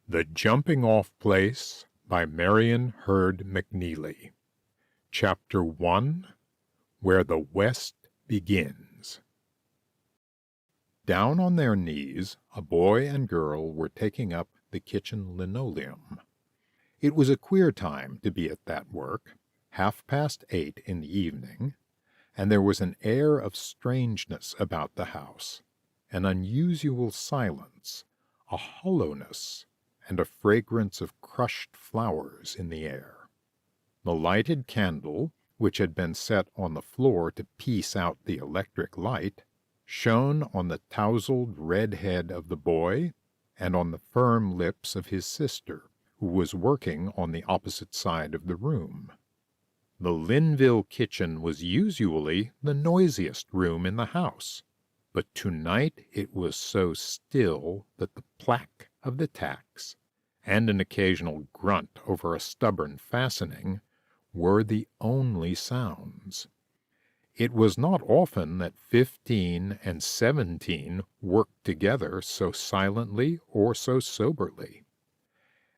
The Jumping-Off Place by Marian Hurd McNeely. Chapter 1. Where the West Begins. Down on their knees, a boy and girl were taking up the kitchen linoleum. It was a queer time to be at that work, 8:30 in the evening, and there was an air of strangeness about the house, an unusual silence, a hollowness, and a fragrance of crushed flowers in the air. The lighted candle, which had been set on the floor to piece out the electric light, shone on the tousled red head of the boy and on the firm lips of his sister, who was working on the opposite side of the room. The Linville kitchen was usually the noisiest room in the house, but tonight it was so still that the plack of the tacks, and an occasional grunt over a stubborn fastening, were the only sounds. It was not often that 15 and 17 worked together so silently or so soberly.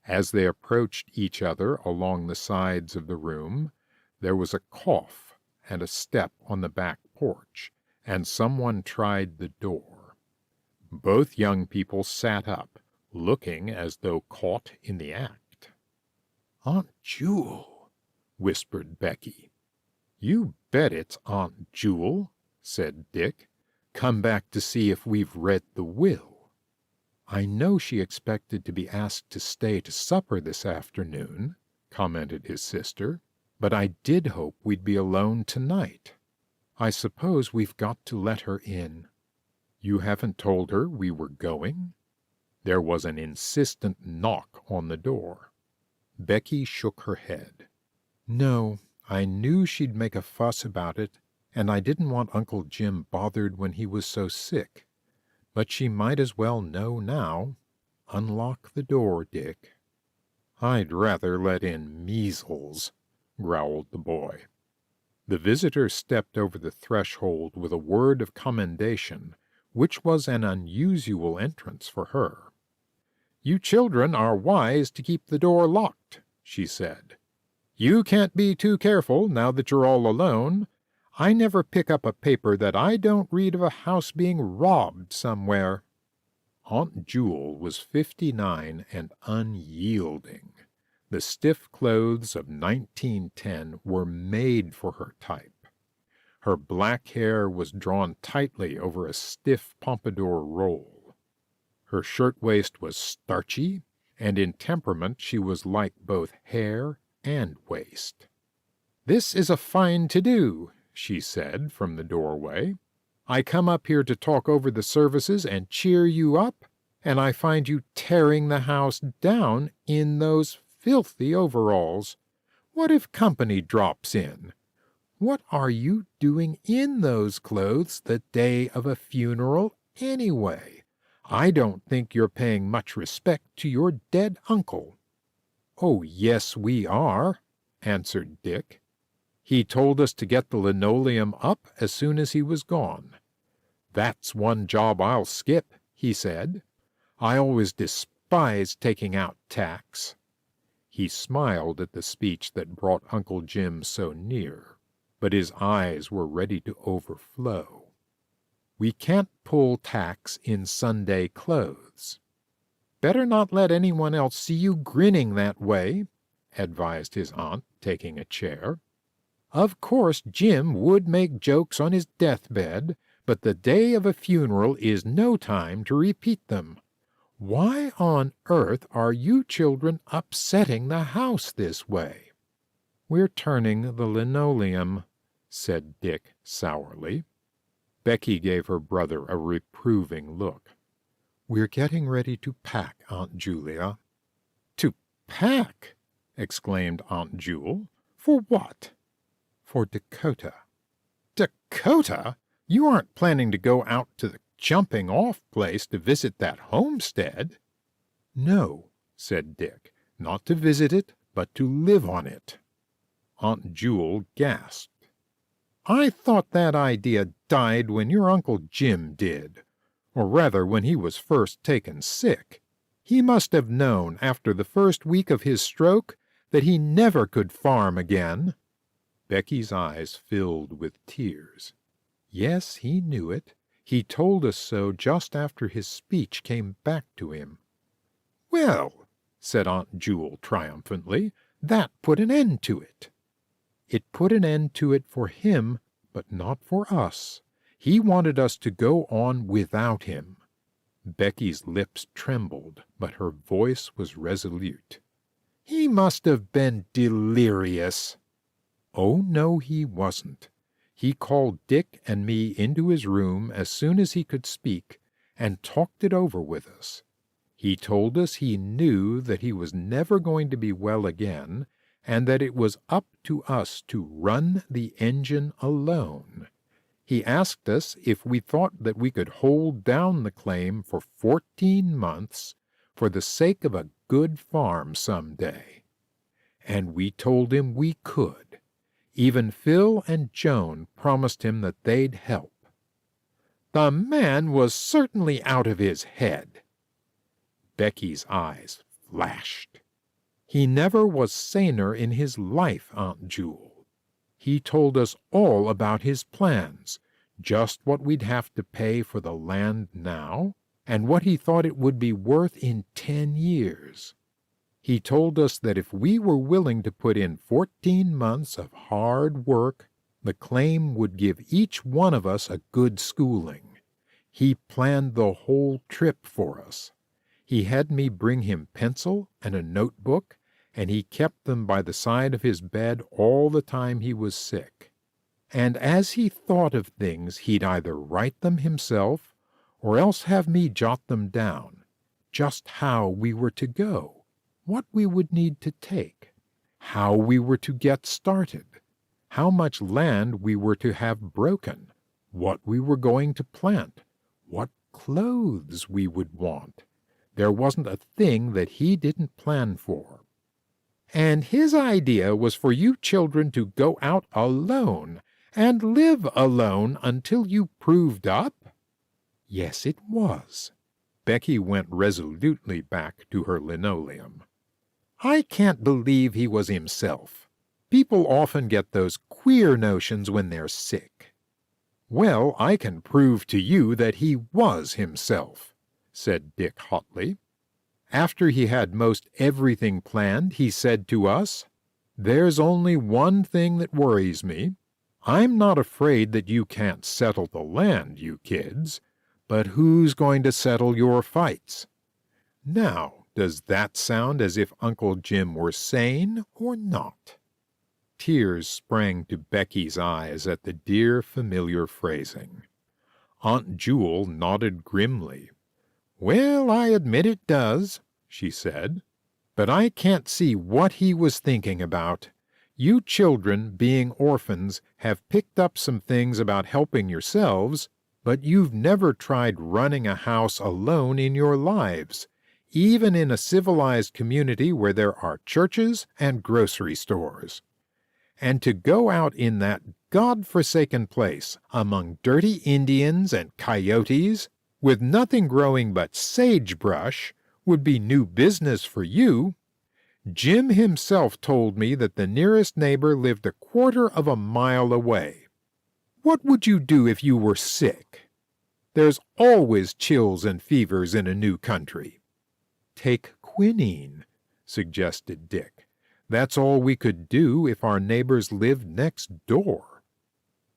As they approached each other along the sides of the room, there was a cough and a step on the back porch, and someone tried the door. Both young people sat up, looking as though caught in the act. "Aunt Jewel," whispered Becky. "You bet it's Aunt Jewel," said Dick. "Come back to see if we've read the will." "I know she expected to be asked to stay to supper this afternoon," commented his sister, "but I did hope we'd be alone tonight. I suppose we've got to let her in." "You haven't told her we were going?" There was an insistent knock on the door. Becky shook her head. "No, I knew she'd make a fuss about it, and I didn't want Uncle Jim bothered when he was so sick. But she might as well know now. Unlock the door, Dick." "I'd rather let in measles," growled the boy. The visitor stepped over the threshold with a word of commendation, which was an unusual entrance for her. "You children are wise to keep the door locked," she said. "You can't be too careful now that you're all alone. I never pick up a paper that I don't read of a house being robbed somewhere." Aunt Jewel was 59 and unyielding. The stiff clothes of 1910 were made for her type. Her black hair was drawn tightly over a stiff pompadour roll. Her shirtwaist was starchy, and in temperament she was like both hair and waist. "This is a fine to-do," she said from the doorway. "I come up here to talk over the services and cheer you up, and I find you tearing the house down in those filthy overalls. What if company drops in? What are you doing in those clothes the day of a funeral, anyway? I don't think you're paying much respect to your dead uncle." "Oh, yes, we are," answered Dick. "He told us to get the linoleum up as soon as he was gone. 'That's one job I'll skip,' he said. 'I always despised taking out tacks.'" He smiled at the speech that brought Uncle Jim so near, but his eyes were ready to overflow. "We can't pull tacks in Sunday clothes." "Better not let anyone else see you grinning that way," advised his aunt, taking a chair. "Of course Jim would make jokes on his deathbed, but the day of a funeral is no time to repeat them. Why on earth are you children upsetting the house this way?" "We're turning the linoleum," said Dick sourly. Becky gave her brother a reproving look. "We're getting ready to pack, Aunt Julia." "To pack?" exclaimed Aunt Jewel. "For what?" "For Dakota." "Dakota? You aren't planning to go out to the jumping-off place to visit that homestead?" "No," said Dick, "not to visit it, but to live on it." Aunt Jewel gasped. "I thought that idea died when your Uncle Jim did, or rather when he was first taken sick. He must have known after the first week of his stroke that he never could farm again." Becky's eyes filled with tears. "Yes, he knew it. He told us so just after his speech came back to him." "Well," said Aunt Jewel triumphantly, "that put an end to it." "It put an end to it for him, but not for us. He wanted us to go on without him." Becky's lips trembled, but her voice was resolute. "He must have been delirious." "Oh, no, he wasn't. He called Dick and me into his room as soon as he could speak, and talked it over with us. He told us he knew that he was never going to be well again, and that it was up to us to run the engine alone. He asked us if we thought that we could hold down the claim for 14 months for the sake of a good farm some day. And we told him we could. Even Phil and Joan promised him that they'd help. The man was certainly out of his head." Becky's eyes flashed. "He never was saner in his life, Aunt Jewel. He told us all about his plans, just what we'd have to pay for the land now, and what he thought it would be worth in 10 years. He told us that if we were willing to put in 14 months of hard work, the claim would give each one of us a good schooling. He planned the whole trip for us. He had me bring him pencil and a notebook, and he kept them by the side of his bed all the time he was sick. And as he thought of things, he'd either write them himself, or else have me jot them down, just how we were to go, what we would need to take, how we were to get started, how much land we were to have broken, what we were going to plant, what clothes we would want. There wasn't a thing that he didn't plan for. And his idea was for you children to go out alone and live alone until you proved up?" "Yes, it was." Becky went resolutely back to her linoleum. "I can't believe he was himself. People often get those queer notions when they're sick." "Well, I can prove to you that he was himself," said Dick hotly. "After he had most everything planned, he said to us, 'There's only one thing that worries me. I'm not afraid that you can't settle the land, you kids, but who's going to settle your fights?' Now, does that sound as if Uncle Jim were sane or not?" Tears sprang to Becky's eyes at the dear familiar phrasing. Aunt Jewel nodded grimly. "Well, I admit it does," she said. "But I can't see what he was thinking about. You children, being orphans, have picked up some things about helping yourselves, but you've never tried running a house alone in your lives, even in a civilized community where there are churches and grocery stores. And to go out in that God-forsaken place among dirty Indians and coyotes, with nothing growing but sagebrush, would be new business for you. Jim himself told me that the nearest neighbor lived 1/4 mile away. What would you do if you were sick? There's always chills and fevers in a new country." "Take quinine," suggested Dick. "That's all we could do if our neighbors lived next door."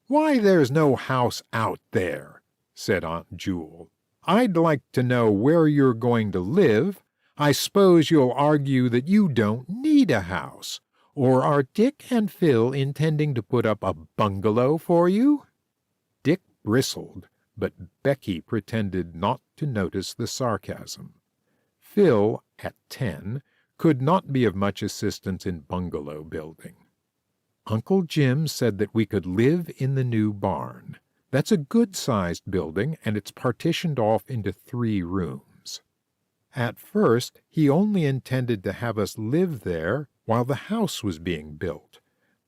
"Why, there's no house out there," said Aunt Jewel. "I'd like to know where you're going to live. I suppose you'll argue that you don't need a house. Or are Dick and Phil intending to put up a bungalow for you?" Dick bristled, but Becky pretended not to notice the sarcasm. Phil, at 10, could not be of much assistance in bungalow building. "Uncle Jim said that we could live in the new barn. That's a good-sized building, and it's partitioned off into 3 rooms. At first, he only intended to have us live there while the house was being built,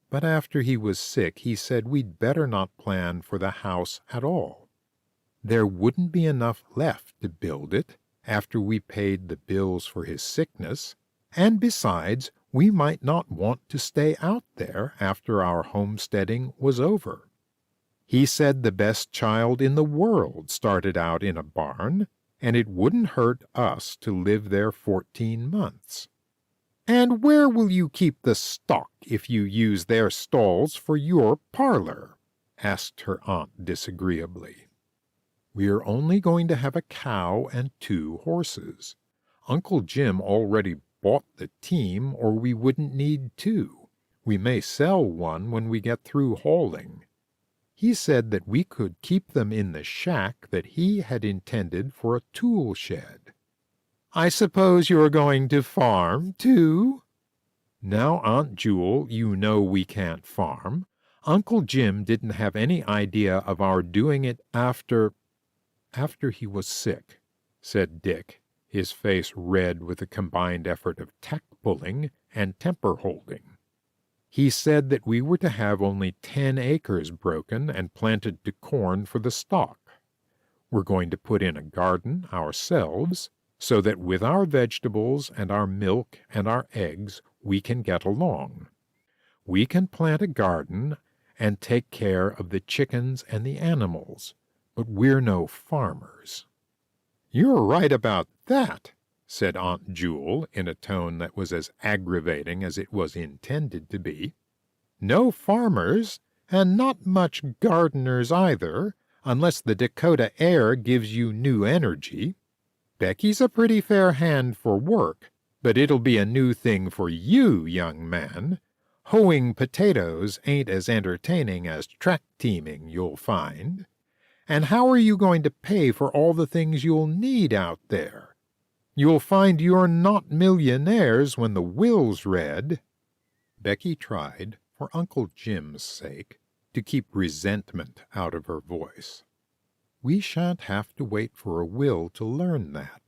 but after he was sick, he said we'd better not plan for the house at all. There wouldn't be enough left to build it, after we paid the bills for his sickness, and besides, we might not want to stay out there after our homesteading was over. He said the best child in the world started out in a barn, and it wouldn't hurt us to live there 14 months. And where will you keep the stock if you use their stalls for your parlor? Asked her aunt disagreeably. We're only going to have a cow and 2 horses. Uncle Jim already bought the team, or we wouldn't need 2. We may sell one when we get through hauling. He said that we could keep them in the shack that he had intended for a tool shed. I suppose you're going to farm, too? Now, Aunt Jewel, you know we can't farm. Uncle Jim didn't have any idea of our doing it after he was sick, said Dick, his face red with a combined effort of tack-pulling and temper-holding. He said that we were to have only 10 acres broken and planted to corn for the stock. We're going to put in a garden ourselves, so that with our vegetables and our milk and our eggs we can get along. We can plant a garden and take care of the chickens and the animals, but we're no farmers. You're right about that, said Aunt Jewel in a tone that was as aggravating as it was intended to be. No farmers, and not much gardeners either, unless the Dakota air gives you new energy. Becky's a pretty fair hand for work, but it'll be a new thing for you, young man. Hoeing potatoes ain't as entertaining as track teaming, you'll find. And how are you going to pay for all the things you'll need out there? You'll find you're not millionaires when the will's read. Becky tried, for Uncle Jim's sake, to keep resentment out of her voice. We shan't have to wait for a will to learn that.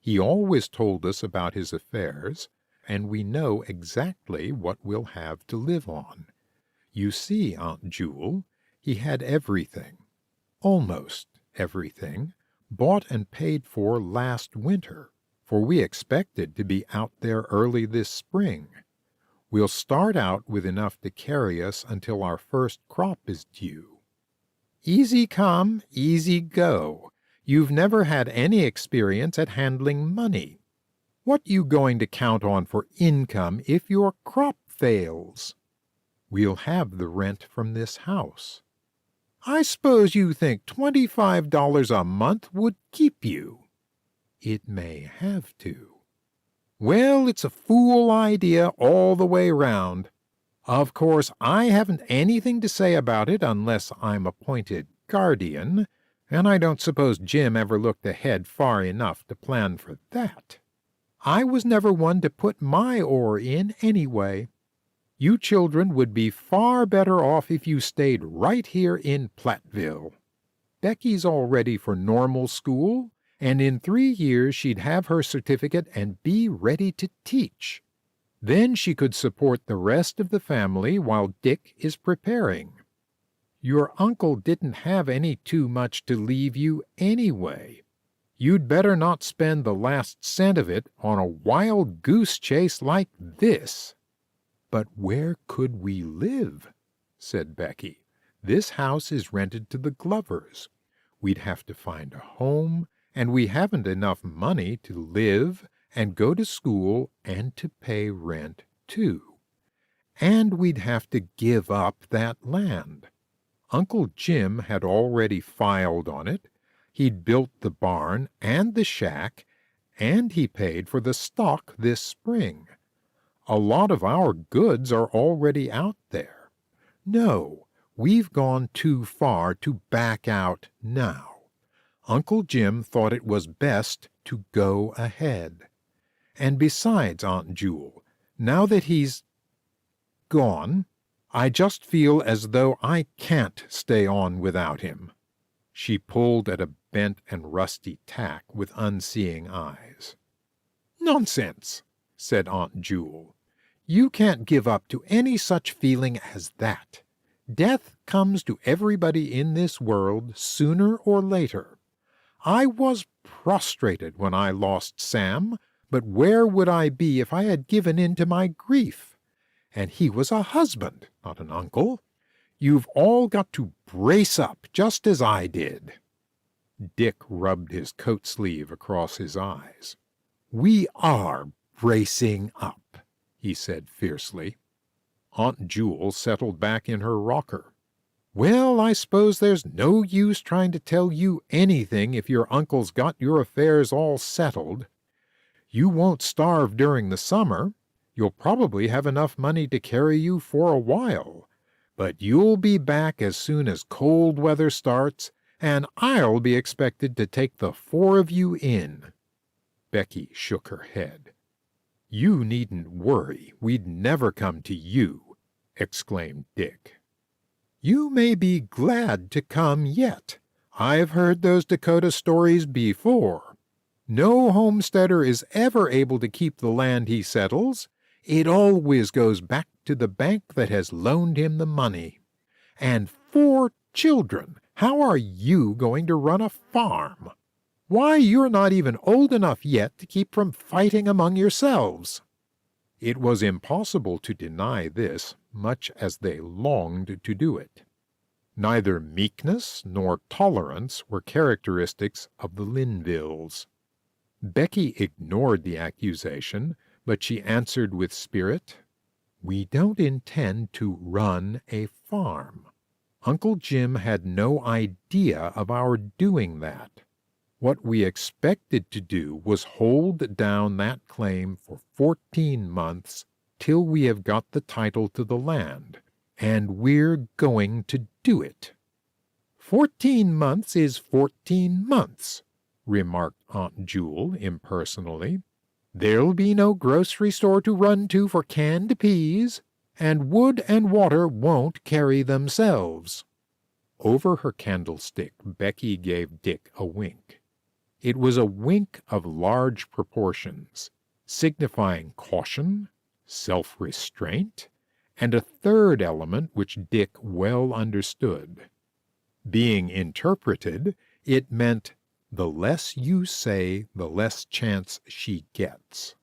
He always told us about his affairs, and we know exactly what we'll have to live on. You see, Aunt Jewel, he had everything, almost everything, bought and paid for last winter, for we expected to be out there early this spring. We'll start out with enough to carry us until our first crop is due. Easy come, easy go. You've never had any experience at handling money. What you going to count on for income if your crop fails? We'll have the rent from this house. I suppose you think $25 a month would keep you. It may have to. Well, it's a fool idea all the way round. Of course, I haven't anything to say about it unless I'm appointed guardian, and I don't suppose Jim ever looked ahead far enough to plan for that. I was never one to put my oar in anyway. You children would be far better off if you stayed right here in Platteville. Becky's all ready for normal school, and in 3 years she'd have her certificate and be ready to teach. Then she could support the rest of the family while Dick is preparing. Your uncle didn't have any too much to leave you anyway. You'd better not spend the last cent of it on a wild goose chase like this. But where could we live? Said Becky. This house is rented to the Glovers. We'd have to find a home, and we haven't enough money to live and go to school and to pay rent, too. And we'd have to give up that land. Uncle Jim had already filed on it. He'd built the barn and the shack, and he paid for the stock this spring. A lot of our goods are already out there. No, we've gone too far to back out now. Uncle Jim thought it was best to go ahead. And besides, Aunt Jewel, now that he's gone, I just feel as though I can't stay on without him. She pulled at a bent and rusty tack with unseeing eyes. Nonsense, said Aunt Jewel. You can't give up to any such feeling as that. Death comes to everybody in this world sooner or later. I was prostrated when I lost Sam, but where would I be if I had given in to my grief? And he was a husband, not an uncle. You've all got to brace up, just as I did." Dick rubbed his coat sleeve across his eyes. "We are bracing up," he said fiercely. Aunt Jewel settled back in her rocker. "Well, I suppose there's no use trying to tell you anything if your uncle's got your affairs all settled. You won't starve during the summer. You'll probably have enough money to carry you for a while. But you'll be back as soon as cold weather starts, and I'll be expected to take the 4 of you in." Becky shook her head. "You needn't worry. We'd never come to you," exclaimed Dick. "You may be glad to come yet. I've heard those Dakota stories before. No homesteader is ever able to keep the land he settles. It always goes back to the bank that has loaned him the money. And 4 children! How are you going to run a farm? Why, you're not even old enough yet to keep from fighting among yourselves." It was impossible to deny this, much as they longed to do it. Neither meekness nor tolerance were characteristics of the Linvilles. Becky ignored the accusation, but she answered with spirit, "We don't intend to run a farm. Uncle Jim had no idea of our doing that. What we expected to do was hold down that claim for 14 months till we have got the title to the land, and we're going to do it." "14 months is 14 months," remarked Aunt Jewel impersonally. "There'll be no grocery store to run to for canned peas, and wood and water won't carry themselves." Over her candlestick Becky gave Dick a wink. It was a wink of large proportions, signifying caution, self-restraint, and a third element which Dick well understood. Being interpreted, it meant, the less you say, the less chance she gets.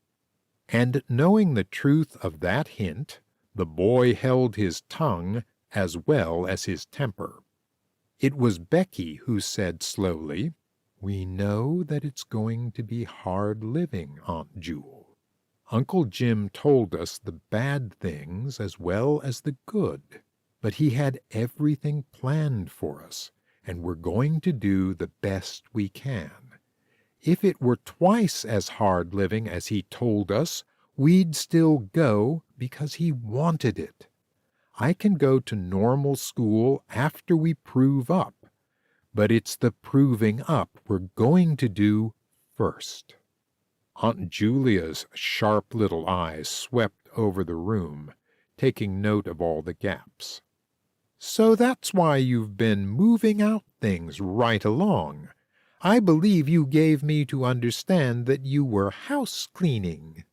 And knowing the truth of that hint, the boy held his tongue as well as his temper. It was Becky who said slowly, "We know that it's going to be hard living, Aunt Jewel. Uncle Jim told us the bad things as well as the good, but he had everything planned for us, and we're going to do the best we can. If it were twice as hard living as he told us, we'd still go because he wanted it. I can go to normal school after we prove up, but it's the proving up we're going to do first." Aunt Julia's sharp little eyes swept over the room, taking note of all the gaps. "So that's why you've been moving out things right along. I believe you gave me to understand that you were house-cleaning."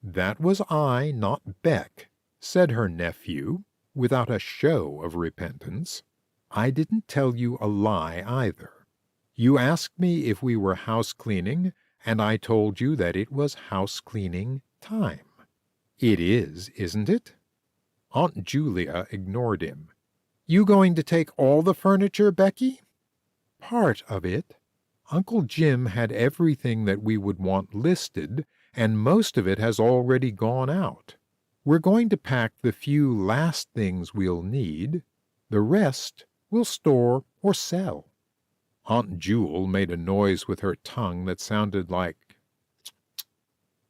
"That was I, not Beck," said her nephew, without a show of repentance. "I didn't tell you a lie either. You asked me if we were house-cleaning, and I told you that it was house-cleaning time. It is, isn't it?" Aunt Julia ignored him. "You going to take all the furniture, Becky?" "Part of it. Uncle Jim had everything that we would want listed, and most of it has already gone out. We're going to pack the few last things we'll need. The rest we'll store or sell." Aunt Jewel made a noise with her tongue that sounded like,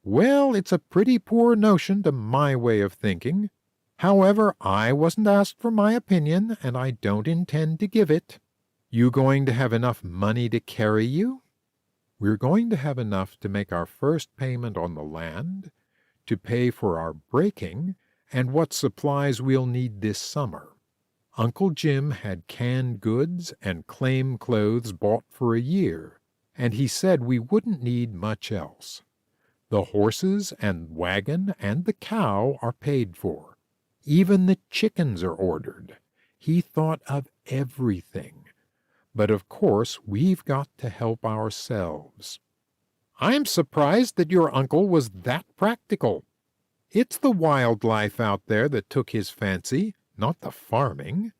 "Well, it's a pretty poor notion to my way of thinking. However, I wasn't asked for my opinion, and I don't intend to give it. You going to have enough money to carry you?" "We're going to have enough to make our first payment on the land, to pay for our breaking, and what supplies we'll need this summer. Uncle Jim had canned goods and claim clothes bought for a year, and he said we wouldn't need much else. The horses and wagon and the cow are paid for. Even the chickens are ordered. He thought of everything. But of course we've got to help ourselves. I'm surprised that your uncle was that practical. It's the wildlife out there that took his fancy, not the farming.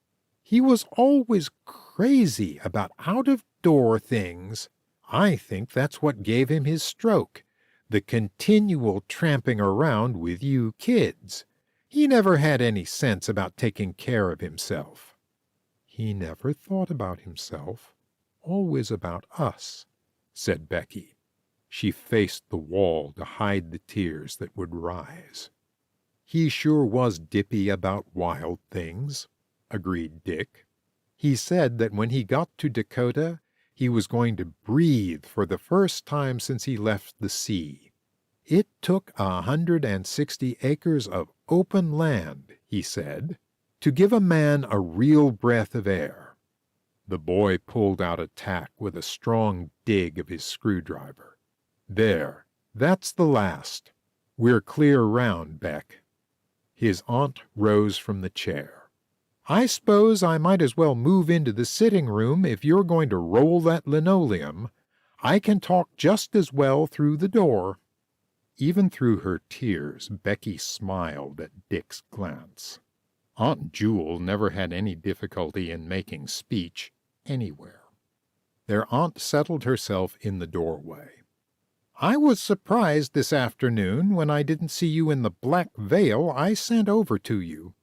He was always crazy about out-of-door things. I think that's what gave him his stroke, the continual tramping around with you kids. He never had any sense about taking care of himself. He never thought about himself, always about us, said Becky. She faced the wall to hide the tears that would rise. He sure was dippy about wild things, agreed Dick. He said that when he got to Dakota, he was going to breathe for the first time since he left the sea. It took 160 acres of open land, he said, to give a man a real breath of air. The boy pulled out a tack with a strong dig of his screwdriver. There, that's the last. We're clear round, Beck. His aunt rose from the chair. I suppose I might as well move into the sitting room if you're going to roll that linoleum. I can talk just as well through the door. Even through her tears, Becky smiled at Dick's glance. Aunt Jewel never had any difficulty in making speech anywhere. Their aunt settled herself in the doorway. I was surprised this afternoon when I didn't see you in the black veil I sent over to you.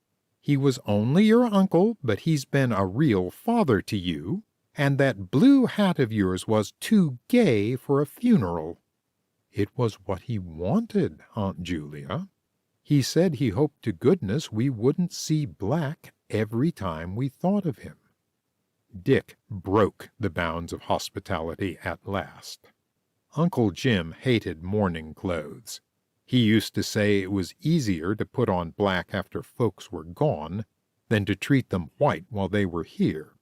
He was only your uncle, but he's been a real father to you, and that blue hat of yours was too gay for a funeral. It was what he wanted, Aunt Julia. He said he hoped to goodness we wouldn't see black every time we thought of him. Dick broke the bounds of hospitality at last. Uncle Jim hated mourning clothes. He used to say it was easier to put on black after folks were gone than to treat them white while they were here.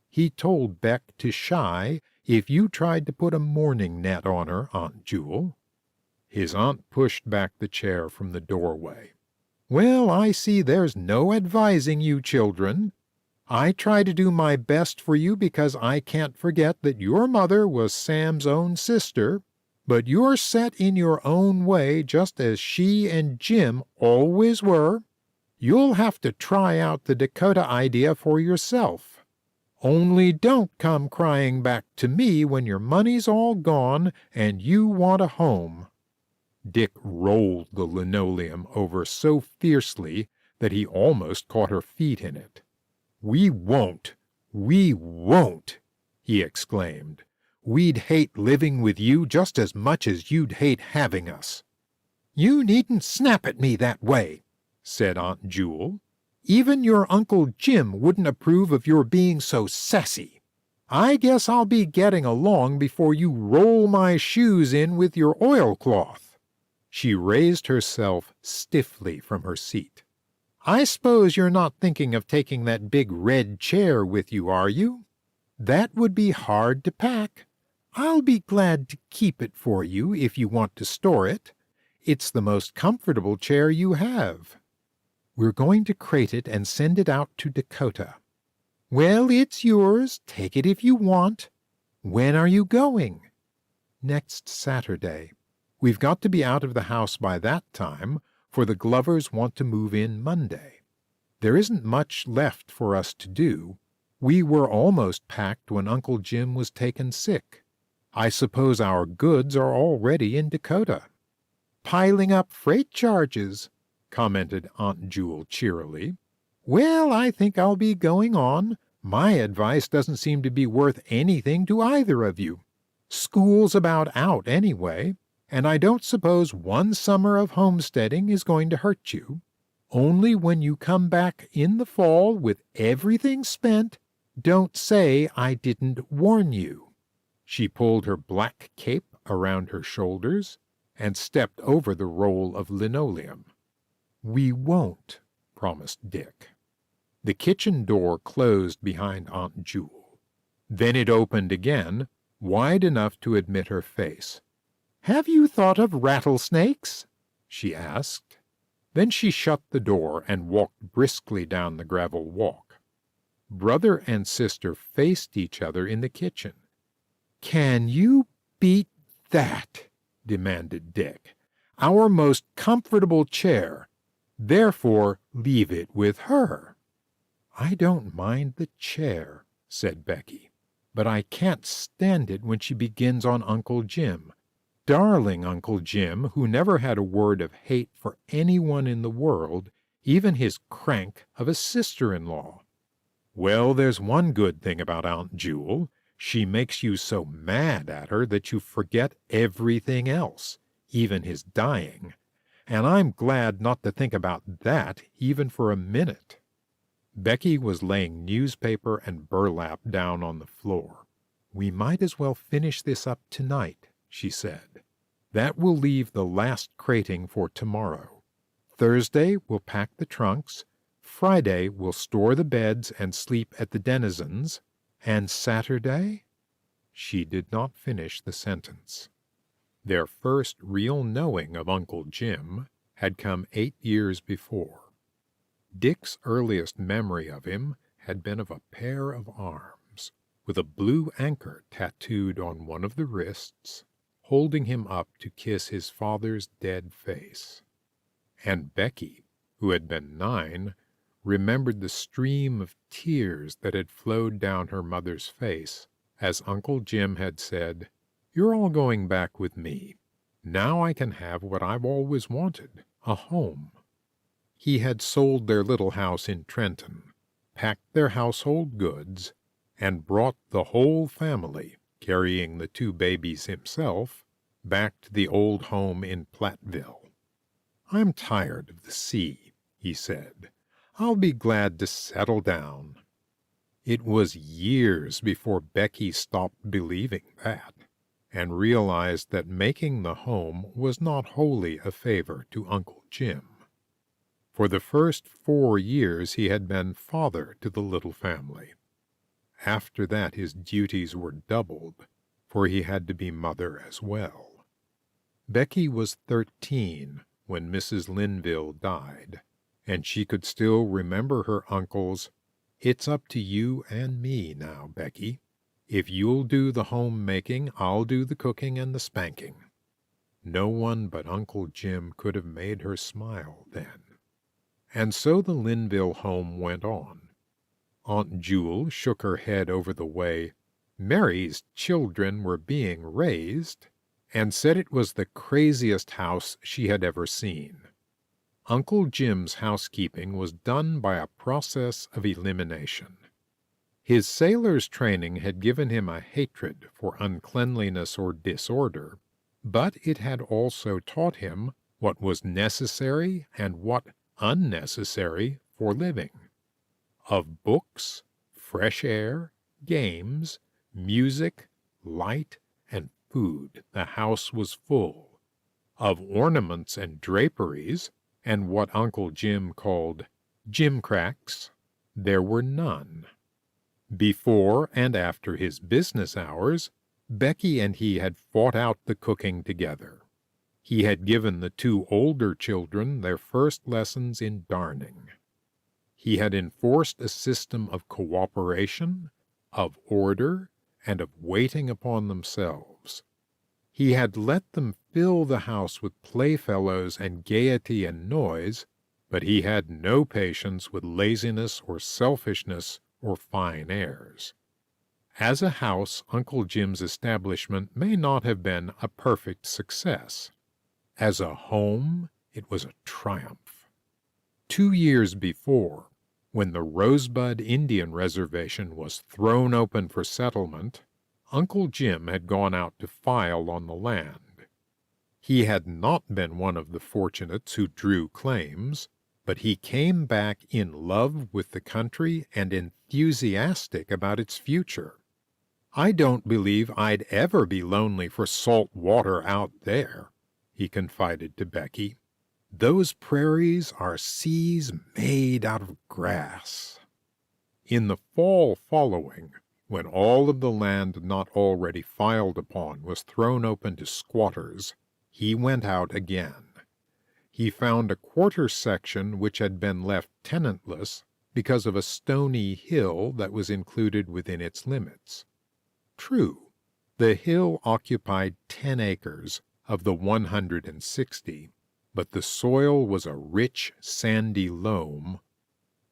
He told Beck to shy if you tried to put a mourning net on her, Aunt Jewel. His aunt pushed back the chair from the doorway. Well, I see there's no advising you children. I try to do my best for you because I can't forget that your mother was Sam's own sister, but you're set in your own way just as she and Jim always were. You'll have to try out the Dakota idea for yourself. Only don't come crying back to me when your money's all gone and you want a home. Dick rolled the linoleum over so fiercely that he almost caught her feet in it. We won't, he exclaimed. We'd hate living with you just as much as you'd hate having us. You needn't snap at me that way, said Aunt Jewel. Even your Uncle Jim wouldn't approve of your being so sassy. I guess I'll be getting along before you roll my shoes in with your oilcloth. She raised herself stiffly from her seat. I suppose you're not thinking of taking that big red chair with you, are you? That would be hard to pack. I'll be glad to keep it for you if you want to store it. It's the most comfortable chair you have. We're going to crate it and send it out to Dakota. Well, it's yours. Take it if you want. When are you going? Next Saturday. We've got to be out of the house by that time, for the Glovers want to move in Monday. There isn't much left for us to do. We were almost packed when Uncle Jim was taken sick. I suppose our goods are already in Dakota. Piling up freight charges, commented Aunt Jewel cheerily. Well, I think I'll be going on. My advice doesn't seem to be worth anything to either of you. School's about out anyway, and I don't suppose one summer of homesteading is going to hurt you. Only when you come back in the fall with everything spent, don't say I didn't warn you. She pulled her black cape around her shoulders and stepped over the roll of linoleum. We won't, promised Dick. The kitchen door closed behind Aunt Jewel. Then it opened again, wide enough to admit her face. Have you thought of rattlesnakes? She asked. Then she shut the door and walked briskly down the gravel walk. Brother and sister faced each other in the kitchen. "Can you beat that?" demanded Dick. "Our most comfortable chair. Therefore, leave it with her." "I don't mind the chair," said Becky, "but I can't stand it when she begins on Uncle Jim. Darling Uncle Jim, who never had a word of hate for anyone in the world, even his crank of a sister-in-law. Well, there's one good thing about Aunt Jewel. She makes you so mad at her that you forget everything else, even his dying. And I'm glad not to think about that even for a minute." Becky was laying newspaper and burlap down on the floor. "We might as well finish this up tonight," she said. "That will leave the last crating for tomorrow. Thursday we'll pack the trunks. Friday we'll store the beds and sleep at the Denizens. And Saturday—" She did not finish the sentence. Their first real knowing of Uncle Jim had come 8 years before. Dick's earliest memory of him had been of a pair of arms, with a blue anchor tattooed on one of the wrists, holding him up to kiss his father's dead face. And Becky, who had been 9, remembered the stream of tears that had flowed down her mother's face as Uncle Jim had said, "You're all going back with me. Now I can have what I've always wanted, a home." He had sold their little house in Trenton, packed their household goods, and brought the whole family, carrying the 2 babies himself, back to the old home in Platteville. "I'm tired of the sea," he said. "I'll be glad to settle down." It was years before Becky stopped believing that, and realized that making the home was not wholly a favor to Uncle Jim. For the first 4 years he had been father to the little family. After that his duties were doubled, for he had to be mother as well. Becky was 13 when Mrs. Linville died, and she could still remember her uncle's, "It's up to you and me now, Becky. If you'll do the home-making, I'll do the cooking and the spanking." No one but Uncle Jim could have made her smile then. And so the Linville home went on. Aunt Jewel shook her head over the way Mary's children were being raised, and said it was the craziest house she had ever seen. Uncle Jim's housekeeping was done by a process of elimination. His sailor's training had given him a hatred for uncleanliness or disorder, but it had also taught him what was necessary and what unnecessary for living. Of books, fresh air, games, music, light, and food the house was full. Of ornaments and draperies, and what Uncle Jim called gimcracks, there were none. Before and after his business hours, Becky and he had fought out the cooking together. He had given the 2 older children their first lessons in darning. He had enforced a system of cooperation, of order, and of waiting upon themselves. He had let them fill the house with playfellows and gaiety and noise, but he had no patience with laziness or selfishness or fine airs. As a house, Uncle Jim's establishment may not have been a perfect success. As a home, it was a triumph. 2 years before, when the Rosebud Indian Reservation was thrown open for settlement, Uncle Jim had gone out to file on the land. He had not been one of the fortunates who drew claims, but he came back in love with the country and enthusiastic about its future. "I don't believe I'd ever be lonely for salt water out there," he confided to Becky. "Those prairies are seas made out of grass." In the fall following, when all of the land not already filed upon was thrown open to squatters, he went out again. He found a quarter section which had been left tenantless because of a stony hill that was included within its limits. True, the hill occupied 10 acres of the 160, but the soil was a rich, sandy loam.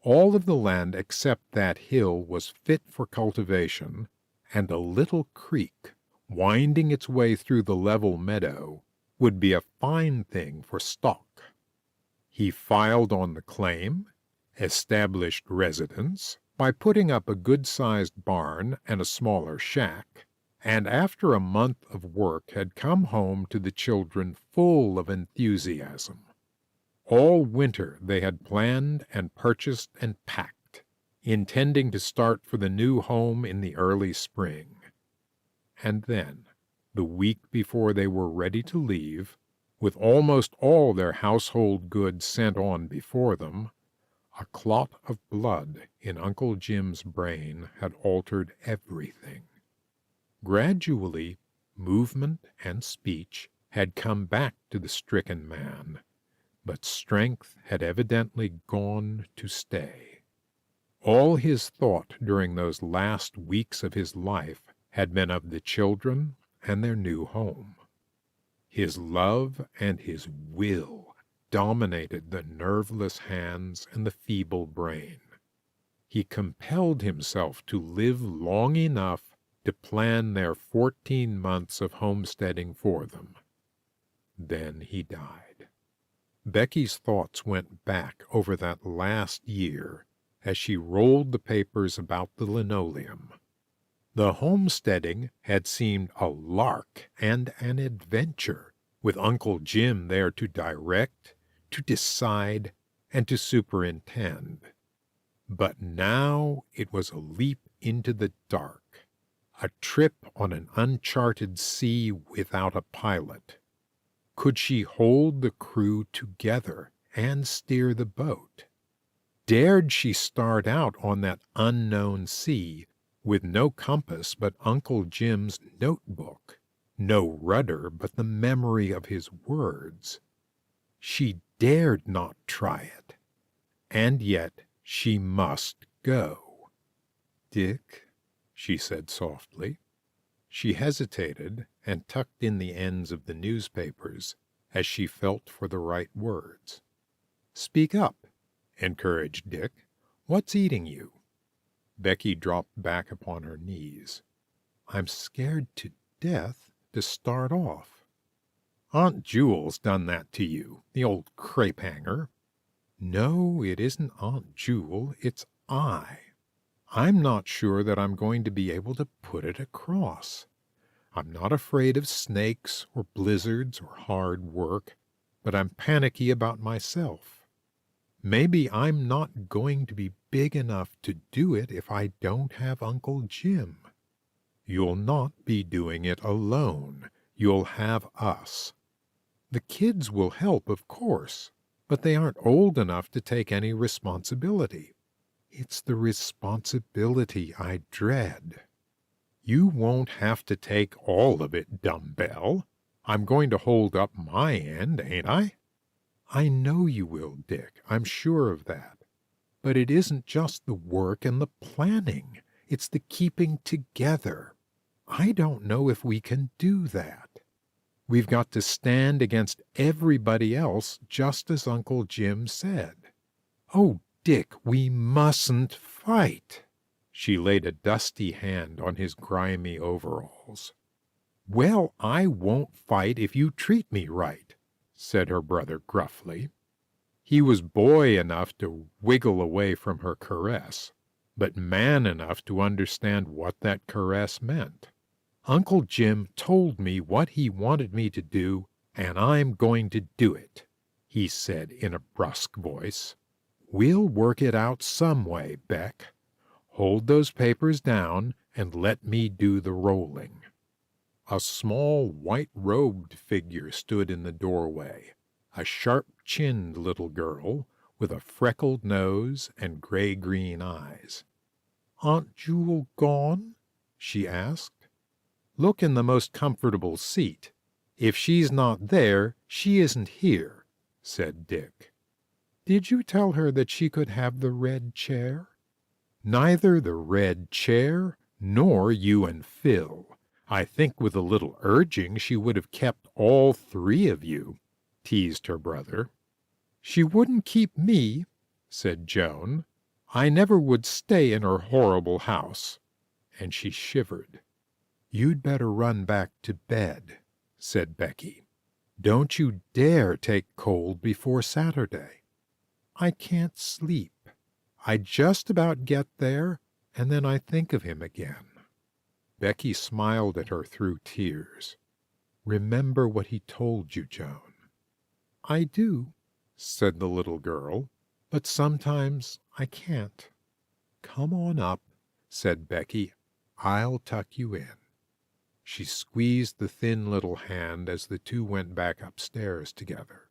All of the land except that hill was fit for cultivation, and a little creek, winding its way through the level meadow, would be a fine thing for stock. He filed on the claim, established residence by putting up a good-sized barn and a smaller shack, and after a month of work had come home to the children full of enthusiasm. All winter they had planned and purchased and packed, intending to start for the new home in the early spring. And then, the week before they were ready to leave, with almost all their household goods sent on before them, a clot of blood in Uncle Jim's brain had altered everything. Gradually, movement and speech had come back to the stricken man, but strength had evidently gone to stay. All his thought during those last weeks of his life had been of the children and their new home. His love and his will dominated the nerveless hands and the feeble brain. He compelled himself to live long enough to plan their 14 months of homesteading for them. Then he died. Becky's thoughts went back over that last year as she rolled the papers about the linoleum. The homesteading had seemed a lark and an adventure, with Uncle Jim there to direct, to decide, and to superintend. But now it was a leap into the dark, a trip on an uncharted sea without a pilot. Could she hold the crew together and steer the boat? Dared she start out on that unknown sea with no compass but Uncle Jim's notebook, no rudder but the memory of his words? She dared not try it, and yet she must go. "Dick," she said softly. She hesitated and tucked in the ends of the newspapers as she felt for the right words. "Speak up," encouraged Dick. "What's eating you?" Becky dropped back upon her knees. "I'm scared to death to start off." "Aunt Jewel's done that to you, the old crepe hanger." "No, it isn't Aunt Jewel, it's I. I'm not sure that I'm going to be able to put it across. I'm not afraid of snakes or blizzards or hard work, but I'm panicky about myself. Maybe I'm not going to be big enough to do it if I don't have Uncle Jim. You'll not be doing it alone. You'll have us. The kids will help, of course, but they aren't old enough to take any responsibility. It's the responsibility I dread. You won't have to take all of it, dumbbell. I'm going to hold up my end, ain't I?" "I know you will, Dick. I'm sure of that. But it isn't just the work and the planning. It's the keeping together. I don't know if we can do that. We've got to stand against everybody else, just as Uncle Jim said. Oh, Dick, we mustn't fight." She laid a dusty hand on his grimy overalls. "Well, I won't fight if you treat me right," said her brother gruffly. He was boy enough to wiggle away from her caress, but man enough to understand what that caress meant. "Uncle Jim told me what he wanted me to do, and I'm going to do it," he said in a brusque voice. "We'll work it out some way, Beck. Hold those papers down and let me do the rolling." A small white-robed figure stood in the doorway, a sharp-chinned little girl with a freckled nose and gray-green eyes. "Aunt Jewel gone?" she asked. "Look in the most comfortable seat. If she's not there, she isn't here," said Dick. Did you tell her that she could have the red chair? Neither the red chair nor you and Phil. I think with a little urging she would have kept all three of you, teased her brother. She wouldn't keep me, said Joan. I never would stay in her horrible house. And she shivered. You'd better run back to bed, said Becky. Don't you dare take cold before Saturday. I can't sleep. I just about get there, and then I think of him again. Becky smiled at her through tears. Remember what he told you, Joan. I do, said the little girl, but sometimes I can't. Come on up, said Becky. I'll tuck you in. She squeezed the thin little hand as the two went back upstairs together.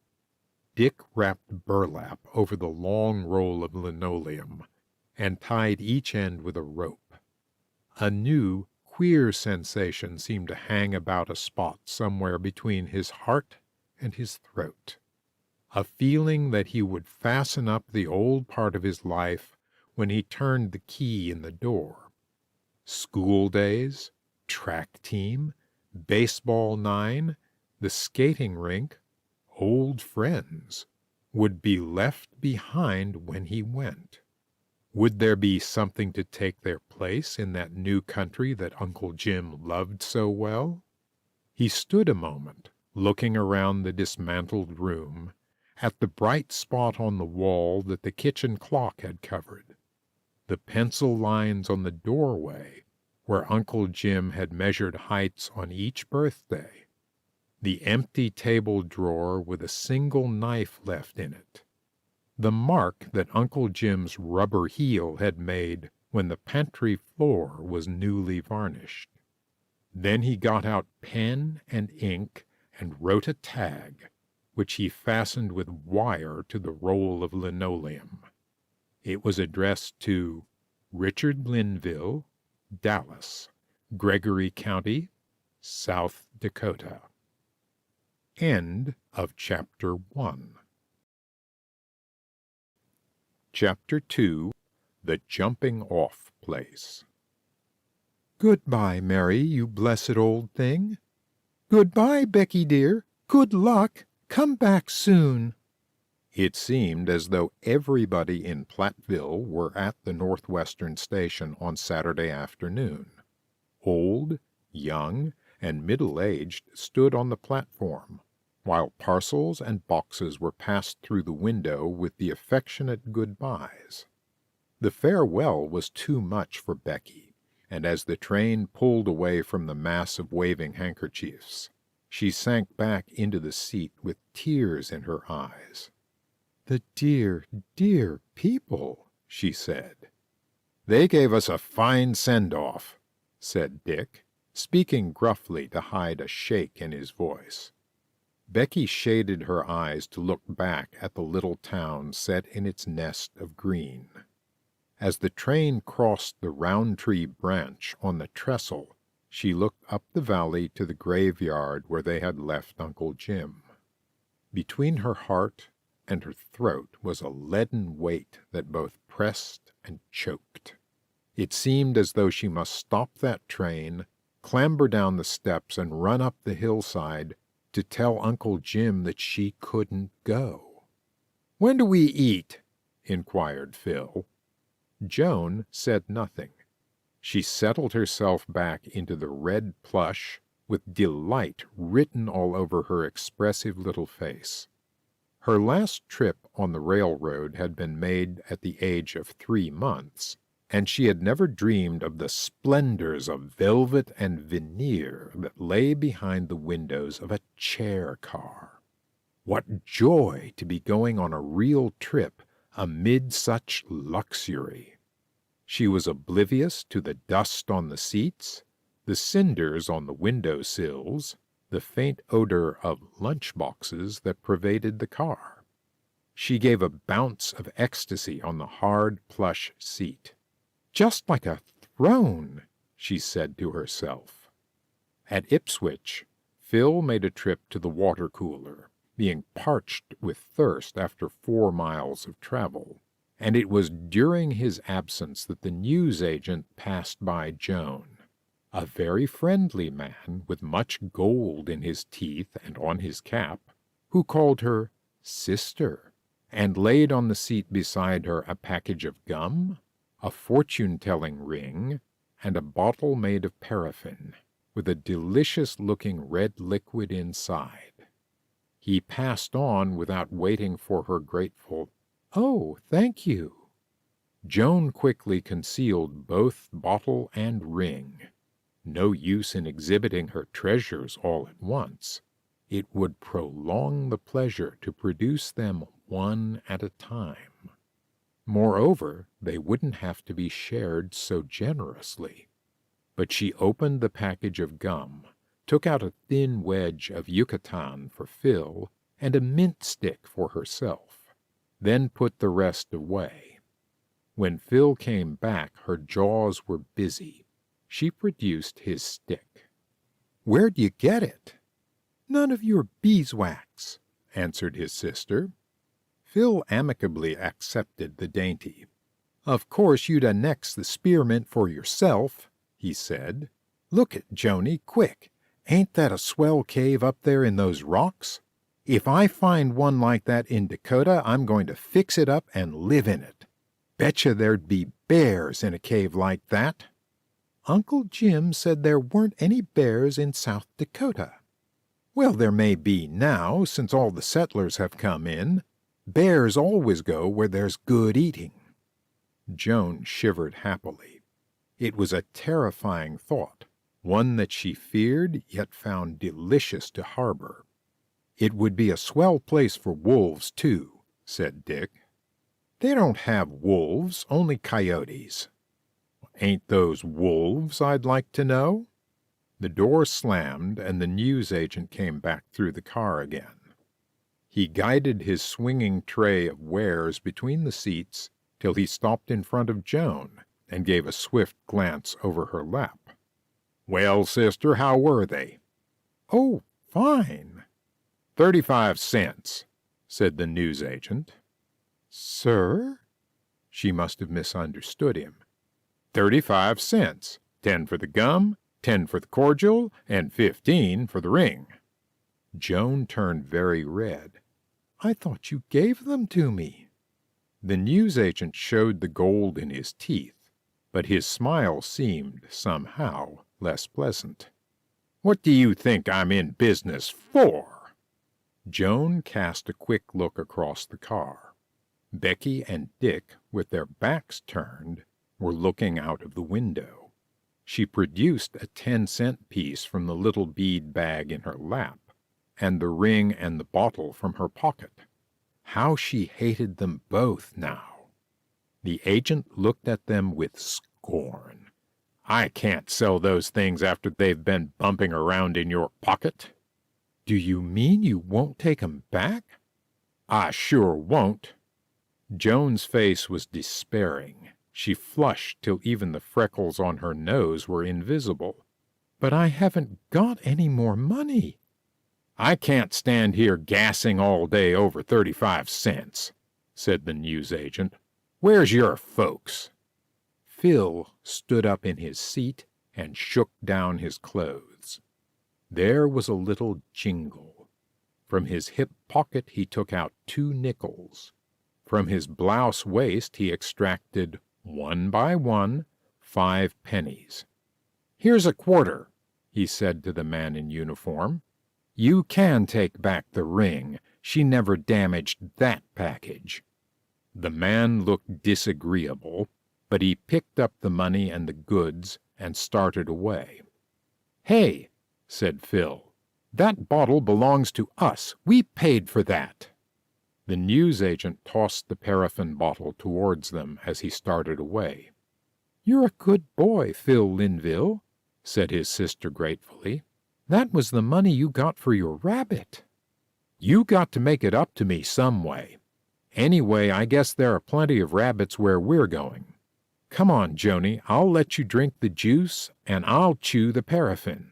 Dick wrapped burlap over the long roll of linoleum and tied each end with a rope. A new, queer sensation seemed to hang about a spot somewhere between his heart and his throat. A feeling that he would fasten up the old part of his life when he turned the key in the door. School days, track team, baseball nine, the skating rink, old friends, would be left behind when he went. Would there be something to take their place in that new country that Uncle Jim loved so well? He stood a moment, looking around the dismantled room, at the bright spot on the wall that the kitchen clock had covered, the pencil lines on the doorway where Uncle Jim had measured heights on each birthday, the empty table drawer with a single knife left in it, the mark that Uncle Jim's rubber heel had made when the pantry floor was newly varnished. Then he got out pen and ink and wrote a tag, which he fastened with wire to the roll of linoleum. It was addressed to Richard Linville, Dallas, Gregory County, South Dakota. End of Chapter 1. Chapter 2. The Jumping Off Place. Goodbye, Mary, you blessed old thing. Goodbye, Becky dear. Good luck. Come back soon. It seemed as though everybody in Platteville were at the Northwestern Station on Saturday afternoon. Old, young, and middle-aged stood on the platform, while parcels and boxes were passed through the window with the affectionate goodbyes. The farewell was too much for Becky, and as the train pulled away from the mass of waving handkerchiefs, she sank back into the seat with tears in her eyes. The dear, dear people, she said. They gave us a fine send-off, said Dick, speaking gruffly to hide a shake in his voice. Becky shaded her eyes to look back at the little town set in its nest of green. As the train crossed the Roundtree branch on the trestle, she looked up the valley to the graveyard where they had left Uncle Jim. Between her heart and her throat was a leaden weight that both pressed and choked. It seemed as though she must stop that train, clamber down the steps, and run up the hillside to tell Uncle Jim that she couldn't go. "When do we eat?" inquired Phil. Joan said nothing. She settled herself back into the red plush, with delight written all over her expressive little face. Her last trip on the railroad had been made at the age of 3 months, and she had never dreamed of the splendors of velvet and veneer that lay behind the windows of a chair car. What joy to be going on a real trip amid such luxury! She was oblivious to the dust on the seats, the cinders on the window sills, the faint odor of lunch boxes that pervaded the car. She gave a bounce of ecstasy on the hard plush seat. Just like a throne, she said to herself. At Ipswich, Phil made a trip to the water cooler, being parched with thirst after 4 miles of travel, and it was during his absence that the newsagent passed by Joan, a very friendly man with much gold in his teeth and on his cap, who called her sister, and laid on the seat beside her a package of gum, a fortune-telling ring, and a bottle made of paraffin, with a delicious-looking red liquid inside. He passed on without waiting for her grateful, "Oh, thank you." Joan quickly concealed both bottle and ring. No use in exhibiting her treasures all at once. It would prolong the pleasure to produce them one at a time. Moreover, they wouldn't have to be shared so generously. But she opened the package of gum, took out a thin wedge of Yucatan for Phil, and a mint stick for herself, then put the rest away. When Phil came back, her jaws were busy. She produced his stick. "Where'd you get it?" "None of your beeswax," answered his sister. Phil amicably accepted the dainty. "Of course you'd annex the spearmint for yourself," he said. "Look at Joni, quick. Ain't that a swell cave up there in those rocks? If I find one like that in Dakota, I'm going to fix it up and live in it. Betcha there'd be bears in a cave like that." "Uncle Jim said there weren't any bears in South Dakota." "Well, there may be now, since all the settlers have come in. Bears always go where there's good eating." Joan shivered happily. It was a terrifying thought, one that she feared yet found delicious to harbor. "It would be a swell place for wolves, too," said Dick. "They don't have wolves, only coyotes." "Ain't those wolves, I'd like to know?" The door slammed, and the newsagent came back through the car again. He guided his swinging tray of wares between the seats till he stopped in front of Joan and gave a swift glance over her lap. "Well, sister, how were they?" "Oh, fine." 35 cents, said the newsagent. "Sir?" She must have misunderstood him. 35 cents, 10 for the gum, 10 for the cordial, and 15 for the ring. Joan turned very red. "I thought you gave them to me." The newsagent showed the gold in his teeth, but his smile seemed, somehow, less pleasant. "What do you think I'm in business for?" Joan cast a quick look across the car. Becky and Dick, with their backs turned, were looking out of the window. She produced a 10-cent piece from the little bead bag in her lap, and the ring and the bottle from her pocket. How she hated them both now! The agent looked at them with scorn. "I can't sell those things after they've been bumping around in your pocket." "Do you mean you won't take 'em back?" "I sure won't." Joan's face was despairing. She flushed till even the freckles on her nose were invisible. "But I haven't got any more money." "I can't stand here gassing all day over 35 cents, said the newsagent. "Where's your folks?" Phil stood up in his seat and shook down his clothes. There was a little jingle. From his hip pocket he took out 2 nickels. From his blouse waist he extracted, one by one, 5 pennies. "Here's a quarter," he said to the man in uniform. "You can take back the ring. She never damaged that package." The man looked disagreeable, but he picked up the money and the goods and started away. "Hey," said Phil, "that bottle belongs to us. We paid for that." The newsagent tossed the paraffin bottle towards them as he started away. "You're a good boy, Phil Linville," said his sister gratefully. "That was the money you got for your rabbit." "You got to make it up to me some way. Anyway, I guess there are plenty of rabbits where we're going. Come on, Joni, I'll let you drink the juice, and I'll chew the paraffin."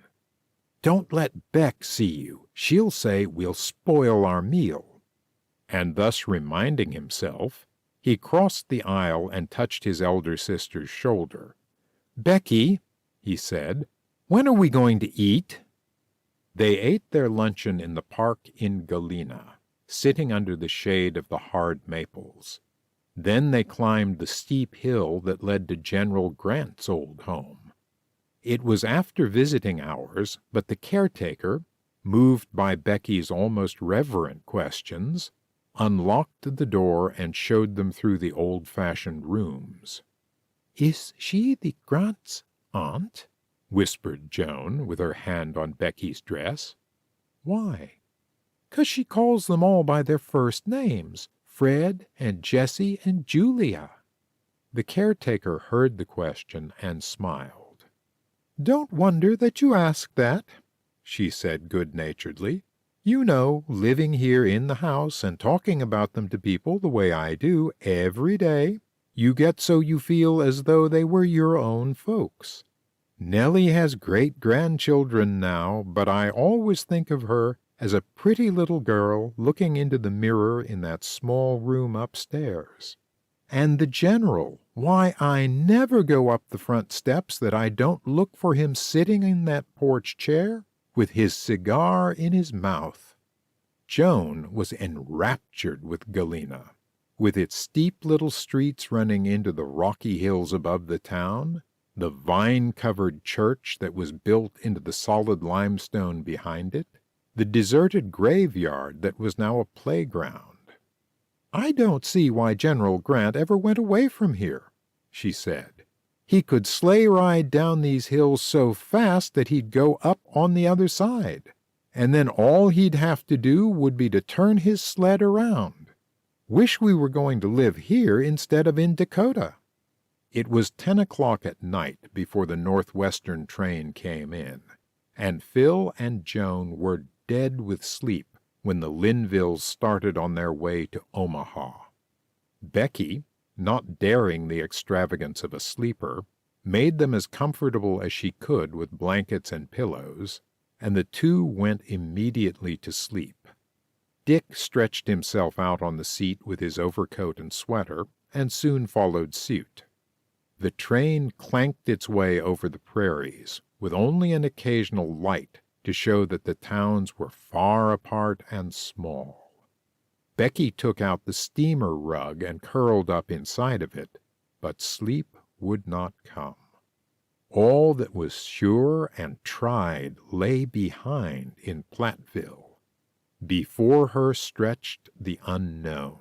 "Don't let Beck see you. She'll say we'll spoil our meal." And thus reminding himself, he crossed the aisle and touched his elder sister's shoulder. "Becky," he said, "when are we going to eat?" They ate their luncheon in the park in Galena, sitting under the shade of the hard maples. Then they climbed the steep hill that led to General Grant's old home. It was after visiting hours, but the caretaker, moved by Becky's almost reverent questions, unlocked the door and showed them through the old-fashioned rooms. "Is she the Grant's aunt?" whispered Joan, with her hand on Becky's dress. "Why?" "'Cause she calls them all by their first names, Fred and Jessie and Julia." The caretaker heard the question and smiled. "Don't wonder that you ask that," she said good-naturedly. "You know, living here in the house and talking about them to people the way I do every day, you get so you feel as though they were your own folks. Nellie has great-grandchildren now, but I always think of her as a pretty little girl looking into the mirror in that small room upstairs. And the General, why, I never go up the front steps that I don't look for him sitting in that porch chair with his cigar in his mouth." Joan was enraptured with Galena, with its steep little streets running into the rocky hills above the town, the vine-covered church that was built into the solid limestone behind it, the deserted graveyard that was now a playground. "I don't see why General Grant ever went away from here," she said. "He could sleigh ride down these hills so fast that he'd go up on the other side, and then all he'd have to do would be to turn his sled around. Wish we were going to live here instead of in Dakota." It was 10 o'clock at night before the Northwestern train came in, and Phil and Joan were dead with sleep when the Linvilles started on their way to Omaha. Becky, not daring the extravagance of a sleeper, made them as comfortable as she could with blankets and pillows, and the two went immediately to sleep. Dick stretched himself out on the seat with his overcoat and sweater, and soon followed suit. The train clanked its way over the prairies, with only an occasional light to show that the towns were far apart and small. Becky took out the steamer rug and curled up inside of it, but sleep would not come. All that was sure and tried lay behind in Platteville. Before her stretched the unknown.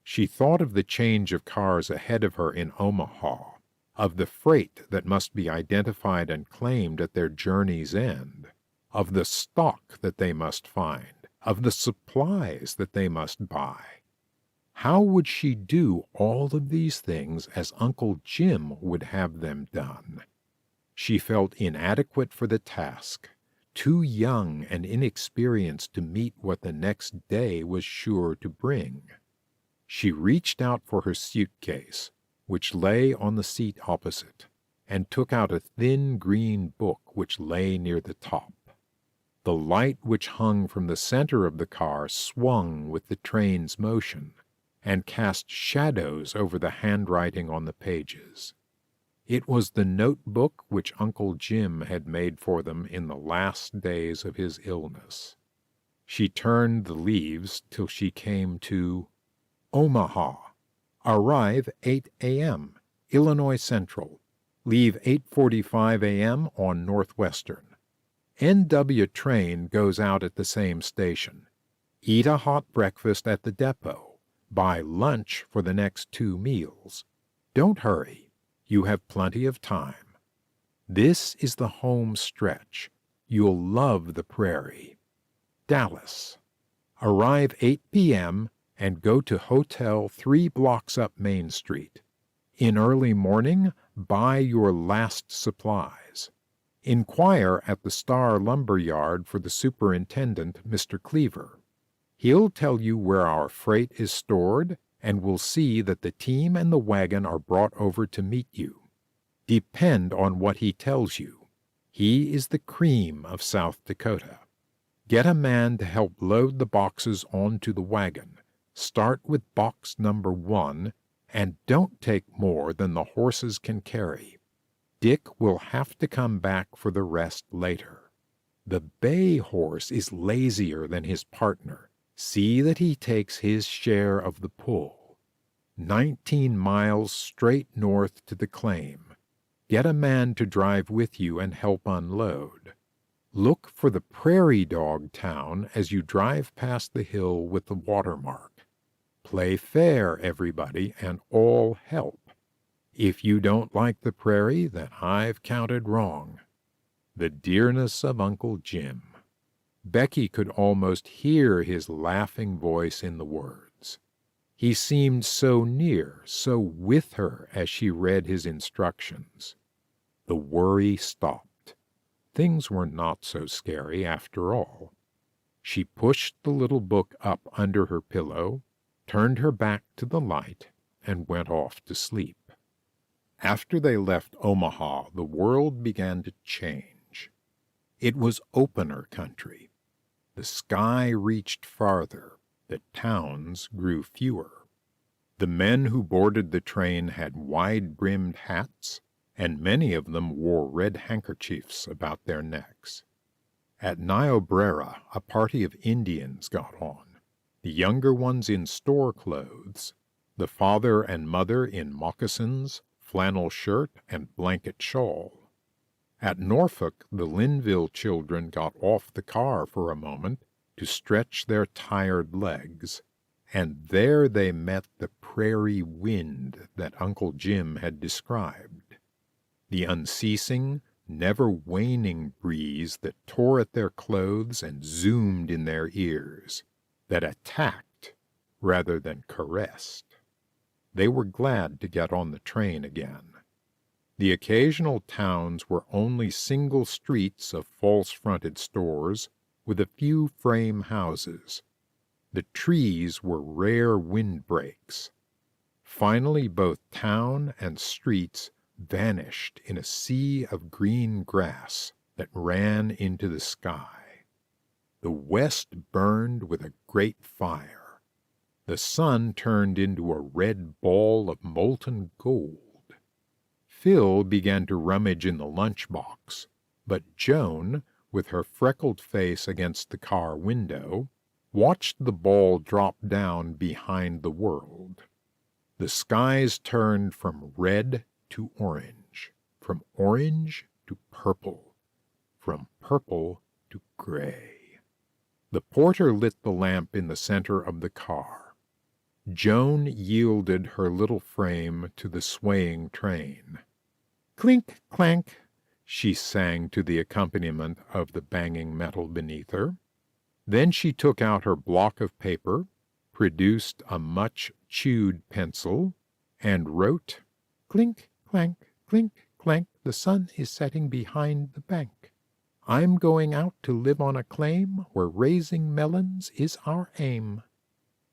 She thought of the change of cars ahead of her in Omaha, of the freight that must be identified and claimed at their journey's end, of the stock that they must find, of the supplies that they must buy. How would she do all of these things as Uncle Jim would have them done? She felt inadequate for the task, too young and inexperienced to meet what the next day was sure to bring. She reached out for her suitcase, which lay on the seat opposite, and took out a thin green book which lay near the top. The light which hung from the center of the car swung with the train's motion, and cast shadows over the handwriting on the pages. It was the notebook which Uncle Jim had made for them in the last days of his illness. She turned the leaves till she came to Omaha. Arrive 8 a.m., Illinois Central. Leave 8:45 a.m. on Northwestern. N.W. train goes out at the same station. Eat a hot breakfast at the depot. Buy lunch for the next 2 meals. Don't hurry. You have plenty of time. This is the home stretch. You'll love the prairie. Dallas. Arrive 8 p.m. and go to hotel 3 blocks up Main Street. In early morning, buy your last supplies. Inquire at the Star Lumber Yard for the superintendent, Mr. Cleaver. He'll tell you where our freight is stored, and will see that the team and the wagon are brought over to meet you. Depend on what he tells you. He is the cream of South Dakota. Get a man to help load the boxes onto the wagon. Start with box number 1, and don't take more than the horses can carry. Dick will have to come back for the rest later. The bay horse is lazier than his partner. See that he takes his share of the pull. 19 miles straight north to the claim. Get a man to drive with you and help unload. Look for the prairie dog town as you drive past the hill with the watermark. Play fair, everybody, and all help. If you don't like the prairie, then I've counted wrong. The dearness of Uncle Jim. Becky could almost hear his laughing voice in the words. He seemed so near, so with her as she read his instructions. The worry stopped. Things were not so scary after all. She pushed the little book up under her pillow, turned her back to the light, and went off to sleep. After they left Omaha, the world began to change. It was opener country. The sky reached farther. The towns grew fewer. The men who boarded the train had wide-brimmed hats, and many of them wore red handkerchiefs about their necks. At Niobrara, a party of Indians got on, the younger ones in store clothes, the father and mother in moccasins, flannel shirt, and blanket shawl. At Norfolk, the Linville children got off the car for a moment to stretch their tired legs, and there they met the prairie wind that Uncle Jim had described. The unceasing, never-waning breeze that tore at their clothes and zoomed in their ears, that attacked rather than caressed. They were glad to get on the train again. The occasional towns were only single streets of false-fronted stores with a few frame houses. The trees were rare windbreaks. Finally, both town and streets vanished in a sea of green grass that ran into the sky. The west burned with a great fire. The sun turned into a red ball of molten gold. Phil began to rummage in the lunchbox, but Joan, with her freckled face against the car window, watched the ball drop down behind the world. The skies turned from red to orange, from orange to purple, from purple to gray. The porter lit the lamp in the center of the car. Joan yielded her little frame to the swaying train. Clink, clank, she sang to the accompaniment of the banging metal beneath her. Then she took out her block of paper, produced a much-chewed pencil, and wrote, Clink, clank, clank, the sun is setting behind the bank. I'm going out to live on a claim where raising melons is our aim.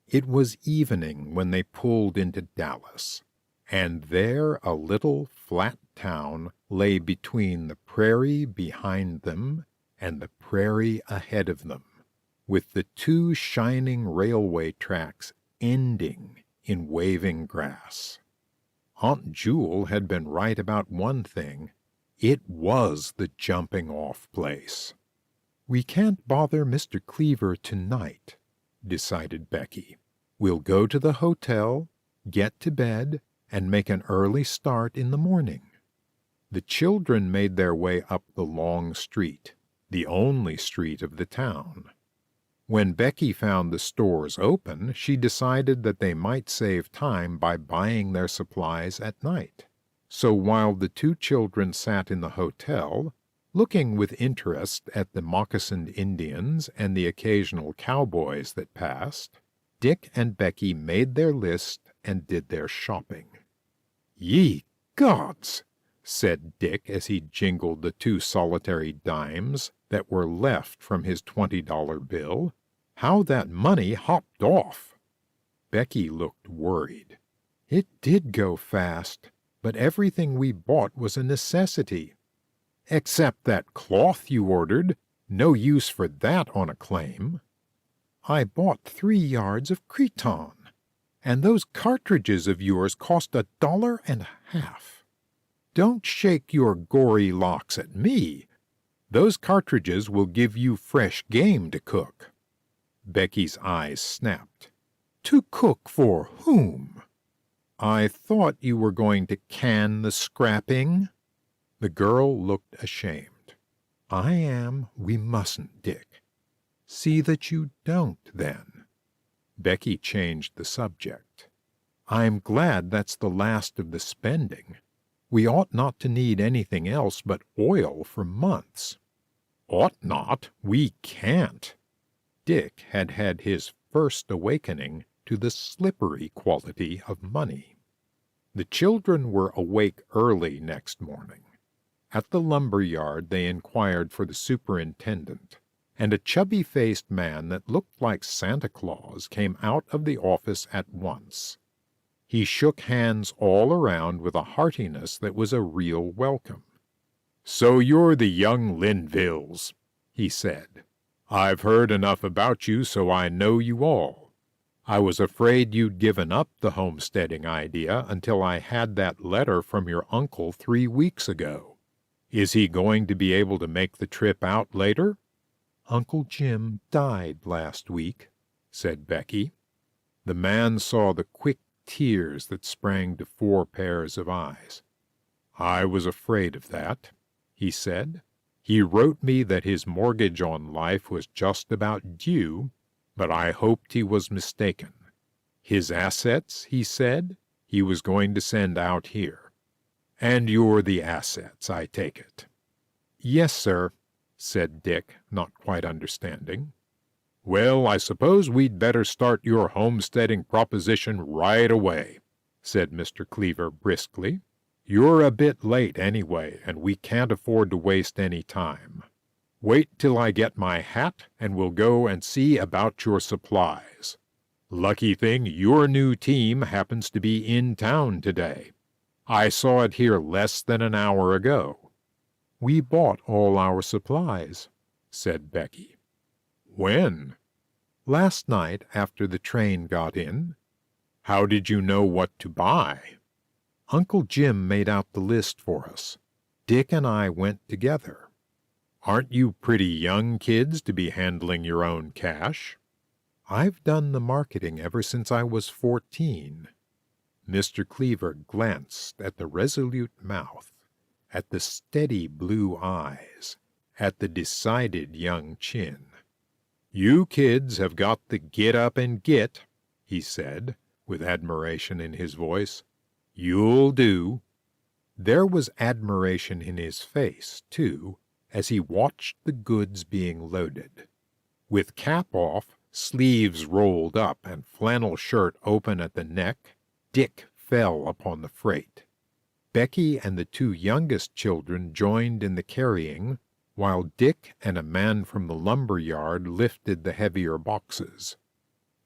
It was evening when they pulled into Dallas, and there a little flat town lay between the prairie behind them and the prairie ahead of them, with the two shining railway tracks ending in waving grass. Aunt Jewel had been right about one thing. It was the jumping-off place. We can't bother Mr. Cleaver tonight, decided Becky. We'll go to the hotel, get to bed, and make an early start in the morning. The children made their way up the long street, the only street of the town. When Becky found the stores open, she decided that they might save time by buying their supplies at night. So while the two children sat in the hotel, looking with interest at the moccasined Indians and the occasional cowboys that passed, Dick and Becky made their list and did their shopping. Ye gods, said Dick as he jingled the 2 solitary dimes that were left from his $20 bill. How that money hopped off! Becky looked worried. It did go fast, but everything we bought was a necessity. Except that cloth you ordered. No use for that on a claim. I bought 3 yards of cretonne, and those cartridges of yours cost $1.50. Don't shake your gory locks at me. Those cartridges will give you fresh game to cook. Becky's eyes snapped. To cook for whom? I thought you were going to can the scrapping. The girl looked ashamed. I am. We mustn't, Dick. See that you don't, then. Becky changed the subject. I'm glad that's the last of the spending. We ought not to need anything else but oil for months. Ought not? We can't. Dick had had his first awakening to the slippery quality of money. The children were awake early next morning. At the lumber yard they inquired for the superintendent, and a chubby-faced man that looked like Santa Claus came out of the office at once. He shook hands all around with a heartiness that was a real welcome. "So you're the young Linvilles," he said. "I've heard enough about you so I know you all. I was afraid you'd given up the homesteading idea until I had that letter from your uncle 3 weeks ago. Is he going to be able to make the trip out later?" "Uncle Jim died last week," said Becky. The man saw the quick tears that sprang to 4 pairs of eyes. "I was afraid of that," he said. "He wrote me that his mortgage on life was just about due, but I hoped he was mistaken. His assets, he said, he was going to send out here. And you're the assets, I take it." "Yes, sir," said Dick, not quite understanding. "Well, I suppose we'd better start your homesteading proposition right away," said Mr. Cleaver briskly. "You're a bit late anyway, and we can't afford to waste any time. Wait till I get my hat, and we'll go and see about your supplies. Lucky thing your new team happens to be in town today. I saw it here less than an hour ago." "We bought all our supplies," said Becky. "When?" "Last night after the train got in." "How did you know what to buy?" "Uncle Jim made out the list for us. Dick and I went together." "Aren't you pretty young kids to be handling your own cash?" "I've done the marketing ever since I was 14. Mr. Cleaver glanced at the resolute mouth, at the steady blue eyes, at the decided young chin. "You kids have got the get up and git," he said, with admiration in his voice. "You'll do." There was admiration in his face, too, as he watched the goods being loaded. With cap off, sleeves rolled up, and flannel shirt open at the neck, Dick fell upon the freight. Becky and the 2 youngest children joined in the carrying, while Dick and a man from the lumber yard lifted the heavier boxes.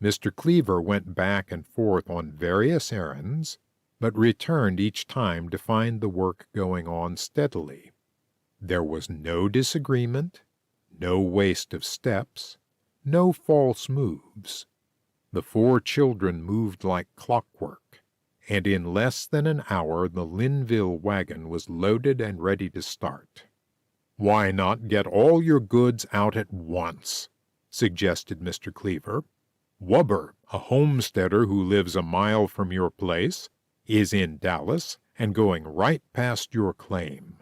Mr. Cleaver went back and forth on various errands, but returned each time to find the work going on steadily. There was no disagreement, no waste of steps, no false moves. The 4 children moved like clockwork, and in less than an hour the Linville wagon was loaded and ready to start. "Why not get all your goods out at once?" suggested Mr. Cleaver. "Wubber, a homesteader who lives a mile from your place, is in Dallas and going right past your claim.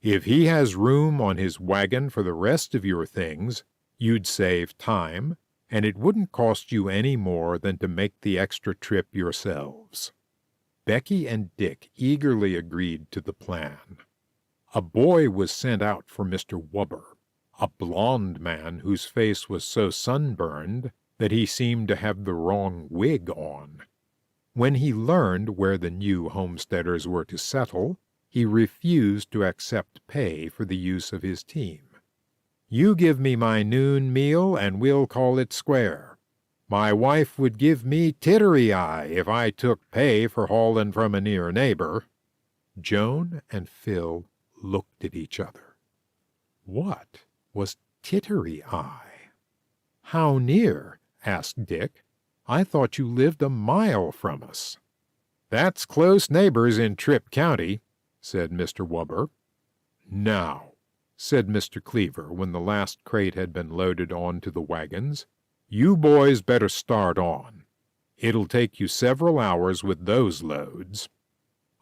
If he has room on his wagon for the rest of your things, you'd save time, and it wouldn't cost you any more than to make the extra trip yourselves." Becky and Dick eagerly agreed to the plan. A boy was sent out for Mr. Wubber, a blond man whose face was so sunburned that he seemed to have the wrong wig on. When he learned where the new homesteaders were to settle, he refused to accept pay for the use of his team. "You give me my noon meal, and we'll call it square. My wife would give me tittery-eye if I took pay for hauling from a near neighbor." Joan and Phil looked at each other. What was Tittery-Eye? "How near?" asked Dick. "I thought you lived a mile from us." "That's close neighbors in Tripp County," said Mr. Wubber. "Now," said Mr. Cleaver, when the last crate had been loaded onto the wagons, "you boys better start on. It'll take you several hours with those loads.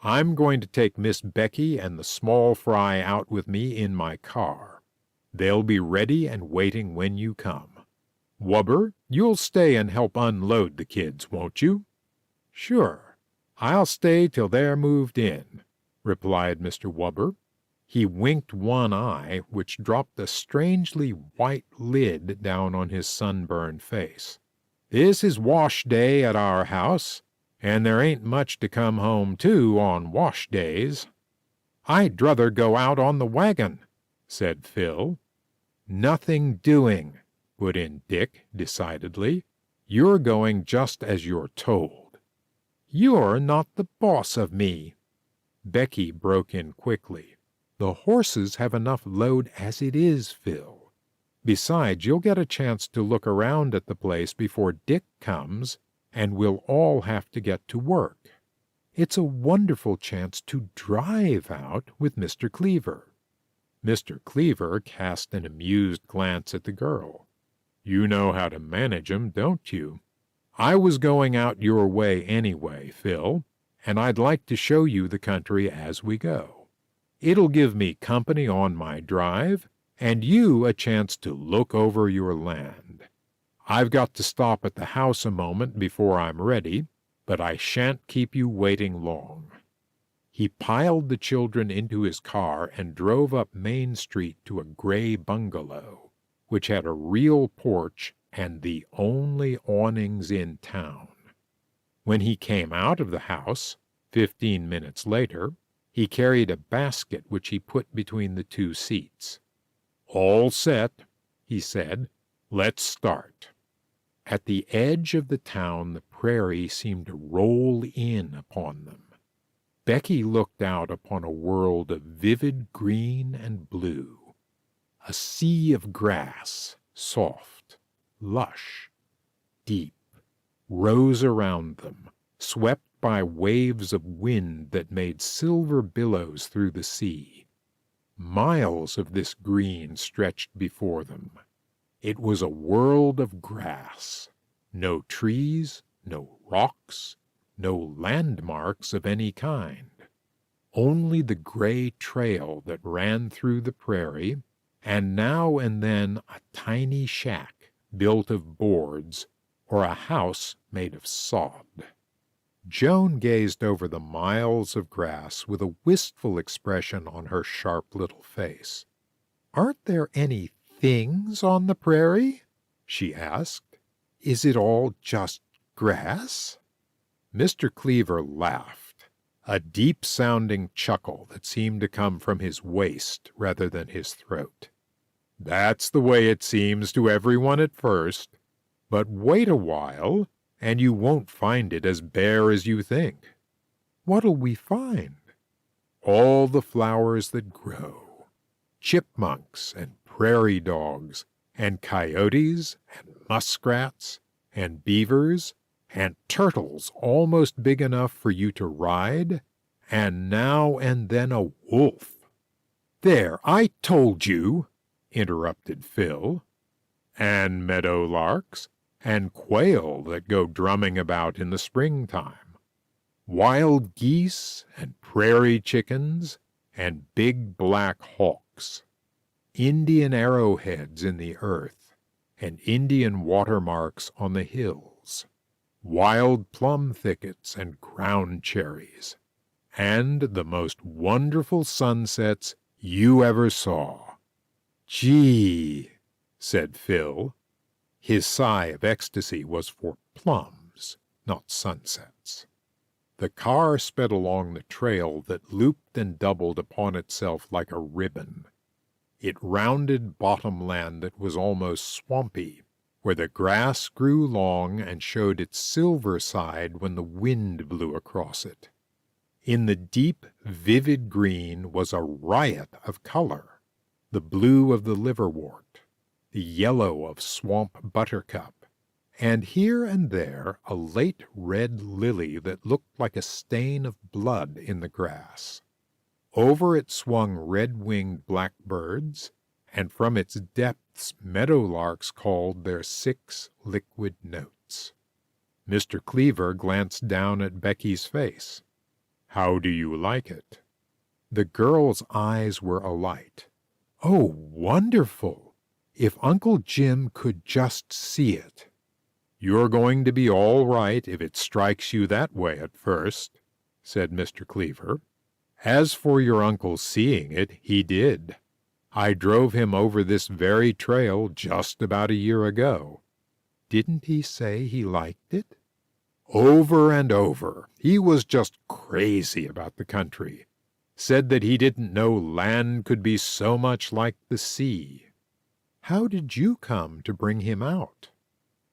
I'm going to take Miss Becky and the small fry out with me in my car. They'll be ready and waiting when you come. Wubber, you'll stay and help unload the kids, won't you?" "Sure. I'll stay till they're moved in," replied Mr. Wubber. He winked one eye, which dropped a strangely white lid down on his sunburned face. "This is wash day at our house, and there ain't much to come home to on wash days." "I'd druther go out on the wagon," said Phil. "Nothing doing," put in Dick decidedly. "You're going just as you're told." "You're not the boss of me." Becky broke in quickly. "The horses have enough load as it is, Phil. Besides, you'll get a chance to look around at the place before Dick comes, and we'll all have to get to work. It's a wonderful chance to drive out with Mr. Cleaver." Mr. Cleaver cast an amused glance at the girl. "You know how to manage 'em, don't you? I was going out your way anyway, Phil, and I'd like to show you the country as we go. It'll give me company on my drive, and you a chance to look over your land. I've got to stop at the house a moment before I'm ready, but I shan't keep you waiting long." He piled the children into his car and drove up Main Street to a gray bungalow, which had a real porch and the only awnings in town. When he came out of the house, 15 minutes later, he carried a basket which he put between the two seats. "All set," he said. "Let's start." At the edge of the town, the prairie seemed to roll in upon them. Becky looked out upon a world of vivid green and blue. A sea of grass, soft, lush, deep, rose around them, swept by waves of wind that made silver billows through the sea. Miles of this green stretched before them. It was a world of grass, no trees, no rocks, no landmarks of any kind. Only the gray trail that ran through the prairie, and now and then a tiny shack built of boards or a house made of sod. Joan gazed over the miles of grass with a wistful expression on her sharp little face. "Aren't there any things on the prairie?" she asked. "Is it all just grass?" Mr. Cleaver laughed, a deep-sounding chuckle that seemed to come from his waist rather than his throat. "That's the way it seems to everyone at first. But wait a while, and you won't find it as bare as you think." "What'll we find?" "All the flowers that grow. Chipmunks and prairie dogs, and coyotes, and muskrats, and beavers, and turtles almost big enough for you to ride, and now and then a wolf." "There, I told you," interrupted Phil. "And meadowlarks, and quail that go drumming about in the springtime. Wild geese, and prairie chickens, and big black hawks. Indian arrowheads in the earth, and Indian watermarks on the hills. Wild plum thickets and ground cherries, and the most wonderful sunsets you ever saw." "Gee," said Phil. His sigh of ecstasy was for plums, not sunsets. The car sped along the trail that looped and doubled upon itself like a ribbon. It rounded bottomland that was almost swampy, where the grass grew long and showed its silver side when the wind blew across it. In the deep, vivid green was a riot of color. the blue of the liverwort, the yellow of swamp buttercup, and here and there a late red lily that looked like a stain of blood in the grass. Over it swung red-winged blackbirds, and from its depths meadowlarks called their 6 liquid notes. Mr. Cleaver glanced down at Becky's face. "How do you like it?" The girl's eyes were alight. "Oh, wonderful! If Uncle Jim could just see it." "You're going to be all right if it strikes you that way at first," said Mr. Cleaver. "As for your uncle seeing it, he did. I drove him over this very trail just about a year ago." "Didn't he say he liked it?" "Over and over. He was just crazy about the country. Said that he didn't know land could be so much like the sea." "How did you come to bring him out?"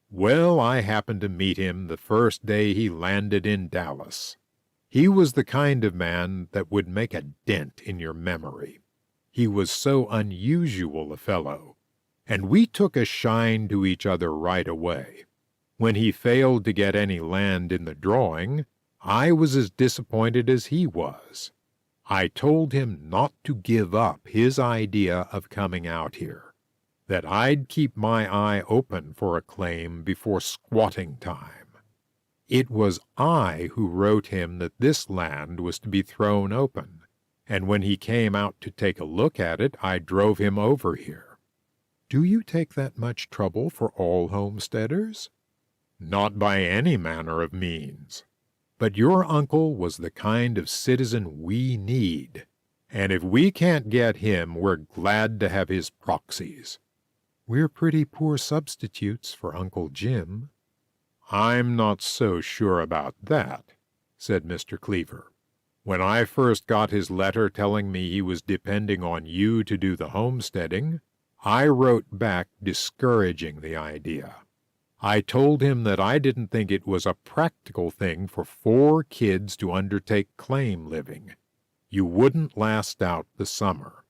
"Well, I happened to meet him the first day he landed in Dallas. He was the kind of man that would make a dent in your memory. He was so unusual a fellow, and we took a shine to each other right away. When he failed to get any land in the drawing, I was as disappointed as he was. I told him not to give up his idea of coming out here, that I'd keep my eye open for a claim before squatting time. It was I who wrote him that this land was to be thrown open, and when he came out to take a look at it, I drove him over here." "Do you take that much trouble for all homesteaders?" "Not by any manner of means. But your uncle was the kind of citizen we need, and if we can't get him, we're glad to have his proxies." "We're pretty poor substitutes for Uncle Jim." "I'm not so sure about that," said Mr. Cleaver. "When I first got his letter telling me he was depending on you to do the homesteading, I wrote back discouraging the idea. I told him that I didn't think it was a practical thing for 4 kids to undertake claim living. You wouldn't last out the summer.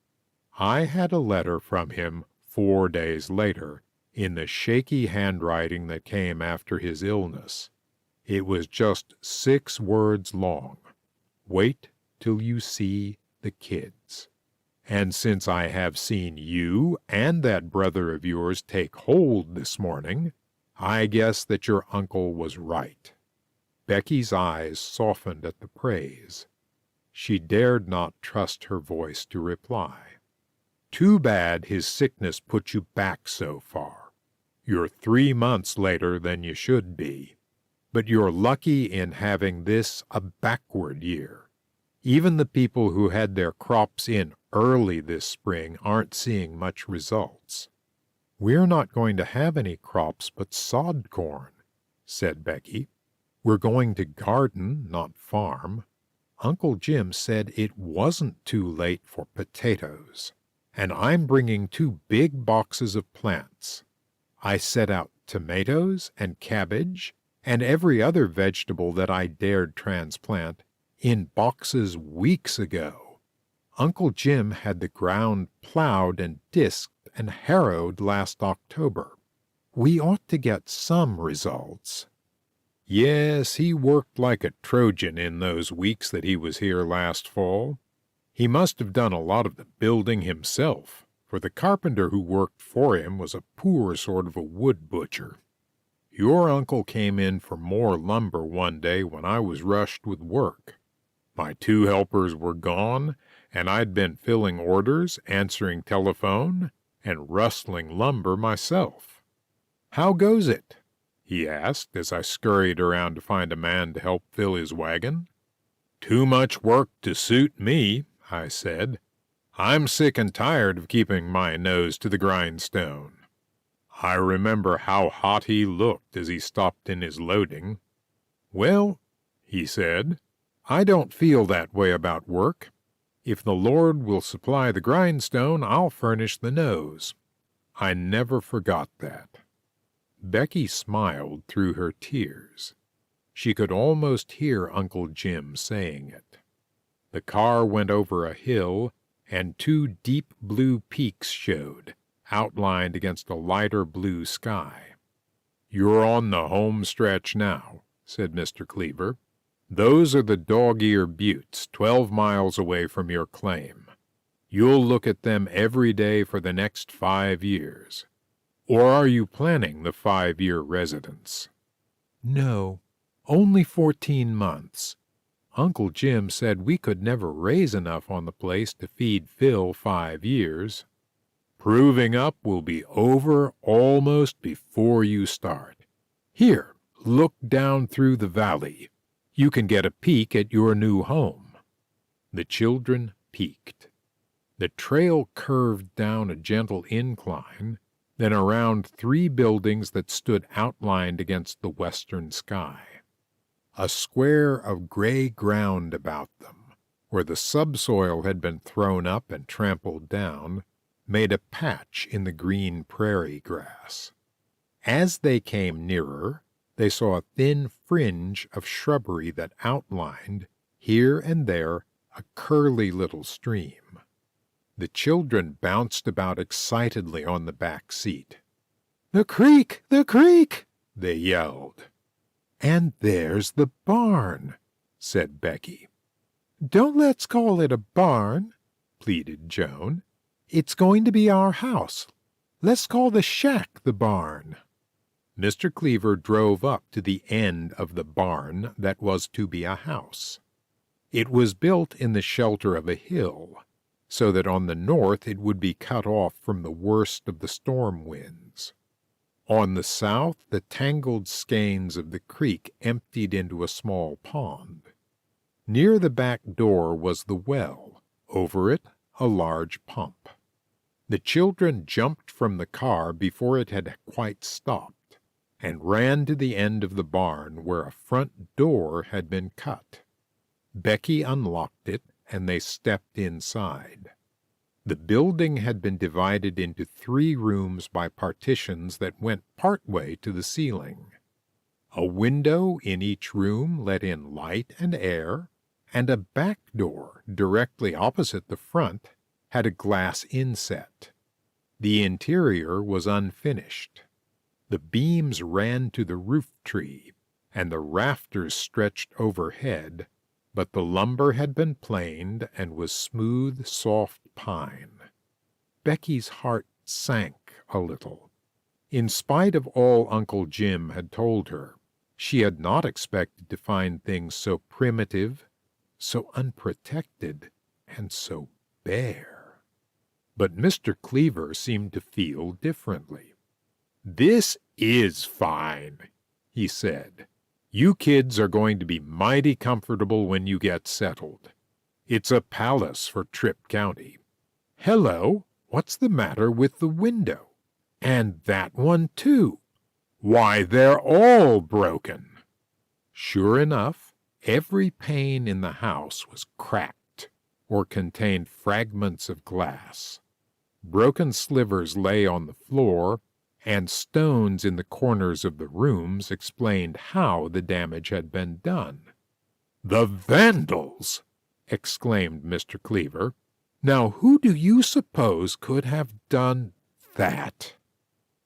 I had a letter from him 4 days later, in the shaky handwriting that came after his illness. It was just 6 words long. 'Wait till you see the kids.' And since I have seen you and that brother of yours take hold this morning, I guess that your uncle was right." Becky's eyes softened at the praise. She dared not trust her voice to reply. "Too bad his sickness put you back so far. You're 3 months later than you should be. But you're lucky in having this a backward year. Even the people who had their crops in early this spring aren't seeing much results." "We're not going to have any crops but sod corn," said Becky. "We're going to garden, not farm. Uncle Jim said it wasn't too late for potatoes, and I'm bringing 2 big boxes of plants. I set out tomatoes and cabbage and every other vegetable that I dared transplant in boxes weeks ago. Uncle Jim had the ground plowed and disked and harrowed last October. We ought to get some results." "Yes, he worked like a Trojan in those weeks that he was here last fall. He must have done a lot of the building himself, for the carpenter who worked for him was a poor sort of a wood butcher. Your uncle came in for more lumber one day when I was rushed with work. My 2 helpers were gone, and I'd been filling orders, answering telephone, and rustling lumber myself. 'How goes it?' he asked as I scurried around to find a man to help fill his wagon. 'Too much work to suit me,' I said. 'I'm sick and tired of keeping my nose to the grindstone.' I remember how hot he looked as he stopped in his loading. 'Well,' he said, 'I don't feel that way about work. If the Lord will supply the grindstone, I'll furnish the nose.' I never forgot that." Becky smiled through her tears. She could almost hear Uncle Jim saying it. The car went over a hill, and 2 deep blue peaks showed, outlined against a lighter blue sky. "You're on the home stretch now," said Mr. Cleaver. "Those are the Dog-Ear Buttes, 12 miles away from your claim. You'll look at them every day for the next 5 years. Or are you planning the 5-year residence?" "No, only 14 months. Uncle Jim said we could never raise enough on the place to feed Phil 5 years. Proving up will be over almost before you start. Here, look down through the valley. You can get a peek at your new home." The children peeked. The trail curved down a gentle incline, then around 3 buildings that stood outlined against the western sky. A square of gray ground about them, where the subsoil had been thrown up and trampled down, made a patch in the green prairie grass. As they came nearer, they saw a thin fringe of shrubbery that outlined, here and there, a curly little stream. The children bounced about excitedly on the back seat. "The creek! The creek!" they yelled. "And there's the barn," said Becky. "Don't let's call it a barn," pleaded Joan. "It's going to be our house. Let's call the shack the barn." Mr. Cleaver drove up to the end of the barn that was to be a house. It was built in the shelter of a hill, so that on the north it would be cut off from the worst of the storm winds. On the south, the tangled skeins of the creek emptied into a small pond. Near the back door was the well, over it a large pump. The children jumped from the car before it had quite stopped, and ran to the end of the barn where a front door had been cut. Becky unlocked it, and they stepped inside. The building had been divided into 3 rooms by partitions that went part way to the ceiling. A window in each room let in light and air, and a back door directly opposite the front had a glass inset. The interior was unfinished. The beams ran to the roof tree, and the rafters stretched overhead, but the lumber had been planed and was smooth, soft pine. Becky's heart sank a little. In spite of all Uncle Jim had told her, she had not expected to find things so primitive, so unprotected, and so bare. But Mr. Cleaver seemed to feel differently. "This is fine," he said. "You kids are going to be mighty comfortable when you get settled. It's a palace for Tripp County. Hello, what's the matter with the window? And that one, too. Why, they're all broken." Sure enough, every pane in the house was cracked or contained fragments of glass. Broken slivers lay on the floor, and stones in the corners of the rooms explained how the damage had been done. "The vandals!" exclaimed Mr. Cleaver. "Now who do you suppose could have done that?"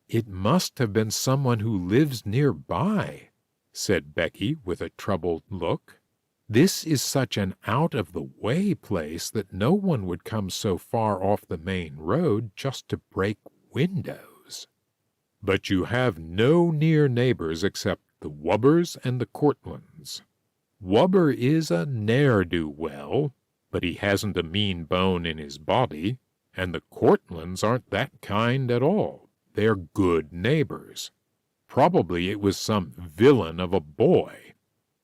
"It must have been someone who lives nearby," said Becky with a troubled look. "This is such an out-of-the-way place that no one would come so far off the main road just to break windows." "But you have no near neighbors except the Wubbers and the Cortlands. Wubber is a ne'er-do-well, but he hasn't a mean bone in his body, and the Cortlands aren't that kind at all. They're good neighbors. Probably it was some villain of a boy.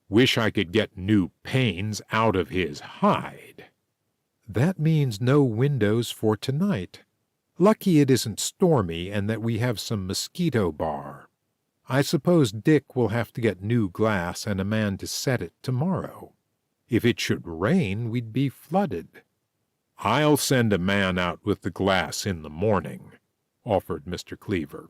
Wish I could get new panes out of his hide." "That means no windows for tonight. Lucky it isn't stormy and that we have some mosquito bar. I suppose Dick will have to get new glass and a man to set it tomorrow. If it should rain, we'd be flooded." "I'll send a man out with the glass in the morning," offered Mr. Cleaver.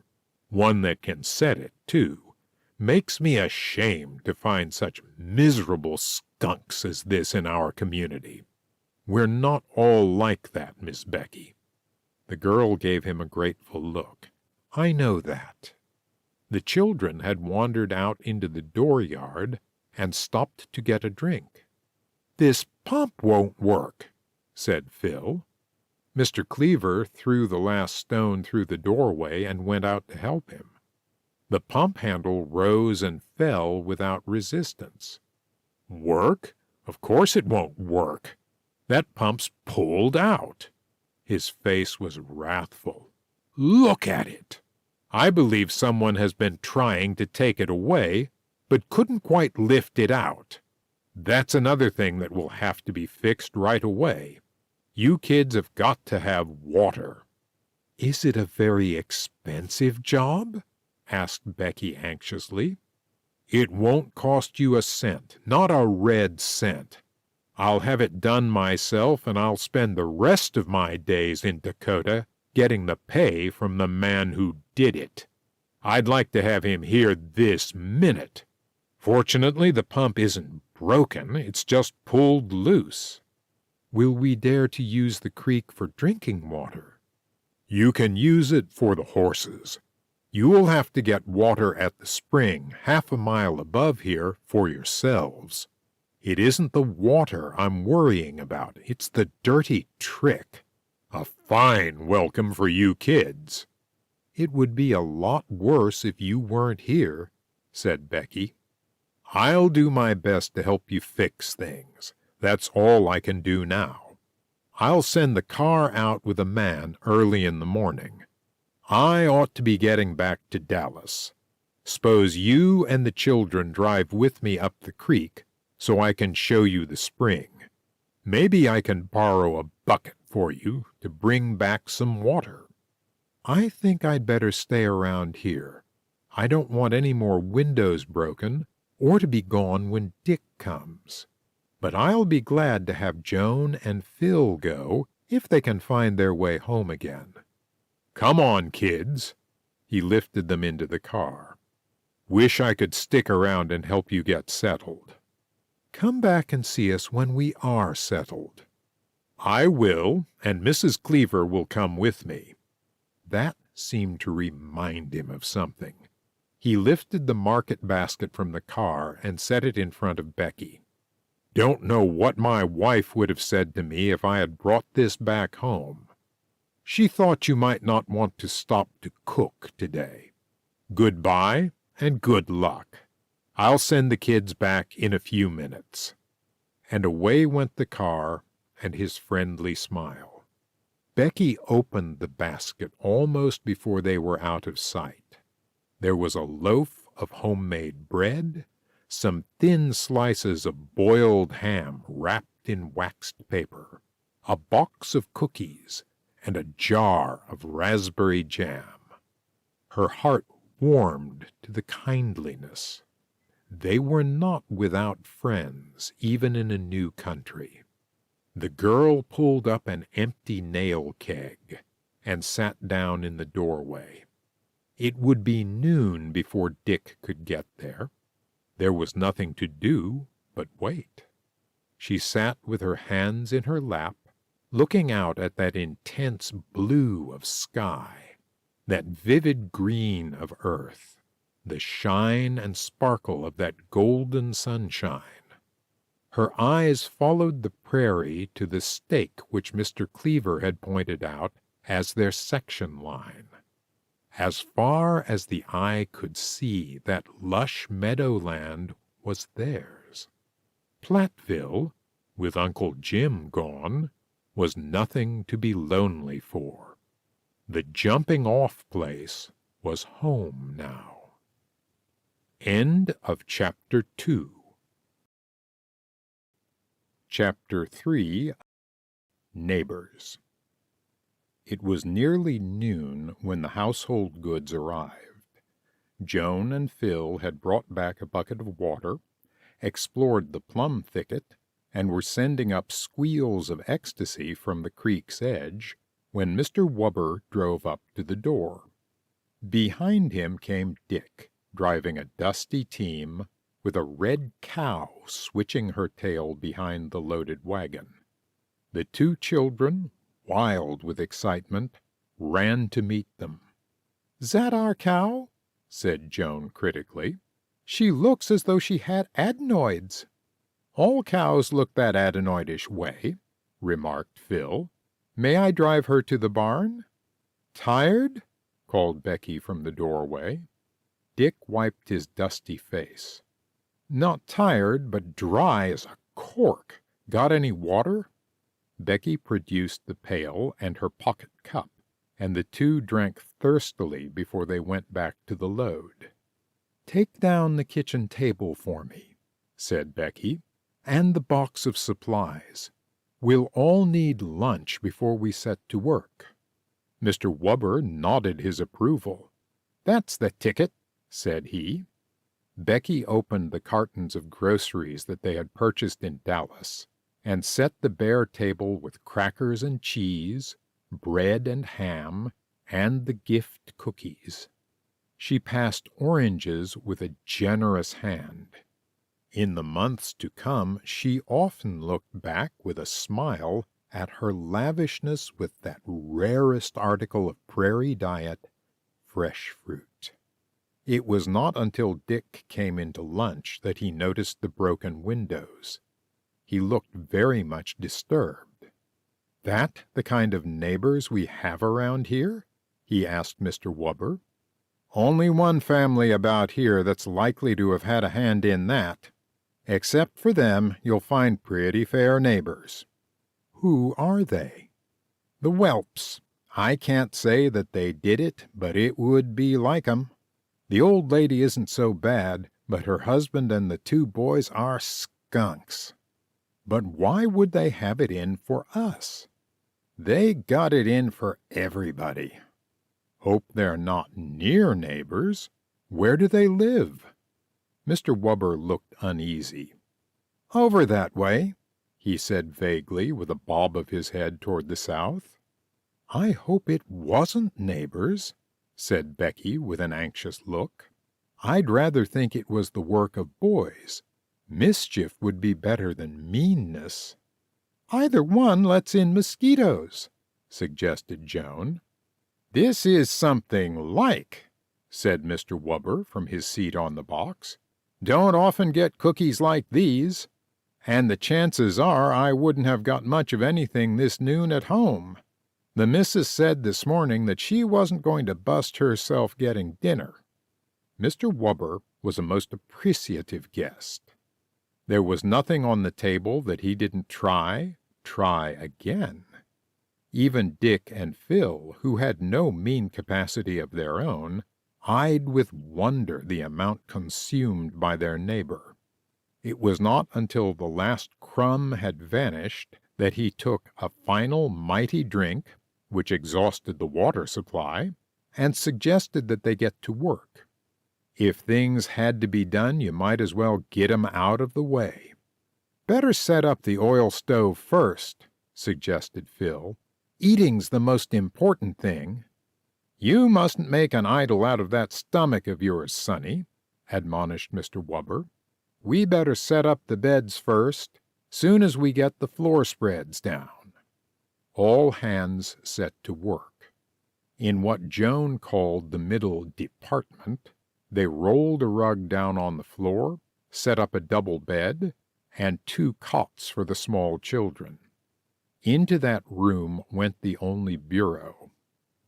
"One that can set it, too. Makes me ashamed to find such miserable skunks as this in our community." We're not all like that, Miss Becky." The girl gave him a grateful look. "I know that." The children had wandered out into the dooryard and stopped to get a drink. "This pump won't work," said Phil. Mr. Cleaver threw the last stone through the doorway and went out to help him. The pump handle rose and fell without resistance. "Work? Of course it won't work. That pump's pulled out." His face was wrathful. "Look at it. I believe someone has been trying to take it away, but couldn't quite lift it out. That's another thing that will have to be fixed right away. You kids have got to have water." "Is it a very expensive job?" asked Becky anxiously. "It won't cost you a cent, not a red cent. I'll have it done myself, and I'll spend the rest of my days in Dakota getting the pay from the man who did it. I'd like to have him here this minute. Fortunately, the pump isn't broken, it's just pulled loose." "Will we dare to use the creek for drinking water?" "You can use it for the horses. You will have to get water at the spring 1/2 mile above here for yourselves. It isn't the water I'm worrying about, it's the dirty trick. A fine welcome for you kids." "It would be a lot worse if you weren't here," said Becky. "I'll do my best to help you fix things. That's all I can do now. I'll send the car out with a man early in the morning. I ought to be getting back to Dallas. Suppose you and the children drive with me up the creek so I can show you the spring. Maybe I can borrow a bucket for you to bring back some water." "I think I'd better stay around here. I don't want any more windows broken or to be gone when Dick comes. But I'll be glad to have Joan and Phil go if they can find their way home again. Come on, kids." He lifted them into the car. "Wish I could stick around and help you get settled." "Come back and see us when we are settled." "I will, and Mrs. Cleaver will come with me." That seemed to remind him of something. He lifted the market basket from the car and set it in front of Becky. "Don't know what my wife would have said to me if I had brought this back home. She thought you might not want to stop to cook today. Goodbye and good luck. I'll send the kids back in a few minutes." And away went the car and his friendly smile. Becky opened the basket almost before they were out of sight. There was a loaf of homemade bread, some thin slices of boiled ham wrapped in waxed paper, a box of cookies, and a jar of raspberry jam. Her heart warmed to the kindliness. They were not without friends, even in a new country. The girl pulled up an empty nail keg and sat down in the doorway. It would be noon before Dick could get there. There was nothing to do but wait. She sat with her hands in her lap, looking out at that intense blue of sky, that vivid green of earth, the shine and sparkle of that golden sunshine. Her eyes followed the prairie to the stake which Mr. Cleaver had pointed out as their section line. As far as the eye could see, that lush meadowland was theirs. Platteville, with Uncle Jim gone, was nothing to be lonely for. The jumping-off place was home now. End of Chapter 2. Chapter 3. Neighbors. It was nearly noon when the household goods arrived. Joan and Phil had brought back a bucket of water, explored the plum thicket, and were sending up squeals of ecstasy from the creek's edge when Mr. Wubber drove up to the door. Behind him came Dick, driving a dusty team, with a red cow switching her tail behind the loaded wagon. The two children, wild with excitement, ran to meet them. "'That our cow?" said Joan critically. "She looks as though she had adenoids." "All cows look that adenoidish way," remarked Phil. "May I drive her to the barn?" "Tired?" called Becky from the doorway. Dick wiped his dusty face. "Not tired, but dry as a cork. Got any water?" Becky produced the pail and her pocket cup, and the two drank thirstily before they went back to the load. "Take down the kitchen table for me," said Becky, "and the box of supplies. We'll all need lunch before we set to work." Mr. Wubber nodded his approval. "That's the ticket," said he. Becky opened the cartons of groceries that they had purchased in Dallas, and set the bare table with crackers and cheese, bread and ham, and the gift cookies. She passed oranges with a generous hand. In the months to come she often looked back with a smile at her lavishness with that rarest article of prairie diet, fresh fruit. It was not until Dick came into lunch that he noticed the broken windows. He looked very much disturbed. "That the kind of neighbors we have around here?" he asked Mr. Wubber. "Only one family about here that's likely to have had a hand in that. Except for them, you'll find pretty fair neighbors." "Who are they?" "The Whelps. I can't say that they did it, but it would be like 'em. The old lady isn't so bad, but her husband and the two boys are skunks." "But why would they have it in for us?" "They got it in for everybody." "Hope they're not near neighbors. Where do they live?" Mr. Wubber looked uneasy. "Over that way," he said vaguely, with a bob of his head toward the south. "I hope it wasn't neighbors," said Becky with an anxious look. "I'd rather think it was the work of boys. Mischief would be better than meanness." "Either one lets in mosquitoes," suggested Joan. "This is something like," said Mr. Wubber from his seat on the box. "Don't often get cookies like these. And the chances are I wouldn't have got much of anything this noon at home. The missus said this morning that she wasn't going to bust herself getting dinner." Mr. Wubber was a most appreciative guest. There was nothing on the table that he didn't try again. Even Dick and Phil, who had no mean capacity of their own, eyed with wonder the amount consumed by their neighbor. It was not until the last crumb had vanished that he took a final mighty drink, which exhausted the water supply, and suggested that they get to work. If things had to be done, you might as well get 'em out of the way. "Better set up the oil stove first," suggested Phil. "Eating's the most important thing." "You mustn't make an idol out of that stomach of yours, Sonny," admonished Mr. Wubber. "We better set up the beds first, soon as we get the floor spreads down." All hands set to work. In what Joan called the middle department, they rolled a rug down on the floor, set up a double bed, and 2 cots for the small children. Into that room went the only bureau.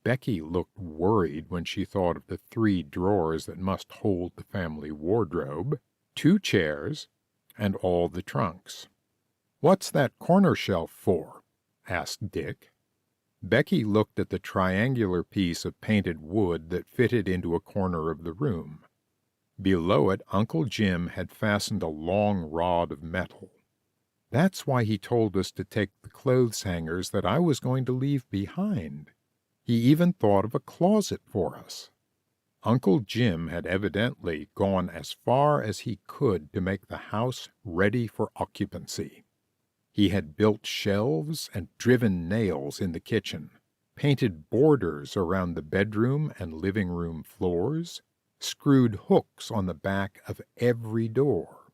Becky looked worried when she thought of the 3 drawers that must hold the family wardrobe, 2 chairs, and all the trunks. "What's that corner shelf for?" asked Dick. Becky looked at the triangular piece of painted wood that fitted into a corner of the room. Below it Uncle Jim had fastened a long rod of metal. "That's why he told us to take the clothes hangers that I was going to leave behind. He even thought of a closet for us." Uncle Jim had evidently gone as far as he could to make the house ready for occupancy. He had built shelves and driven nails in the kitchen, painted borders around the bedroom and living room floors, screwed hooks on the back of every door.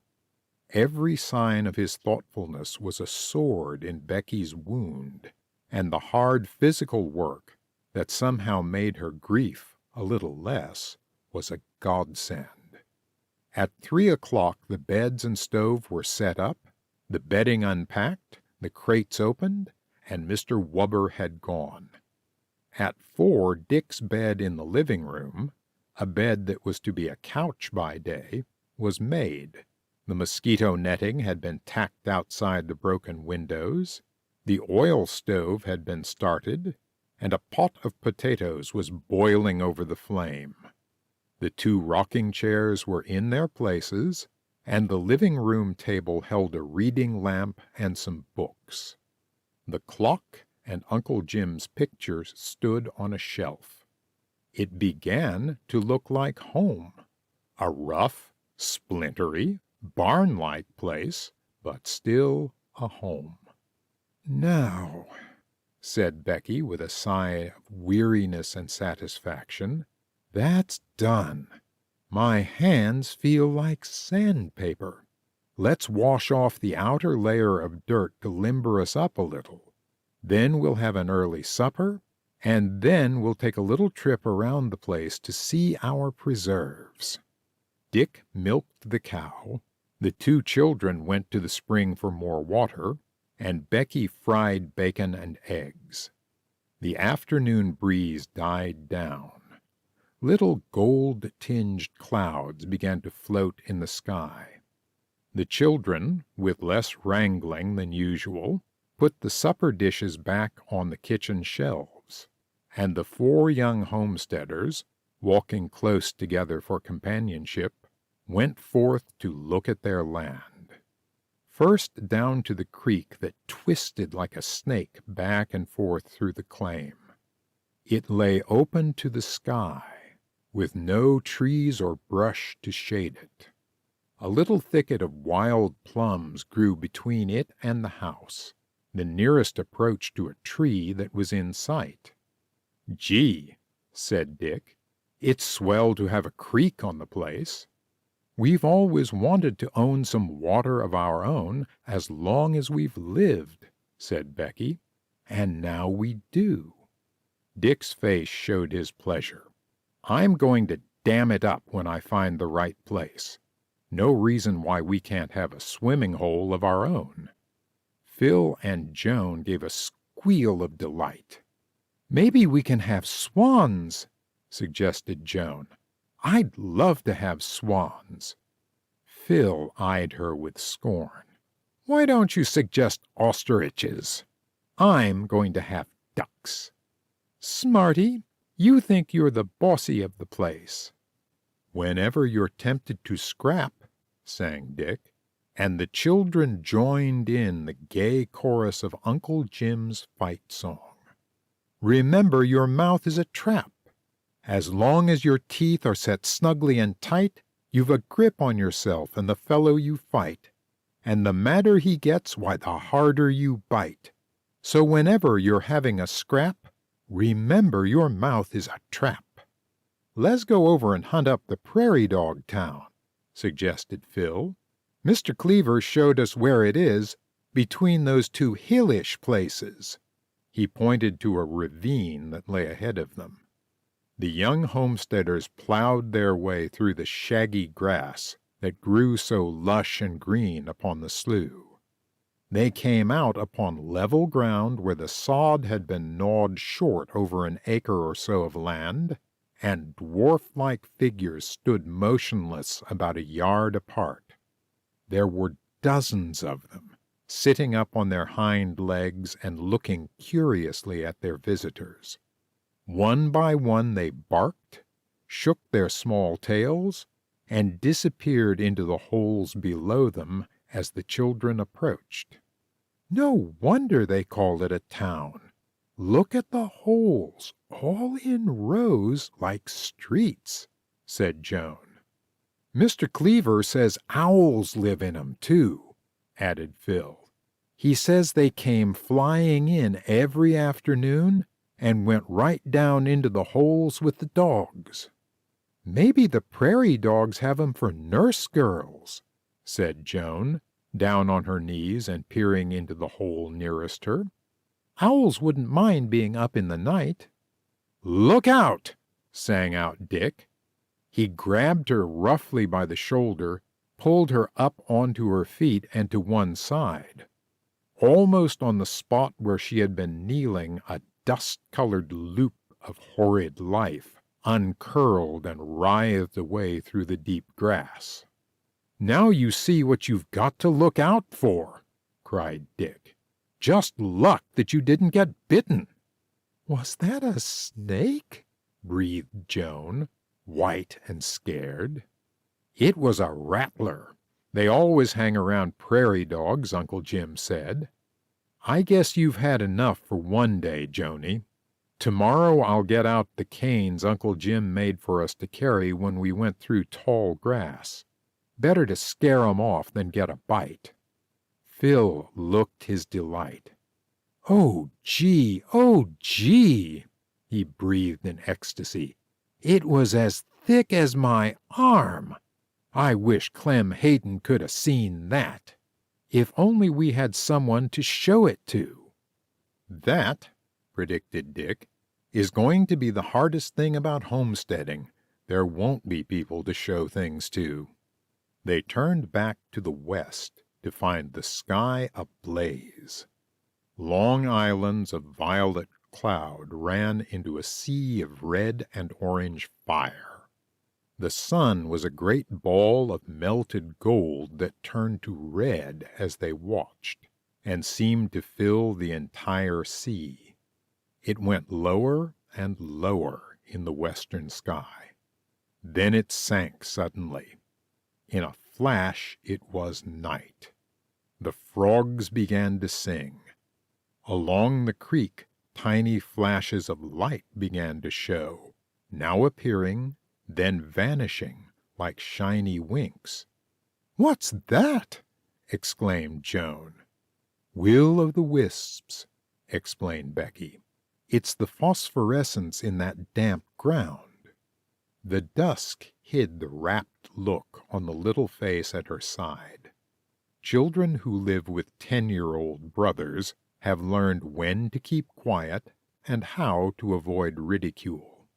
Every sign of his thoughtfulness was a sword in Becky's wound, and the hard physical work that somehow made her grief a little less was a godsend. At 3 o'clock the beds and stove were set up, the bedding unpacked, the crates opened, and Mr. Wubber had gone. At 4, Dick's bed in the living room, a bed that was to be a couch by day, was made. The mosquito netting had been tacked outside the broken windows, the oil stove had been started, and a pot of potatoes was boiling over the flame. The 2 rocking chairs were in their places, and the living room table held a reading lamp and some books. The clock and Uncle Jim's picture stood on a shelf. It began to look like home, a rough, splintery, barn-like place, but still a home. "Now," said Becky with a sigh of weariness and satisfaction, "that's done. My hands feel like sandpaper. Let's wash off the outer layer of dirt to limber us up a little. Then we'll have an early supper, and then we'll take a little trip around the place to see our preserves." Dick milked the cow, the 2 children went to the spring for more water, and Becky fried bacon and eggs. The afternoon breeze died down. Little gold-tinged clouds began to float in the sky. The children, with less wrangling than usual, put the supper dishes back on the kitchen shelves, and the 4 young homesteaders, walking close together for companionship, went forth to look at their land. First down to the creek that twisted like a snake back and forth through the claim. It lay open to the sky, with no trees or brush to shade it. A little thicket of wild plums grew between it and the house, the nearest approach to a tree that was in sight. "Gee," said Dick, "it's swell to have a creek on the place." "We've always wanted to own some water of our own as long as we've lived," said Becky, "and now we do." Dick's face showed his pleasure. "I'm going to dam it up when I find the right place. No reason why we can't have a swimming hole of our own." Phil and Joan gave a squeal of delight. "Maybe we can have swans," suggested Joan. "I'd love to have swans." Phil eyed her with scorn. "Why don't you suggest ostriches? I'm going to have ducks." "Smarty, you think you're the bossy of the place." "Whenever you're tempted to scrap," sang Dick, and the children joined in the gay chorus of Uncle Jim's fight song. "Remember, your mouth is a trap. As long as your teeth are set snugly and tight, you've a grip on yourself and the fellow you fight. And the madder he gets, why, the harder you bite. So whenever you're having a scrap, remember your mouth is a trap." "Let's go over and hunt up the prairie dog town," suggested Phil. "Mr. Cleaver showed us where it is, between those 2 hillish places." He pointed to a ravine that lay ahead of them. The young homesteaders plowed their way through the shaggy grass that grew so lush and green upon the slough. They came out upon level ground where the sod had been gnawed short over an acre or so of land, and dwarf-like figures stood motionless about a yard apart. There were dozens of them, sitting up on their hind legs and looking curiously at their visitors. One by one they barked, shook their small tails, and disappeared into the holes below them as the children approached. "No wonder they call it a town. Look at the holes, all in rows like streets," said Joan. "Mr. Cleaver says owls live in 'em, too," added Phil. "He says they came flying in every afternoon and went right down into the holes with the dogs." "Maybe the prairie dogs have 'em for nurse girls," said Joan, down on her knees and peering into the hole nearest her. "Owls wouldn't mind being up in the night." "Look out!" sang out Dick. He grabbed her roughly by the shoulder, pulled her up onto her feet and to one side. Almost on the spot where she had been kneeling, a dust-colored loop of horrid life uncurled and writhed away through the deep grass. "Now you see what you've got to look out for," cried Dick. "Just luck that you didn't get bitten." "Was that a snake?" breathed Joan, white and scared. "It was a rattler. They always hang around prairie dogs," Uncle Jim said. "I guess you've had enough for one day, Joni. Tomorrow I'll get out the canes Uncle Jim made for us to carry when we went through tall grass. Better to scare 'em off than get a bite." Phil looked his delight. "Oh, gee, he breathed in ecstasy. "It was as thick as my arm. I wish Clem Hayden could 'a' seen that. If only we had someone to show it to." "That," predicted Dick, "is going to be the hardest thing about homesteading. There won't be people to show things to." They turned back to the west to find the sky ablaze. Long islands of violet cloud ran into a sea of red and orange fire. The sun was a great ball of melted gold that turned to red as they watched, and seemed to fill the entire sea. It went lower and lower in the western sky. Then it sank suddenly. In a flash it was night. The frogs began to sing. Along the creek tiny flashes of light began to show, now appearing, then vanishing like shiny winks. "What's that?" exclaimed Joan. "Will-o'-the-wisps," explained Becky. "It's the phosphorescence in that damp ground." The dusk hid the rapt look on the little face at her side. Children who live with 10-year-old brothers have learned when to keep quiet and how to avoid ridicule.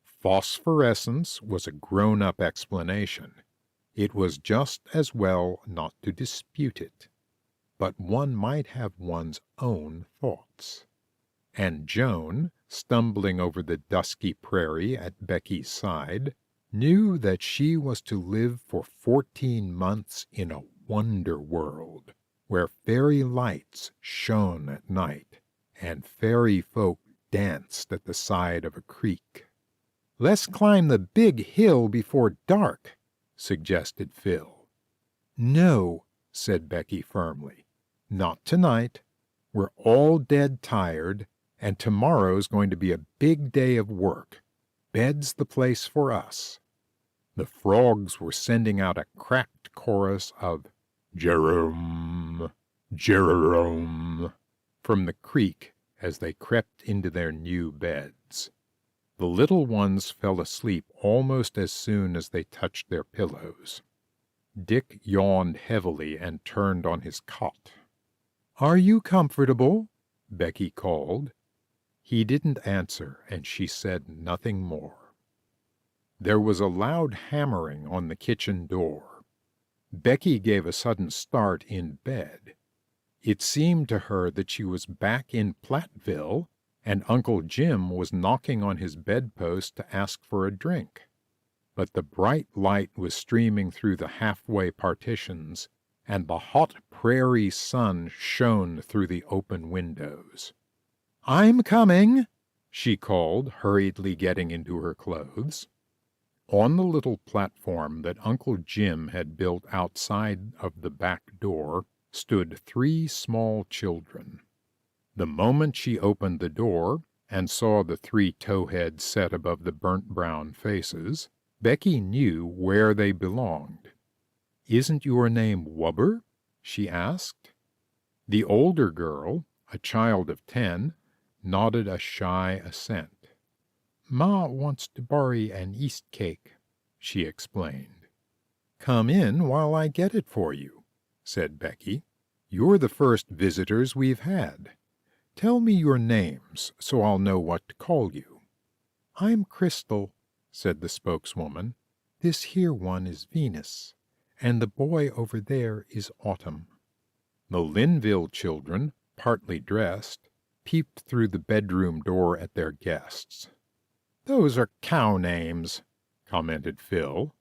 Phosphorescence was a grown-up explanation. It was just as well not to dispute it. But one might have one's own thoughts. And Joan, stumbling over the dusky prairie at Becky's side, knew that she was to live for 14 months in a wonder world, where fairy lights shone at night, and fairy folk danced at the side of a creek. "Let's climb the big hill before dark," suggested Phil. "No," said Becky firmly. "Not tonight. We're all dead tired, and tomorrow's going to be a big day of work. Bed's the place for us." The frogs were sending out a cracked chorus of "Jerome, Jerome" from the creek as they crept into their new beds. The little ones fell asleep almost as soon as they touched their pillows. Dick yawned heavily and turned on his cot. "Are you comfortable?" Becky called. He didn't answer, and she said nothing more. There was a loud hammering on the kitchen door. Becky gave a sudden start in bed. It seemed to her that she was back in Platteville, and Uncle Jim was knocking on his bedpost to ask for a drink. But the bright light was streaming through the halfway partitions, and the hot prairie sun shone through the open windows. "I'm coming," she called, hurriedly getting into her clothes. On the little platform that Uncle Jim had built outside of the back door stood 3 small children. The moment she opened the door and saw the 3 towheads set above the burnt-brown faces, Becky knew where they belonged. "Isn't your name Wubber?" she asked. The older girl, a child of 10, nodded a shy assent. "Ma wants to borry an East cake," she explained. "Come in while I get it for you," said Becky. "You're the first visitors we've had. Tell me your names so I'll know what to call you." "I'm Crystal," said the spokeswoman. "This here one is Venus, and the boy over there is Autumn." The Linville children, partly dressed, peeped through the bedroom door at their guests. "Those are cow names," commented Phil.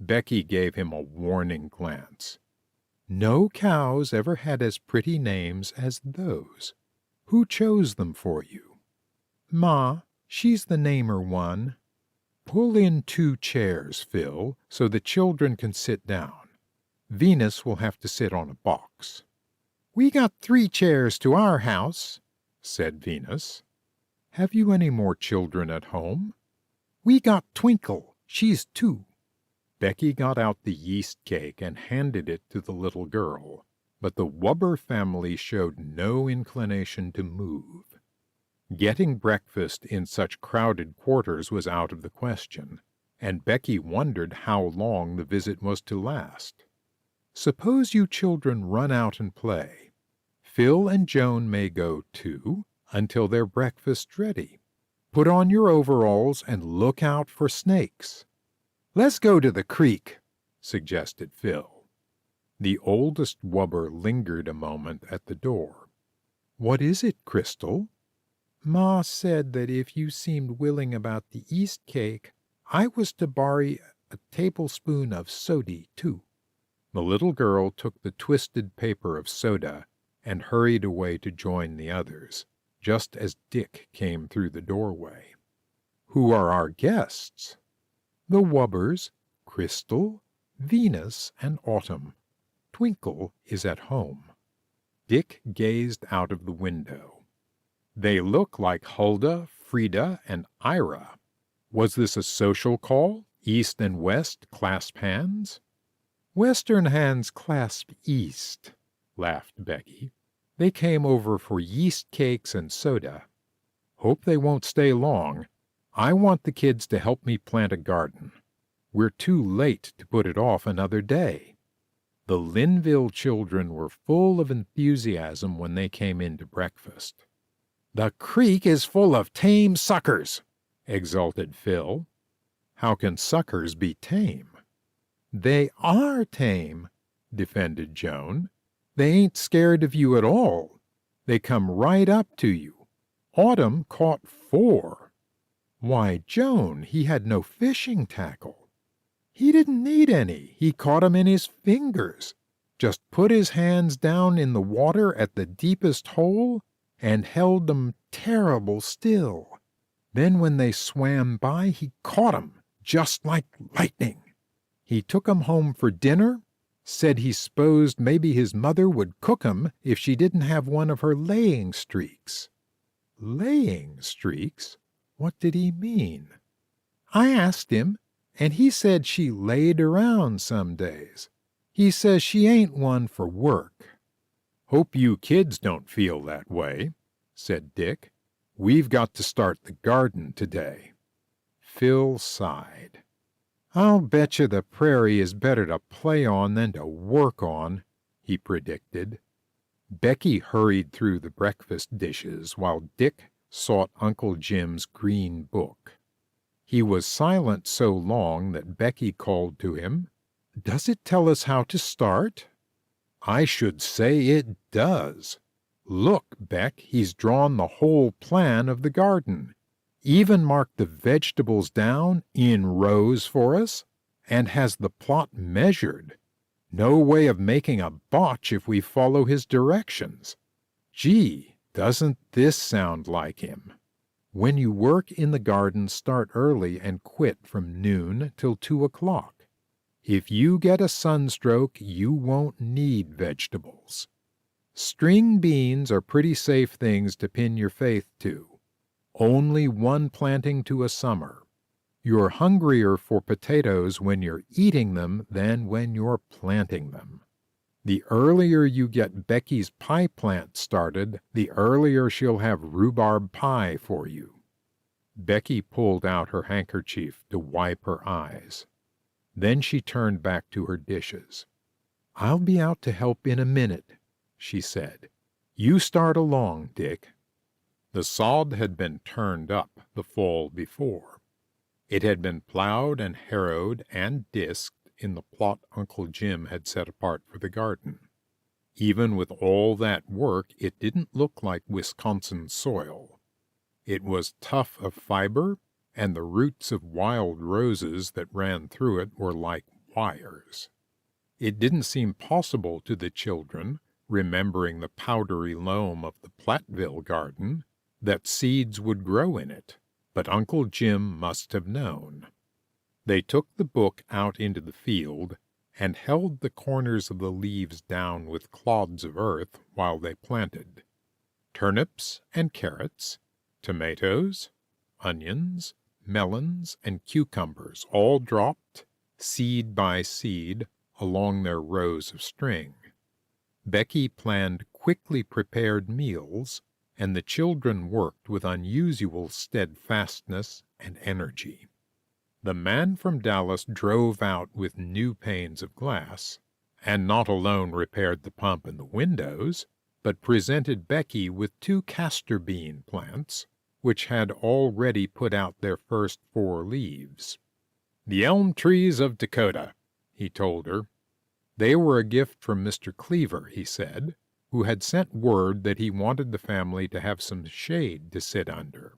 Becky gave him a warning glance. "No cows ever had as pretty names as those. Who chose them for you?" "Ma, she's the namer one." "Pull in 2 chairs, Phil, so the children can sit down. Venus will have to sit on a box." "We got 3 chairs to our house," said Venus. "Have you any more children at home?" "We got Twinkle. She's 2. Becky got out the yeast cake and handed it to the little girl, but the Wubber family showed no inclination to move. Getting breakfast in such crowded quarters was out of the question, and Becky wondered how long the visit was to last. "Suppose you children run out and play. Phil and Joan may go, too, until their breakfast's ready. Put on your overalls and look out for snakes." "Let's go to the creek," suggested Phil. The oldest Wubber lingered a moment at the door. "What is it, Crystal?" "Ma said that if you seemed willing about the yeast cake, I was to borrow a tablespoon of sody, too." The little girl took the twisted paper of soda and hurried away to join the others, just as Dick came through the doorway. "Who are our guests?" "The Wubbers, Crystal, Venus, and Autumn. Twinkle is at home." Dick gazed out of the window. "They look like Huldah, Frida, and Ira. Was this a social call? East and West clasp hands?" "Western hands clasp East," laughed Becky. "They came over for yeast cakes and soda. Hope they won't stay long. I want the kids to help me plant a garden. We're too late to put it off another day." The Linville children were full of enthusiasm when they came in to breakfast. "The creek is full of tame suckers," exulted Phil. "How can suckers be tame?" "They are tame," defended Joan. "They ain't scared of you at all. They come right up to you. Autumn caught 4. "Why, Joan, he had no fishing tackle." "He didn't need any. He caught 'em in his fingers. Just put his hands down in the water at the deepest hole and held 'em terrible still. Then when they swam by, he caught 'em, just like lightning. He took 'em home for dinner, said he s'posed maybe his mother would cook 'em if she didn't have one of her laying streaks." "Laying streaks? What did he mean?" "I asked him, and he said she laid around some days. He says she ain't one for work." "Hope you kids don't feel that way," said Dick. "We've got to start the garden today." Phil sighed. "I'll betcha the prairie is better to play on than to work on," he predicted. Becky hurried through the breakfast dishes while Dick sought Uncle Jim's green book. He was silent so long that Becky called to him, "Does it tell us how to start?" "I should say it does. Look, Beck, he's drawn the whole plan of the garden, even marked the vegetables down in rows for us, and has the plot measured. No way of making a botch if we follow his directions. Gee, doesn't this sound like him? When you work in the garden, start early and quit from noon till 2 o'clock. If you get a sunstroke, you won't need vegetables. String beans are pretty safe things to pin your faith to. Only 1 planting to a summer. You're hungrier for potatoes when you're eating them than when you're planting them. The earlier you get Becky's pie plant started, the earlier she'll have rhubarb pie for you." Becky pulled out her handkerchief to wipe her eyes. Then she turned back to her dishes. "I'll be out to help in a minute," she said. "You start along, Dick." The sod had been turned up the fall before. It had been plowed and harrowed and disked in the plot Uncle Jim had set apart for the garden. Even with all that work, it didn't look like Wisconsin soil. It was tough of fiber, and the roots of wild roses that ran through it were like wires. It didn't seem possible to the children, remembering the powdery loam of the Platteville garden, that seeds would grow in it, but Uncle Jim must have known. They took the book out into the field and held the corners of the leaves down with clods of earth while they planted. Turnips and carrots, tomatoes, onions, melons, and cucumbers all dropped, seed by seed, along their rows of string. Becky planned quickly prepared meals, and the children worked with unusual steadfastness and energy. The man from Dallas drove out with new panes of glass, and not alone repaired the pump and the windows, but presented Becky with 2 castor bean plants, which had already put out their first 4 leaves. "The elm trees of Dakota," he told her. They were a gift from Mr. Cleaver, he said, who had sent word that he wanted the family to have some shade to sit under.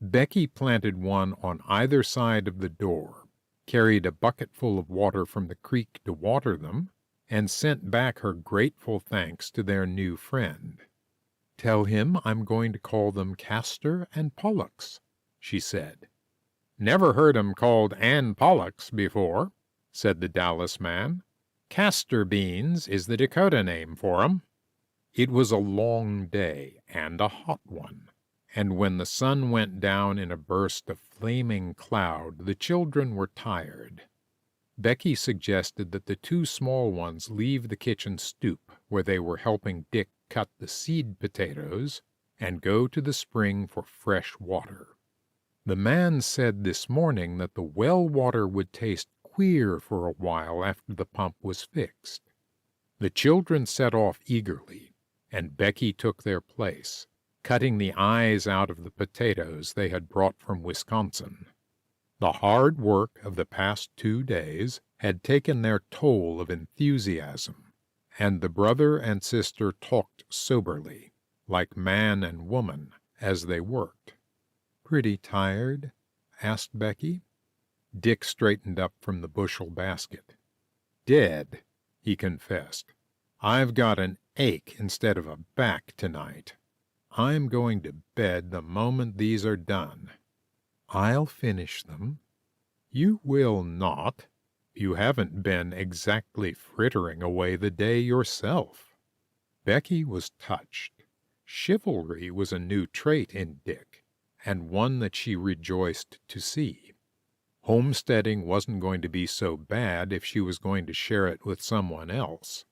Becky planted one on either side of the door, carried a bucketful of water from the creek to water them, and sent back her grateful thanks to their new friend. "Tell him I'm going to call them Castor and Pollux," she said. "Never heard 'em called Ann Pollux before," said the Dallas man. "Castor beans is the Dakota name for 'em." It was a long day and a hot one, and when the sun went down in a burst of flaming cloud, the children were tired. Becky suggested that the 2 small ones leave the kitchen stoop where they were helping Dick cut the seed potatoes and go to the spring for fresh water. The man said this morning that the well water would taste queer for a while after the pump was fixed. The children set off eagerly, and Becky took their place, cutting the eyes out of the potatoes they had brought from Wisconsin. The hard work of the past 2 days had taken their toll of enthusiasm, and the brother and sister talked soberly, like man and woman, as they worked. "Pretty tired?" asked Becky. Dick straightened up from the bushel basket. "Dead," he confessed. "I've got an ache instead of a back tonight. I'm going to bed the moment these are done." "I'll finish them." "You will not. You haven't been exactly frittering away the day yourself." Becky was touched. Chivalry was a new trait in Dick, and one that she rejoiced to see. Homesteading wasn't going to be so bad if she was going to share it with someone else.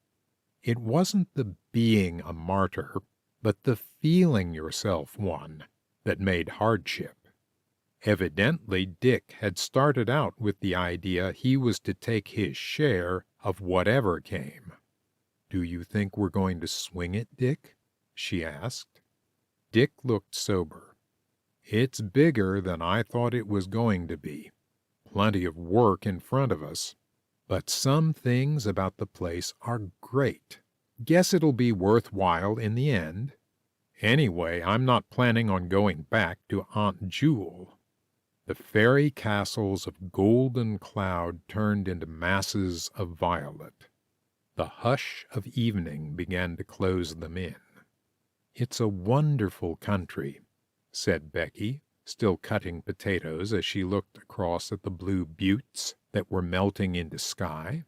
It wasn't the being a martyr, but the feeling yourself one, that made hardship. Evidently Dick had started out with the idea he was to take his share of whatever came. "Do you think we're going to swing it, Dick?" she asked. Dick looked sober. "It's bigger than I thought it was going to be. Plenty of work in front of us. But some things about the place are great. Guess it'll be worthwhile in the end. Anyway, I'm not planning on going back to Aunt Jewel." The fairy castles of golden cloud turned into masses of violet. The hush of evening began to close them in. "It's a wonderful country," said Becky, still cutting potatoes as she looked across at the blue buttes that were melting into sky.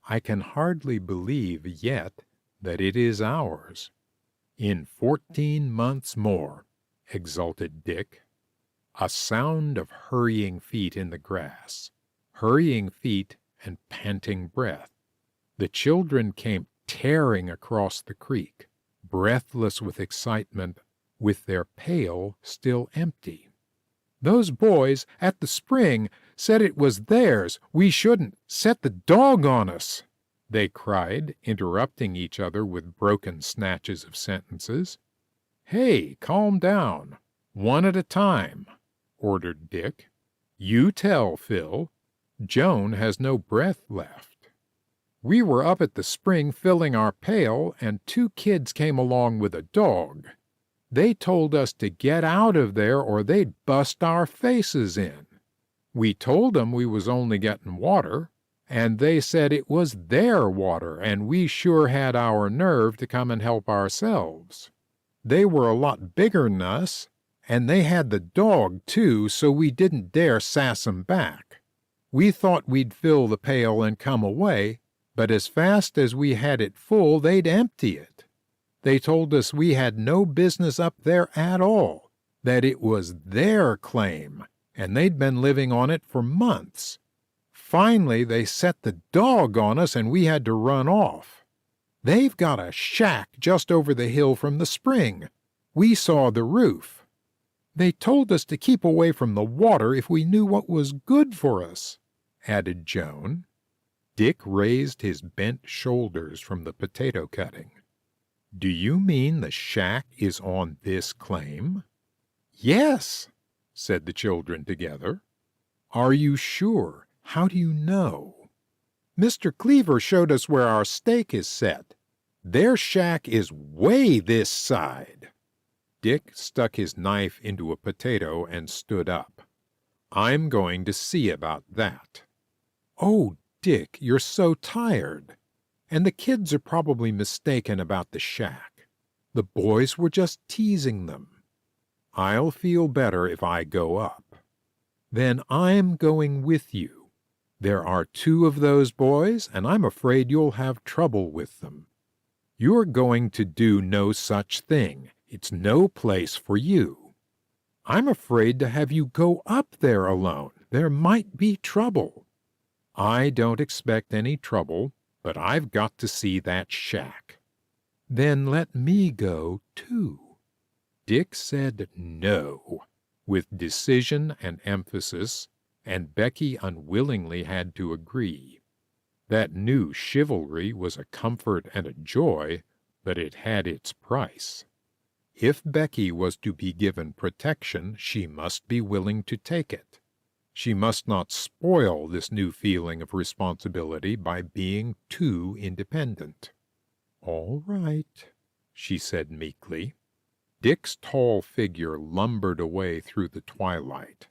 "I can hardly believe yet that it is ours." "In 14 months more," exulted Dick. A sound of hurrying feet in the grass, hurrying feet and panting breath. The children came tearing across the creek, breathless with excitement, with their pail still empty. "Those boys at the spring said it was theirs. We shouldn't set the dog on us," they cried, interrupting each other with broken snatches of sentences. "Hey, calm down. One at a time," ordered Dick. "You tell, Phil. Joan has no breath left." "We were up at the spring filling our pail, and 2 kids came along with a dog. They told us to get out of there or they'd bust our faces in. We told them we was only getting water, and they said it was their water, and we sure had our nerve to come and help ourselves. They were a lot bigger'n us, and they had the dog, too, so we didn't dare sass 'em back. We thought we'd fill the pail and come away, but as fast as we had it full, they'd empty it. They told us we had no business up there at all, that it was their claim, and they'd been living on it for months. Finally, they set the dog on us, and we had to run off. They've got a shack just over the hill from the spring. We saw the roof. They told us to keep away from the water if we knew what was good for us," added Joan. Dick raised his bent shoulders from the potato cutting. "Do you mean the shack is on this claim?" "Yes," said the children together. "Are you sure? How do you know?" "Mr. Cleaver showed us where our stake is set. Their shack is way this side." Dick stuck his knife into a potato and stood up. "I'm going to see about that." "Oh, Dick, you're so tired. And the kids are probably mistaken about the shack. The boys were just teasing them." "I'll feel better if I go up." "Then I'm going with you. There are 2 of those boys, and I'm afraid you'll have trouble with them." "You're going to do no such thing. It's no place for you." "I'm afraid to have you go up there alone. There might be trouble." "I don't expect any trouble, but I've got to see that shack." "Then let me go, too." Dick said no, with decision and emphasis, and Becky unwillingly had to agree. That new chivalry was a comfort and a joy, but it had its price. If Becky was to be given protection, she must be willing to take it. She must not spoil this new feeling of responsibility by being too independent. "All right," she said meekly. Dick's tall figure lumbered away through the twilight.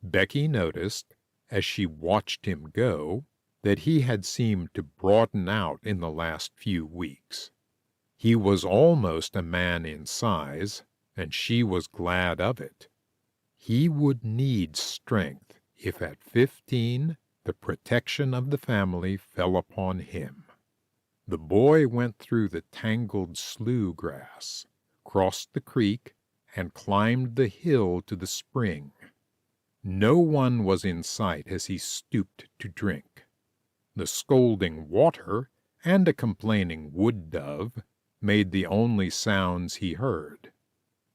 Becky noticed, as she watched him go, that he had seemed to broaden out in the last few weeks. He was almost a man in size, and she was glad of it. He would need strength if at 15 the protection of the family fell upon him. The boy went through the tangled slough grass, crossed the creek, and climbed the hill to the spring. No one was in sight as he stooped to drink. The scolding water and a complaining wood dove made the only sounds he heard.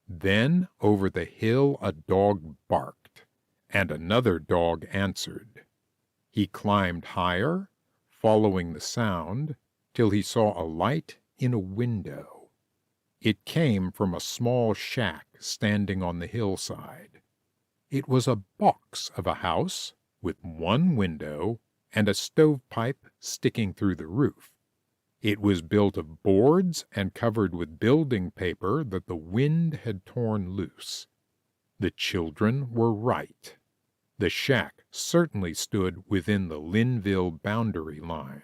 Then over the hill a dog barked, and another dog answered. He climbed higher, following the sound, till he saw a light in a window. It came from a small shack standing on the hillside. It was a box of a house, with one window and a stovepipe sticking through the roof. It was built of boards and covered with building paper that the wind had torn loose. The children were right. The shack certainly stood within the Linville boundary line.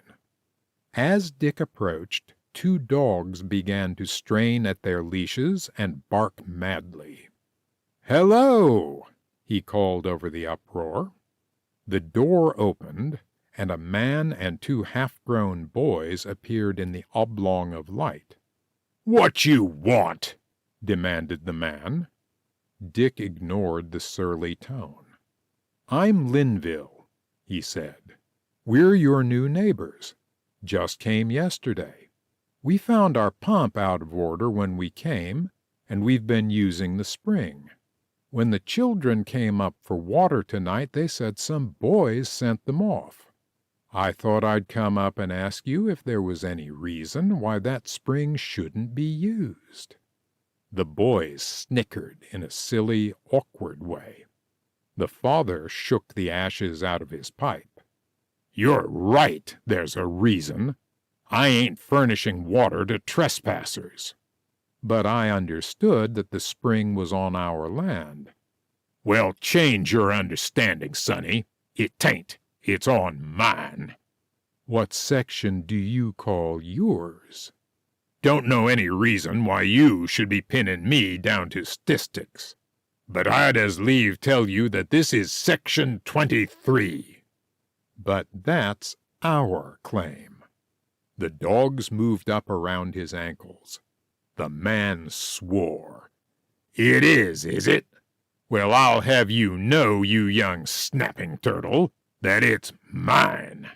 As Dick approached, 2 dogs began to strain at their leashes and bark madly. "Hello!" he called over the uproar. The door opened, and a man and 2 half-grown boys appeared in the oblong of light. "What you want?" demanded the man. Dick ignored the surly tone. "I'm Linville," he said. "We're your new neighbors. Just came yesterday. We found our pump out of order when we came, and we've been using the spring. When the children came up for water tonight, they said some boys sent them off. I thought I'd come up and ask you if there was any reason why that spring shouldn't be used." The boys snickered in a silly, awkward way. The father shook the ashes out of his pipe. "You're right, there's a reason. I ain't furnishing water to trespassers." "But I understood that the spring was on our land." "Well, change your understanding, sonny. It tain't. It's on mine." "What section do you call yours?" "Don't know any reason why you should be pinning me down to statistics. But I'd as lieve tell you that this is Section 23. "But that's our claim." The dogs moved up around his ankles. The man swore. "It is it? Well, I'll have you know, you young snapping turtle, that it's mine."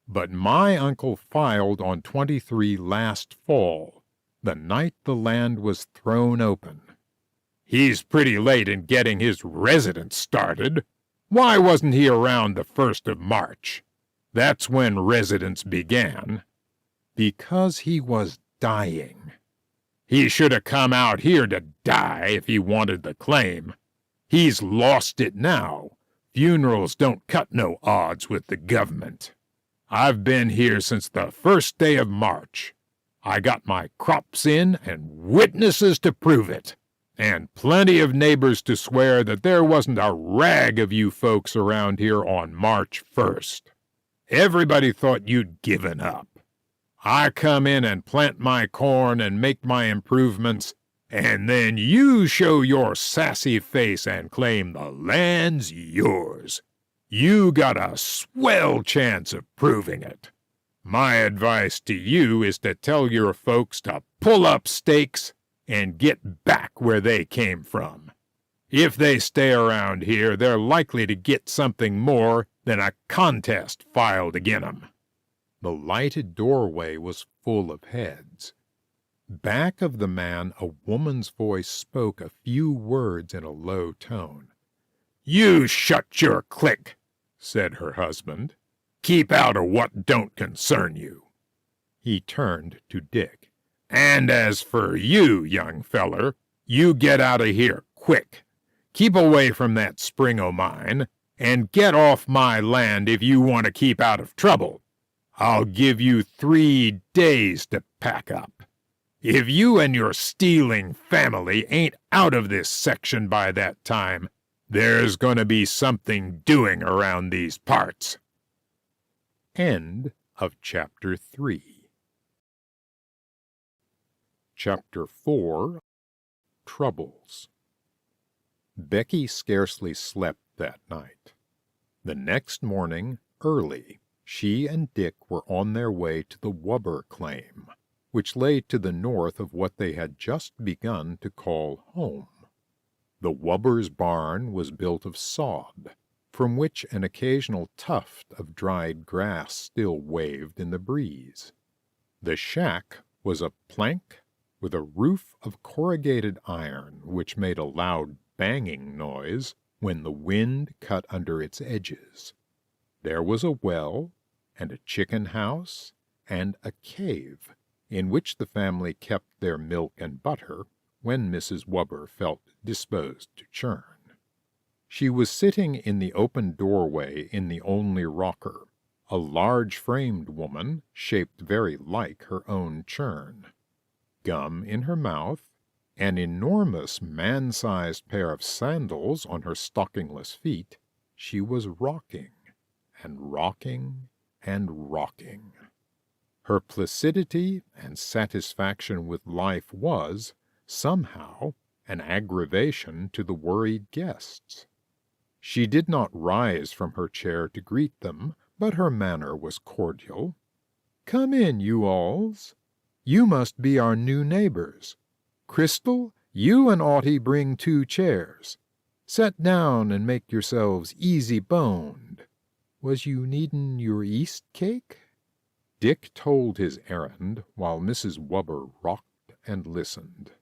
"But my uncle filed on 23 last fall, the night the land was thrown open." "He's pretty late in getting his residence started. Why wasn't he around the 1st of March? That's when residence began." "Because he was dying." "He should have come out here to die if he wanted the claim. He's lost it now. Funerals don't cut no odds with the government. I've been here since the 1st day of March. I got my crops in and witnesses to prove it, and plenty of neighbors to swear that there wasn't a rag of you folks around here on March 1st. Everybody thought you'd given up. I come in and plant my corn and make my improvements, and then you show your sassy face and claim the land's yours. You got a swell chance of proving it. My advice to you is to tell your folks to pull up stakes and get back where they came from. If they stay around here, they're likely to get something more than a contest filed agin 'em." The lighted doorway was full of heads. Back of the man a woman's voice spoke a few words in a low tone. "You shut your click," said her husband. "Keep out of what don't concern you." He turned to Dick. "And as for you, young feller, you get out of here quick. Keep away from that spring o' mine, and get off my land if you want to keep out of trouble. I'll give you 3 days to pack up. If you and your stealing family ain't out of this section by that time, there's going to be something doing around these parts." End of Chapter 3. Chapter 4. Troubles. Becky scarcely slept that night. The next morning, early, she and Dick were on their way to the Wubber claim, which lay to the north of what they had just begun to call home. The Wubbers' barn was built of sod, from which an occasional tuft of dried grass still waved in the breeze. The shack was a plank with a roof of corrugated iron which made a loud banging noise when the wind cut under its edges. There was a well, and a chicken house, and a cave, in which the family kept their milk and butter when Mrs. Wubber felt disposed to churn. She was sitting in the open doorway in the only rocker, a large-framed woman shaped very like her own churn. Gum in her mouth, an enormous man-sized pair of sandals on her stockingless feet, she was rocking, and rocking, and rocking. Her placidity and satisfaction with life was, somehow, an aggravation to the worried guests. She did not rise from her chair to greet them, but her manner was cordial. "Come in, you-alls. You must be our new neighbors. Crystal, you and Audie bring 2 chairs. Set down and make yourselves easy-boned. Was you needin' your East cake?" Dick told his errand while Mrs. Wubber rocked and listened.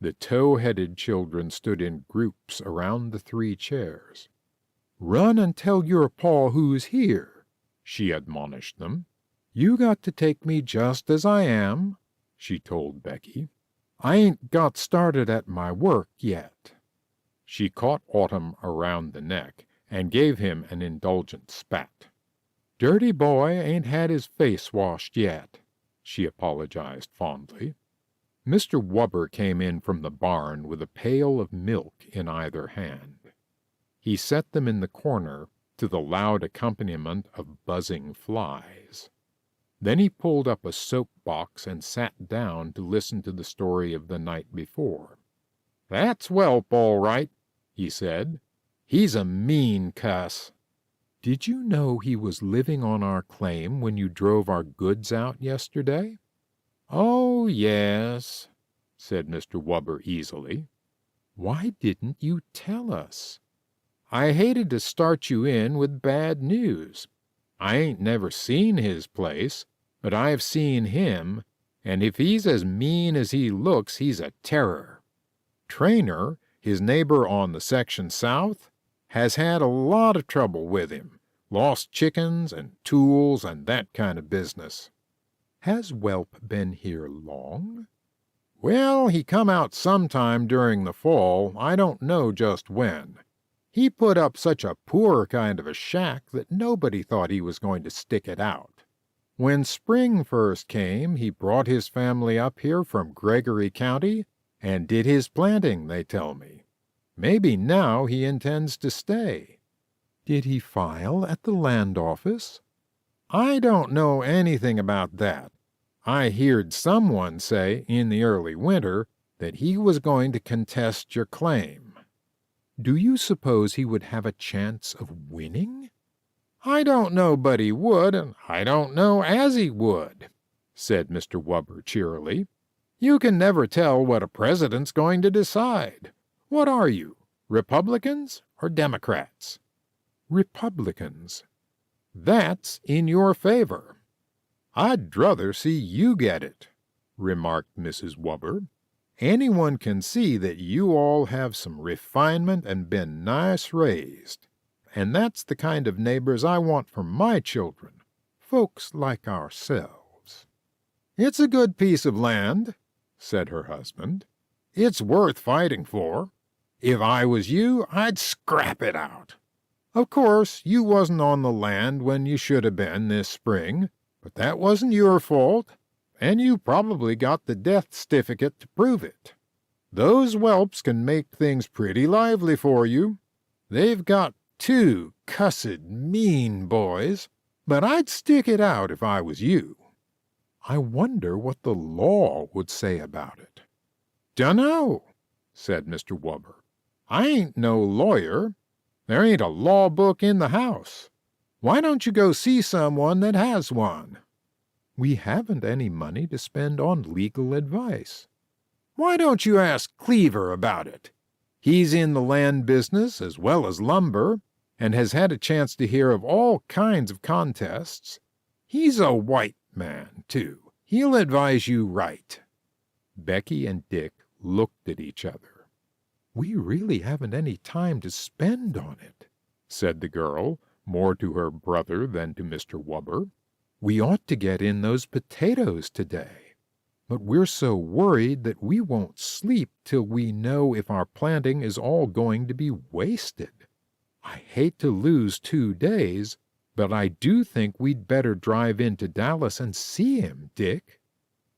The tow-headed children stood in groups around the 3 chairs. "Run and tell your pa who's here," she admonished them. "You got to take me just as I am," she told Becky. "I ain't got started at my work yet." She caught Autumn around the neck and gave him an indulgent spat. "Dirty boy ain't had his face washed yet," she apologized fondly. Mr. Wubber came in from the barn with a pail of milk in either hand. He set them in the corner to the loud accompaniment of buzzing flies. Then he pulled up a soap box and sat down to listen to the story of the night before. "That's Whelp, all right," he said. "He's a mean cuss." "Did you know he was living on our claim when you drove our goods out yesterday?" "Oh, yes," said Mr. Wubber easily. "Why didn't you tell us?" "I hated to start you in with bad news. I ain't never seen his place, but I've seen him, and if he's as mean as he looks, he's a terror. Trainer, his neighbor on the section south, has had a lot of trouble with him. Lost chickens and tools and that kind of business." "Has Whelp been here long?" "Well, he come out sometime during the fall, I don't know just when. He put up such a poor kind of a shack that nobody thought he was going to stick it out. When spring first came, he brought his family up here from Gregory County and did his planting, they tell me. Maybe now he intends to stay." "Did he file at the land office?" "I don't know anything about that. I heard someone say in the early winter that he was going to contest your claim." "Do you suppose he would have a chance of winning?" "I don't know but he would, and I don't know as he would," said Mr. Wubber cheerily. "You can never tell what a president's going to decide. What are you, Republicans or Democrats?" "Republicans." "That's in your favor." "I'd druther see you get it," remarked Mrs. Wubber. "Anyone can see that you all have some refinement and been nice raised. And that's the kind of neighbors I want for my children, folks like ourselves." "It's a good piece of land," said her husband. "It's worth fighting for. If I was you, I'd scrap it out. Of course, you wasn't on the land when you should have been this spring, but that wasn't your fault, and you probably got the death certificate to prove it. Those whelps can make things pretty lively for you. They've got 2 cussed, mean boys, but I'd stick it out if I was you." "I wonder what the law would say about it." "Dunno," said Mr. Wubber. "I ain't no lawyer. There ain't a law book in the house. Why don't you go see someone that has one?" "We haven't any money to spend on legal advice." "Why don't you ask Cleaver about it? He's in the land business as well as lumber, and has had a chance to hear of all kinds of contests. He's a white man, too. He'll advise you right." Becky and Dick looked at each other. "We really haven't any time to spend on it," said the girl, more to her brother than to Mr. Wubber. "We ought to get in those potatoes today. But we're so worried that we won't sleep till we know if our planting is all going to be wasted. I hate to lose 2 days, but I do think we'd better drive into Dallas and see him, Dick."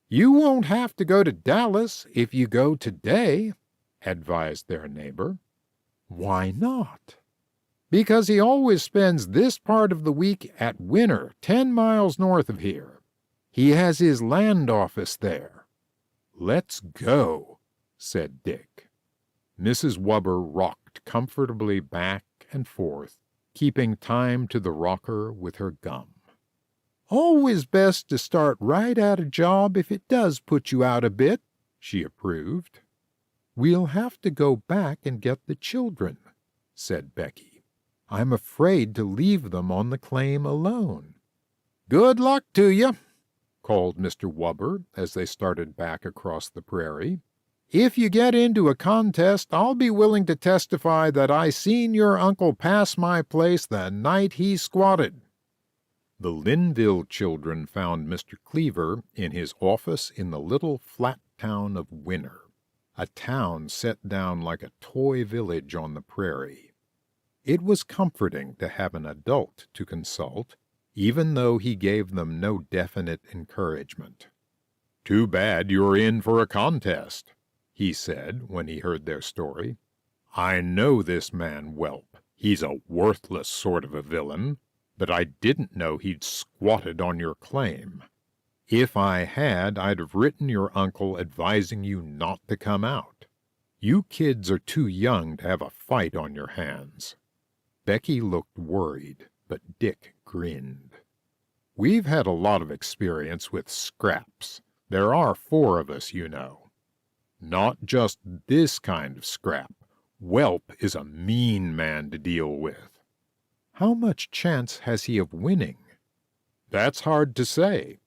"You won't have to go to Dallas if you go today," advised their neighbor. "Why not?" "Because he always spends this part of the week at Winter, 10 miles north of here. He has his land office there." "Let's go," said Dick. Mrs. Wubber rocked comfortably back and forth, keeping time to the rocker with her gum. "Always best to start right at a job if it does put you out a bit," she approved. "We'll have to go back and get the children," said Becky. "I'm afraid to leave them on the claim alone." "Good luck to you," called Mr. Wubber as they started back across the prairie. If you get into a contest, I'll be willing to testify that I seen your uncle pass my place the night he squatted." The Linville children found Mr. Cleaver in his office in the little flat town of Winner, a town set down like a toy village on the prairie. It was comforting to have an adult to consult, even though he gave them no definite encouragement. "Too bad you're in for a contest," he said when he heard their story. "I know this man Whelp. He's a worthless sort of a villain, but I didn't know he'd squatted on your claim. If I had, I'd have written your uncle advising you not to come out. You kids are too young to have a fight on your hands." Becky looked worried, but Dick grinned. "We've had a lot of experience with scraps. There are 4 of us, you know. Not just this kind of scrap. Whelp is a mean man to deal with." "How much chance has he of winning?" "That's hard to say.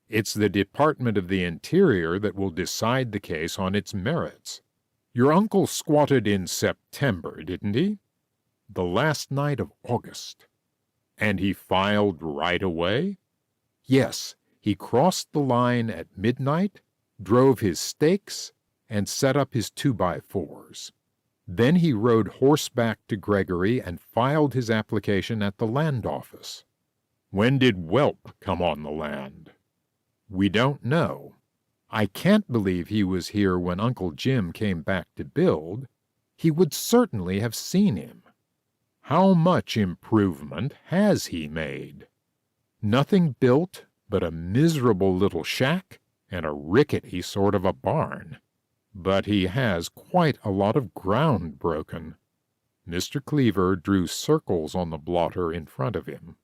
It's the Department of the Interior that will decide the case on its merits. Your uncle squatted in September, didn't he?" "The last night of August." "And he filed right away?" "Yes, he crossed the line at midnight, drove his stakes, and set up his 2x4s. Then he rode horseback to Gregory and filed his application at the land office." "When did Whelp come on the land?" "We don't know. I can't believe he was here when Uncle Jim came back to build. He would certainly have seen him." "How much improvement has he made?" "Nothing built but a miserable little shack and a rickety sort of a barn. But he has quite a lot of ground broken." Mr. Cleaver drew circles on the blotter in front of him.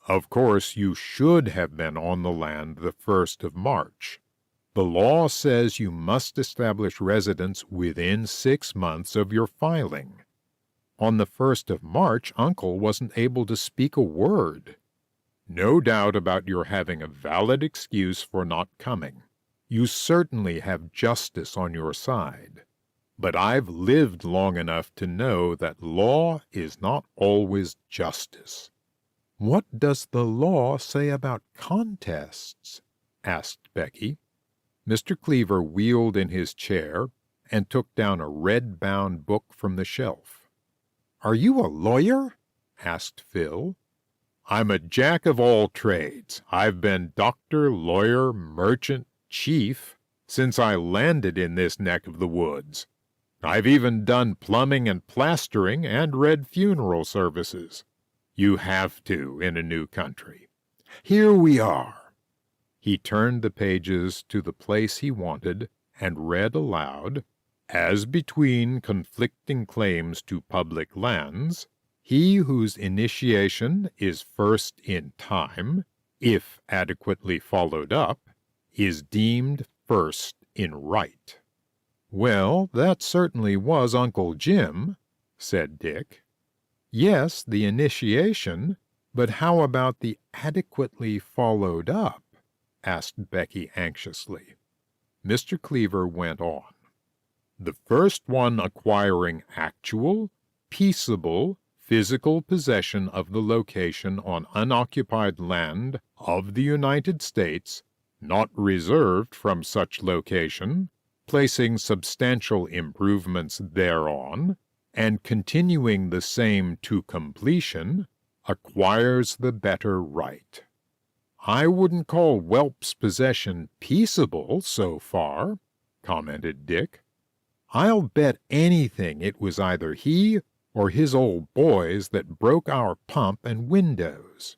"Of course you should have been on the land the 1st of March. The law says you must establish residence within 6 months of your filing. On the 1st of March, Uncle wasn't able to speak a word." "No doubt about your having a valid excuse for not coming. You certainly have justice on your side. But I've lived long enough to know that law is not always justice." "What does the law say about contests?" asked Becky. Mr. Cleaver wheeled in his chair and took down a red-bound book from the shelf. "Are you a lawyer?" asked Phil. "I'm a jack of all trades. I've been doctor, lawyer, merchant, chief since I landed in this neck of the woods. I've even done plumbing and plastering and read funeral services. You have to in a new country. Here we are." He turned the pages to the place he wanted and read aloud, "As between conflicting claims to public lands, he whose initiation is first in time, if adequately followed up, is deemed first in right." "Well, that certainly was Uncle Jim," said Dick. "Yes, the initiation, but how about the adequately followed up?" asked Becky anxiously. Mr. Cleaver went on. "The first one acquiring actual, peaceable, physical possession of the location on unoccupied land of the United States, not reserved from such location, placing substantial improvements thereon, and continuing the same to completion, acquires the better right." "I wouldn't call Whelp's possession peaceable so far," commented Dick. "I'll bet anything it was either he or his old boys that broke our pump and windows.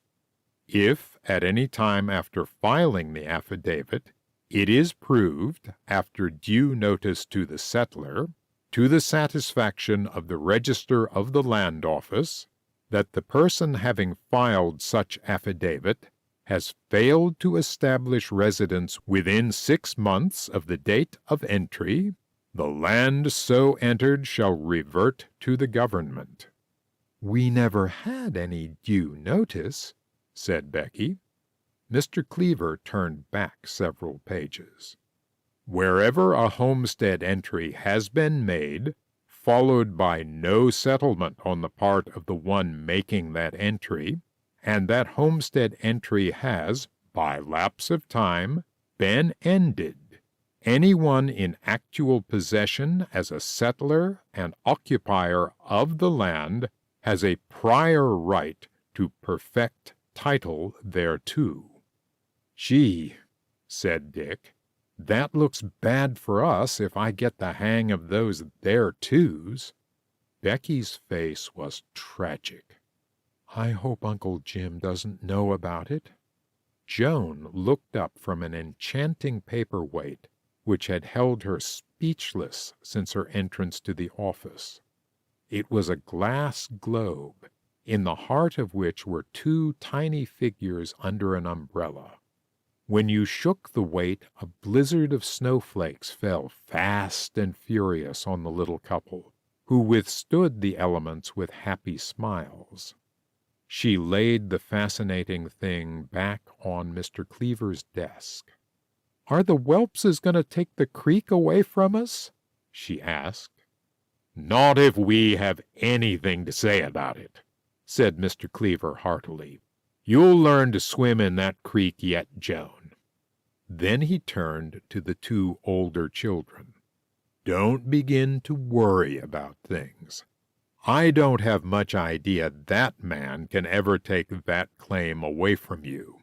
If, at any time after filing the affidavit, it is proved, after due notice to the settler, to the satisfaction of the Register of the Land Office, that the person having filed such affidavit has failed to establish residence within 6 months of the date of entry, the land so entered shall revert to the government." "We never had any due notice," said Becky. Mr. Cleaver turned back several pages. Wherever a homestead entry has been made, followed by no settlement on the part of the one making that entry, and that homestead entry has, by lapse of time, been ended, anyone in actual possession as a settler and occupier of the land has a prior right to perfect title thereto. "Gee," said Dick, "that looks bad for us if I get the hang of those theretos." Becky's face was tragic. "I hope Uncle Jim doesn't know about it." Joan looked up from an enchanting paperweight which had held her speechless since her entrance to the office. It was a glass globe, in the heart of which were two tiny figures under an umbrella. When you shook the weight, a blizzard of snowflakes fell fast and furious on the little couple, who withstood the elements with happy smiles. She laid the fascinating thing back on Mr. Cleaver's desk. "Are the Whelpses going to take the creek away from us?" she asked. "Not if we have anything to say about it," said Mr. Cleaver heartily. "You'll learn to swim in that creek yet, Joan." Then he turned to the two older children. "Don't begin to worry about things. I don't have much idea that man can ever take that claim away from you.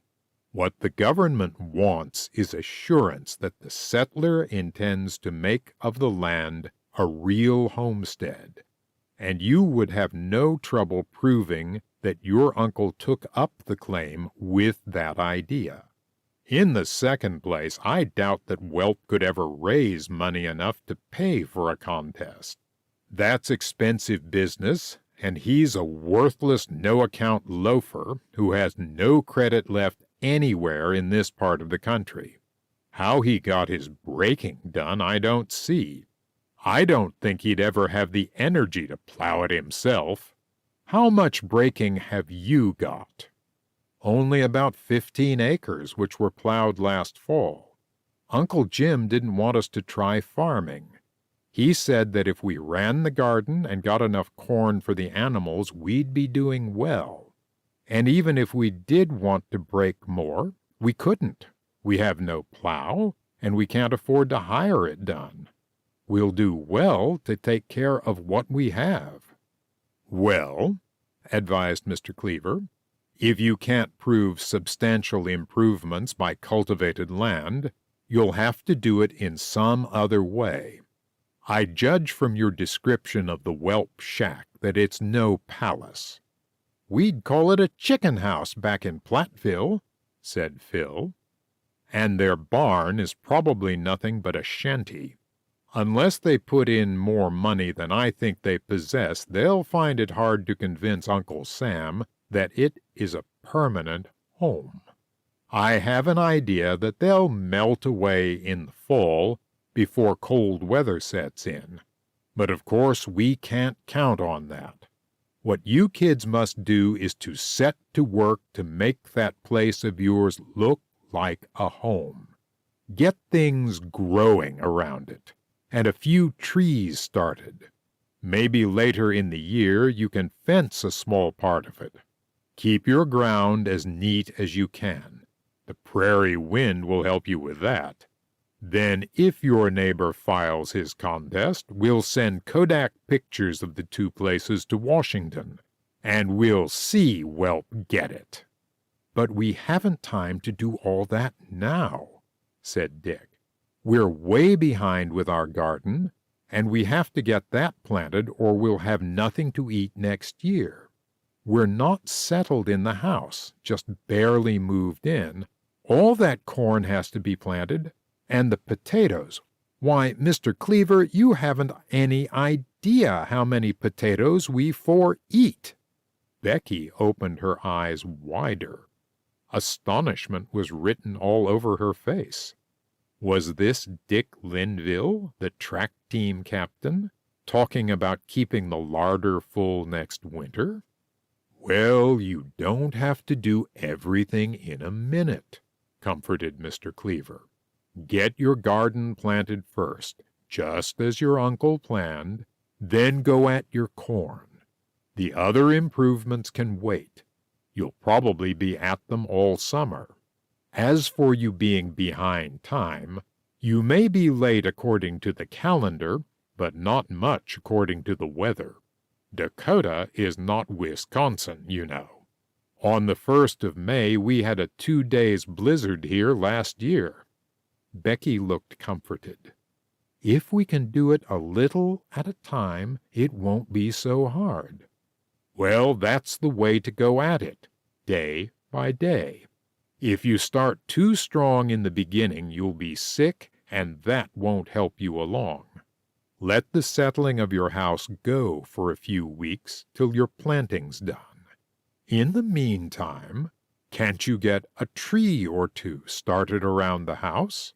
What the government wants is assurance that the settler intends to make of the land a real homestead, and you would have no trouble proving that your uncle took up the claim with that idea. In the second place, I doubt that Whelp could ever raise money enough to pay for a contest. That's expensive business, and he's a worthless, no-account loafer who has no credit left anywhere in this part of the country. How he got his breaking done, I don't see. I don't think he'd ever have the energy to plow it himself. How much breaking have you got?" "Only about 15 acres, which were plowed last fall. Uncle Jim didn't want us to try farming. He said that if we ran the garden and got enough corn for the animals, we'd be doing well. And even if we did want to break more, we couldn't. We have no plow, and we can't afford to hire it done. We'll do well to take care of what we have." "Well," advised Mr. Cleaver, "if you can't prove substantial improvements by cultivated land, you'll have to do it in some other way. I judge from your description of the Whelp shack that it's no palace." "We'd call it a chicken house back in Platteville," said Phil. "And their barn is probably nothing but a shanty. Unless they put in more money than I think they possess, they'll find it hard to convince Uncle Sam that it is a permanent home. I have an idea that they'll melt away in the fall before cold weather sets in. But of course we can't count on that. What you kids must do is to set to work to make that place of yours look like a home. Get things growing around it, and a few trees started. Maybe later in the year you can fence a small part of it. Keep your ground as neat as you can. The prairie wind will help you with that. Then if your neighbor files his contest, we'll send Kodak pictures of the two places to Washington, and we'll see Whelp get it." "But we haven't time to do all that now," said Dick. "We're way behind with our garden, and we have to get that planted or we'll have nothing to eat next year. We're not settled in the house, just barely moved in. All that corn has to be planted, and the potatoes. Why, Mr. Cleaver, you haven't any idea how many potatoes we four eat." Becky opened her eyes wider. Astonishment was written all over her face. Was this Dick Linville, the track team captain, talking about keeping the larder full next winter? "Well, you don't have to do everything in a minute," comforted Mr. Cleaver. Get your garden planted first, just as your uncle planned, then go at your corn. The other improvements can wait. You'll probably be at them all summer. As for you being behind time, you may be late according to the calendar, but not much according to the weather. Dakota is not Wisconsin, you know. On the 1st of May, we had a 2 days blizzard here last year. Becky looked comforted. If we can do it a little at a time, it won't be so hard. Well, that's the way to go at it, day by day. If you start too strong in the beginning, you'll be sick, and that won't help you along. Let the settling of your house go for a few weeks till your planting's done. In the meantime, can't you get a tree or two started around the house?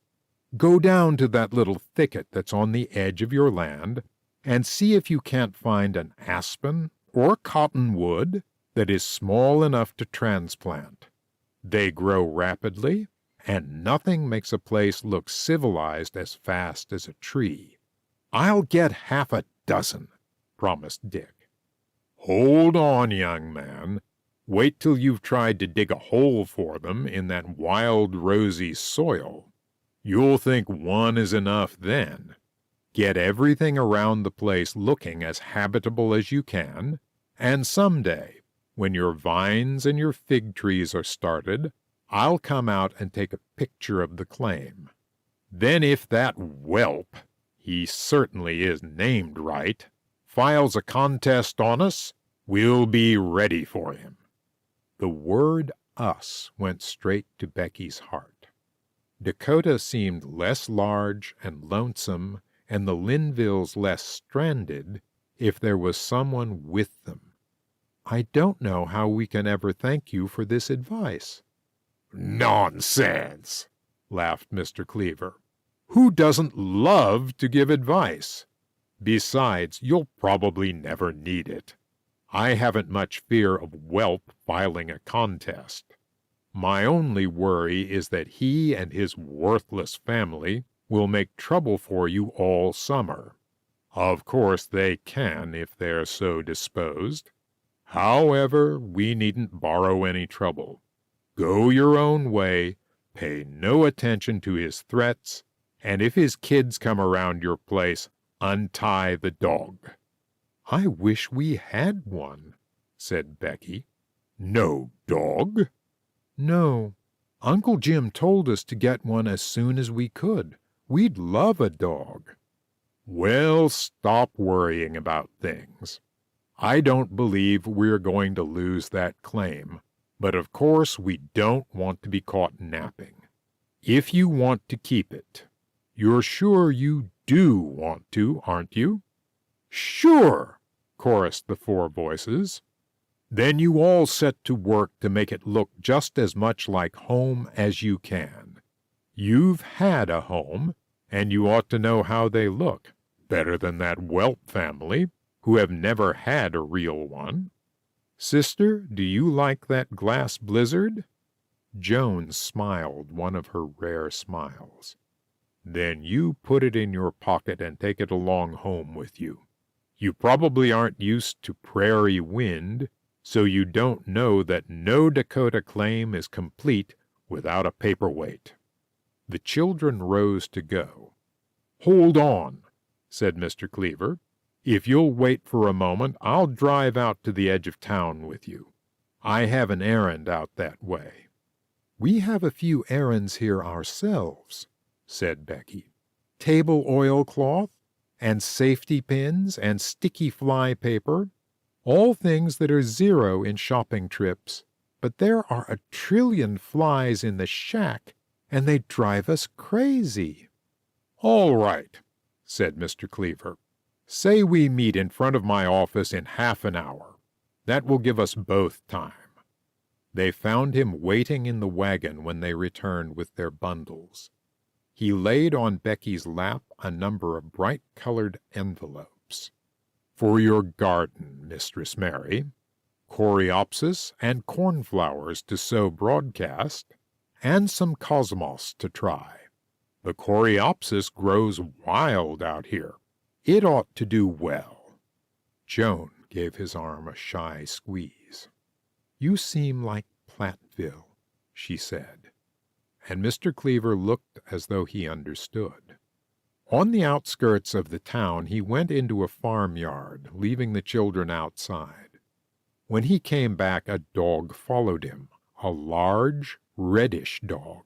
Go down to that little thicket that's on the edge of your land and see if you can't find an aspen or cottonwood that is small enough to transplant. They grow rapidly, and nothing makes a place look civilized as fast as a tree. I'll get half a dozen, promised Dick. Hold on, young man. Wait till you've tried to dig a hole for them in that wild, rosy soil. You'll think one is enough then. Get everything around the place looking as habitable as you can, and someday, when your vines and your fig trees are started, I'll come out and take a picture of the claim. Then if that whelp, he certainly is named right, files a contest on us, we'll be ready for him. The word us went straight to Becky's heart. Dakota seemed less large and lonesome, and the Linvilles less stranded, if there was someone with them. I don't know how we can ever thank you for this advice. Nonsense, laughed Mr. Cleaver. Who doesn't love to give advice? Besides, you'll probably never need it. I haven't much fear of whelp filing a contest. My only worry is that he and his worthless family will make trouble for you all summer. Of course they can if they're so disposed. However, we needn't borrow any trouble. Go your own way, pay no attention to his threats, and if his kids come around your place, untie the dog. I wish we had one, said Becky. No dog? No. Uncle Jim told us to get one as soon as we could. We'd love a dog. Well, stop worrying about things. I don't believe we're going to lose that claim, but of course we don't want to be caught napping. If you want to keep it, you're sure you do want to, aren't you? Sure, chorused the four voices. Then you all set to work to make it look just as much like home as you can. You've had a home, and you ought to know how they look, better than that whelp family, who have never had a real one. Sister, do you like that glass blizzard? Joan smiled one of her rare smiles. Then you put it in your pocket and take it along home with you. You probably aren't used to prairie wind, so you don't know that no Dakota claim is complete without a paperweight. The children rose to go. Hold on, said Mr. Cleaver. If you'll wait for a moment, I'll drive out to the edge of town with you. I have an errand out that way. We have a few errands here ourselves, said Becky. Table oilcloth, and safety pins, and sticky fly paper, all things that are zero in shopping trips. But there are 1,000,000,000,000 flies in the shack, and they drive us crazy. All right, said Mr. Cleaver. Say we meet in front of my office in half an hour. That will give us both time. They found him waiting in the wagon when they returned with their bundles. He laid on Becky's lap a number of bright-colored envelopes. For your garden, Mistress Mary, coreopsis and cornflowers to sow broadcast, and some cosmos to try. The coreopsis grows wild out here. It ought to do well." Joan gave his arm a shy squeeze. "You seem like Platteville," she said, and Mr. Cleaver looked as though he understood. On the outskirts of the town he went into a farmyard, leaving the children outside. When he came back, a dog followed him, a large, reddish dog,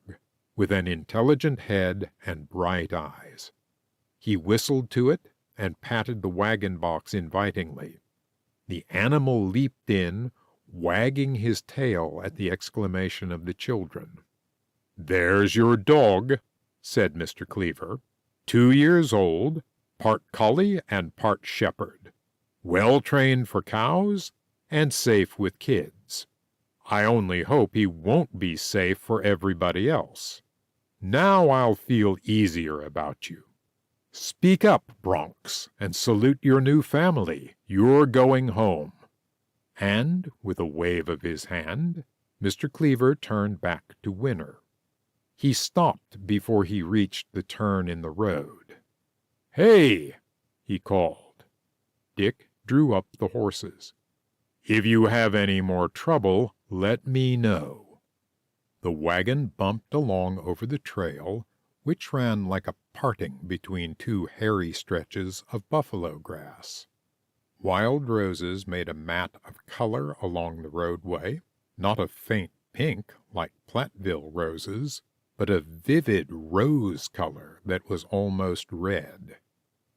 with an intelligent head and bright eyes. He whistled to it and patted the wagon box invitingly. The animal leaped in, wagging his tail at the exclamation of the children. "There's your dog," said Mr. Cleaver. 2 years old, part collie and part shepherd. Well trained for cows and safe with kids. I only hope he won't be safe for everybody else. Now I'll feel easier about you. Speak up, Bronx, and salute your new family. You're going home." And, with a wave of his hand, Mr. Cleaver turned back to Winner. He stopped before he reached the turn in the road. "Hey!" he called. Dick drew up the horses. "If you have any more trouble, let me know." The wagon bumped along over the trail, which ran like a parting between 2 hairy stretches of buffalo grass. Wild roses made a mat of color along the roadway, not a faint pink like Platteville roses, but a vivid rose color that was almost red.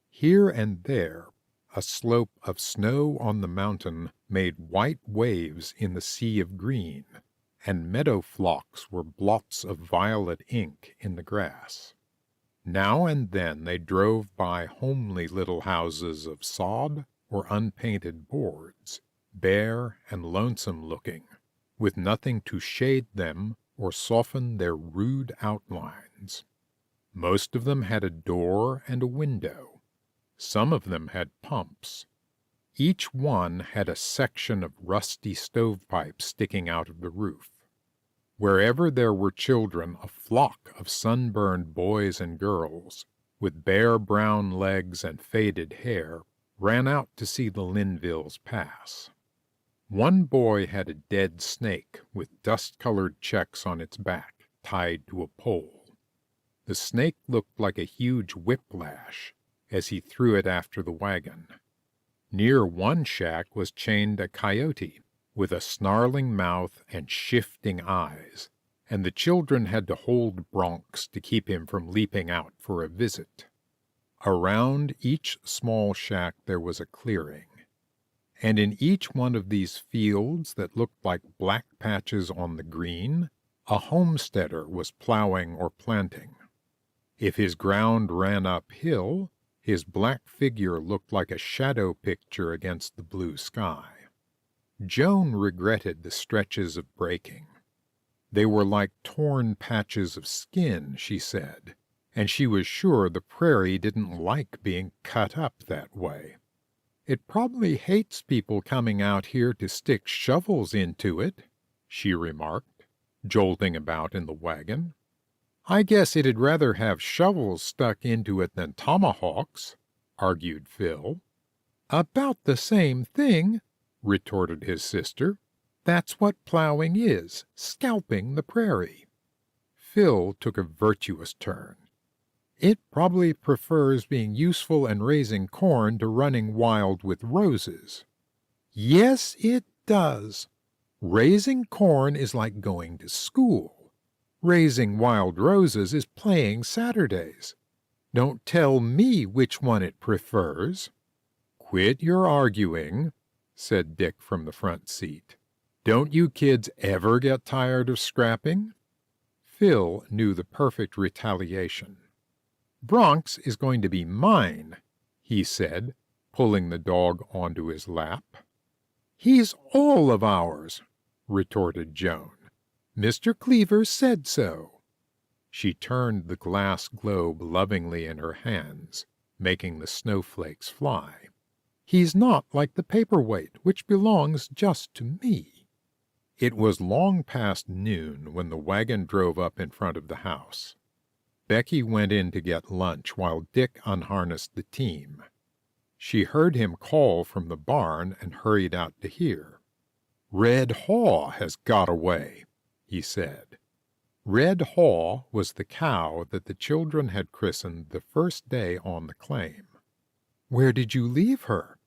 Here and there, a slope of snow on the mountain made white waves in the sea of green, and meadow flocks were blots of violet ink in the grass. Now and then they drove by homely little houses of sod or unpainted boards, bare and lonesome-looking, with nothing to shade them or soften their rude outlines. Most of them had a door and a window. Some of them had pumps. Each one had a section of rusty stovepipe sticking out of the roof. Wherever there were children, a flock of sunburned boys and girls, with bare brown legs and faded hair, ran out to see the Linvilles pass. One boy had a dead snake with dust-colored checks on its back, tied to a pole. The snake looked like a huge whiplash as he threw it after the wagon. Near one shack was chained a coyote with a snarling mouth and shifting eyes, and the children had to hold Bronx to keep him from leaping out for a visit. Around each small shack there was a clearing, and in each one of these fields that looked like black patches on the green, a homesteader was plowing or planting. If his ground ran uphill, his black figure looked like a shadow picture against the blue sky. Joan regretted the stretches of breaking. They were like torn patches of skin, she said, and she was sure the prairie didn't like being cut up that way. "It probably hates people coming out here to stick shovels into it," she remarked, jolting about in the wagon. "I guess it'd rather have shovels stuck into it than tomahawks," argued Phil. "About the same thing," retorted his sister. "That's what plowing is, scalping the prairie." Phil took a virtuous turn. "It probably prefers being useful and raising corn to running wild with roses." "Yes, it does. Raising corn is like going to school. Raising wild roses is playing Saturdays. Don't tell me which one it prefers." "Quit your arguing," said Dick from the front seat. "Don't you kids ever get tired of scrapping?" Phil knew the perfect retaliation. "Bronx is going to be mine," he said, pulling the dog onto his lap. "He's all of ours," retorted Joan. "Mr. Cleaver said so." She turned the glass globe lovingly in her hands, making the snowflakes fly. "He's not like the paperweight, which belongs just to me." It was long past noon when the wagon drove up in front of the house. Becky went in to get lunch while Dick unharnessed the team. She heard him call from the barn and hurried out to hear. "Red Haw has got away," he said. Red Haw was the cow that the children had christened the first day on the claim. "Where did you leave her?"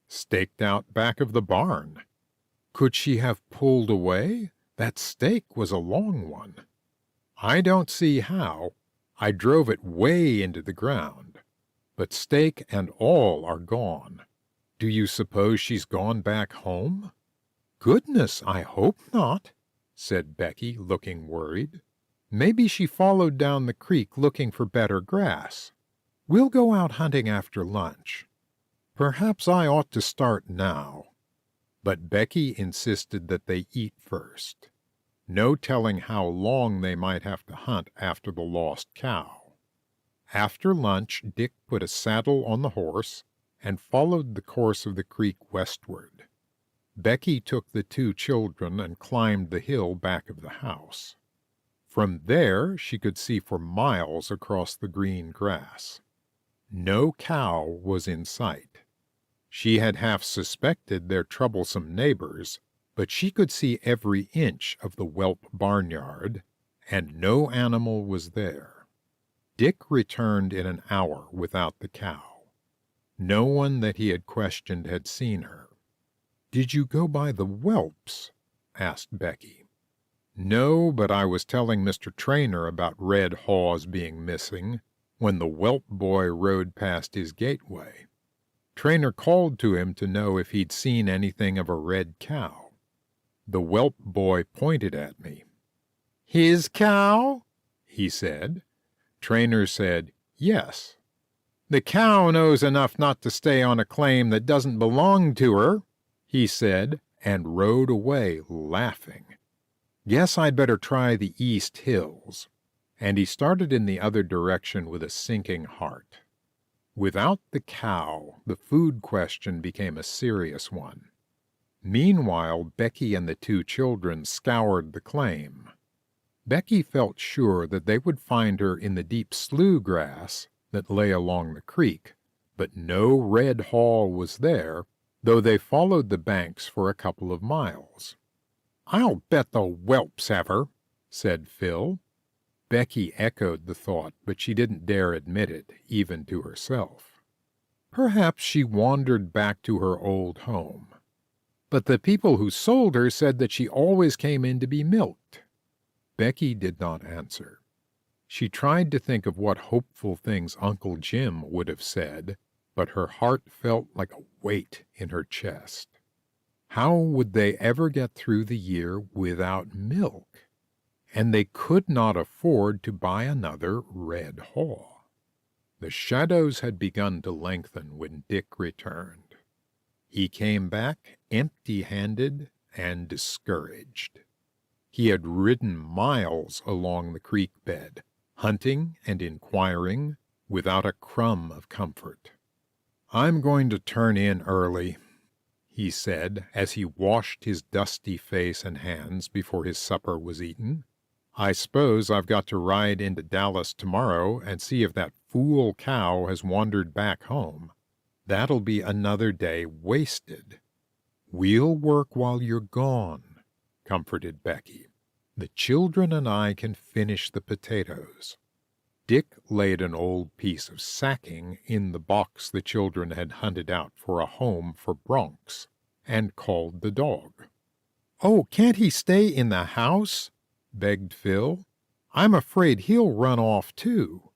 "Staked out back of the barn." "Could she have pulled away? That stake was a long one." "I don't see how. I drove it way into the ground. But stake and all are gone. Do you suppose she's gone back home?" "Goodness, I hope not," said Becky, looking worried. "Maybe she followed down the creek looking for better grass. We'll go out hunting after lunch. Perhaps I ought to start now." But Becky insisted that they eat first. No telling how long they might have to hunt after the lost cow. After lunch, Dick put a saddle on the horse and followed the course of the creek westward. Becky took the two children and climbed the hill back of the house. From there she could see for miles across the green grass. No cow was in sight. She had half suspected their troublesome neighbors, but she could see every inch of the whelp barnyard, and no animal was there. Dick returned in an hour without the cow. No one that he had questioned had seen her. "Did you go by the whelps?" asked Becky. "No, but I was telling Mr. Trainer about Red Haw's being missing when the whelp boy rode past his gateway. Trainer called to him to know if he'd seen anything of a red cow. The whelp boy pointed at me. 'His cow?' he said. Trainer said, 'Yes.' 'The cow knows enough not to stay on a claim that doesn't belong to her,' he said, and rode away laughing. 'Guess I'd better try the East Hills.' And he started in the other direction with a sinking heart. Without the cow, the food question became a serious one. Meanwhile, Becky and the two children scoured the claim. Becky felt sure that they would find her in the deep slough grass that lay along the creek, but no Red Haw was there, though they followed the banks for a couple of miles. "I'll bet the whelps have her," said Phil. Becky echoed the thought, but she didn't dare admit it, even to herself. Perhaps she wandered back to her old home. But the people who sold her said that she always came in to be milked. Becky did not answer. She tried to think of what hopeful things Uncle Jim would have said, but her heart felt like a weight in her chest. How would they ever get through the year without milk? And they could not afford to buy another Red Haw. The shadows had begun to lengthen when Dick returned. He came back empty-handed and discouraged. He had ridden miles along the creek bed, hunting and inquiring, without a crumb of comfort. "I'm going to turn in early," he said as he washed his dusty face and hands before his supper was eaten. "I suppose I've got to ride into Dallas tomorrow and see if that fool cow has wandered back home. That'll be another day wasted." "We'll work while you're gone," comforted Becky. "The children and I can finish the potatoes." Dick laid an old piece of sacking in the box the children had hunted out for a home for Bronx, and called the dog. "Oh, can't he stay in the house?" begged Phil. "I'm afraid he'll run off, too."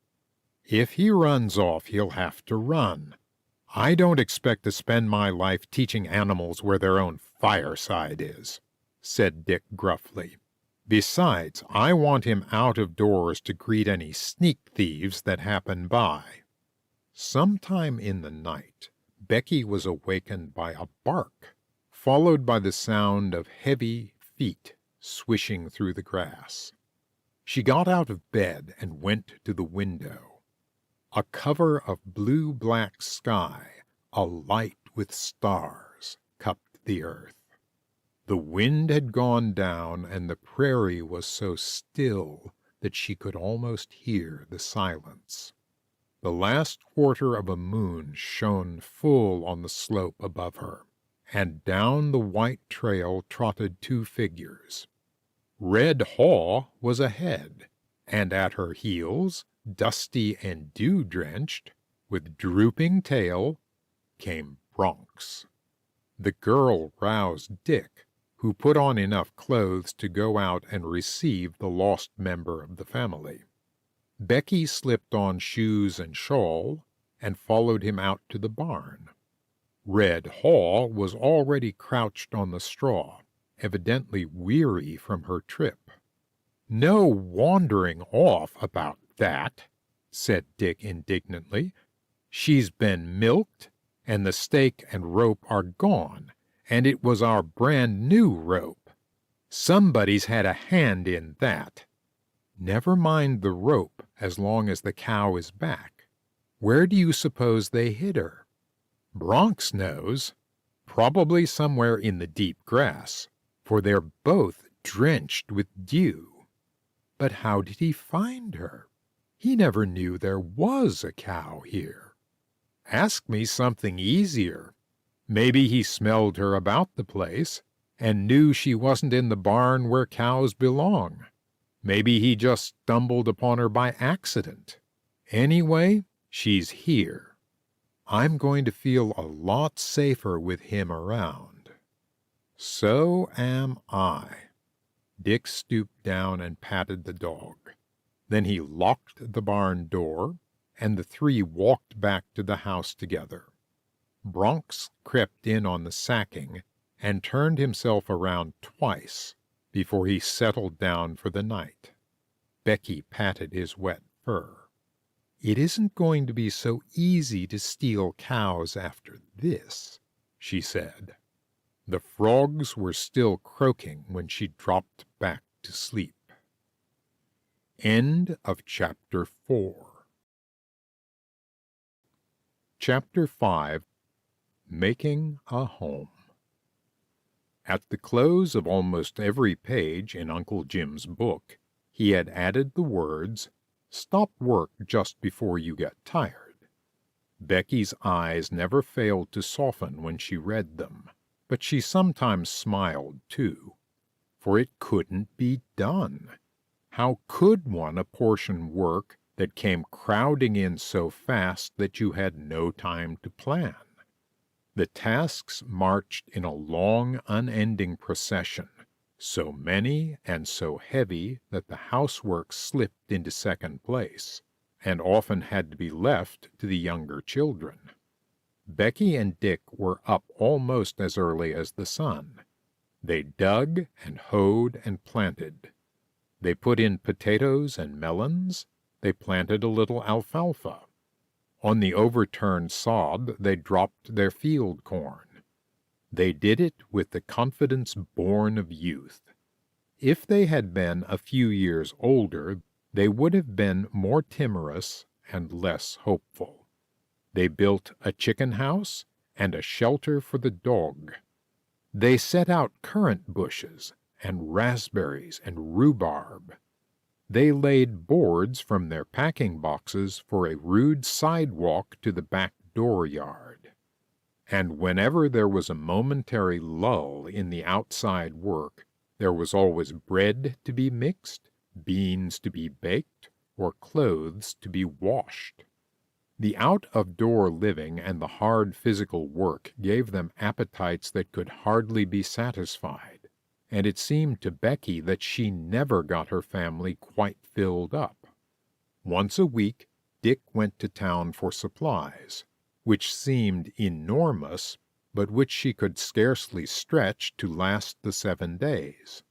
"If he runs off, he'll have to run. I don't expect to spend my life teaching animals where their own fireside is," said Dick gruffly. "Besides, I want him out of doors to greet any sneak thieves that happen by." Sometime in the night, Becky was awakened by a bark, followed by the sound of heavy feet swishing through the grass. She got out of bed and went to the window. A cover of blue-black sky, alight with stars, cupped the earth. The wind had gone down, and the prairie was so still that she could almost hear the silence. The last quarter of a moon shone full on the slope above her, and down the white trail trotted two figures. Red Haw was ahead, and at her heels, dusty and dew-drenched, with drooping tail, came Bronx. The girl roused Dick, who put on enough clothes to go out and receive the lost member of the family. Becky slipped on shoes and shawl, and followed him out to the barn. Red Haw was already crouched on the straw, evidently weary from her trip. "No wandering off about that," said Dick indignantly. "She's been milked, and the stake and rope are gone, and it was our brand-new rope. Somebody's had a hand in that. Never mind the rope as long as the cow is back. Where do you suppose they hid her? Bronx knows. Probably somewhere in the deep grass, for they're both drenched with dew. But how did he find her? He never knew there was a cow here. Ask me something easier. Maybe he smelled her about the place, and knew she wasn't in the barn where cows belong. Maybe he just stumbled upon her by accident. Anyway, she's here. I'm going to feel a lot safer with him around." "So am I." Dick stooped down and patted the dog. Then he locked the barn door, and the three walked back to the house together. Bronx crept in on the sacking and turned himself around twice before he settled down for the night. Becky patted his wet fur. "It isn't going to be so easy to steal cows after this," she said. The frogs were still croaking when she dropped back to sleep. End of Chapter 4. Chapter 5. Making a Home. At the close of almost every page in Uncle Jim's book, he had added the words, "Stop work just before you get tired." Becky's eyes never failed to soften when she read them, but she sometimes smiled too, for it couldn't be done. How could one apportion work that came crowding in so fast that you had no time to plan? The tasks marched in a long, unending procession, so many and so heavy that the housework slipped into second place, and often had to be left to the younger children. Becky and Dick were up almost as early as the sun. They dug and hoed and planted. They put in potatoes and melons. They planted a little alfalfa. On the overturned sod they dropped their field corn. They did it with the confidence born of youth. If they had been a few years older, they would have been more timorous and less hopeful. They built a chicken house and a shelter for the dog. They set out currant bushes and raspberries and rhubarb. They laid boards from their packing boxes for a rude sidewalk to the back door yard. And whenever there was a momentary lull in the outside work, there was always bread to be mixed, beans to be baked, or clothes to be washed. The out-of-door living and the hard physical work gave them appetites that could hardly be satisfied, and it seemed to Becky that she never got her family quite filled up. Once a week, Dick went to town for supplies, which seemed enormous, but which she could scarcely stretch to last the 7 days.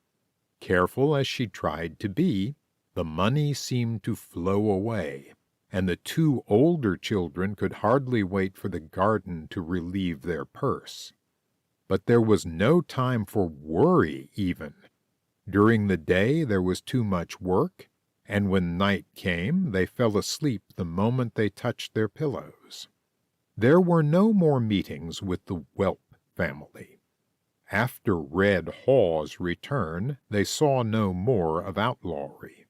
Careful as she tried to be, the money seemed to flow away, and the two older children could hardly wait for the garden to relieve their purse. But there was no time for worry even. During the day there was too much work, and when night came they fell asleep the moment they touched their pillows. There were no more meetings with the Whelp family. After Red Haw's return they saw no more of outlawry.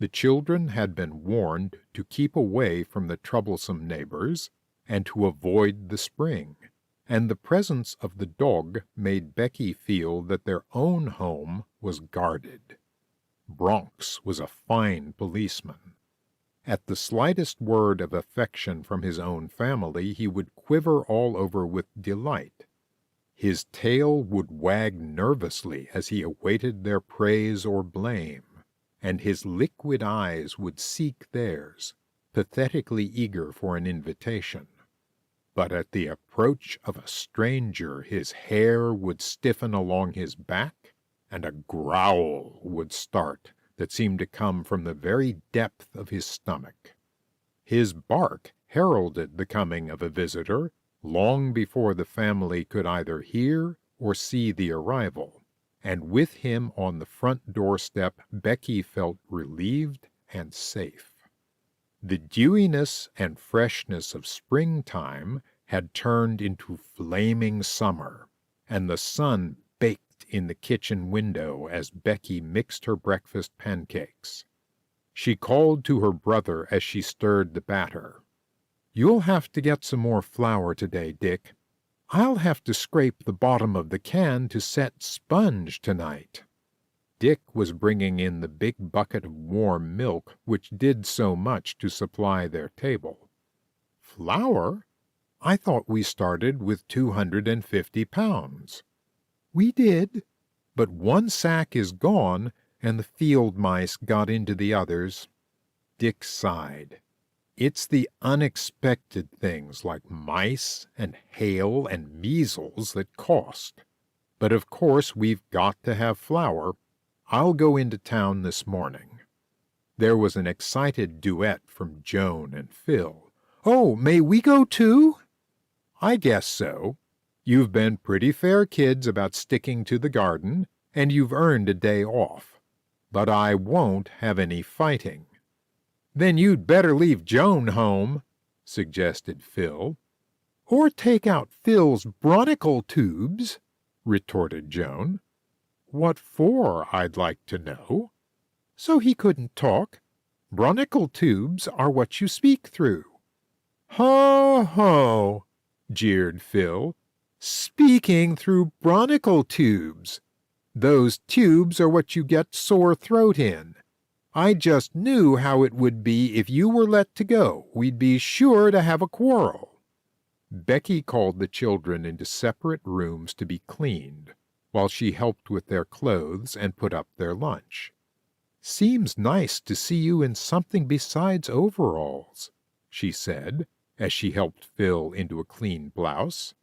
The children had been warned to keep away from the troublesome neighbors and to avoid the spring, and the presence of the dog made Becky feel that their own home was guarded. Bronx was a fine policeman. At the slightest word of affection from his own family, he would quiver all over with delight. His tail would wag nervously as he awaited their praise or blame, and his liquid eyes would seek theirs, pathetically eager for an invitation. But at the approach of a stranger his hair would stiffen along his back, and a growl would start that seemed to come from the very depth of his stomach. His bark heralded the coming of a visitor long before the family could either hear or see the arrival, and with him on the front doorstep Becky felt relieved and safe. The dewiness and freshness of springtime had turned into flaming summer, and the sun baked in the kitchen window as Becky mixed her breakfast pancakes. She called to her brother as she stirred the batter. "You'll have to get some more flour today, Dick. I'll have to scrape the bottom of the can to set sponge tonight." Dick was bringing in the big bucket of warm milk which did so much to supply their table. "Flour? I thought we started with 250 pounds. "We did, but one sack is gone, and the field mice got into the others." Dick sighed. "It's the unexpected things like mice and hail and measles that cost. But of course we've got to have flour. I'll go into town this morning." There was an excited duet from Joan and Phil. "Oh, may we go too?" "I guess so. You've been pretty fair kids about sticking to the garden, and you've earned a day off. But I won't have any fighting." "Then you'd better leave Joan home," suggested Phil. "Or take out Phil's bronicle tubes," retorted Joan. "What for, I'd like to know?" "So he couldn't talk. Bronicle tubes are what you speak through." "Ho, ho!" jeered Phil. "Speaking through bronicle tubes! Those tubes are what you get sore throat in. I just knew how it would be if you were let to go. We'd be sure to have a quarrel." Becky called the children into separate rooms to be cleaned, while she helped with their clothes and put up their lunch. "Seems nice to see you in something besides overalls," she said, as she helped Phil into a clean blouse.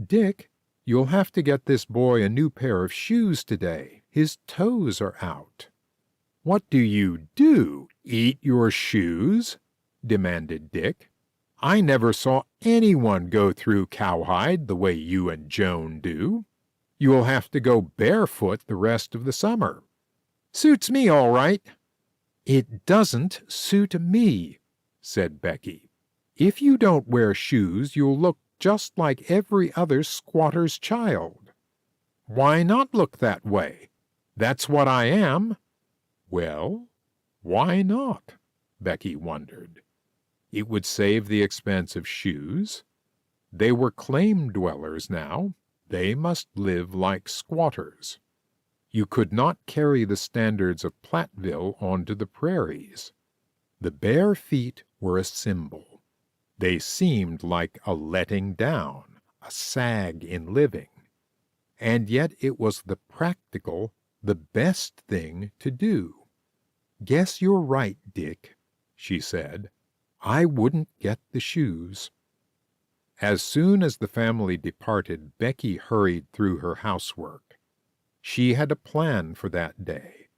"Dick, you'll have to get this boy a new pair of shoes today. His toes are out." "What do you do, eat your shoes?" demanded Dick. "I never saw anyone go through cowhide the way you and Joan do. You'll have to go barefoot the rest of the summer." "Suits me all right." "It doesn't suit me," said Becky. "If you don't wear shoes, you'll look just like every other squatter's child." "Why not look that way? That's what I am." "Well, why not?" Becky wondered. It would save the expense of shoes. They were claim dwellers now. They must live like squatters. You could not carry the standards of Platteville onto the prairies. The bare feet were a symbol. They seemed like a letting down, a sag in living. And yet it was the practical, the best thing to do. "Guess you're right, Dick," she said. "I wouldn't get the shoes." As soon as the family departed, Becky hurried through her housework. She had a plan for that day.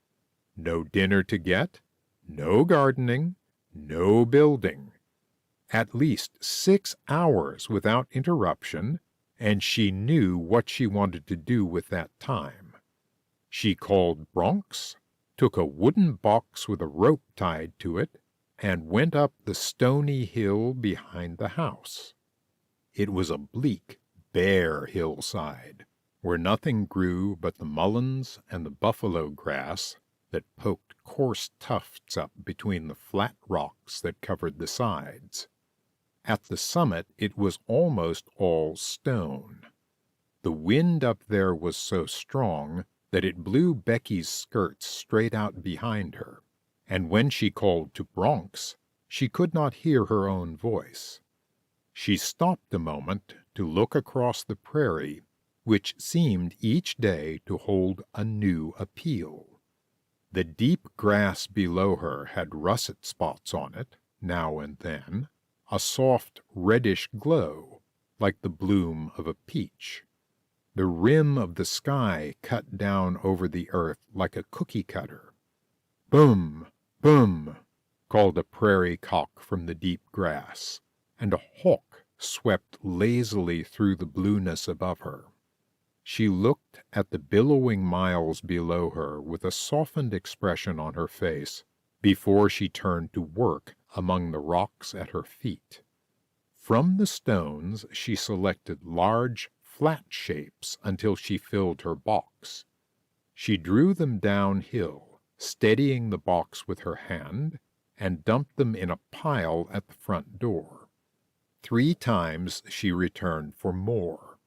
No dinner to get, no gardening, no building. At least 6 hours without interruption, and she knew what she wanted to do with that time. She called Bronx, took a wooden box with a rope tied to it, and went up the stony hill behind the house. It was a bleak, bare hillside, where nothing grew but the mulleins and the buffalo grass that poked coarse tufts up between the flat rocks that covered the sides. At the summit it was almost all stone. The wind up there was so strong that it blew Becky's skirts straight out behind her, and when she called to Bronx, she could not hear her own voice. She stopped a moment to look across the prairie, which seemed each day to hold a new appeal. The deep grass below her had russet spots on it, now and then, a soft reddish glow, like the bloom of a peach. The rim of the sky cut down over the earth like a cookie cutter. Boom, boom, called a prairie cock from the deep grass, and a hawk swept lazily through the blueness above her. She looked at the billowing miles below her with a softened expression on her face before she turned to work among the rocks at her feet. From the stones she selected large, flat shapes until she filled her box. She drew them downhill, steadying the box with her hand, and dumped them in a pile at the front door. 3 times she returned for more.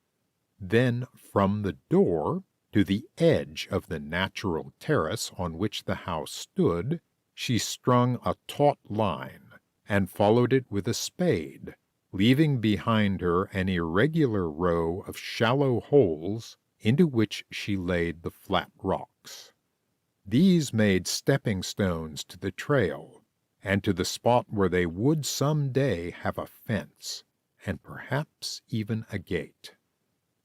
Then from the door to the edge of the natural terrace on which the house stood, she strung a taut line and followed it with a spade, leaving behind her an irregular row of shallow holes into which she laid the flat rocks. These made stepping stones to the trail, and to the spot where they would some day have a fence, and perhaps even a gate.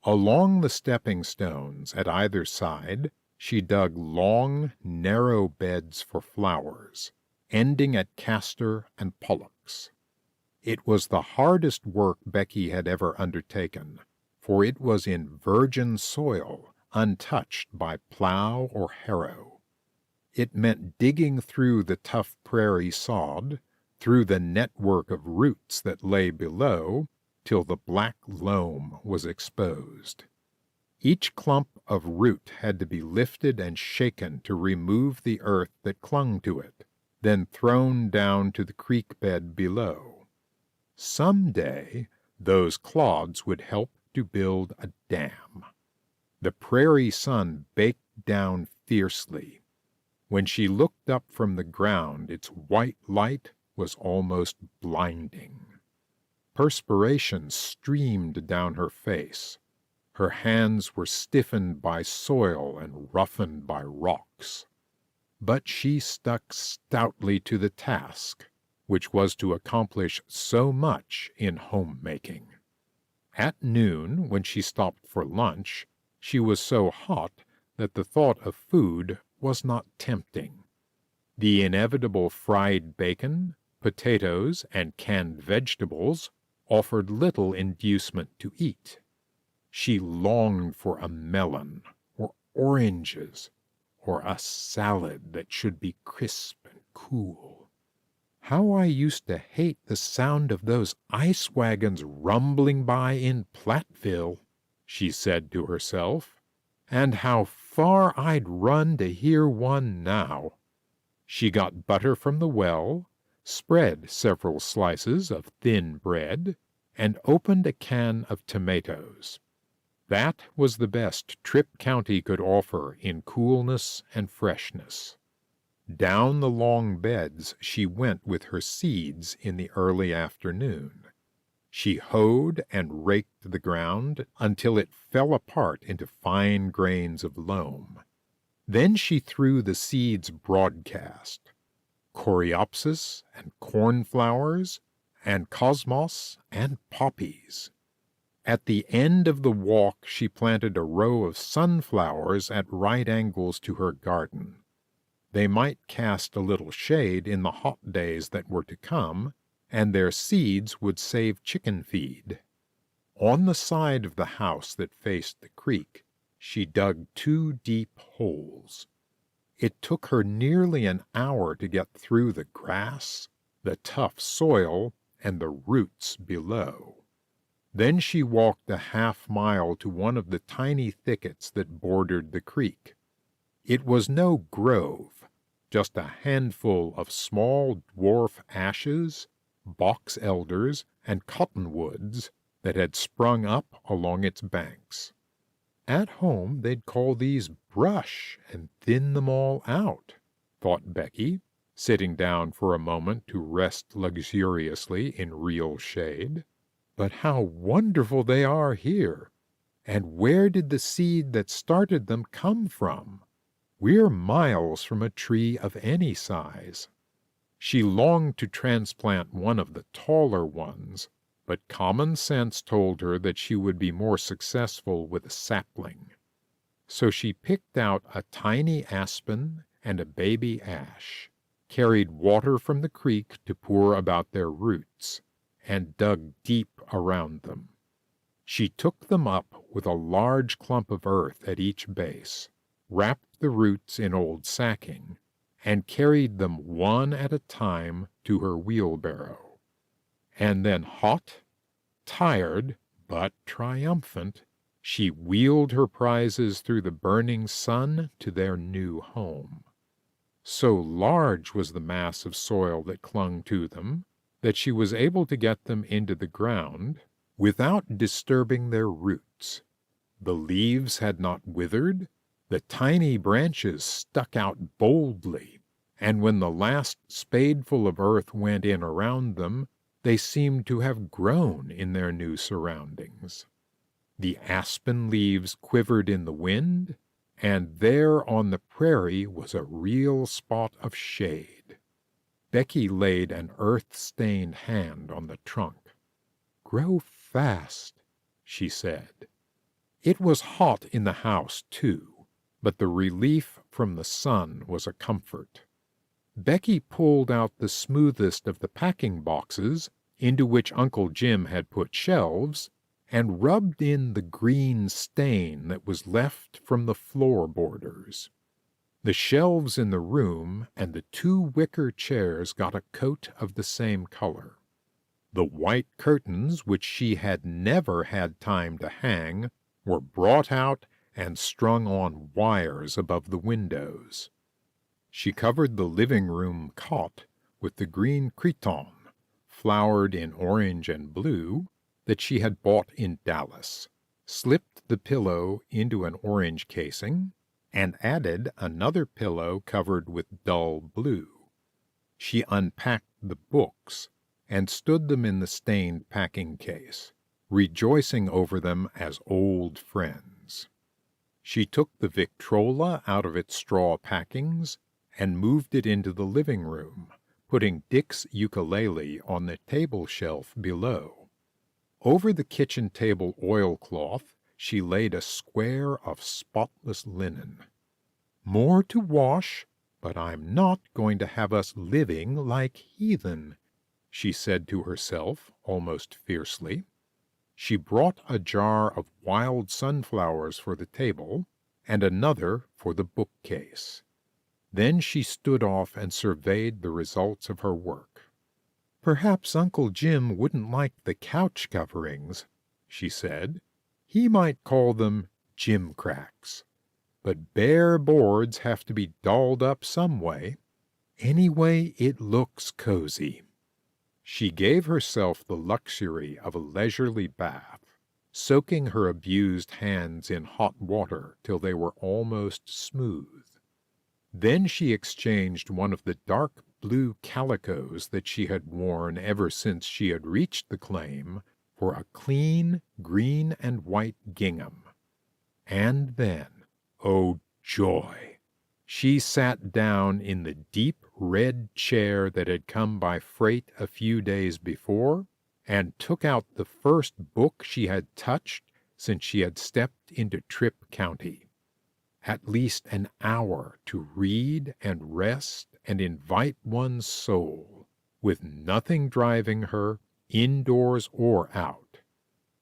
Along the stepping stones at either side she dug long, narrow beds for flowers, ending at castor and pollux. It was the hardest work Becky had ever undertaken, for it was in virgin soil, untouched by plow or harrow. It meant digging through the tough prairie sod, through the network of roots that lay below, till the black loam was exposed. Each clump of root had to be lifted and shaken to remove the earth that clung to it, then thrown down to the creek bed below. Some day those clods would help to build a dam. The prairie sun baked down fiercely. When she looked up from the ground, its white light was almost blinding. Perspiration streamed down her face. Her hands were stiffened by soil and roughened by rocks. But she stuck stoutly to the task, which was to accomplish so much in homemaking. At noon, when she stopped for lunch, she was so hot that the thought of food was not tempting. The inevitable fried bacon, potatoes, and canned vegetables offered little inducement to eat. She longed for a melon, or oranges, or a salad that should be crisp and cool. How I used to hate the sound of those ice wagons rumbling by in Platteville, she said to herself, and how far I'd run to hear one now. She got butter from the well, spread several slices of thin bread, and opened a can of tomatoes. That was the best Tripp County could offer in coolness and freshness. Down the long beds she went with her seeds in the early afternoon. She hoed and raked the ground until it fell apart into fine grains of loam. Then she threw the seeds broadcast. Coreopsis and cornflowers and cosmos and poppies. At the end of the walk she planted a row of sunflowers at right angles to her garden. They might cast a little shade in the hot days that were to come, and their seeds would save chicken feed. On the side of the house that faced the creek, she dug 2 deep holes. It took her nearly an hour to get through the grass, the tough soil, and the roots below. Then she walked a half-mile to one of the tiny thickets that bordered the creek. It was no grove, just a handful of small dwarf ashes, box elders, and cottonwoods that had sprung up along its banks. At home they'd call these brush and thin them all out, thought Becky, sitting down for a moment to rest luxuriously in real shade. But how wonderful they are here! And where did the seed that started them come from? We're miles from a tree of any size. She longed to transplant one of the taller ones, but common sense told her that she would be more successful with a sapling. So she picked out a tiny aspen and a baby ash, carried water from the creek to pour about their roots, and dug deep around them. She took them up with a large clump of earth at each base, wrapped the roots in old sacking, and carried them one at a time to her wheelbarrow. And then hot, tired, but triumphant, she wheeled her prizes through the burning sun to their new home. So large was the mass of soil that clung to them that she was able to get them into the ground without disturbing their roots. The leaves had not withered, the tiny branches stuck out boldly, and when the last spadeful of earth went in around them, they seemed to have grown in their new surroundings. The aspen leaves quivered in the wind, and there on the prairie was a real spot of shade. Becky laid an earth-stained hand on the trunk. "Grow fast," she said. It was hot in the house, too, but the relief from the sun was a comfort. Becky pulled out the smoothest of the packing boxes, into which Uncle Jim had put shelves, and rubbed in the green stain that was left from the floor borders. The shelves in the room and the 2 wicker chairs got a coat of the same color. The white curtains, which she had never had time to hang, were brought out and strung on wires above the windows. She covered the living-room cot with the green cretonne, flowered in orange and blue, that she had bought in Dallas, slipped the pillow into an orange casing, and added another pillow covered with dull blue. She unpacked the books and stood them in the stained packing case, rejoicing over them as old friends. She took the Victrola out of its straw packings and moved it into the living room, putting Dick's ukulele on the table shelf below. Over the kitchen table oilcloth she laid a square of spotless linen. "More to wash, but I'm not going to have us living like heathen," she said to herself almost fiercely. She brought a jar of wild sunflowers for the table, and another for the bookcase. Then she stood off and surveyed the results of her work. "Perhaps Uncle Jim wouldn't like the couch coverings," she said. "He might call them gimcracks. But bare boards have to be dolled up some way. Anyway, it looks cozy." She gave herself the luxury of a leisurely bath, soaking her abused hands in hot water till they were almost smooth. Then she exchanged one of the dark blue calicos that she had worn ever since she had reached the claim for a clean green and white gingham. And then, oh joy! She sat down in the deep red chair that had come by freight a few days before, and took out the first book she had touched since she had stepped into Tripp County. At least an hour to read and rest and invite one's soul, with nothing driving her, indoors or out.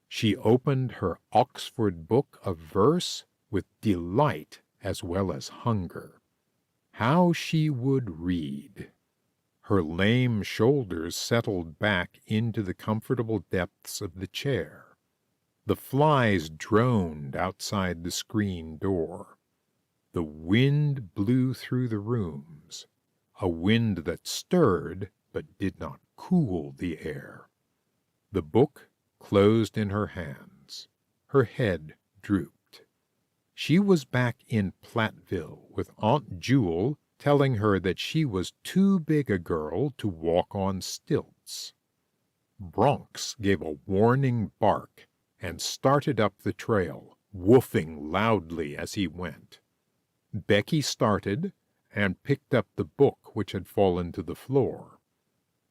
She opened her Oxford book of verse with delight as well as hunger. How she would read! Her lame shoulders settled back into the comfortable depths of the chair. The flies droned outside the screen door. The wind blew through the rooms, a wind that stirred but did not cool the air. The book closed in her hands. Her head drooped. She was back in Platteville with Aunt Jewel telling her that she was too big a girl to walk on stilts. Bronx gave a warning bark and started up the trail, woofing loudly as he went. Becky started and picked up the book which had fallen to the floor.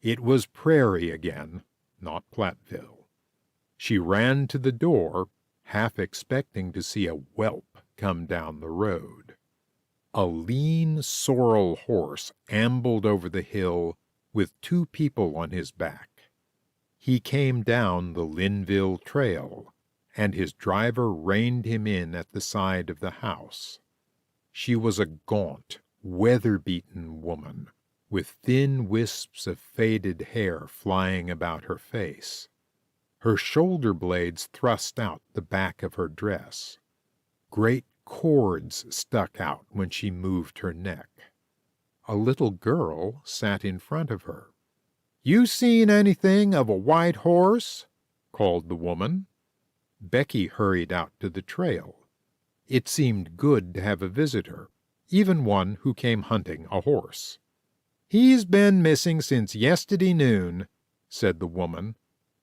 It was prairie again, not Platteville. She ran to the door, half expecting to see a whelp come down the road. A lean sorrel horse ambled over the hill with 2 people on his back. He came down the Linville trail, and his driver reined him in at the side of the house. She was a gaunt, weather-beaten woman, with thin wisps of faded hair flying about her face. Her shoulder blades thrust out the back of her dress. Great cords stuck out when she moved her neck. A little girl sat in front of her. "You seen anything of a white horse?" called the woman. Becky hurried out to the trail. It seemed good to have a visitor, even one who came hunting a horse. "He's been missing since yesterday noon," said the woman.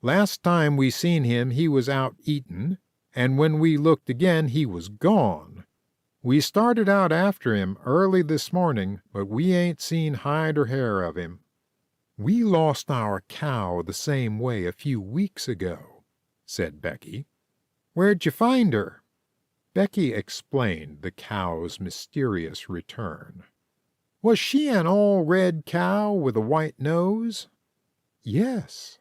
"Last time we seen him he was out eatin', and when we looked again he was gone. We started out after him early this morning, but we ain't seen hide or hair of him." "We lost our cow the same way a few weeks ago," said Becky. "Where'd you find her?" Becky explained the cow's mysterious return. "Was she an all-red cow with a white nose?" "Yes."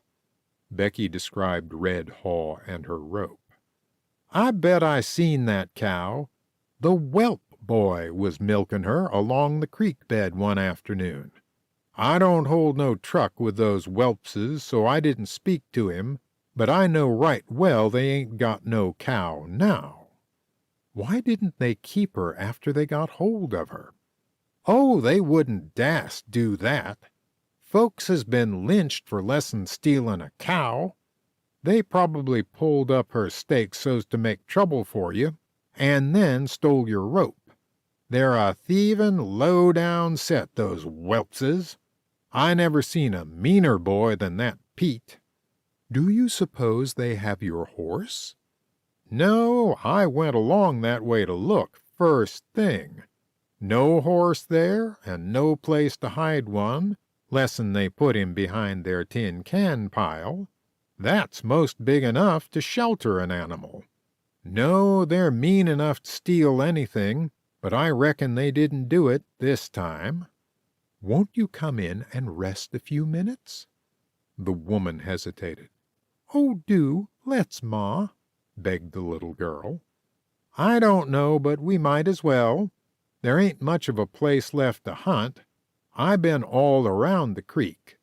Becky described Red Haw and her rope. "I bet I seen that cow. The whelp boy was milking her along the creek bed one afternoon. I don't hold no truck with those whelpses, so I didn't speak to him, but I know right well they ain't got no cow now." "Why didn't they keep her after they got hold of her?" "Oh, they wouldn't dast do that. Folks has been lynched for less'n stealin' a cow. They probably pulled up her stakes so's to make trouble for you, and then stole your rope. They're a thievin', low-down set, those whelpses. I never seen a meaner boy than that Pete." "Do you suppose they have your horse?" "No, I went along that way to look, first thing. No horse there, and no place to hide one, less'n they put him behind their tin can pile. That's most big enough to shelter an animal. No, they're mean enough to steal anything, but I reckon they didn't do it this time." "Won't you come in and rest a few minutes?" The woman hesitated. "Oh, do, let's, Ma," begged the little girl. "I don't know, but we might as well. There ain't much of a place left to hunt. I been all around the creek.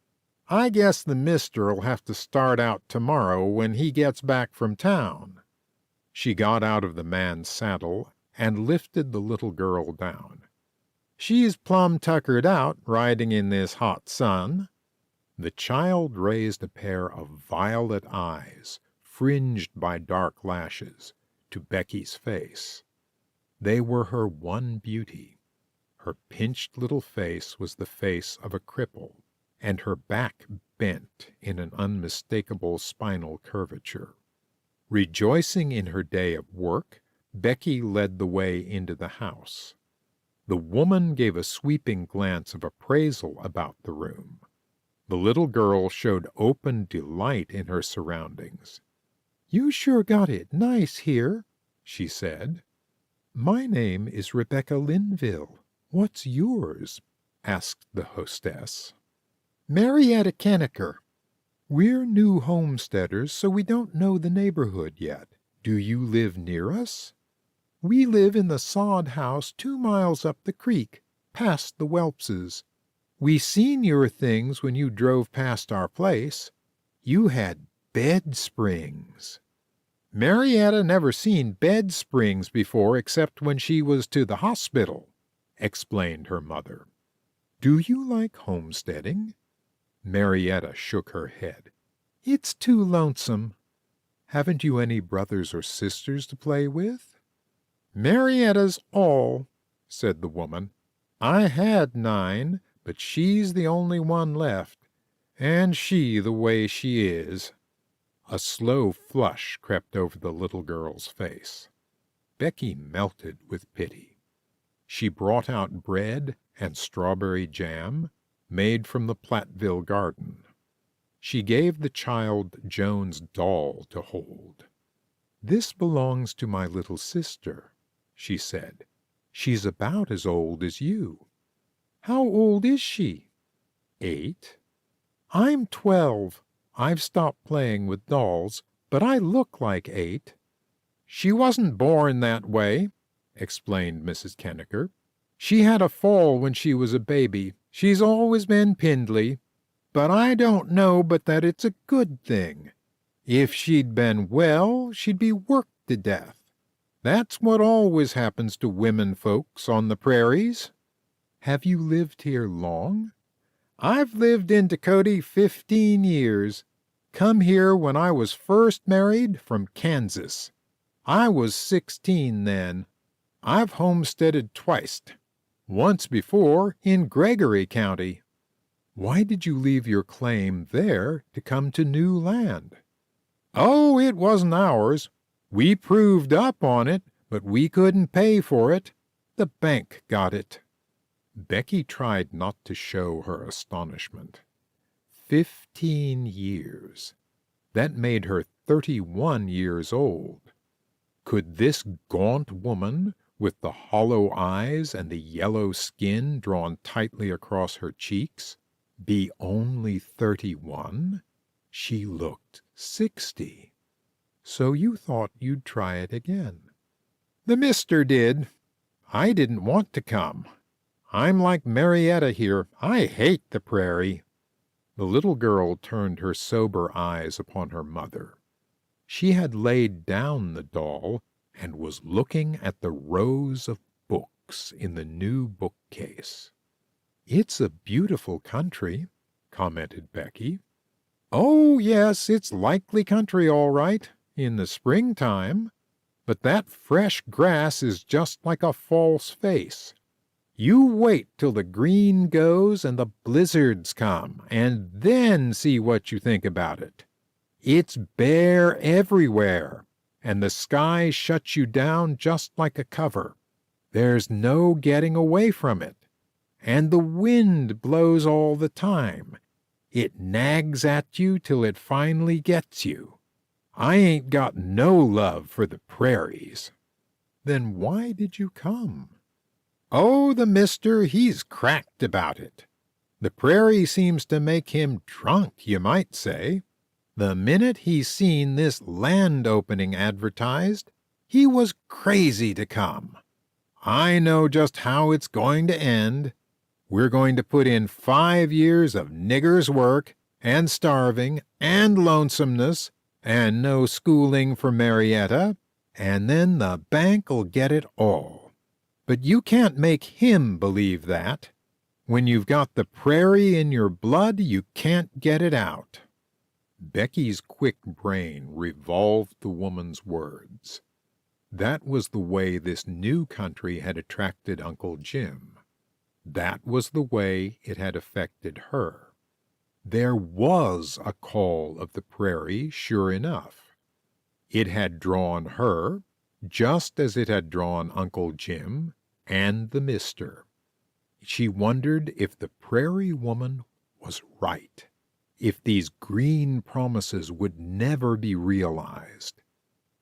I guess the mister'll have to start out tomorrow when he gets back from town." She got out of the man's saddle and lifted the little girl down. "She's plumb tuckered out, riding in this hot sun." The child raised a pair of violet eyes, fringed by dark lashes, to Becky's face. They were her one beauty. Her pinched little face was the face of a cripple, and her back bent in an unmistakable spinal curvature. Rejoicing in her day of work, Becky led the way into the house. The woman gave a sweeping glance of appraisal about the room. The little girl showed open delight in her surroundings. "You sure got it nice here," she said. "My name is Rebecca Linville. What's yours?" asked the hostess. "Marietta Kennecker. We're new homesteaders, so we don't know the neighborhood yet. Do you live near us?" "We live in the sod house 2 miles up the creek, past the Whelpses. We seen your things when you drove past our place. You had bed springs." Marietta never seen bed springs before except when she was to the hospital, explained her mother. Do you like homesteading? Marietta shook her head. It's too lonesome. Haven't you any brothers or sisters to play with? Marietta's all, said the woman. I had 9, but she's the only one left, and she the way she is. A slow flush crept over the little girl's face. Becky melted with pity. She brought out bread and strawberry jam, made from the Platteville garden. She gave the child Joan's doll to hold. This belongs to my little sister, she said. She's about as old as you. How old is she? 8. I'm 12. I've stopped playing with dolls, but I look like 8. She wasn't born that way, explained Mrs. Kenniker. She had a fall when she was a baby. She's always been pindly, but I don't know but that it's a good thing. If she'd been well, she'd be worked to death. That's what always happens to women folks on the prairies. Have you lived here long? I've lived in Dakota 15 years. Come here when I was first married from Kansas. I was 16 then. I've homesteaded twice. Once before in Gregory County. Why did you leave your claim there to come to new land? Oh, it wasn't ours. We proved up on it, but we couldn't pay for it. The bank got it. Becky tried not to show her astonishment. 15 years. That made her 31 years old. Could this gaunt woman, with the hollow eyes and the yellow skin drawn tightly across her cheeks, be only 31? She looked 60. So you thought you'd try it again. The mister did. I didn't want to come. I'm like Marietta here. I hate the prairie. The little girl turned her sober eyes upon her mother. She had laid down the doll and was looking at the rows of books in the new bookcase. It's a beautiful country, commented Becky. Oh, yes, it's likely country all right, in the springtime. But that fresh grass is just like a false face. You wait till the green goes and the blizzards come, and then see what you think about it. It's bare everywhere, and the sky shuts you down just like a cover. There's no getting away from it. And the wind blows all the time. It nags at you till it finally gets you. I ain't got no love for the prairies. Then why did you come? Oh, the mister, he's cracked about it. The prairie seems to make him drunk, you might say. The minute he seen this land opening advertised, he was crazy to come. I know just how it's going to end. We're going to put in 5 years of niggers' work, and starving, and lonesomeness, and no schooling for Marietta, and then the bank'll get it all. But you can't make him believe that. When you've got the prairie in your blood, you can't get it out. Becky's quick brain revolved the woman's words. That was the way this new country had attracted Uncle Jim. That was the way it had affected her. There was a call of the prairie, sure enough. It had drawn her, just as it had drawn Uncle Jim and the mister. She wondered if the prairie woman was right, if these green promises would never be realized,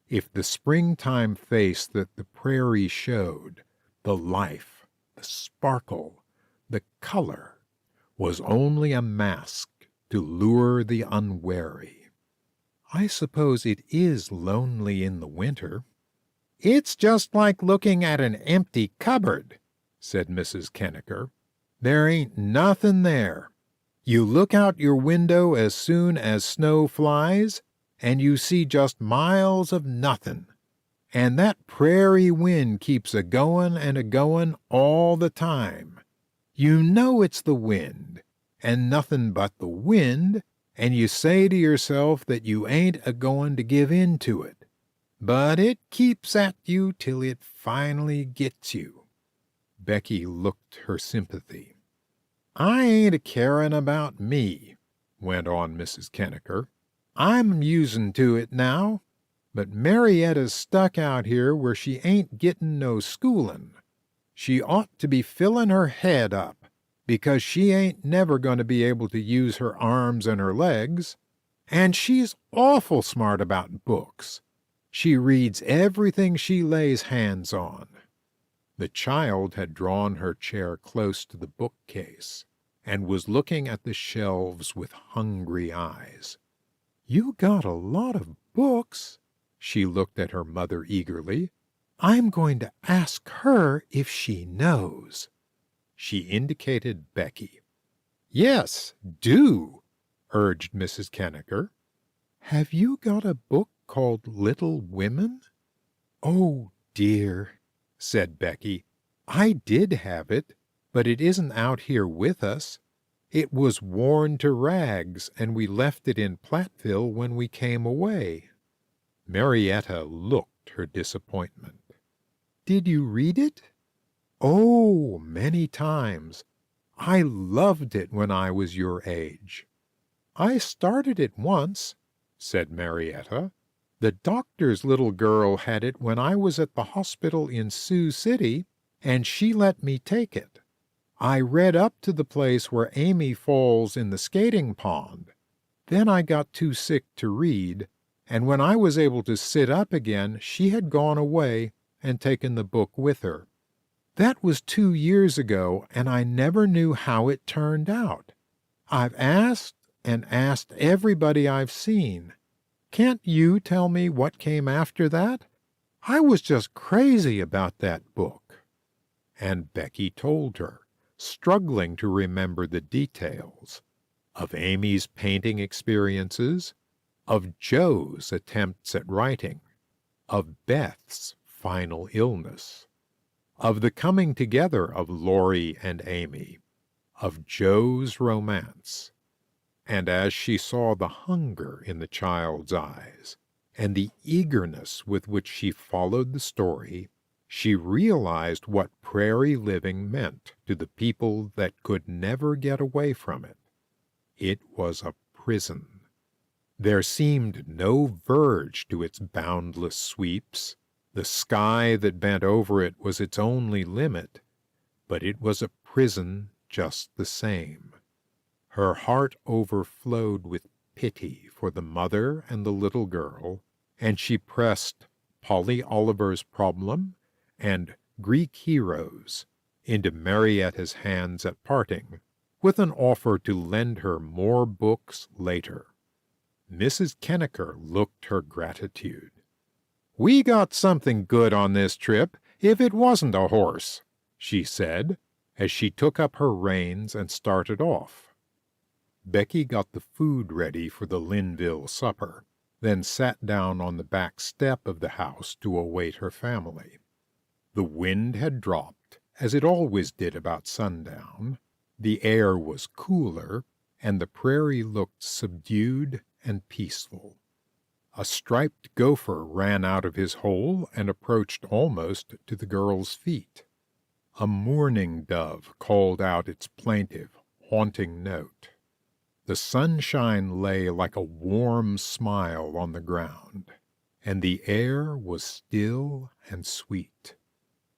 if the springtime face that the prairie showed, the life, the sparkle, the color, was only a mask to lure the unwary. I suppose it is lonely in the winter. It's just like looking at an empty cupboard, said Mrs. Kenniker. There ain't nothing there. You look out your window as soon as snow flies, and you see just miles of nothing. And that prairie wind keeps a-goin' and a-goin' all the time. You know it's the wind, and nothing but the wind, and you say to yourself that you ain't a-goin' to give in to it. But it keeps at you till it finally gets you." Becky looked her sympathy. "I ain't a-carin' about me," went on Mrs. Kenniker. "I'm usin' to it now. But Marietta's stuck out here where she ain't gettin' no schoolin'. She ought to be fillin' her head up, because she ain't never going to be able to use her arms and her legs. And she's awful smart about books. She reads everything she lays hands on." The child had drawn her chair close to the bookcase and was looking at the shelves with hungry eyes. "You got a lot of books." She looked at her mother eagerly. "I'm going to ask her if she knows." She indicated Becky. "Yes, do," urged Mrs. Kenniker. "Have you got a book called Little Women?" "Oh, dear," said Becky. "I did have it, but it isn't out here with us. It was worn to rags, and we left it in Platteville when we came away." Marietta looked her disappointment. "Did you read it?" "Oh, many times. I loved it when I was your age." "I started it once," said Marietta. "The doctor's little girl had it when I was at the hospital in Sioux City, and she let me take it. I read up to the place where Amy falls in the skating pond. Then I got too sick to read, and when I was able to sit up again, she had gone away and taken the book with her. That was 2 years ago, and I never knew how it turned out. I've asked and asked everybody I've seen. Can't you tell me what came after that? I was just crazy about that book." And Becky told her, struggling to remember the details, of Amy's painting experiences, of Joe's attempts at writing, of Beth's final illness, of the coming together of Laurie and Amy, of Joe's romance. And as she saw the hunger in the child's eyes, and the eagerness with which she followed the story, she realized what prairie living meant to the people that could never get away from it. It was a prison. There seemed no verge to its boundless sweeps. The sky that bent over it was its only limit, but it was a prison just the same. Her heart overflowed with pity for the mother and the little girl, and she pressed Polly Oliver's Problem and Greek Heroes into Marietta's hands at parting, with an offer to lend her more books later. Mrs. Kenniker looked her gratitude. "We got something good on this trip, if it wasn't a horse," she said, as she took up her reins and started off. Becky got the food ready for the Linville supper, then sat down on the back step of the house to await her family. The wind had dropped, as it always did about sundown. The air was cooler, and the prairie looked subdued and peaceful. A striped gopher ran out of his hole and approached almost to the girl's feet. A mourning dove called out its plaintive, haunting note. The sunshine lay like a warm smile on the ground, and the air was still and sweet.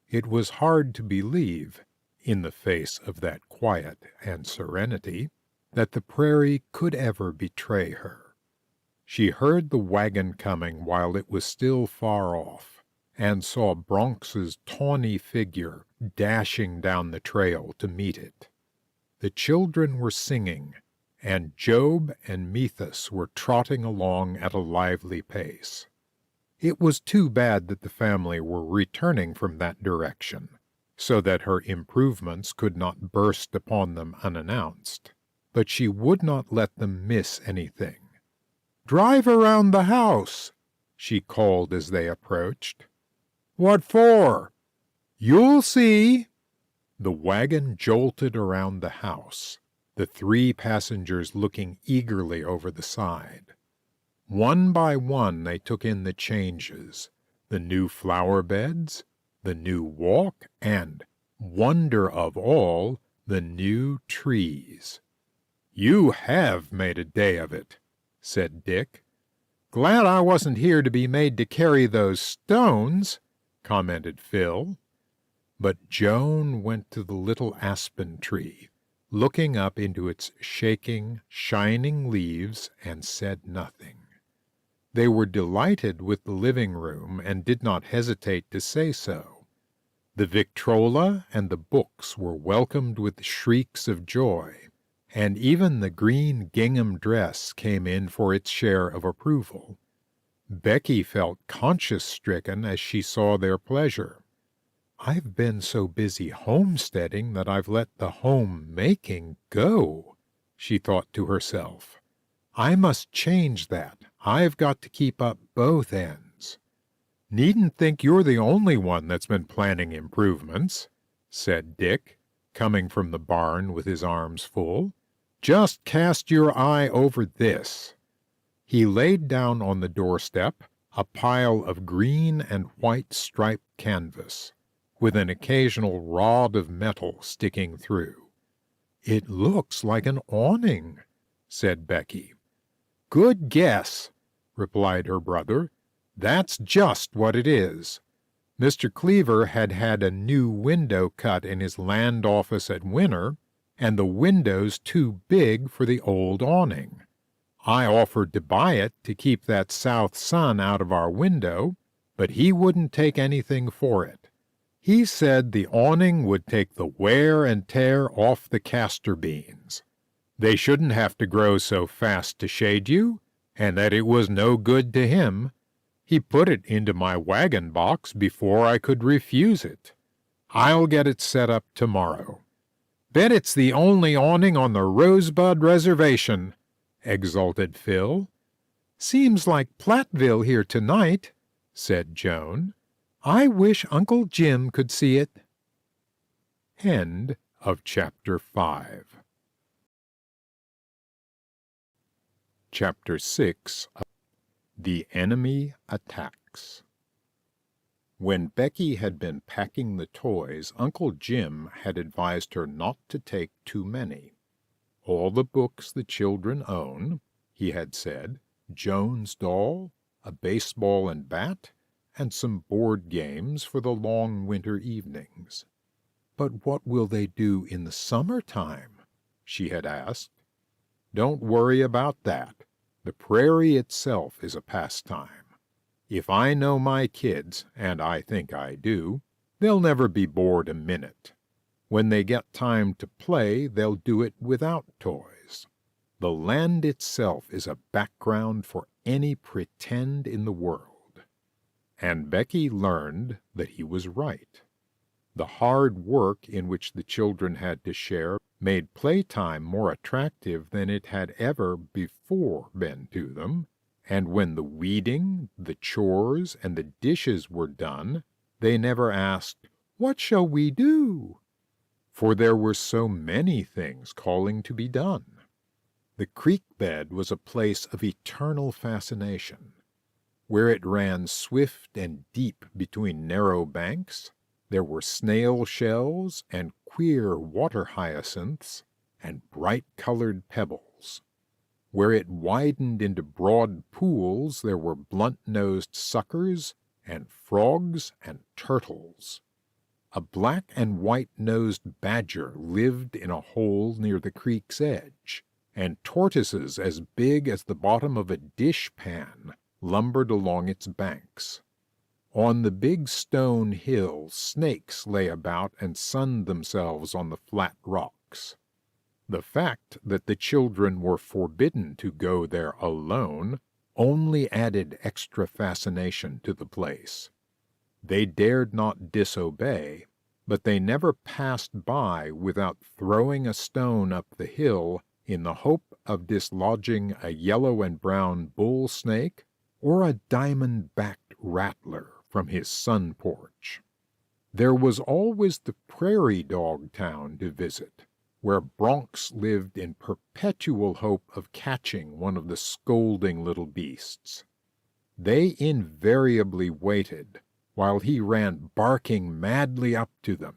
It was hard to believe, in the face of that quiet and serenity, that the prairie could ever betray her. She heard the wagon coming while it was still far off, and saw Bronx's tawny figure dashing down the trail to meet it. The children were singing, and Job and Methus were trotting along at a lively pace. It was too bad that the family were returning from that direction, so that her improvements could not burst upon them unannounced, but she would not let them miss anything. "Drive around the house," she called as they approached. "What for?" "You'll see." The wagon jolted around the house, the 3 passengers looking eagerly over the side. One by one they took in the changes, the new flower beds, the new walk, and, wonder of all, the new trees. "You have made a day of it," said Dick. "Glad I wasn't here to be made to carry those stones," commented Phil. But Joan went to the little aspen tree, looking up into its shaking, shining leaves, and said nothing. They were delighted with the living room and did not hesitate to say so. The Victrola and the books were welcomed with shrieks of joy, and even the green gingham dress came in for its share of approval. Becky felt conscience-stricken as she saw their pleasure. "I've been so busy homesteading that I've let the home-making go," she thought to herself. "I must change that. I've got to keep up both ends." "Needn't think you're the only one that's been planning improvements," said Dick, coming from the barn with his arms full. "Just cast your eye over this." He laid down on the doorstep a pile of green and white striped canvas, with an occasional rod of metal sticking through. "It looks like an awning," said Becky. "Good guess," replied her brother. "That's just what it is. Mr. Cleaver had had a new window cut in his land office at Winter, and the window's too big for the old awning. I offered to buy it to keep that south sun out of our window, but he wouldn't take anything for it. He said the awning would take the wear and tear off the castor beans. They shouldn't have to grow so fast to shade you, and that it was no good to him. He put it into my wagon box before I could refuse it. I'll get it set up tomorrow. Bet it's the only awning on the Rosebud Reservation," exulted Phil. "Seems like Platteville here tonight," said Joan. "I wish Uncle Jim could see it." End of Chapter 5. Chapter 6. The Enemy Attacks. When Becky had been packing the toys, Uncle Jim had advised her not to take too many. "All the books the children own," he had said, "Joan's doll, a baseball and bat, and some board games for the long winter evenings." "But what will they do in the summer-time?" she had asked. "Don't worry about that. The prairie itself is a pastime. If I know my kids, and I think I do, they'll never be bored a minute. When they get time to play, they'll do it without toys. The land itself is a background for any pretend in the world." And Becky learned that he was right. The hard work in which the children had to share made playtime more attractive than it had ever before been to them, and when the weeding, the chores, and the dishes were done, they never asked, "What shall we do?" For there were so many things calling to be done. The creek bed was a place of eternal fascination. Where it ran swift and deep between narrow banks, there were snail shells and queer water hyacinths and bright-colored pebbles. Where it widened into broad pools, there were blunt-nosed suckers and frogs and turtles. A black and white-nosed badger lived in a hole near the creek's edge, and tortoises as big as the bottom of a dish-pan lumbered along its banks. On the big stone hill, snakes lay about and sunned themselves on the flat rocks. The fact that the children were forbidden to go there alone only added extra fascination to the place. They dared not disobey, but they never passed by without throwing a stone up the hill in the hope of dislodging a yellow and brown bull snake or a diamond-backed rattler from his sun porch. There was always the prairie dog town to visit, where broncs lived in perpetual hope of catching one of the scolding little beasts. They invariably waited while he ran barking madly up to them,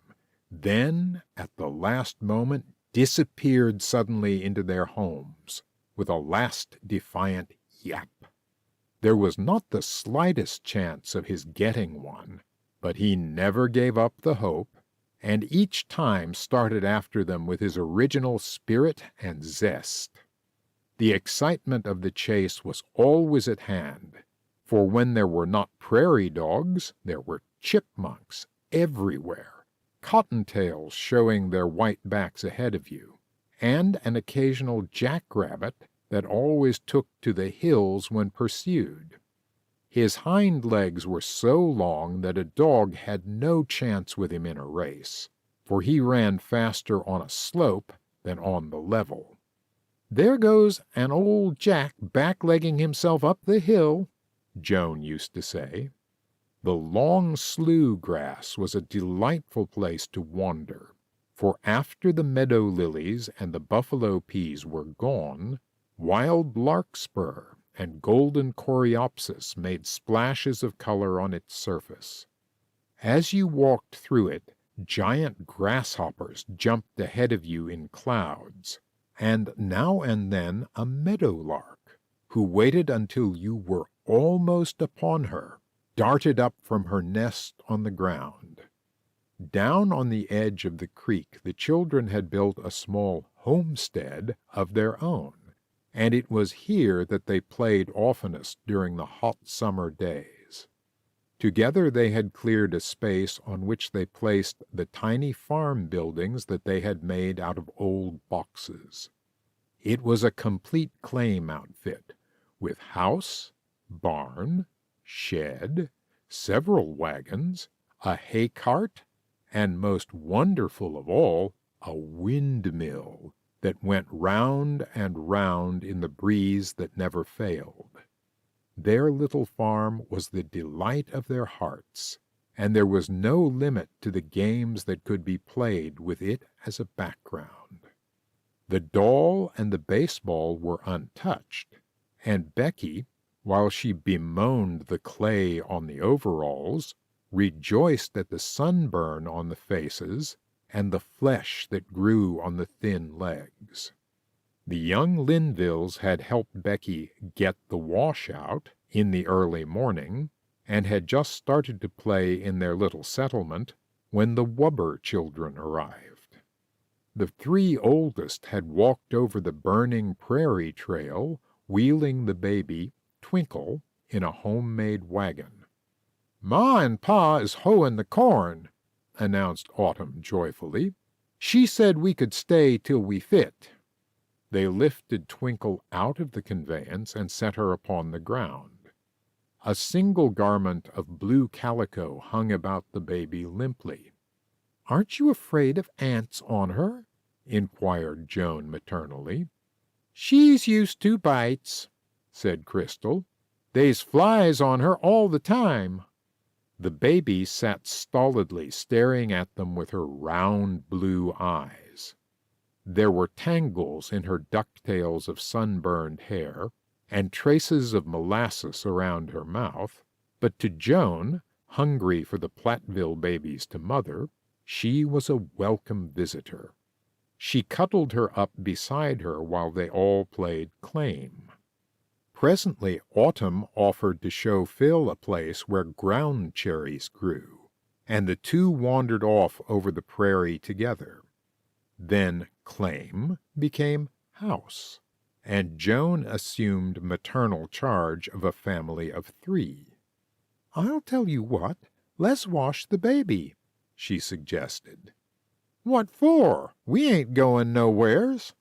then, at the last moment, disappeared suddenly into their homes with a last defiant yap. There was not the slightest chance of his getting one, but he never gave up the hope, and each time started after them with his original spirit and zest. The excitement of the chase was always at hand, for when there were not prairie dogs, there were chipmunks everywhere, cottontails showing their white backs ahead of you, and an occasional jackrabbit that always took to the hills when pursued. His hind legs were so long that a dog had no chance with him in a race, for he ran faster on a slope than on the level. "There goes an old Jack backlegging himself up the hill," Joan used to say. The long slough grass was a delightful place to wander, for after the meadow lilies and the buffalo peas were gone, wild larkspur and golden coreopsis made splashes of color on its surface. As you walked through it, giant grasshoppers jumped ahead of you in clouds, and now and then a meadowlark, who waited until you were almost upon her, darted up from her nest on the ground. Down on the edge of the creek the children had built a small homestead of their own, and it was here that they played oftenest during the hot summer days. Together they had cleared a space on which they placed the tiny farm buildings that they had made out of old boxes. It was a complete claim outfit, with house, barn, shed, several wagons, a hay cart, and, most wonderful of all, a windmill that went round and round in the breeze that never failed. Their little farm was the delight of their hearts, and there was no limit to the games that could be played with it as a background. The doll and the baseball were untouched, and Becky, while she bemoaned the clay on the overalls, rejoiced at the sunburn on the faces and the flesh that grew on the thin legs. The young Linvilles had helped Becky get the washout in the early morning, and had just started to play in their little settlement when the Wubber children arrived. The three oldest had walked over the burning prairie trail, wheeling the baby, Twinkle, in a homemade wagon. "Ma and Pa is hoeing the corn," announced Autumn joyfully. "She said we could stay till we fit." They lifted Twinkle out of the conveyance and set her upon the ground. A single garment of blue calico hung about the baby limply. "Aren't you afraid of ants on her?" inquired Joan maternally. "She's used to bites," said Crystal. "They's flies on her all the time." The baby sat stolidly staring at them with her round blue eyes. There were tangles in her ducktails of sunburned hair, and traces of molasses around her mouth, but to Joan, hungry for the Platteville babies to mother, she was a welcome visitor. She cuddled her up beside her while they all played claim. Presently Autumn offered to show Phil a place where ground cherries grew, and the two wandered off over the prairie together. Then claim became house, and Joan assumed maternal charge of a family of 3. "I'll tell you what, let's wash the baby," she suggested. "What for? We ain't going nowheres."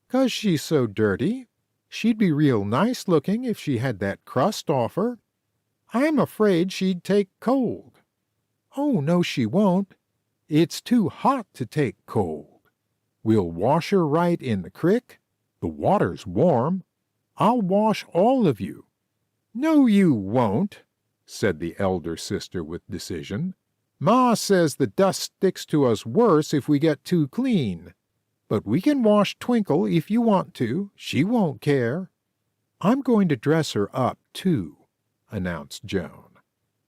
"'Cause she's so dirty. She'd be real nice looking if she had that crust off her. I'm afraid she'd take cold." "Oh, no, she won't. It's too hot to take cold. We'll wash her right in the crick, The water's warm. I'll wash all of you." "No, you won't," said the elder sister with decision. "Ma says the dust sticks to us worse if we get too clean. But we can wash Twinkle if you want to. She won't care." "I'm going to dress her up, too," announced Joan.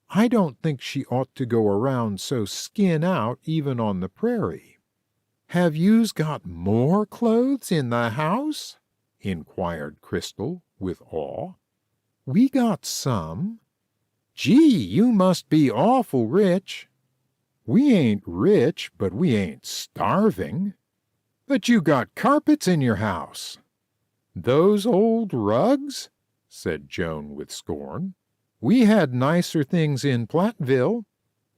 "I don't think she ought to go around so skin out even on the prairie." "Have yous got more clothes in the house?" inquired Crystal with awe. "We got some." "Gee, you must be awful rich." "We ain't rich, but we ain't starving." "But you got carpets in your house." "Those old rugs?" said Joan with scorn. "We had nicer things in Platteville.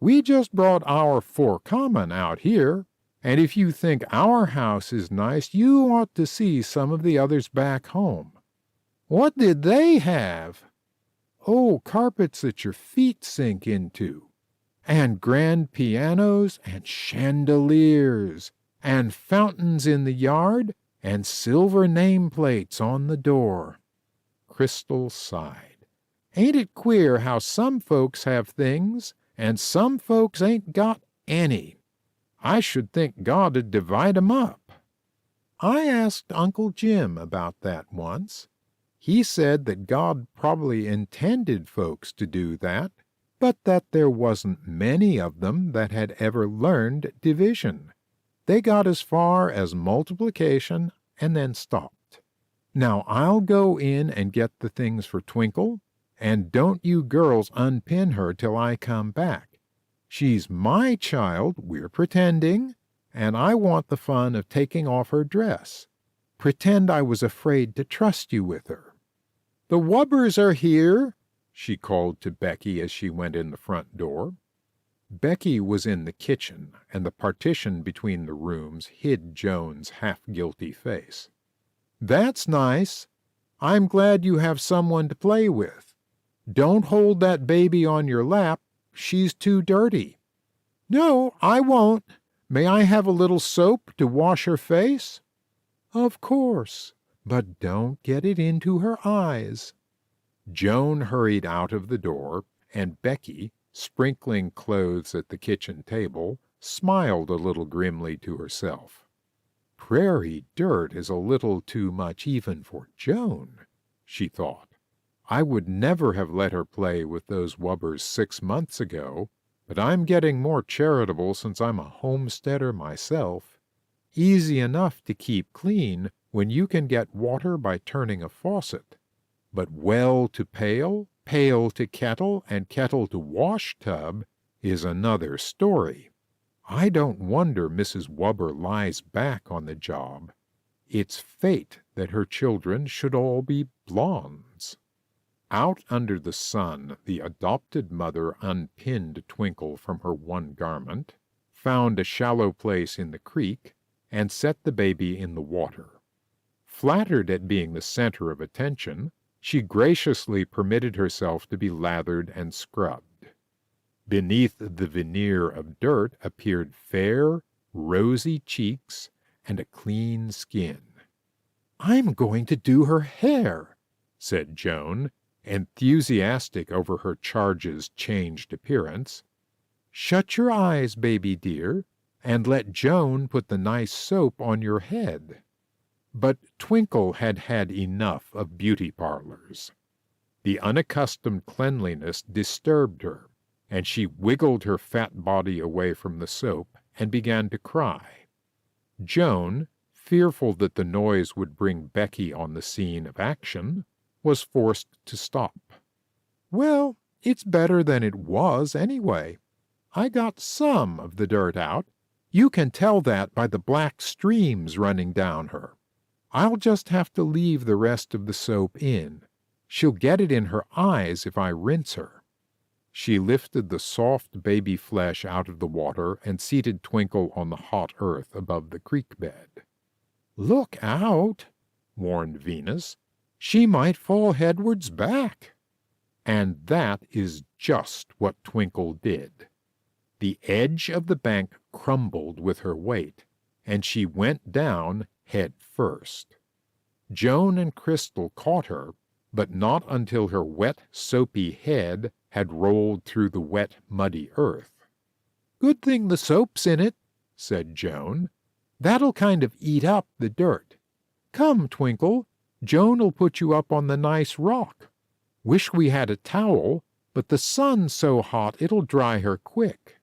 We just brought our forecommon out here, and if you think our house is nice, you ought to see some of the others back home." "What did they have?" "Oh, carpets that your feet sink into, and grand pianos, and chandeliers, and fountains in the yard, and silver nameplates on the door." Crystal sighed. "Ain't it queer how some folks have things, and some folks ain't got any? I should think God'd divide 'em up." "I asked Uncle Jim about that once. He said that God probably intended folks to do that, but that there wasn't many of them that had ever learned division. They got as far as multiplication and then stopped. Now I'll go in and get the things for Twinkle, and don't you girls unpin her till I come back. She's my child, we're pretending, and I want the fun of taking off her dress. Pretend I was afraid to trust you with her." "The Wubbers are here," she called to Becky as she went in the front door. Becky was in the kitchen, and the partition between the rooms hid Joan's half-guilty face. "That's nice. I'm glad you have someone to play with. Don't hold that baby on your lap. She's too dirty." "No, I won't. May I have a little soap to wash her face?" "Of course, but don't get it into her eyes." Joan hurried out of the door, and Becky, sprinkling clothes at the kitchen table, smiled a little grimly to herself. "Prairie dirt is a little too much even for Joan," she thought. "I would never have let her play with those Wubbers 6 months ago, but I'm getting more charitable since I'm a homesteader myself. Easy enough to keep clean when you can get water by turning a faucet. But well to pail, pail to kettle, and kettle to wash tub is another story. I don't wonder Mrs. Wubber lies back on the job. It's fate that her children should all be blondes." Out under the sun, the adopted mother unpinned Twinkle from her one garment, found a shallow place in the creek, and set the baby in the water. Flattered at being the center of attention, she graciously permitted herself to be lathered and scrubbed. Beneath the veneer of dirt appeared fair, rosy cheeks and a clean skin. "I'm going to do her hair," said Joan, enthusiastic over her charge's changed appearance. "Shut your eyes, baby dear, and let Joan put the nice soap on your head." But Twinkle had had enough of beauty parlors. The unaccustomed cleanliness disturbed her, and she wiggled her fat body away from the soap and began to cry. Joan, fearful that the noise would bring Becky on the scene of action, was forced to stop. "Well, it's better than it was, anyway. I got some of the dirt out. You can tell that by the black streams running down her. I'll just have to leave the rest of the soap in. She'll get it in her eyes if I rinse her." She lifted the soft baby flesh out of the water and seated Twinkle on the hot earth above the creek bed. "Look out," warned Venus. "She might fall headwards back." And that is just what Twinkle did. The edge of the bank crumbled with her weight, and she went down head first. Joan and Crystal caught her, but not until her wet, soapy head had rolled through the wet, muddy earth. "Good thing the soap's in it," said Joan. "That'll kind of eat up the dirt. Come, Twinkle, Joan'll put you up on the nice rock. Wish we had a towel, but the sun's so hot it'll dry her quick."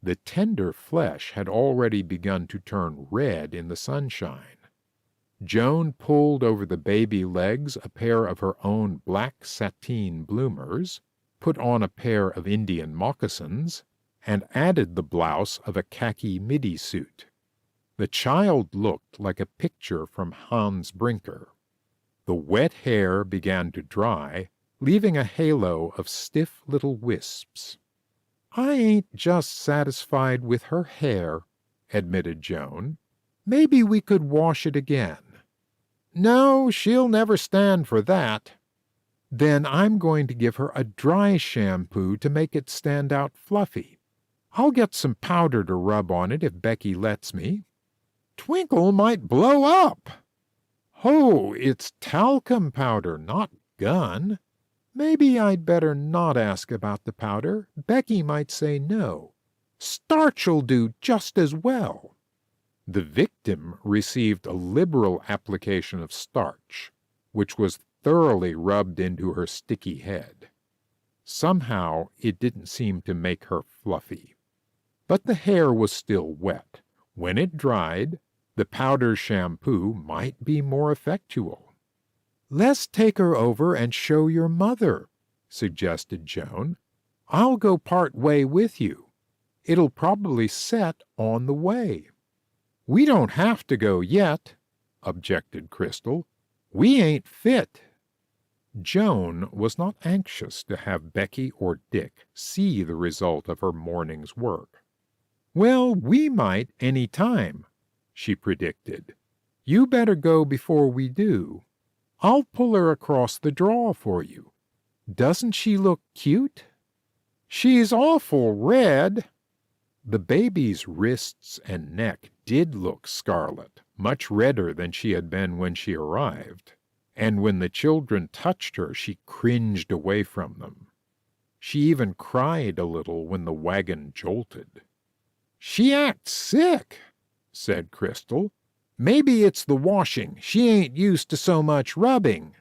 The tender flesh had already begun to turn red in the sunshine. Joan pulled over the baby legs a pair of her own black sateen bloomers, put on a pair of Indian moccasins, and added the blouse of a khaki midi suit. The child looked like a picture from Hans Brinker. The wet hair began to dry, leaving a halo of stiff little wisps. "I ain't just satisfied with her hair," admitted Joan. "Maybe we could wash it again." "No, she'll never stand for that." "Then I'm going to give her a dry shampoo to make it stand out fluffy. I'll get some powder to rub on it if Becky lets me." "Twinkle might blow up." "Oh, it's talcum powder, not gun. Maybe I'd better not ask about the powder. Becky might say no. Starch'll do just as well." The victim received a liberal application of starch, which was thoroughly rubbed into her sticky head. Somehow it didn't seem to make her fluffy. But the hair was still wet. When it dried, the powder shampoo might be more effectual. "Let's take her over and show your mother," suggested Joan. "I'll go part way with you. It'll probably set on the way." "We don't have to go yet," objected Crystal. "We ain't fit." Joan was not anxious to have Becky or Dick see the result of her morning's work. "Well, we might any time," she predicted. "You better go before we do. I'll pull her across the draw for you. Doesn't she look cute?" "She's awful red." The baby's wrists and neck did look scarlet, much redder than she had been when she arrived, and when the children touched her she cringed away from them. She even cried a little when the wagon jolted. "She acts sick," said Crystal. "Maybe it's the washing. She ain't used to so much rubbing."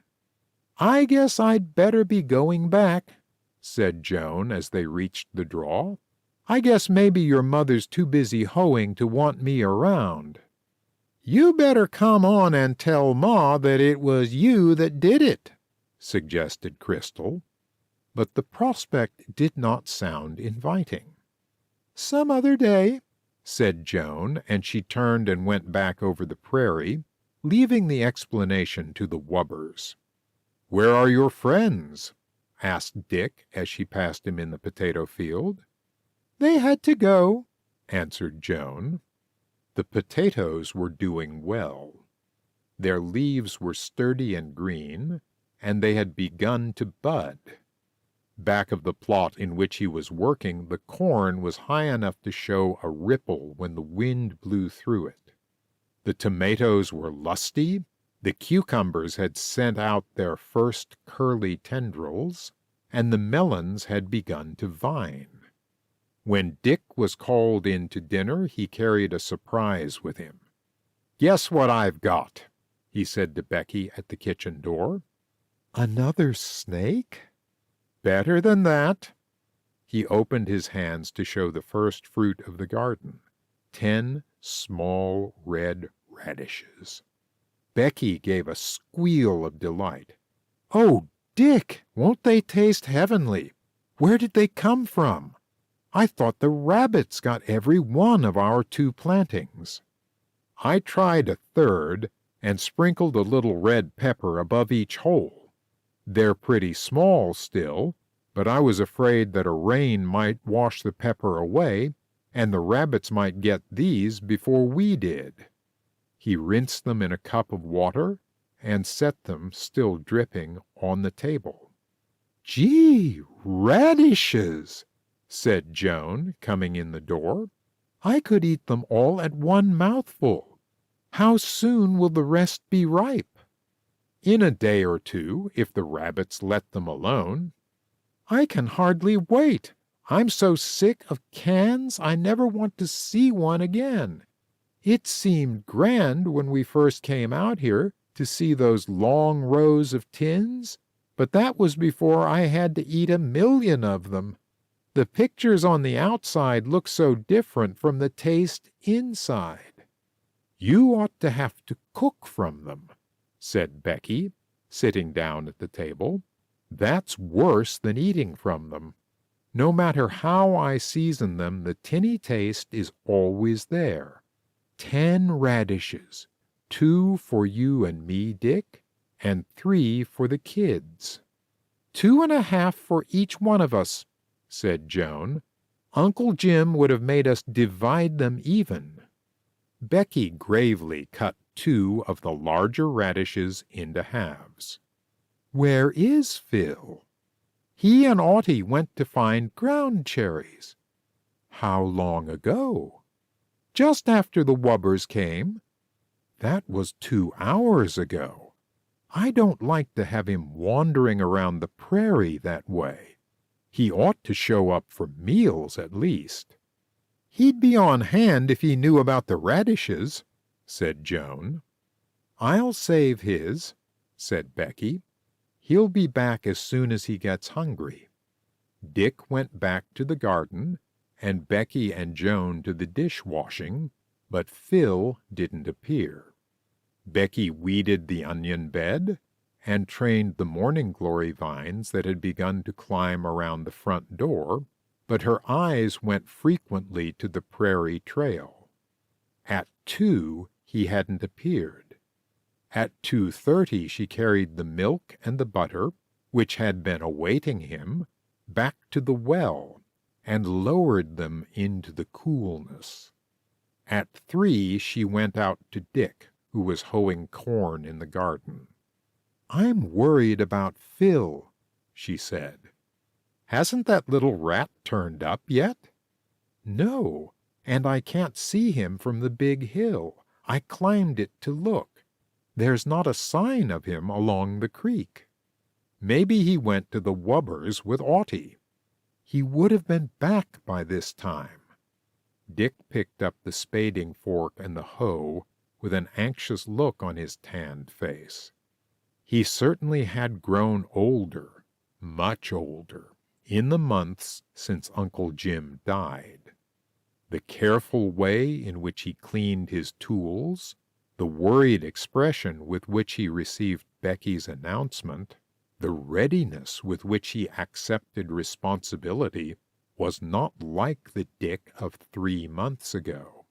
"I guess I'd better be going back," said Joan as they reached the draw. "I guess maybe your mother's too busy hoeing to want me around." "You better come on and tell Ma that it was you that did it," suggested Crystal. But the prospect did not sound inviting. "Some other day," said Joan, and she turned and went back over the prairie, leaving the explanation to the wubbers. "Where are your friends?" asked Dick as she passed him in the potato field. "They had to go," answered Joan. The potatoes were doing well. Their leaves were sturdy and green, and they had begun to bud. Back of the plot in which he was working, the corn was high enough to show a ripple when the wind blew through it. The tomatoes were lusty, the cucumbers had sent out their first curly tendrils, and the melons had begun to vine. When Dick was called in to dinner, he carried a surprise with him. "Guess what I've got," he said to Becky at the kitchen door. "Another snake?" "Better than that." He opened his hands to show the first fruit of the garden, 10 small red radishes. Becky gave a squeal of delight. "Oh, Dick, won't they taste heavenly? Where did they come from? I thought the rabbits got every one of our 2 plantings." "I tried a third and sprinkled a little red pepper above each hole. They're pretty small still, but I was afraid that a rain might wash the pepper away, and the rabbits might get these before we did." He rinsed them in a cup of water and set them, still dripping, on the table. "Gee, radishes!" said Joan, coming in the door. "I could eat them all at one mouthful. How soon will the rest be ripe?" In a day or two, if the rabbits let them alone." "I can hardly wait. I'm so sick of cans I never want to see one again. It seemed grand when we first came out here to see those long rows of tins, but that was before I had to eat 1,000,000 of them. The pictures on the outside look so different from the taste inside." "You ought to have to cook from them," said Becky, sitting down at the table. "That's worse than eating from them. No matter how I season them, the tinny taste is always there. 10 radishes, 2 for you and me, Dick, and 3 for the kids." "2½ for each one of us," said Joan. "Uncle Jim would have made us divide them even." Becky gravely cut 2 of the larger radishes into halves. "Where is Phil?" "He and Audie went to find ground cherries." "How long ago?" "Just after the wubbers came." "That was 2 hours ago. I don't like to have him wandering around the prairie that way. He ought to show up for meals at least." "He'd be on hand if he knew about the radishes," said Joan. "I'll save his," said Becky. "He'll be back as soon as he gets hungry." Dick went back to the garden, and Becky and Joan to the dishwashing, but Phil didn't appear. Becky weeded the onion bed and trained the morning glory vines that had begun to climb around the front door, but her eyes went frequently to the prairie trail. At 2 he hadn't appeared. At 2:30 she carried the milk and the butter, which had been awaiting him, back to the well, and lowered them into the coolness. At 3 she went out to Dick, who was hoeing corn in the garden. "I'm worried about Phil," she said. "Hasn't that little rat turned up yet?" "No, and I can't see him from the big hill. I climbed it to look. There's not a sign of him along the creek." "Maybe he went to the wubbers with Audie. He would have been back by this time." Dick picked up the spading fork and the hoe with an anxious look on his tanned face. He certainly had grown older, much older, in the months since Uncle Jim died. The careful way in which he cleaned his tools, the worried expression with which he received Becky's announcement, the readiness with which he accepted responsibility was not like the Dick of 3 months ago.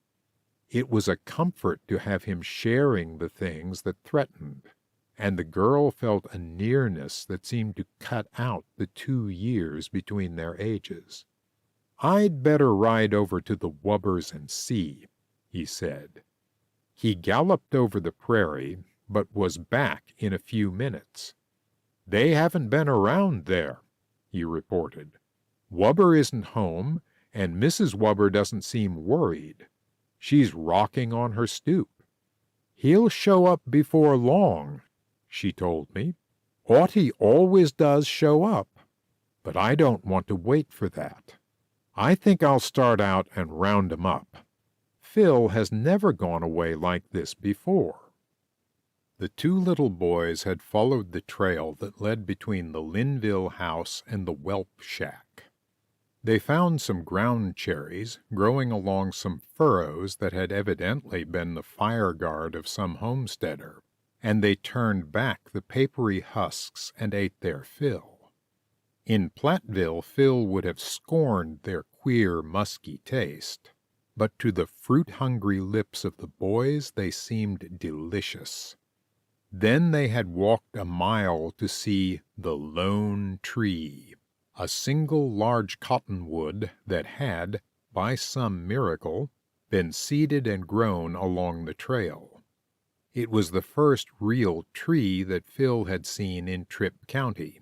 It was a comfort to have him sharing the things that threatened, and the girl felt a nearness that seemed to cut out the 2 years between their ages. "I'd better ride over to the wubbers and see," he said. He galloped over the prairie, but was back in a few minutes. "They haven't been around there," he reported. "Wubber isn't home, and Mrs. Wubber doesn't seem worried. She's rocking on her stoop. He'll show up before long, she told me. Audie always does show up, but I don't want to wait for that. I think I'll start out and round 'em up. Phil has never gone away like this before." The 2 little boys had followed the trail that led between the Linville house and the whelp shack. They found some ground cherries growing along some furrows that had evidently been the fire guard of some homesteader, and they turned back the papery husks and ate their fill. In Platteville, Phil would have scorned their queer, musky taste, but to the fruit-hungry lips of the boys they seemed delicious. Then they had walked a mile to see the lone tree, a single large cottonwood that had, by some miracle, been seeded and grown along the trail. It was the first real tree that Phil had seen in Tripp County,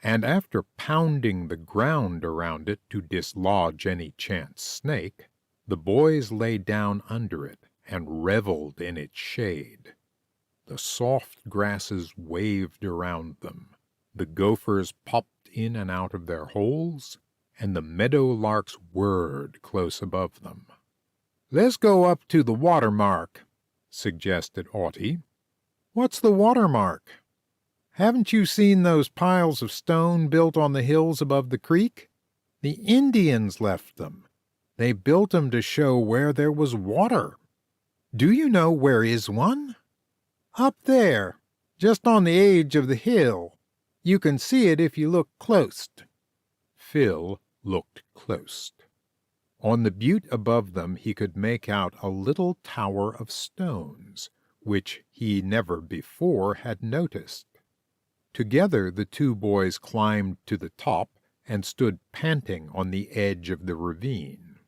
and after pounding the ground around it to dislodge any chance snake, the boys lay down under it and reveled in its shade. The soft grasses waved around them, the gophers popped in and out of their holes, and the meadow larks whirred close above them. "Let's go up to the watermark," suggested Audie. "What's the watermark?" "Haven't you seen those piles of stone built on the hills above the creek? The Indians left them. They built 'em to show where there was water. Do you know where is one?" "Up there, just on the edge of the hill. You can see it if you look close." Phil looked close. On the butte above them he could make out a little tower of stones, which he never before had noticed. Together the two boys climbed to the top and stood panting on the edge of the ravine.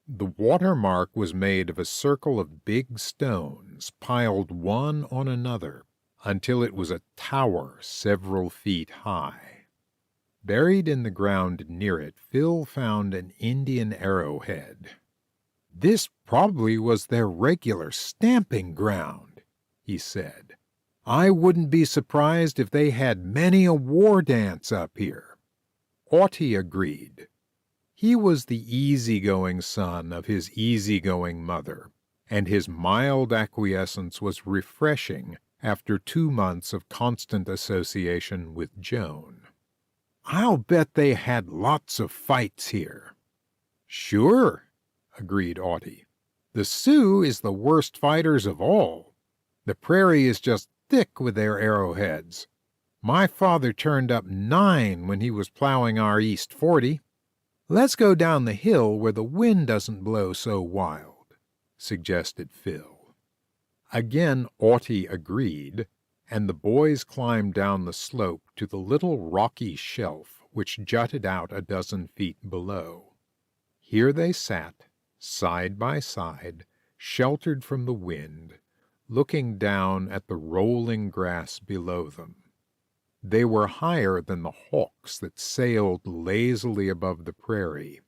The watermark was made of a circle of big stones piled one on another until it was a tower several feet high. Buried in the ground near it, Phil found an Indian arrowhead. "This probably was their regular stamping ground," he said. "I wouldn't be surprised if they had many a war dance up here." Audie agreed. He was the easygoing son of his easygoing mother, and his mild acquiescence was refreshing after 2 months of constant association with Joan. "I'll bet they had lots of fights here." "Sure," agreed Audie. "The Sioux is the worst fighters of all. The prairie is just thick with their arrowheads. My father turned up 9 when he was plowing our East 40. "Let's go down the hill where the wind doesn't blow so wild," suggested Phil. Again Audie agreed, and the boys climbed down the slope to the little rocky shelf which jutted out a dozen feet below. Here they sat, side by side, sheltered from the wind, looking down at the rolling grass below them. They were higher than the hawks that sailed lazily above the prairie,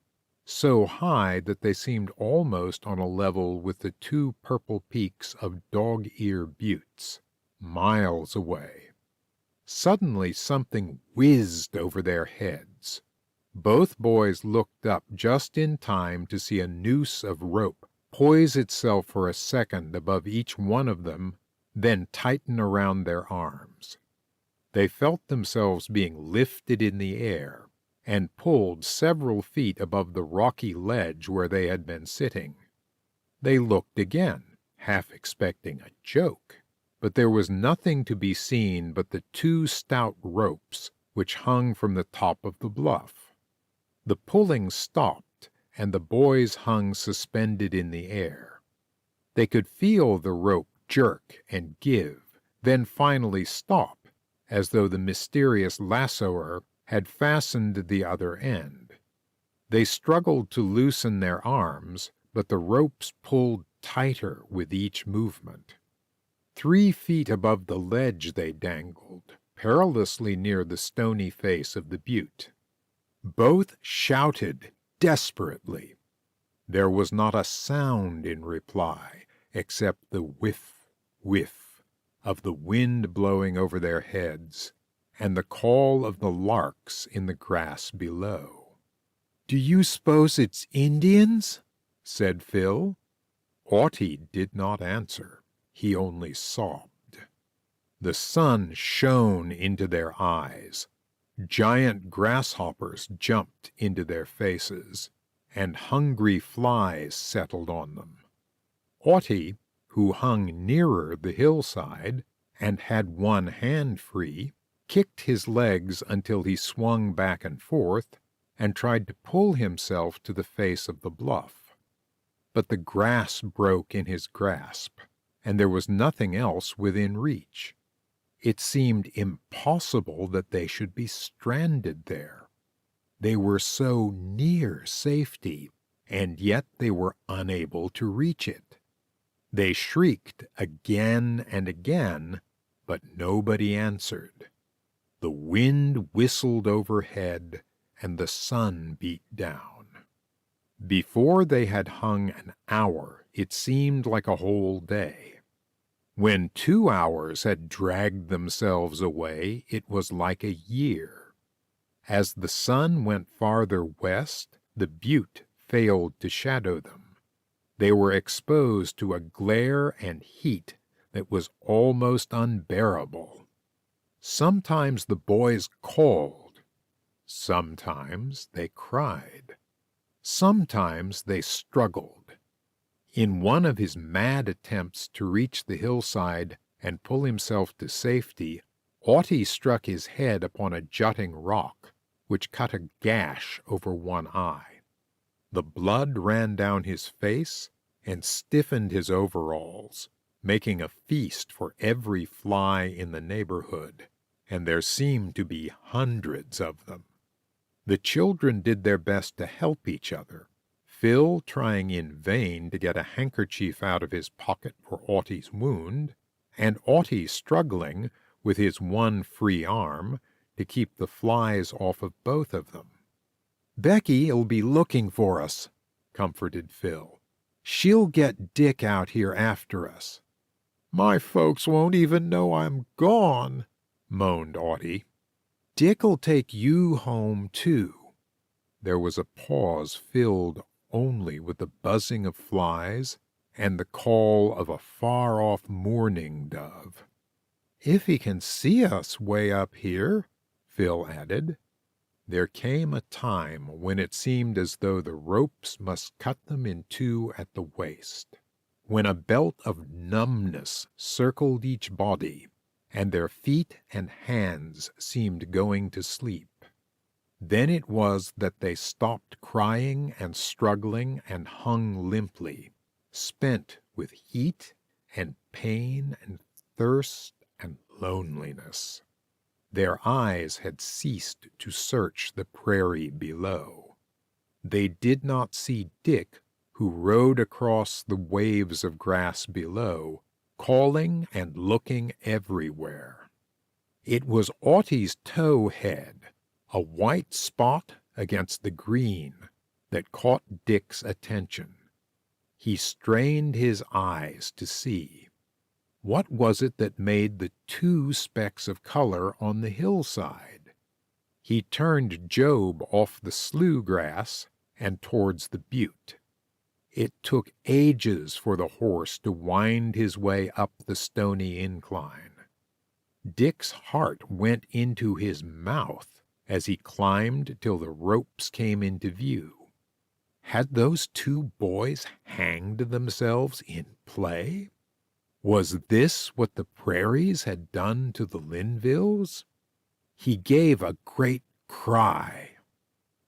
so high that they seemed almost on a level with the 2 purple peaks of Dog-Ear Buttes, miles away. Suddenly something whizzed over their heads. Both boys looked up just in time to see a noose of rope poise itself for a second above each one of them, then tighten around their arms. They felt themselves being lifted in the air and pulled several feet above the rocky ledge where they had been sitting. They looked again, half expecting a joke, but there was nothing to be seen but the 2 stout ropes which hung from the top of the bluff. The pulling stopped, and the boys hung suspended in the air. They could feel the rope jerk and give, then finally stop, as though the mysterious lassoer had fastened the other end. They struggled to loosen their arms, but the ropes pulled tighter with each movement. 3 feet above the ledge they dangled, perilously near the stony face of the butte. Both shouted desperately. There was not a sound in reply, except the whiff, whiff of the wind blowing over their heads, and the call of the larks in the grass below. "Do you suppose it's Indians?" said Phil. Audie did not answer. He only sobbed. The sun shone into their eyes. Giant grasshoppers jumped into their faces, and hungry flies settled on them. Audie, who hung nearer the hillside and had one hand free, kicked his legs until he swung back and forth and tried to pull himself to the face of the bluff. But the grass broke in his grasp, and there was nothing else within reach. It seemed impossible that they should be stranded there. They were so near safety, and yet they were unable to reach it. They shrieked again and again, but nobody answered. The wind whistled overhead, and the sun beat down. Before they had hung an hour, it seemed like a whole day. When 2 hours had dragged themselves away, it was like a year. As the sun went farther west, the butte failed to shadow them. They were exposed to a glare and heat that was almost unbearable. Sometimes the boys called. Sometimes they cried. Sometimes they struggled. In one of his mad attempts to reach the hillside and pull himself to safety, Audie struck his head upon a jutting rock, which cut a gash over one eye. The blood ran down his face and stiffened his overalls, making a feast for every fly in the neighborhood, and there seemed to be hundreds of them. The children did their best to help each other, Phil trying in vain to get a handkerchief out of his pocket for Audie's wound, and Audie struggling, with his one free arm, to keep the flies off of both of them. "Becky'll be looking for us," comforted Phil. "She'll get Dick out here after us." "My folks won't even know I'm gone," moaned Audie. "Dick'll take you home, too." There was a pause filled only with the buzzing of flies and the call of a far-off mourning dove. "If he can see us way up here," Phil added. There came a time when it seemed as though the ropes must cut them in two at the waist, when a belt of numbness circled each body, and their feet and hands seemed going to sleep. Then it was that they stopped crying and struggling and hung limply, spent with heat and pain and thirst and loneliness. Their eyes had ceased to search the prairie below. They did not see Dick, who rode across the waves of grass below, calling and looking everywhere. It was Audie's tow head, a white spot against the green, that caught Dick's attention. He strained his eyes to see. What was it that made the two specks of color on the hillside? He turned Job off the slough grass and towards the butte. It took ages for the horse to wind his way up the stony incline. Dick's heart went into his mouth as he climbed till the ropes came into view. Had those two boys hanged themselves in play? Was this what the prairies had done to the Linvilles? He gave a great cry.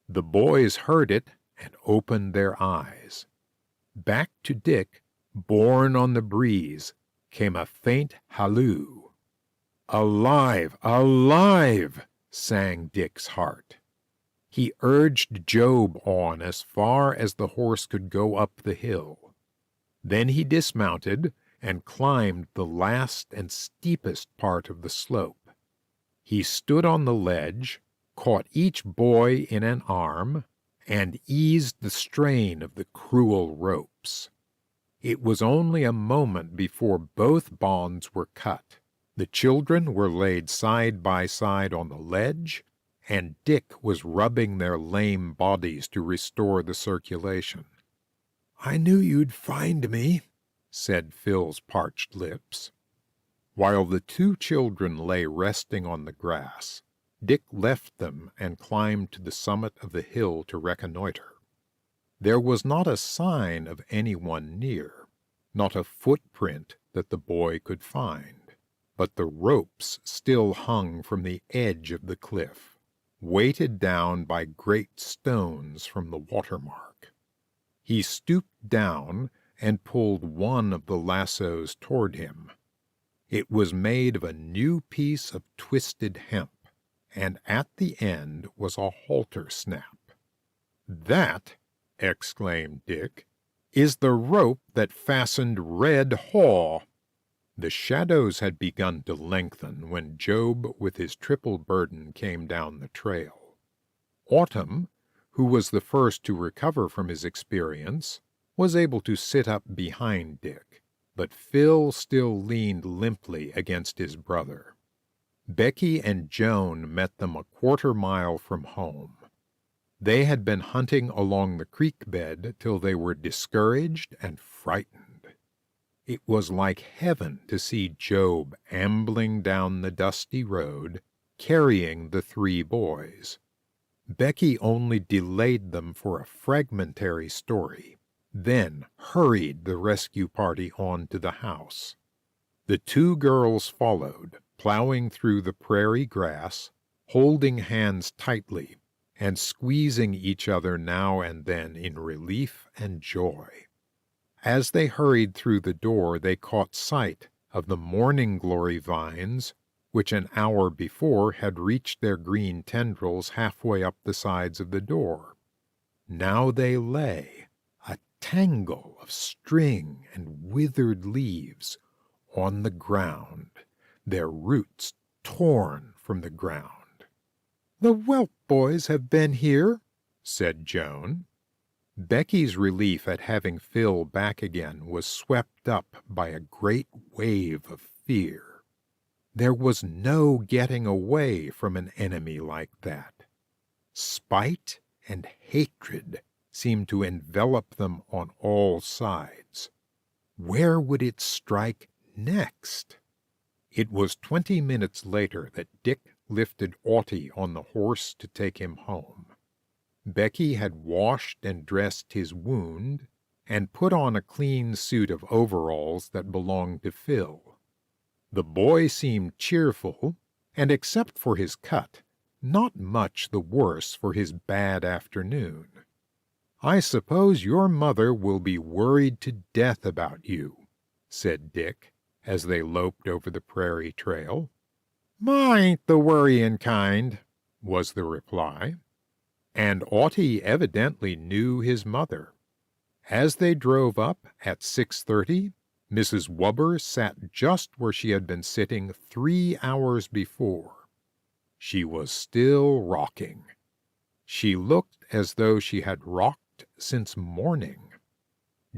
The boys heard it and opened their eyes. Back to Dick, borne on the breeze, came a faint halloo. "Alive! Alive!" sang Dick's heart. He urged Job on as far as the horse could go up the hill. Then he dismounted and climbed the last and steepest part of the slope. He stood on the ledge, caught each boy in an arm, and eased the strain of the cruel ropes. It was only a moment before both bonds were cut. The children were laid side by side on the ledge, and Dick was rubbing their lame bodies to restore the circulation. "I knew you'd find me," said Phil's parched lips. While the two children lay resting on the grass, Dick left them and climbed to the summit of the hill to reconnoiter. There was not a sign of anyone near, not a footprint that the boy could find. But the ropes still hung from the edge of the cliff, weighted down by great stones from the watermark. He stooped down and pulled one of the lassos toward him. It was made of a new piece of twisted hemp, and at the end was a halter snap. "That," exclaimed Dick, "is the rope that fastened Red Haw." The shadows had begun to lengthen when Job with his triple burden came down the trail. Autumn, who was the first to recover from his experience, was able to sit up behind Dick, but Phil still leaned limply against his brother. Becky and Joan met them a quarter-mile from home. They had been hunting along the creek bed till they were discouraged and frightened. It was like heaven to see Job ambling down the dusty road, carrying the 3 boys. Becky only delayed them for a fragmentary story, then hurried the rescue party on to the house. The 2 girls followed, plowing through the prairie grass, holding hands tightly, and squeezing each other now and then in relief and joy. As they hurried through the door, they caught sight of the morning glory vines, which an hour before had reached their green tendrils halfway up the sides of the door. Now they lay, a tangle of string and withered leaves, on the ground, their roots torn from the ground. "The whelp boys have been here," said Joan. Becky's relief at having Phil back again was swept up by a great wave of fear. There was no getting away from an enemy like that. Spite and hatred seemed to envelop them on all sides. Where would it strike next? It was 20 minutes later that Dick lifted Audie on the horse to take him home. Becky had washed and dressed his wound and put on a clean suit of overalls that belonged to Phil. The boy seemed cheerful, and except for his cut, not much the worse for his bad afternoon. "I suppose your mother will be worried to death about you," said Dick, as they loped over the prairie trail. "Ma ain't the worrying kind," was the reply. And Audie evidently knew his mother. As they drove up at 6:30, Mrs. Wubber sat just where she had been sitting 3 hours before. She was still rocking. She looked as though she had rocked since morning.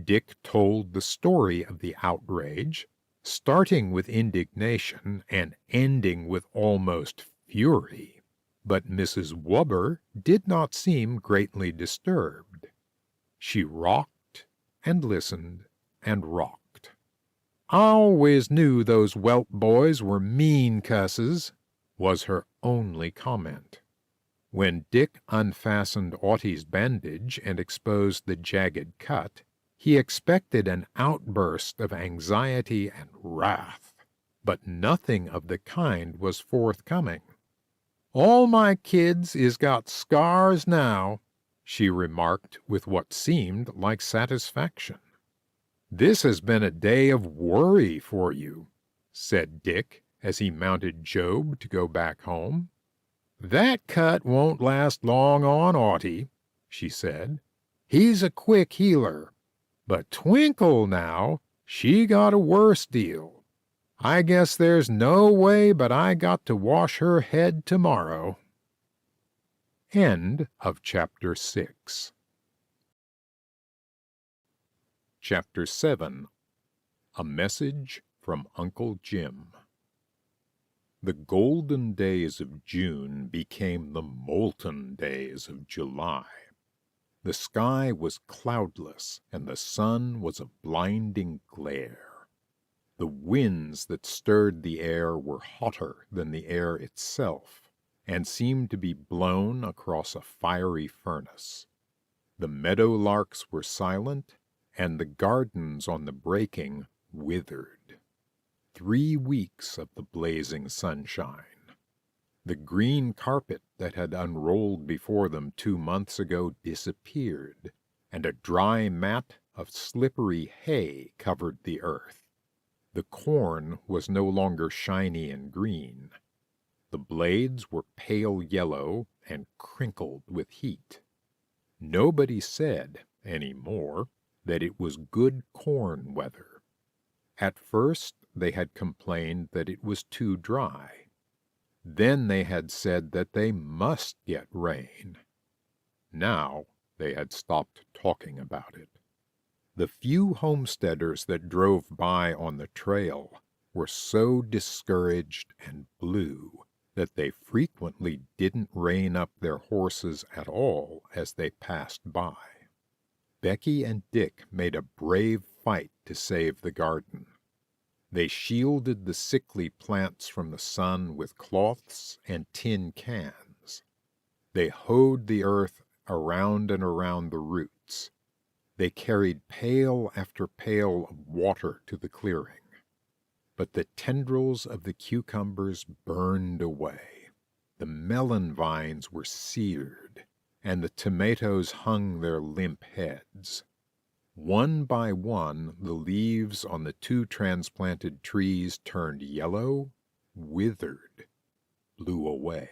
Dick told the story of the outrage, starting with indignation and ending with almost fury. But Mrs. Wubber did not seem greatly disturbed. She rocked and listened and rocked. "I always knew those whelp boys were mean cusses," was her only comment. When Dick unfastened Audie's bandage and exposed the jagged cut, he expected an outburst of anxiety and wrath, but nothing of the kind was forthcoming. "All my kids is got scars now," she remarked with what seemed like satisfaction. "This has been a day of worry for you," said Dick as he mounted Job to go back home. "That cut won't last long on Audie," she said. "He's a quick healer. But Twinkle now, she got a worse deal. I guess there's no way but I got to wash her head tomorrow." End of chapter 6. Chapter 7. A Message from Uncle Jim. The golden days of June became the molten days of July. The sky was cloudless, and the sun was a blinding glare. The winds that stirred the air were hotter than the air itself, and seemed to be blown across a fiery furnace. The meadowlarks were silent, and the gardens on the breaking withered. 3 weeks of the blazing sunshine. The green carpet that had unrolled before them 2 months ago disappeared, and a dry mat of slippery hay covered the earth. The corn was no longer shiny and green. The blades were pale yellow and crinkled with heat. Nobody said, any more, that it was good corn weather. At first they had complained that it was too dry. Then they had said that they must get rain. Now they had stopped talking about it. The few homesteaders that drove by on the trail were so discouraged and blue that they frequently didn't rein up their horses at all as they passed by. Becky and Dick made a brave fight to save the garden. They shielded the sickly plants from the sun with cloths and tin cans. They hoed the earth around and around the roots. They carried pail after pail of water to the clearing. But the tendrils of the cucumbers burned away. The melon vines were seared, and the tomatoes hung their limp heads. One by one, the leaves on the 2 transplanted trees turned yellow, withered, blew away.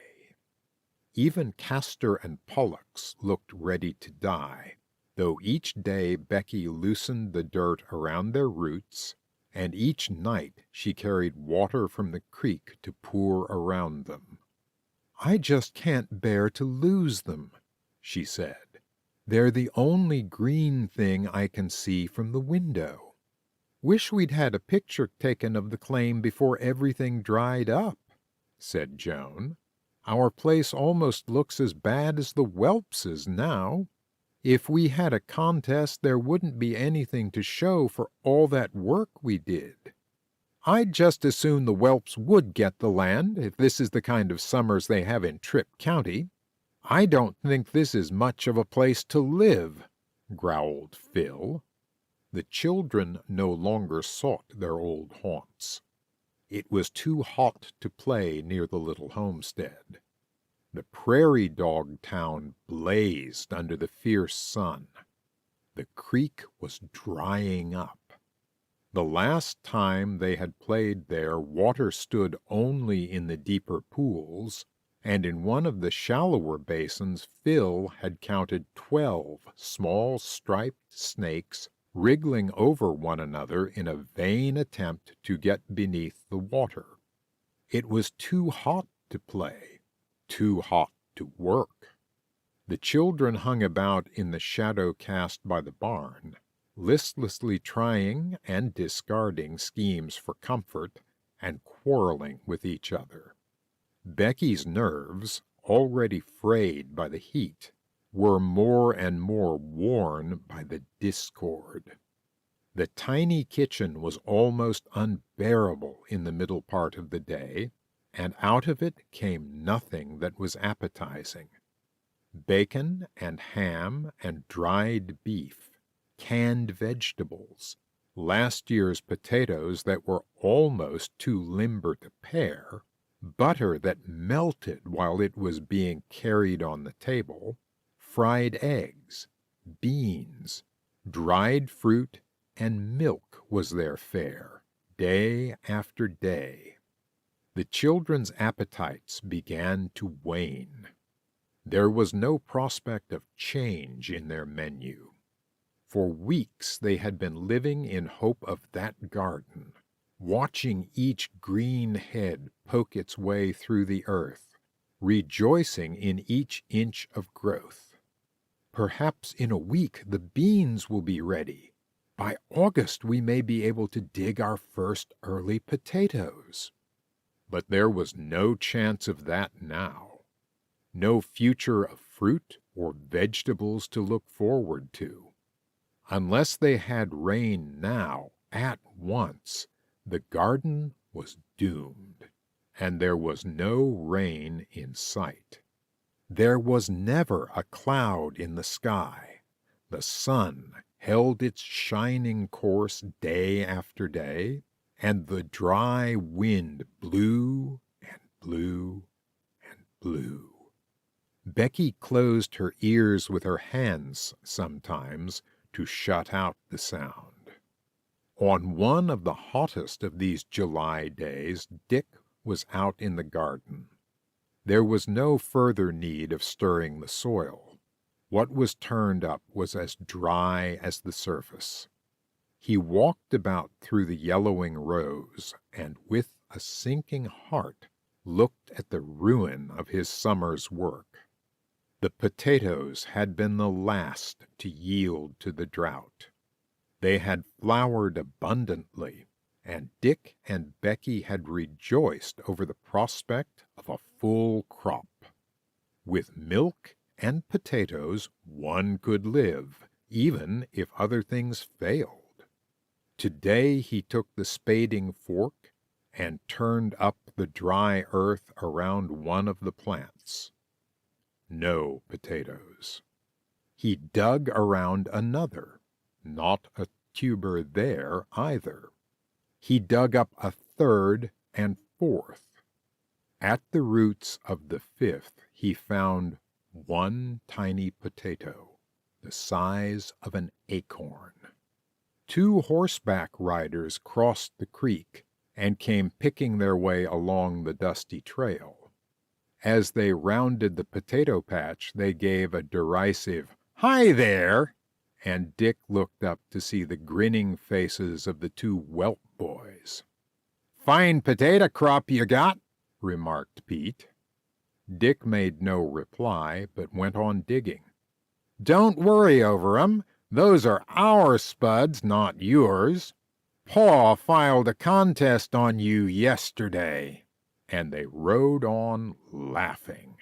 Even castor and pollux looked ready to die, though each day Becky loosened the dirt around their roots, and each night she carried water from the creek to pour around them. "I just can't bear to lose them," she said. "They're the only green thing I can see from the window. Wish we'd had a picture taken of the claim before everything dried up," said Joan. "Our place almost looks as bad as the Whelpses now. If we had a contest, there wouldn't be anything to show for all that work we did. I'd just as soon the Whelps would get the land, if this is the kind of summers they have in Tripp County. I don't think this is much of a place to live," growled Phil. The children no longer sought their old haunts. It was too hot to play near the little homestead. The prairie dog town blazed under the fierce sun. The creek was drying up. The last time they had played there, water stood only in the deeper pools, and in one of the shallower basins Phil had counted 12 small striped snakes wriggling over one another in a vain attempt to get beneath the water. It was too hot to play, too hot to work. The children hung about in the shadow cast by the barn, listlessly trying and discarding schemes for comfort and quarreling with each other. Becky's nerves, already frayed by the heat, were more and more worn by the discord. The tiny kitchen was almost unbearable in the middle part of the day, and out of it came nothing that was appetizing. Bacon and ham and dried beef, canned vegetables, last year's potatoes that were almost too limber to pare, butter that melted while it was being carried on the table, fried eggs, beans, dried fruit, and milk was their fare, day after day. The children's appetites began to wane. There was no prospect of change in their menu. For weeks they had been living in hope of that garden, watching each green head poke its way through the earth, rejoicing in each inch of growth. Perhaps in a week the beans will be ready. By August we may be able to dig our first early potatoes. But there was no chance of that now. No future of fruit or vegetables to look forward to. Unless they had rain now, at once, the garden was doomed, and there was no rain in sight. There was never a cloud in the sky. The sun held its shining course day after day, and the dry wind blew and blew and blew. Becky closed her ears with her hands sometimes to shut out the sound. On one of the hottest of these July days, Dick was out in the garden. There was no further need of stirring the soil. What was turned up was as dry as the surface. He walked about through the yellowing rows, and with a sinking heart looked at the ruin of his summer's work. The potatoes had been the last to yield to the drought. They had flowered abundantly, and Dick and Becky had rejoiced over the prospect of a full crop. With milk and potatoes one could live, even if other things failed. Today he took the spading fork and turned up the dry earth around one of the plants. No potatoes. He dug around another. Not a tuber there either. He dug up a third and fourth. At the roots of the fifth he found one tiny potato, the size of an acorn. 2 horseback riders crossed the creek and came picking their way along the dusty trail. As they rounded the potato patch, they gave a derisive, "Hi there!" and Dick looked up to see the grinning faces of the 2 whelp boys. "Fine potato crop you got," remarked Pete. Dick made no reply, but went on digging. "Don't worry over 'em. Those are our spuds, not yours. Paw filed a contest on you yesterday." And they rode on laughing.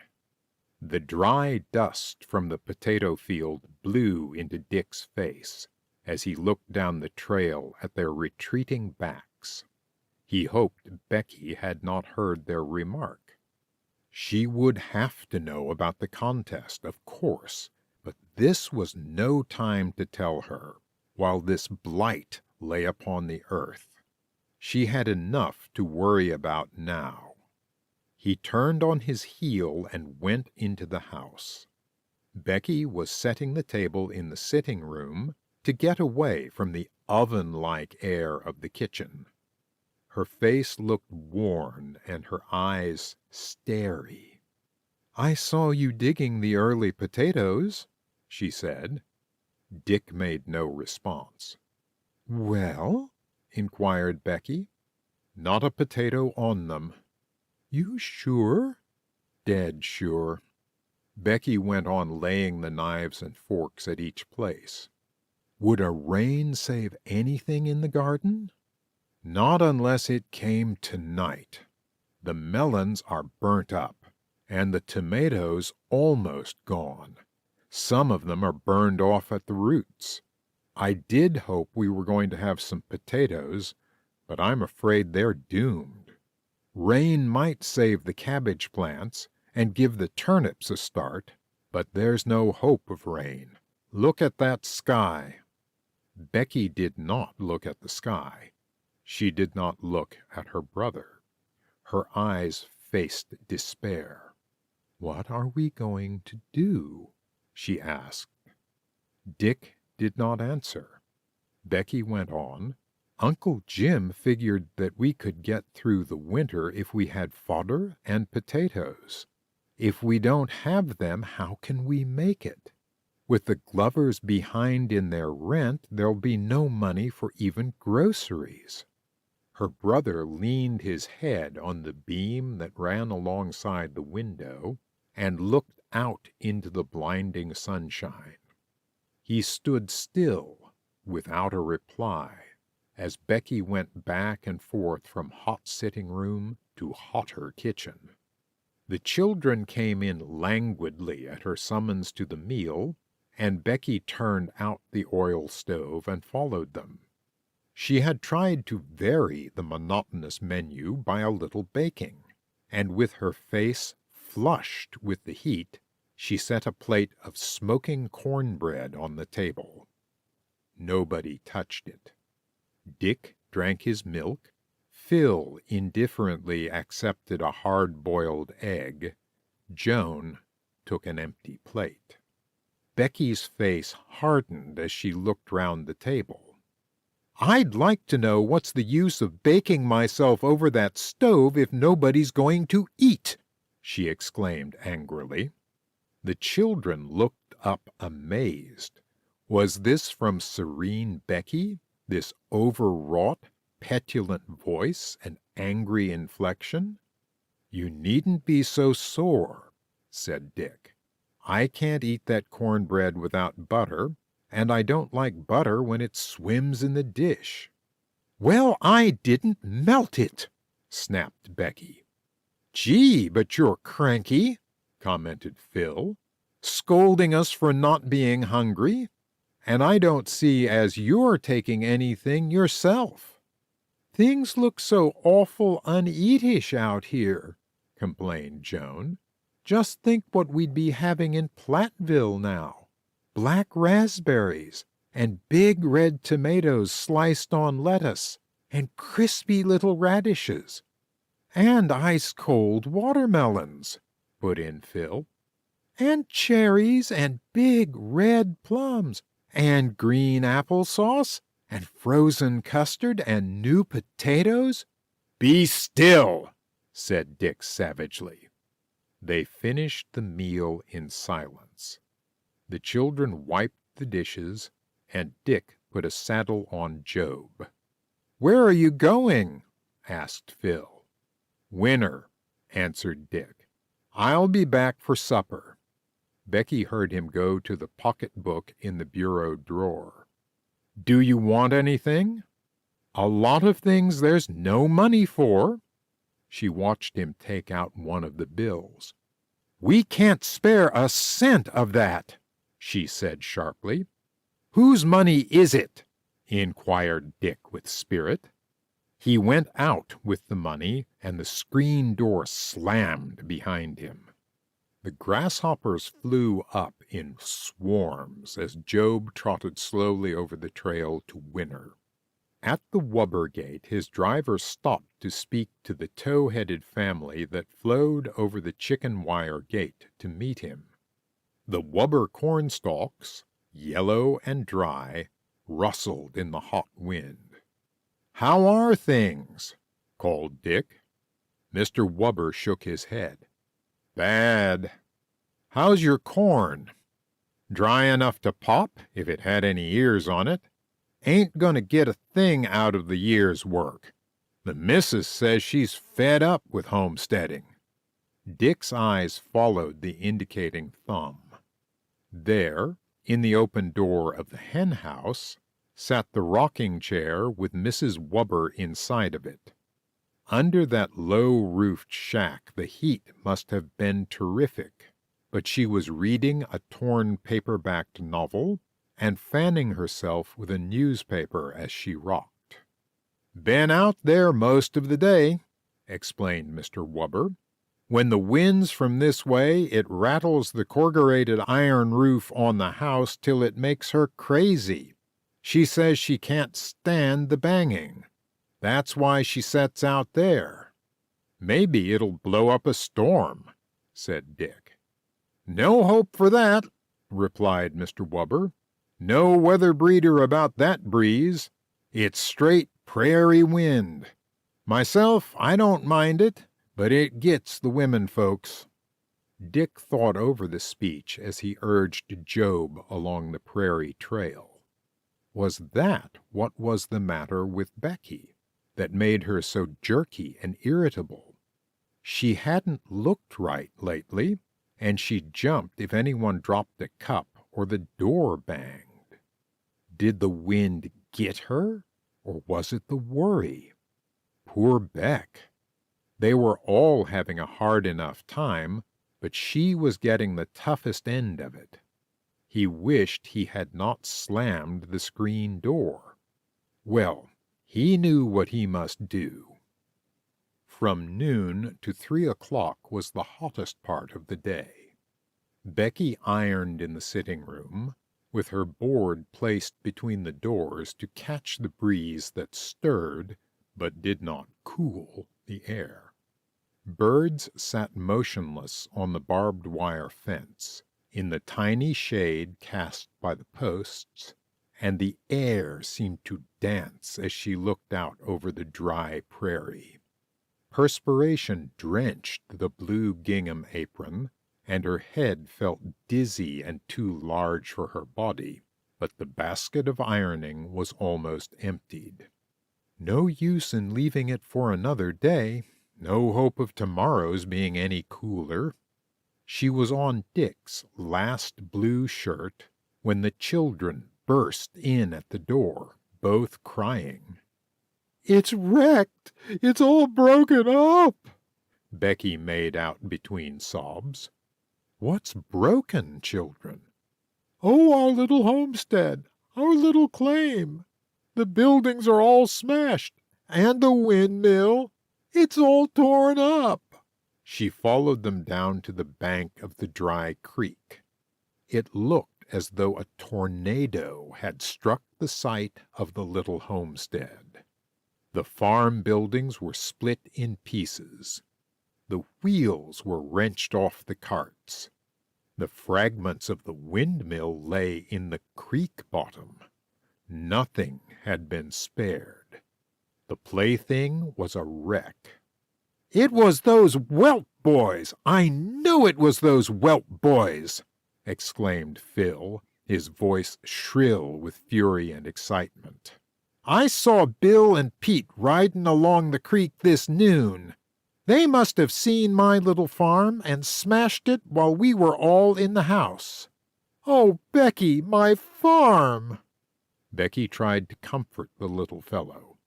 The dry dust from the potato field blew into Dick's face as he looked down the trail at their retreating backs. He hoped Becky had not heard their remark. She would have to know about the contest, of course, but this was no time to tell her, while this blight lay upon the earth. She had enough to worry about now. He turned on his heel and went into the house. Becky was setting the table in the sitting room to get away from the oven-like air of the kitchen. Her face looked worn and her eyes starey. "I saw you digging the early potatoes," she said. Dick made no response. "Well?" inquired Becky. "Not a potato on them." "You sure?" "Dead sure." Becky went on laying the knives and forks at each place. "Would a rain save anything in the garden?" "Not unless it came tonight. The melons are burnt up, and the tomatoes almost gone. Some of them are burned off at the roots. I did hope we were going to have some potatoes, but I'm afraid they're doomed. Rain might save the cabbage plants and give the turnips a start, but there's no hope of rain. Look at that sky." Becky did not look at the sky. She did not look at her brother. Her eyes faced despair. "What are we going to do?" she asked. Dick did not answer. Becky went on. "Uncle Jim figured that we could get through the winter if we had fodder and potatoes. If we don't have them, how can we make it? With the Glovers behind in their rent, there'll be no money for even groceries." Her brother leaned his head on the beam that ran alongside the window and looked out into the blinding sunshine. He stood still, without a reply, as Becky went back and forth from hot sitting room to hotter kitchen. The children came in languidly at her summons to the meal, and Becky turned out the oil stove and followed them. She had tried to vary the monotonous menu by a little baking, and with her face flushed with the heat, she set a plate of smoking cornbread on the table. Nobody touched it. Dick drank his milk. Phil indifferently accepted a hard-boiled egg. Joan took an empty plate. Becky's face hardened as she looked round the table. "I'd like to know what's the use of baking myself over that stove if nobody's going to eat," she exclaimed angrily. The children looked up amazed. Was this from serene Becky, this overwrought, petulant voice and angry inflection? "You needn't be so sore," said Dick. "I can't eat that cornbread without butter, and I don't like butter when it swims in the dish." "Well, I didn't melt it," snapped Becky. "Gee, but you're cranky," commented Phil, "scolding us for not being hungry, and I don't see as you're taking anything yourself." "Things look so awful uneatish out here," complained Joan. "Just think what we'd be having in Platteville now. Black raspberries, and big red tomatoes sliced on lettuce, and crispy little radishes." "And ice-cold watermelons," put in Phil. "And cherries, and big red plums, and green applesauce, and frozen custard, and new potatoes." "Be still," said Dick savagely. They finished the meal in silence. The children wiped the dishes, and Dick put a saddle on Job. "Where are you going?" asked Phil. "Winner," answered Dick. "I'll be back for supper." Becky heard him go to the pocketbook in the bureau drawer. "Do you want anything?" "A lot of things there's no money for." She watched him take out one of the bills. "We can't spare a cent of that," she said sharply. "Whose money is it?" inquired Dick with spirit. He went out with the money, and the screen door slammed behind him. The grasshoppers flew up in swarms as Job trotted slowly over the trail to Winner. At the Wubber gate his driver stopped to speak to the tow-headed family that flowed over the chicken wire gate to meet him. The Wubber cornstalks, yellow and dry, rustled in the hot wind. "How are things?" called Dick. Mr. Wubber shook his head. "Bad." "How's your corn?" "Dry enough to pop, if it had any ears on it. Ain't gonna get a thing out of the year's work. The missus says she's fed up with homesteading." Dick's eyes followed the indicating thumb. There, in the open door of the hen house, sat the rocking chair with Mrs. Wubber inside of it. Under that low-roofed shack the heat must have been terrific, but she was reading a torn paperbacked novel and fanning herself with a newspaper as she rocked. "Been out there most of the day," explained Mr. Wubber. "When the wind's from this way, it rattles the corrugated iron roof on the house till it makes her crazy. She says she can't stand the banging. That's why she sets out there." "Maybe it'll blow up a storm," said Dick. "No hope for that," replied Mr. Wubber. "No weather breeder about that breeze. It's straight prairie wind. Myself, I don't mind it, but it gets the women folks." Dick thought over the speech as he urged Job along the prairie trail. Was that what was the matter with Becky, that made her so jerky and irritable? She hadn't looked right lately, and she jumped if anyone dropped a cup or the door banged. Did the wind get her, or was it the worry? Poor Beck! They were all having a hard enough time, but she was getting the toughest end of it. He wished he had not slammed the screen door. Well, he knew what he must do. From noon to 3 o'clock was the hottest part of the day. Becky ironed in the sitting-room, with her board placed between the doors to catch the breeze that stirred, but did not cool, the air. Birds sat motionless on the barbed wire fence, in the tiny shade cast by the posts, and the air seemed to dance as she looked out over the dry prairie. Perspiration drenched the blue gingham apron, and her head felt dizzy and too large for her body, but the basket of ironing was almost emptied. No use in leaving it for another day, no hope of tomorrow's being any cooler. She was on Dick's last blue shirt when the children burst in at the door, both crying. "It's wrecked! It's all broken up!" Becky made out between sobs. "What's broken, children?" "Oh, our little homestead, our little claim. The buildings are all smashed, and the windmill. It's all torn up." She followed them down to the bank of the dry creek. It looked as though a tornado had struck the site of the little homestead. The farm buildings were split in pieces. The wheels were wrenched off the carts. The fragments of the windmill lay in the creek bottom. Nothing had been spared. The plaything was a wreck. "It was those whelp boys! I know it was those whelp boys!" exclaimed Phil, his voice shrill with fury and excitement. "I saw Bill and Pete riding along the creek this noon. They must have seen my little farm and smashed it while we were all in the house. Oh, Becky, my farm!" Becky tried to comfort the little fellow.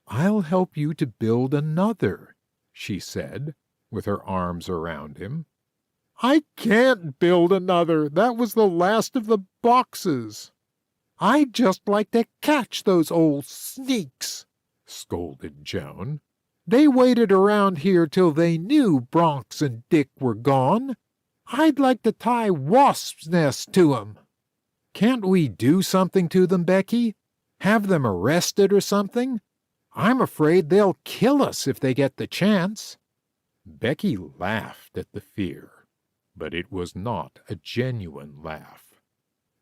"I'll help you to build another," she said, with her arms around him. "I can't build another. That was the last of the boxes." "I'd just like to catch those old sneaks," scolded Joan. "They waited around here till they knew Bronx and Dick were gone. I'd like to tie wasps' nests to 'em." "Can't we do something to them, Becky? Have them arrested or something? I'm afraid they'll kill us if they get the chance." Becky laughed at the fear, but it was not a genuine laugh.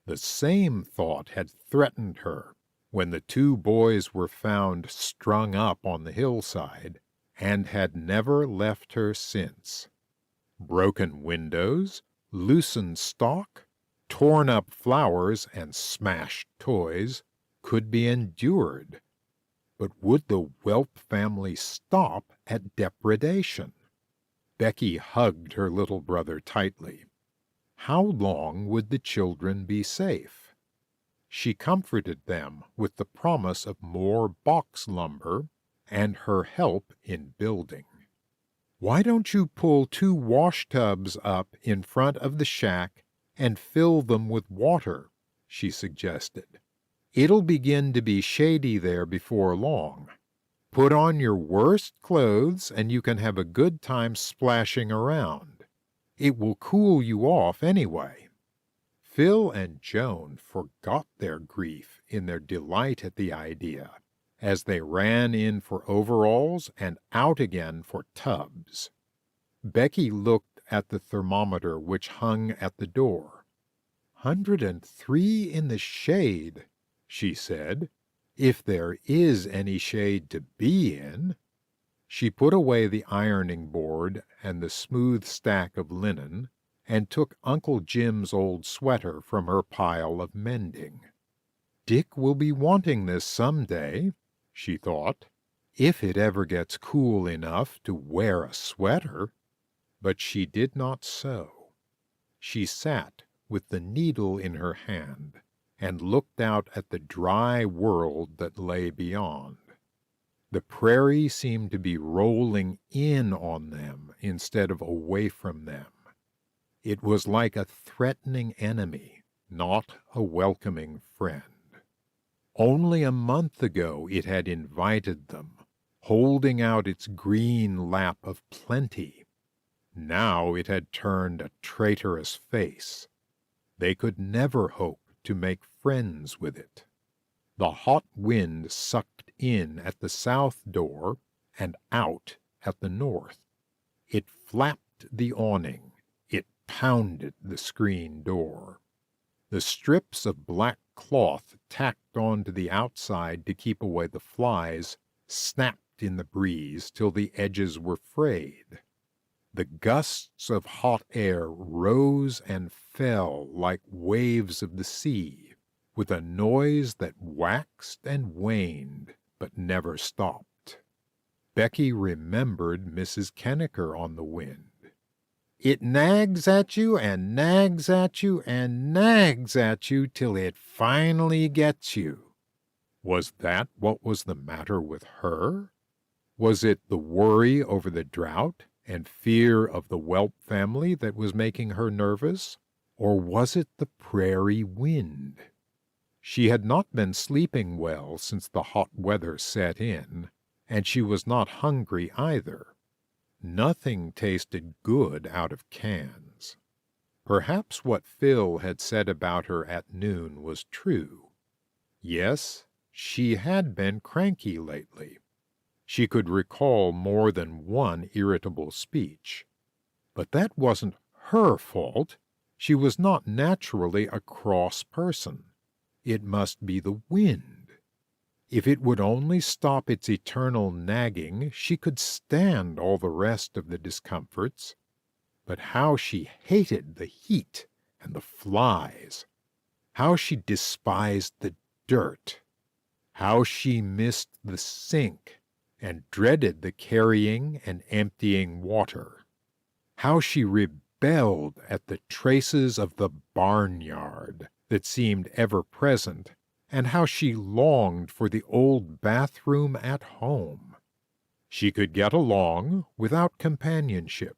The same thought had threatened her when the two boys were found strung up on the hillside, and had never left her since. Broken windows, loosened stock, torn up flowers, and smashed toys could be endured. But would the whelp family stop at depredation? Becky hugged her little brother tightly. How long would the children be safe? She comforted them with the promise of more box lumber and her help in building. "Why don't you pull 2 wash tubs up in front of the shack and fill them with water?" she suggested. "It'll begin to be shady there before long. Put on your worst clothes and you can have a good time splashing around. It will cool you off anyway." Phil and Joan forgot their grief in their delight at the idea, as they ran in for overalls and out again for tubs. Becky looked at the thermometer which hung at the door. 103 in the shade, she said, "if there is any shade to be in." She put away the ironing board and the smooth stack of linen, and took Uncle Jim's old sweater from her pile of mending. "Dick will be wanting this some day," she thought, "if it ever gets cool enough to wear a sweater." But she did not sew. She sat with the needle in her hand and looked out at the dry world that lay beyond. The prairie seemed to be rolling in on them instead of away from them. It was like a threatening enemy, not a welcoming friend. Only a month ago it had invited them, holding out its green lap of plenty. Now it had turned a traitorous face. They could never hope to make friends with it. The hot wind sucked in at the south door and out at the north. It flapped the awning. It pounded the screen door. The strips of black cloth tacked onto the outside to keep away the flies snapped in the breeze till the edges were frayed. The gusts of hot air rose and fell like waves of the sea, with a noise that waxed and waned, but never stopped. Becky remembered Mrs. Kenniker on the wind. It nags at you and nags at you and nags at you till it finally gets you. Was that what was the matter with her? Was it the worry over the drought and fear of the whelp family that was making her nervous? Or was it the prairie wind? She had not been sleeping well since the hot weather set in, and she was not hungry either. Nothing tasted good out of cans. Perhaps what Phil had said about her at noon was true. Yes, she had been cranky lately. She could recall more than one irritable speech. But that wasn't her fault. She was not naturally a cross person. It must be the wind. If it would only stop its eternal nagging, she could stand all the rest of the discomforts. But how she hated the heat and the flies! How she despised the dirt! How she missed the sink and dreaded the carrying and emptying water! How she rebelled at the traces of the barnyard that seemed ever present, and how she longed for the old bathroom at home. She could get along without companionship.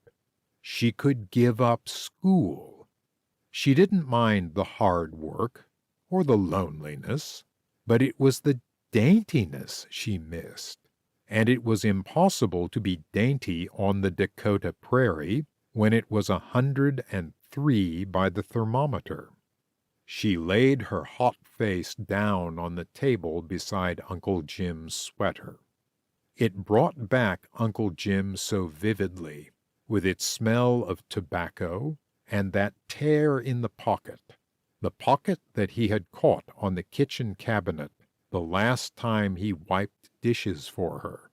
She could give up school. She didn't mind the hard work or the loneliness, but it was the daintiness she missed, and it was impossible to be dainty on the Dakota prairie when it was 103 by the thermometer. She laid her hot face down on the table beside Uncle Jim's sweater. It brought back Uncle Jim so vividly, with its smell of tobacco and that tear in the pocket that he had caught on the kitchen cabinet the last time he wiped dishes for her.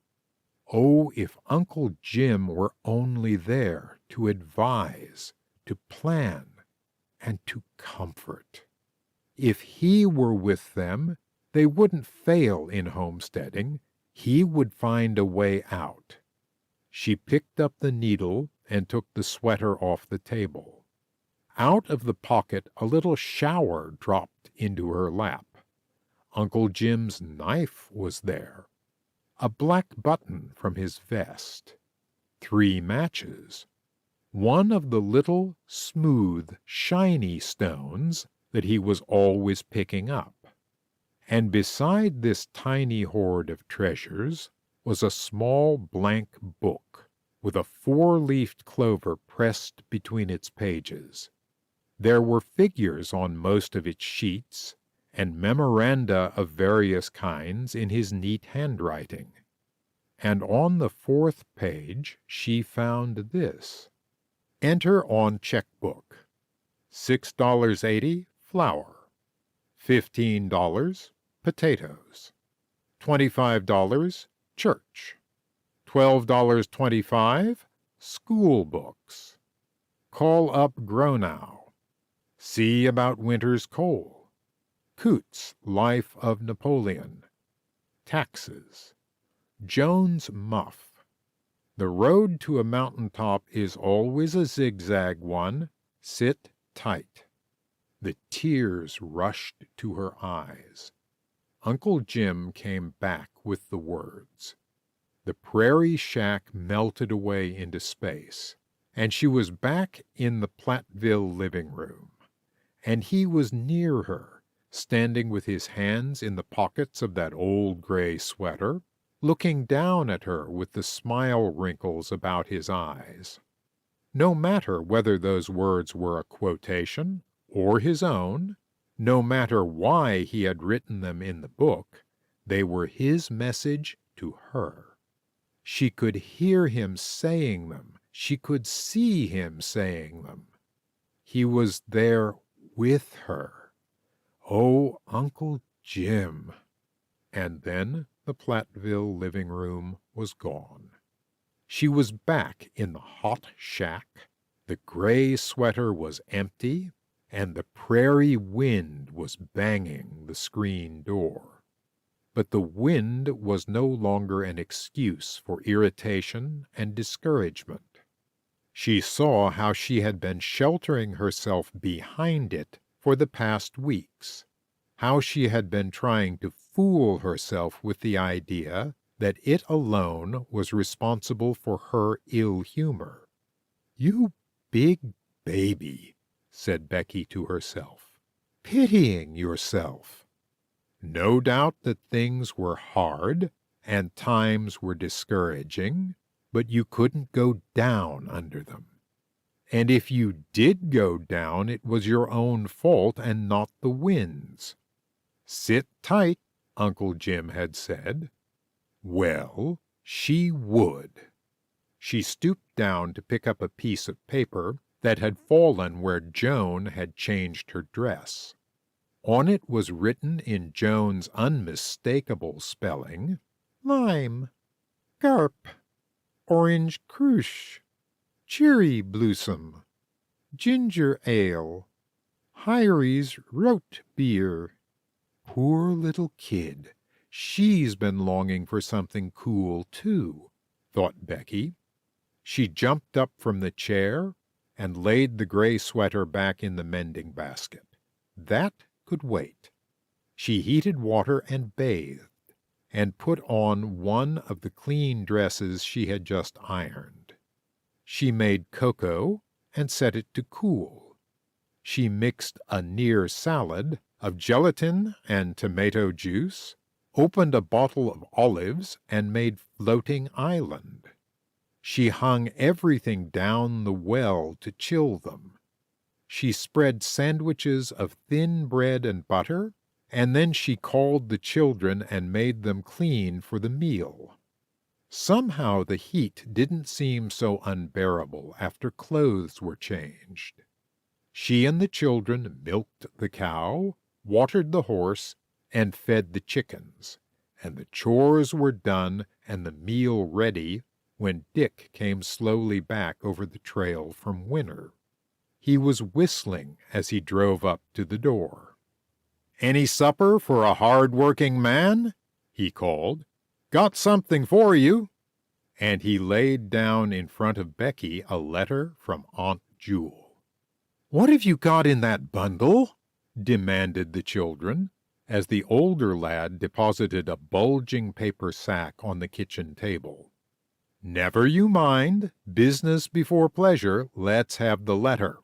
Oh, if Uncle Jim were only there to advise, to plan, and to comfort. If he were with them, they wouldn't fail in homesteading. He would find a way out. She picked up the needle and took the sweater off the table. Out of the pocket a little shower dropped into her lap. Uncle Jim's knife was there. A black button from his vest. 3 matches. One of the little, smooth, shiny stones that he was always picking up. And beside this tiny hoard of treasures was a small blank book with a 4-leafed clover pressed between its pages. There were figures on most of its sheets, and memoranda of various kinds in his neat handwriting. And on the 4th page she found this. Enter on checkbook. $6.80 flour. $15 potatoes. $25 church. $12.25 school books. Call up Gronow. See about winter's coal. Coote's Life of Napoleon. Taxes. Jones' muff. The road to a mountaintop is always a zigzag one. Sit tight. The tears rushed to her eyes. Uncle Jim came back with the words. The prairie shack melted away into space, and she was back in the Platteville living room. And he was near her, standing with his hands in the pockets of that old gray sweater, looking down at her with the smile wrinkles about his eyes. No matter whether those words were a quotation or his own, no matter why he had written them in the book, they were his message to her. She could hear him saying them. She could see him saying them. He was there with her. Oh, Uncle Jim! And then the Platteville living room was gone. She was back in the hot shack. The gray sweater was empty, and the prairie wind was banging the screen door. But the wind was no longer an excuse for irritation and discouragement. She saw how she had been sheltering herself behind it for the past weeks, how she had been trying to fool herself with the idea that it alone was responsible for her ill humor. "You big baby," said Becky to herself, pitying yourself. No doubt that things were hard and times were discouraging, but you couldn't go down under them. And if you did go down, it was your own fault and not the wind's. Sit tight, Uncle Jim had said. Well, she would. She stooped down to pick up a piece of paper that had fallen where Joan had changed her dress. On it was written in Joan's unmistakable spelling, lime, garp, orange cruche, cherry blossom, ginger ale, Hyries root beer. Poor little kid, she's been longing for something cool, too, thought Becky. She jumped up from the chair and laid the gray sweater back in the mending basket. That could wait. She heated water and bathed, and put on one of the clean dresses she had just ironed. She made cocoa and set it to cool. She mixed a near salad of gelatin and tomato juice, opened a bottle of olives, and made floating island. She hung everything down the well to chill them. She spread sandwiches of thin bread and butter, and then she called the children and made them clean for the meal. Somehow the heat didn't seem so unbearable after clothes were changed. She and the children milked the cow, watered the horse, and fed the chickens, and the chores were done and the meal ready when Dick came slowly back over the trail from Winter. He was whistling as he drove up to the door. "Any supper for a hard-working man?" he called. "Got something for you." And he laid down in front of Becky a letter from Aunt Jewel. "What have you got in that bundle?" demanded the children, as the older lad deposited a bulging paper sack on the kitchen table. "Never you mind. Business before pleasure. Let's have the letter.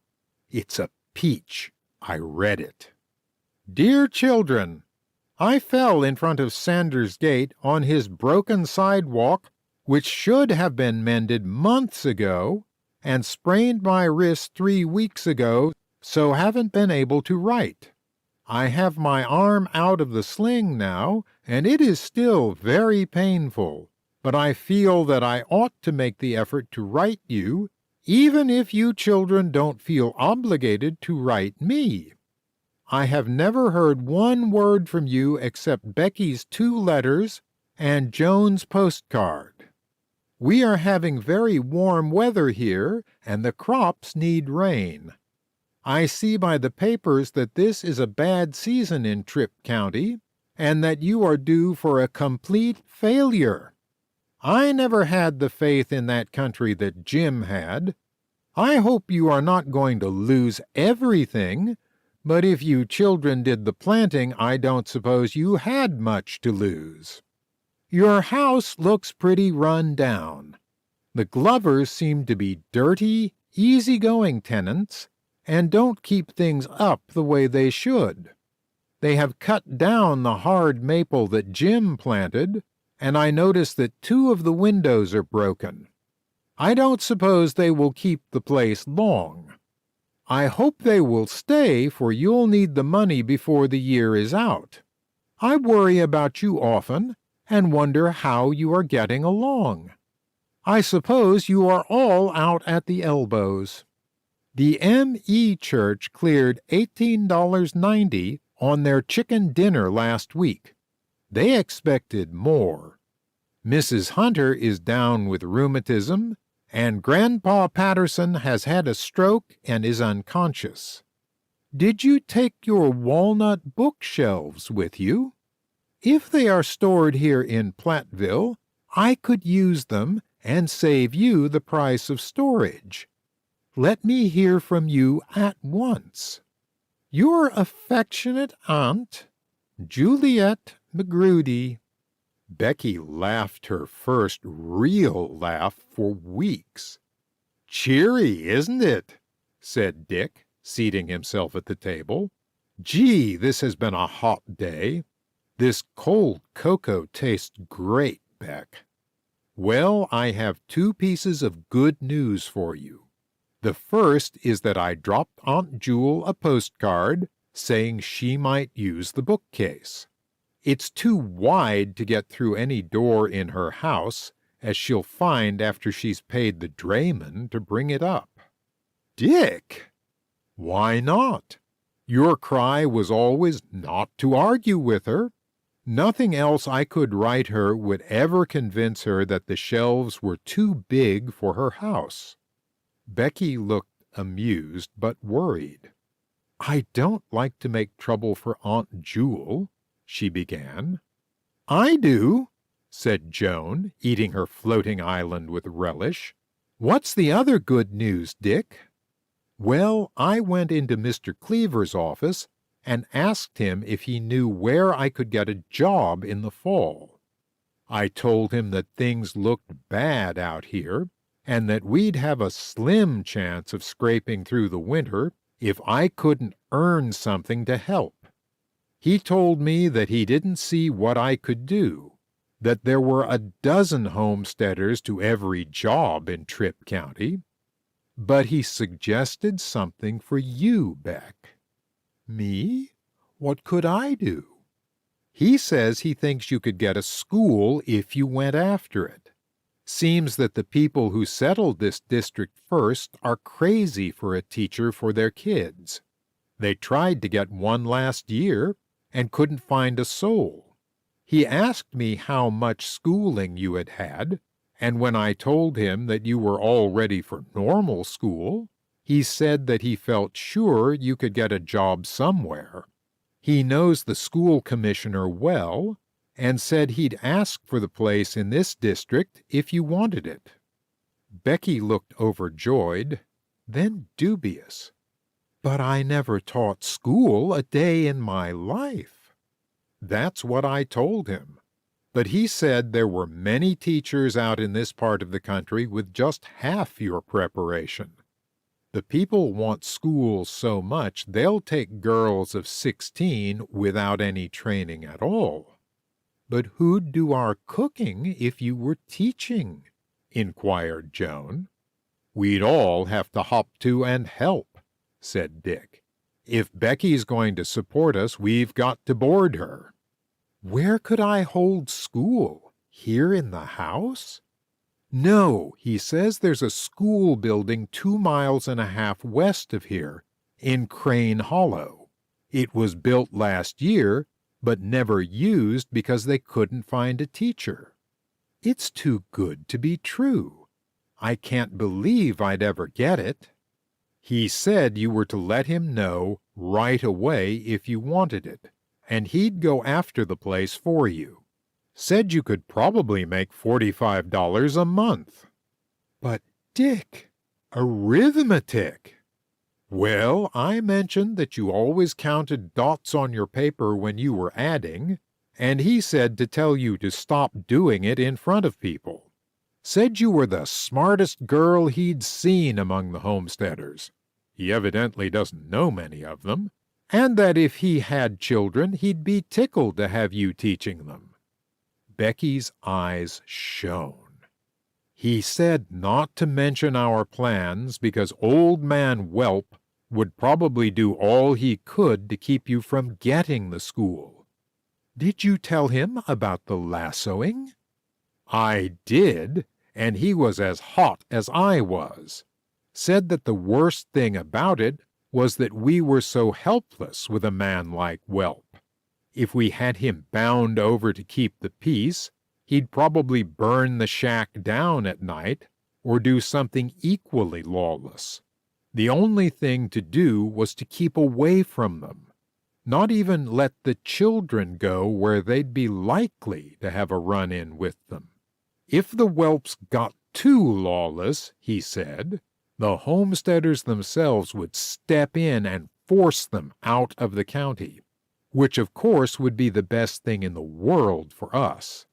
It's a peach. I read it. Dear children, I fell in front of Sanders' gate on his broken sidewalk, which should have been mended months ago, and sprained my wrist 3 weeks ago, so haven't been able to write. I have my arm out of the sling now, and it is still very painful, but I feel that I ought to make the effort to write you, even if you children don't feel obligated to write me. I have never heard one word from you except Becky's 2 letters and Joan's postcard. We are having very warm weather here, and the crops need rain. I see by the papers that this is a bad season in Tripp County, and that you are due for a complete failure. I never had the faith in that country that Jim had. I hope you are not going to lose everything, but if you children did the planting, I don't suppose you had much to lose. Your house looks pretty run down. The Glovers seem to be dirty, easy-going tenants, and don't keep things up the way they should. They have cut down the hard maple that Jim planted, and I notice that 2 of the windows are broken. I don't suppose they will keep the place long. I hope they will stay, for you'll need the money before the year is out. I worry about you often, and wonder how you are getting along. I suppose you are all out at the elbows. The M.E. Church cleared $18.90 on their chicken dinner last week. They expected more. Mrs. Hunter is down with rheumatism, and Grandpa Patterson has had a stroke and is unconscious. Did you take your walnut bookshelves with you? If they are stored here in Platteville, I could use them and save you the price of storage. Let me hear from you at once. Your affectionate aunt, Juliet McGrudy." Becky laughed her first real laugh for weeks. "Cheery, isn't it?" said Dick, seating himself at the table. "Gee, this has been a hot day. This cold cocoa tastes great, Beck. Well, I have 2 pieces of good news for you. The first is that I dropped Aunt Jewel a postcard saying she might use the bookcase. It's too wide to get through any door in her house, as she'll find after she's paid the drayman to bring it up." "Dick!" "Why not? Your cry was always not to argue with her. Nothing else I could write her would ever convince her that the shelves were too big for her house." Becky looked amused but worried. "I don't like to make trouble for Aunt Jewel," she began. "I do," said Joan, eating her floating island with relish. "What's the other good news, Dick?" "Well, I went into Mr. Cleaver's office and asked him if he knew where I could get a job in the fall. I told him that things looked bad out here, and that we'd have a slim chance of scraping through the winter if I couldn't earn something to help. He told me that he didn't see what I could do, that there were a dozen homesteaders to every job in Tripp County. But he suggested something for you, Beck." "Me? What could I do?" "He says he thinks you could get a school if you went after it. Seems that the people who settled this district first are crazy for a teacher for their kids. They tried to get one last year and couldn't find a soul. He asked me how much schooling you had had, and when I told him that you were all ready for normal school, he said that he felt sure you could get a job somewhere. He knows the school commissioner well, and said he'd ask for the place in this district if you wanted it." Becky looked overjoyed, then dubious. "But I never taught school a day in my life." "That's what I told him. But he said there were many teachers out in this part of the country with just half your preparation. The people want schools so much they'll take girls of 16 without any training at all." "But who'd do our cooking if you were teaching?" inquired Joan. "We'd all have to hop to and help," said Dick. "If Becky's going to support us, we've got to board her." "Where could I hold school? Here in the house?" "No, he says there's a school building 2.5 miles west of here, in Crane Hollow. It was built last year, but never used because they couldn't find a teacher." "It's too good to be true. I can't believe I'd ever get it." "He said you were to let him know right away if you wanted it, and he'd go after the place for you. Said you could probably make $45 a month." "But, Dick, arithmetic!" "Well, I mentioned that you always counted dots on your paper when you were adding, and he said to tell you to stop doing it in front of people. Said you were the smartest girl he'd seen among the homesteaders. He evidently doesn't know many of them, and that if he had children, he'd be tickled to have you teaching them." Becky's eyes shone. "He said not to mention our plans because Old Man Whelp would probably do all he could to keep you from getting the school." "Did you tell him about the lassoing?" "I did, and he was as hot as I was. Said that the worst thing about it was that we were so helpless with a man like Whelp. If we had him bound over to keep the peace, he'd probably burn the shack down at night or do something equally lawless. The only thing to do was to keep away from them, not even let the children go where they'd be likely to have a run-in with them. If the whelps got too lawless, he said, The homesteaders themselves would step in and force them out of the county, which of course would be the best thing in the world for us.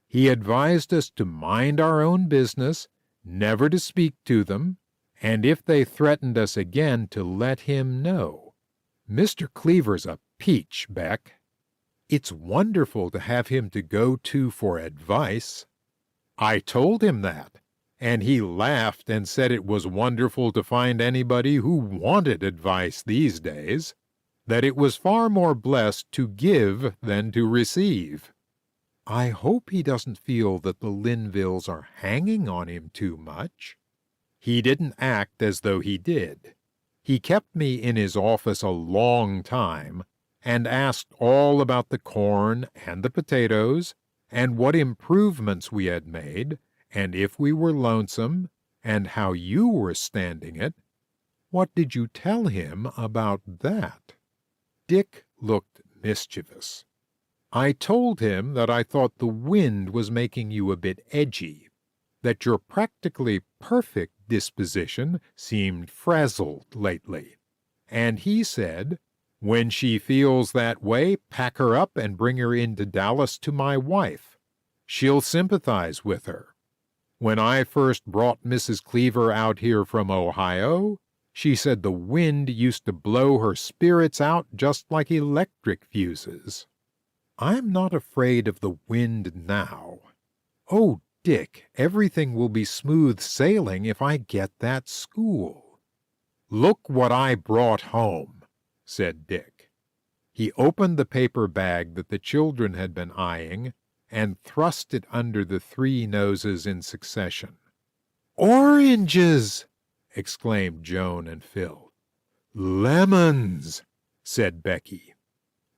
He advised us to mind our own business, never to speak to them, and if they threatened us again, to let him know. Mr. Cleaver's a peach, Beck. It's wonderful to have him to go to for advice. I told him that, and he laughed and said it was wonderful to find anybody who wanted advice these days, that it was far more blessed to give than to receive. I hope he doesn't feel that the Linvilles are hanging on him too much. He didn't act as though he did. He kept me in his office a long time, and asked all about the corn and the potatoes, and what improvements we had made, and if we were lonesome, and how you were standing it. What did you tell him about that? Dick looked mischievous. I told him that I thought the wind was making you a bit edgy, that your practically perfect disposition seemed frazzled lately, and he said, when she feels that way, pack her up and bring her into Dallas to my wife. She'll sympathize with her. When I first brought Mrs. Cleaver out here from Ohio, she said the wind used to blow her spirits out just like electric fuses. I'm not afraid of the wind now. Oh, Dick, everything will be smooth sailing if I get that school. Look what I brought home, said Dick. He opened the paper bag that the children had been eyeing and thrust it under the three noses in succession. Oranges! Exclaimed Joan and Phil. Lemons! Said Becky.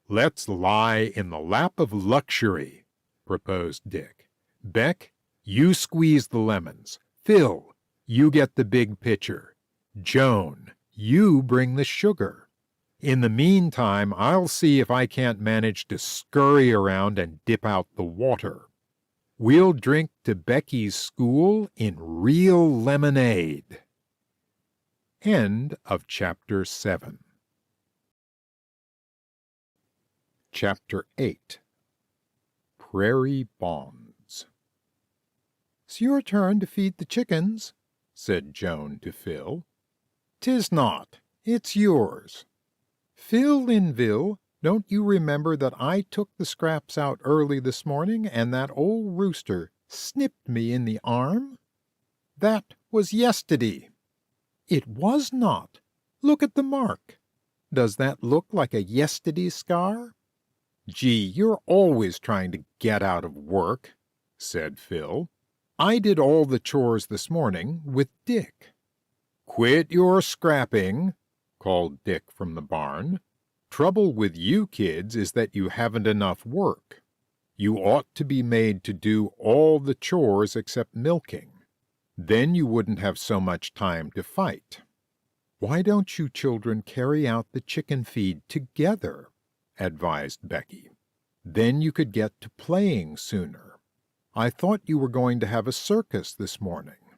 Let's lie in the lap of luxury, proposed Dick. Beck, you squeeze the lemons. Phil, you get the big pitcher. Joan, you bring the sugar. In the meantime, I'll see if I can't manage to scurry around and dip out the water. We'll drink to Becky's school in real lemonade. End of Chapter 7. Chapter 8. Prairie Bonds. "It's your turn to feed the chickens," said Joan to Phil. "'Tis not. It's yours. Phil Linville, don't you remember that I took the scraps out early this morning and that old rooster snipped me in the arm? That was yesterday." "It was not. Look at the mark. Does that look like a yesterday scar?" "Gee, you're always trying to get out of work," said Phil. "I did all the chores this morning with Dick." "Quit your scrapping," called Dick from the barn. "Trouble with you kids is that you haven't enough work. You ought to be made to do all the chores except milking. Then you wouldn't have so much time to fight." "Why don't you children carry out the chicken feed together?" advised Becky. "Then you could get to playing sooner. I thought you were going to have a circus this morning."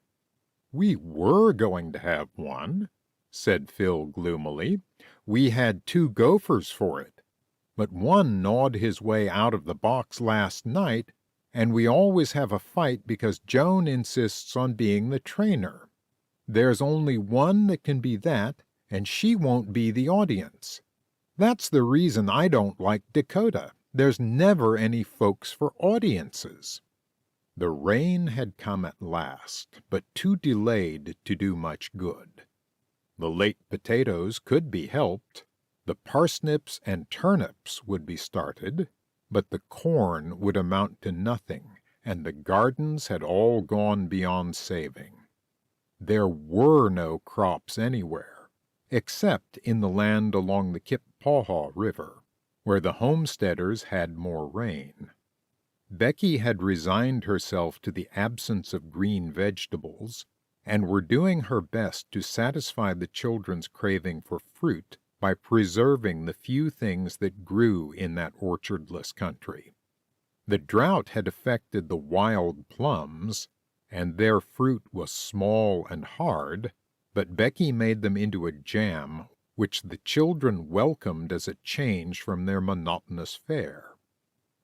"We were going to have one," said Phil gloomily. "We had 2 gophers for it, but one gnawed his way out of the box last night, and we always have a fight because Joan insists on being the trainer. There's only one that can be that, and she won't be the audience. That's the reason I don't like Dakota. There's never any folks for audiences." The rain had come at last, but too delayed to do much good. The late potatoes could be helped. The parsnips and turnips would be started, but the corn would amount to nothing, and the gardens had all gone beyond saving. There were no crops anywhere, except in the land along the Kippahaw River, where the homesteaders had more rain. Becky had resigned herself to the absence of green vegetables, and were doing her best to satisfy the children's craving for fruit by preserving the few things that grew in that orchardless country. The drought had affected the wild plums, and their fruit was small and hard, but Becky made them into a jam which the children welcomed as a change from their monotonous fare.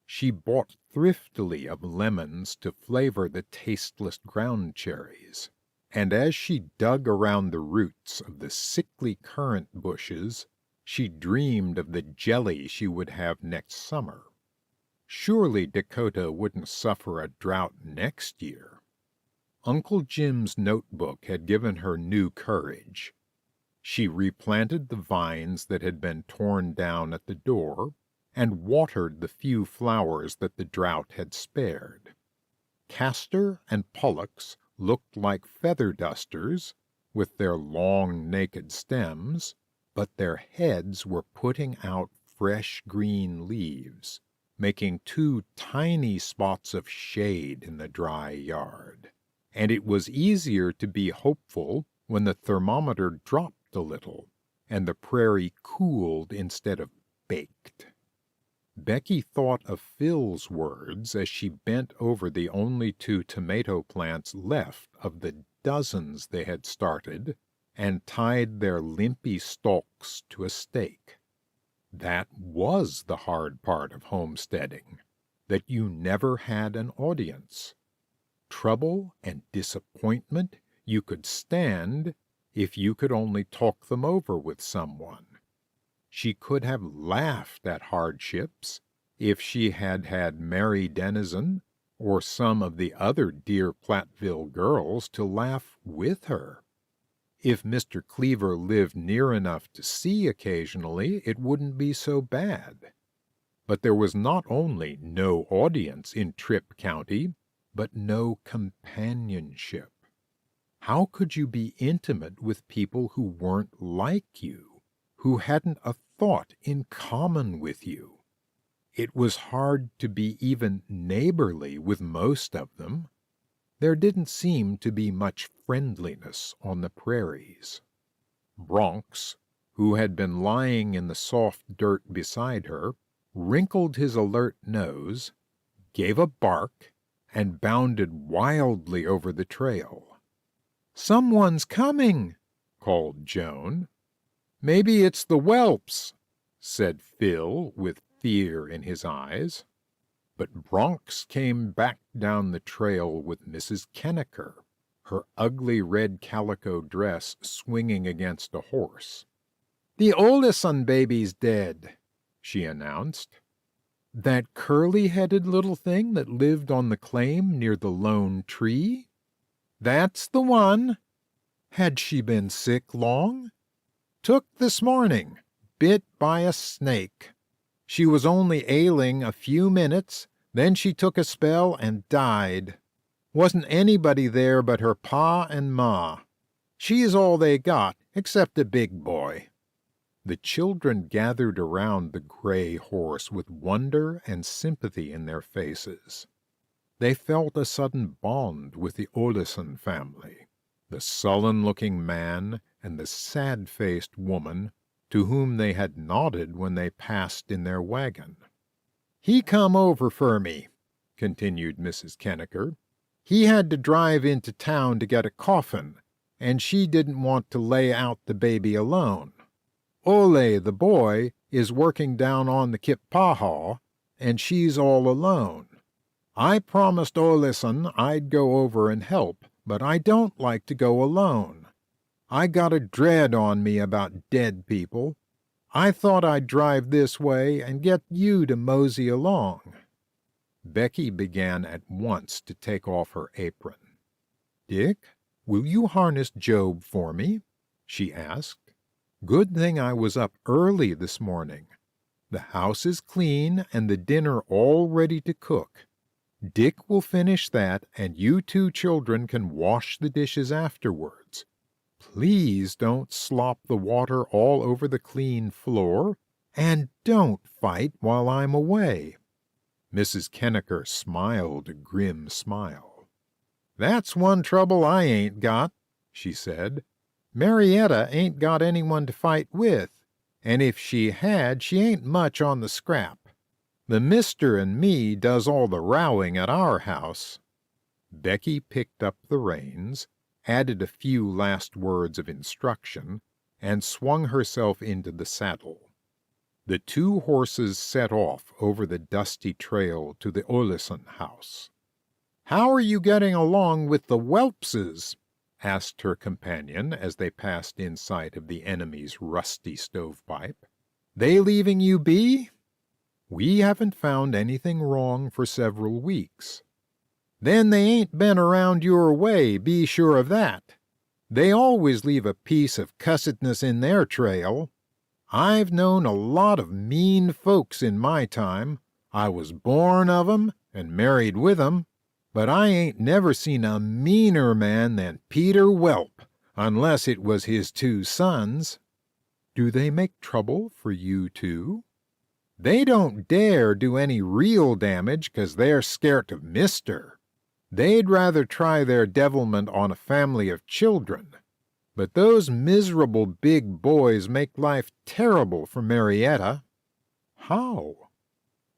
She bought thriftily of lemons to flavor the tasteless ground cherries, and as she dug around the roots of the sickly currant bushes, she dreamed of the jelly she would have next summer. Surely Dakota wouldn't suffer a drought next year. Uncle Jim's notebook had given her new courage. She replanted the vines that had been torn down at the door, and watered the few flowers that the drought had spared. Castor and pollux looked like feather dusters, with their long naked stems, but their heads were putting out fresh green leaves, making 2 tiny spots of shade in the dry yard. And it was easier to be hopeful when the thermometer dropped a little, and the prairie cooled instead of baked. Becky thought of Phil's words as she bent over the only 2 tomato plants left of the dozens they had started, and tied their limpy stalks to a stake. That was the hard part of homesteading, that you never had an audience. Trouble and disappointment you could stand if you could only talk them over with someone. She could have laughed at hardships if she had had Mary Dennison or some of the other dear Platteville girls to laugh with her. If Mr. Cleaver lived near enough to see occasionally, it wouldn't be so bad. But there was not only no audience in Tripp County, but no companionship. How could you be intimate with people who weren't like you, who hadn't a thought in common with you? It was hard to be even neighborly with most of them. There didn't seem to be much friendliness on the prairies. Bronx, who had been lying in the soft dirt beside her, wrinkled his alert nose, gave a bark, and bounded wildly over the trail. "Someone's coming," called Joan. "Maybe it's the whelps," said Phil with fear in his eyes. But Bronx came back down the trail with Mrs. Kennecker, her ugly red calico dress swinging against a horse. "The Oleson baby's dead," she announced. "That curly-headed little thing that lived on the claim near the lone tree? That's the one. Had she been sick long? Took this morning, bit by a snake. She was only ailing a few minutes, then she took a spell and died. Wasn't anybody there but her pa and ma. She's all they got, except a big boy." The children gathered around the gray horse with wonder and sympathy in their faces. They felt a sudden bond with the Oleson family, the sullen-looking man and the sad-faced woman to whom they had nodded when they passed in their wagon. "He come over for me," continued Mrs. Kennecker. "He had to drive into town to get a coffin, and she didn't want to lay out the baby alone. Ole, the boy, is working down on the Kippahaw, and she's all alone. I promised Oleson I'd go over and help, but I don't like to go alone. I got a dread on me about dead people. I thought I'd drive this way and get you to mosey along." Becky began at once to take off her apron. "Dick, will you harness Job for me?" she asked. "Good thing I was up early this morning. The house is clean and the dinner all ready to cook. Dick will finish that, and you 2 children can wash the dishes afterwards. Please don't slop the water all over the clean floor, and don't fight while I'm away." Mrs. Kennecker smiled a grim smile. "That's one trouble I ain't got," she said. "Marietta ain't got anyone to fight with, and if she had, she ain't much on the scrap. The mister and me does all the rowing at our house." Becky picked up the reins, added a few last words of instruction, and swung herself into the saddle. The two horses set off over the dusty trail to the Oleson house. "How are you getting along with the Whelpses?" asked her companion as they passed in sight of the enemy's rusty stovepipe. "They leaving you be?" "We haven't found anything wrong for several weeks." "Then they ain't been around your way, be sure of that. They always leave a piece of cussedness in their trail. I've known a lot of mean folks in my time. I was born of 'em and married with 'em, but I ain't never seen a meaner man than Peter Whelp, unless it was his two sons." "Do they make trouble for you, too?" "They don't dare do any real damage 'cause they're scairt of Mister. They'd rather try their devilment on a family of children. But those miserable big boys make life terrible for Marietta." "How?"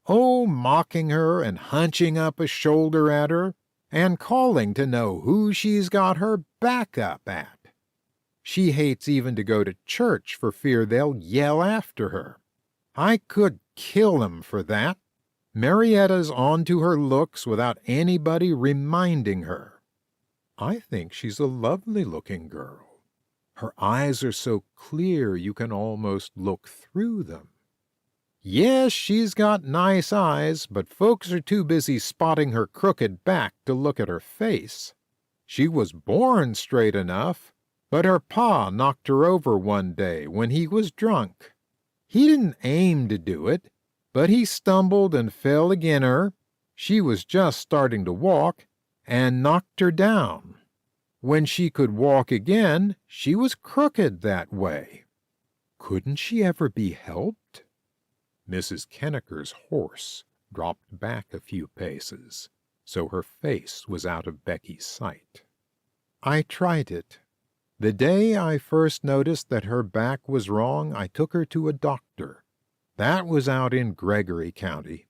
"Oh, mocking her and hunching up a shoulder at her, and calling to know who she's got her back up at. She hates even to go to church for fear they'll yell after her. I could kill 'em for that. Marietta's on to her looks without anybody reminding her." "I think she's a lovely-looking girl. Her eyes are so clear you can almost look through them." "Yes, she's got nice eyes, but folks are too busy spotting her crooked back to look at her face. She was born straight enough, but her pa knocked her over one day when he was drunk. He didn't aim to do it, but he stumbled and fell agin her. She was just starting to walk, and knocked her down. When she could walk again, she was crooked that way." "Couldn't she ever be helped?" Mrs. Kennicker's horse dropped back a few paces, so her face was out of Becky's sight. "I tried it. The day I first noticed that her back was wrong, I took her to a doctor. That was out in Gregory County.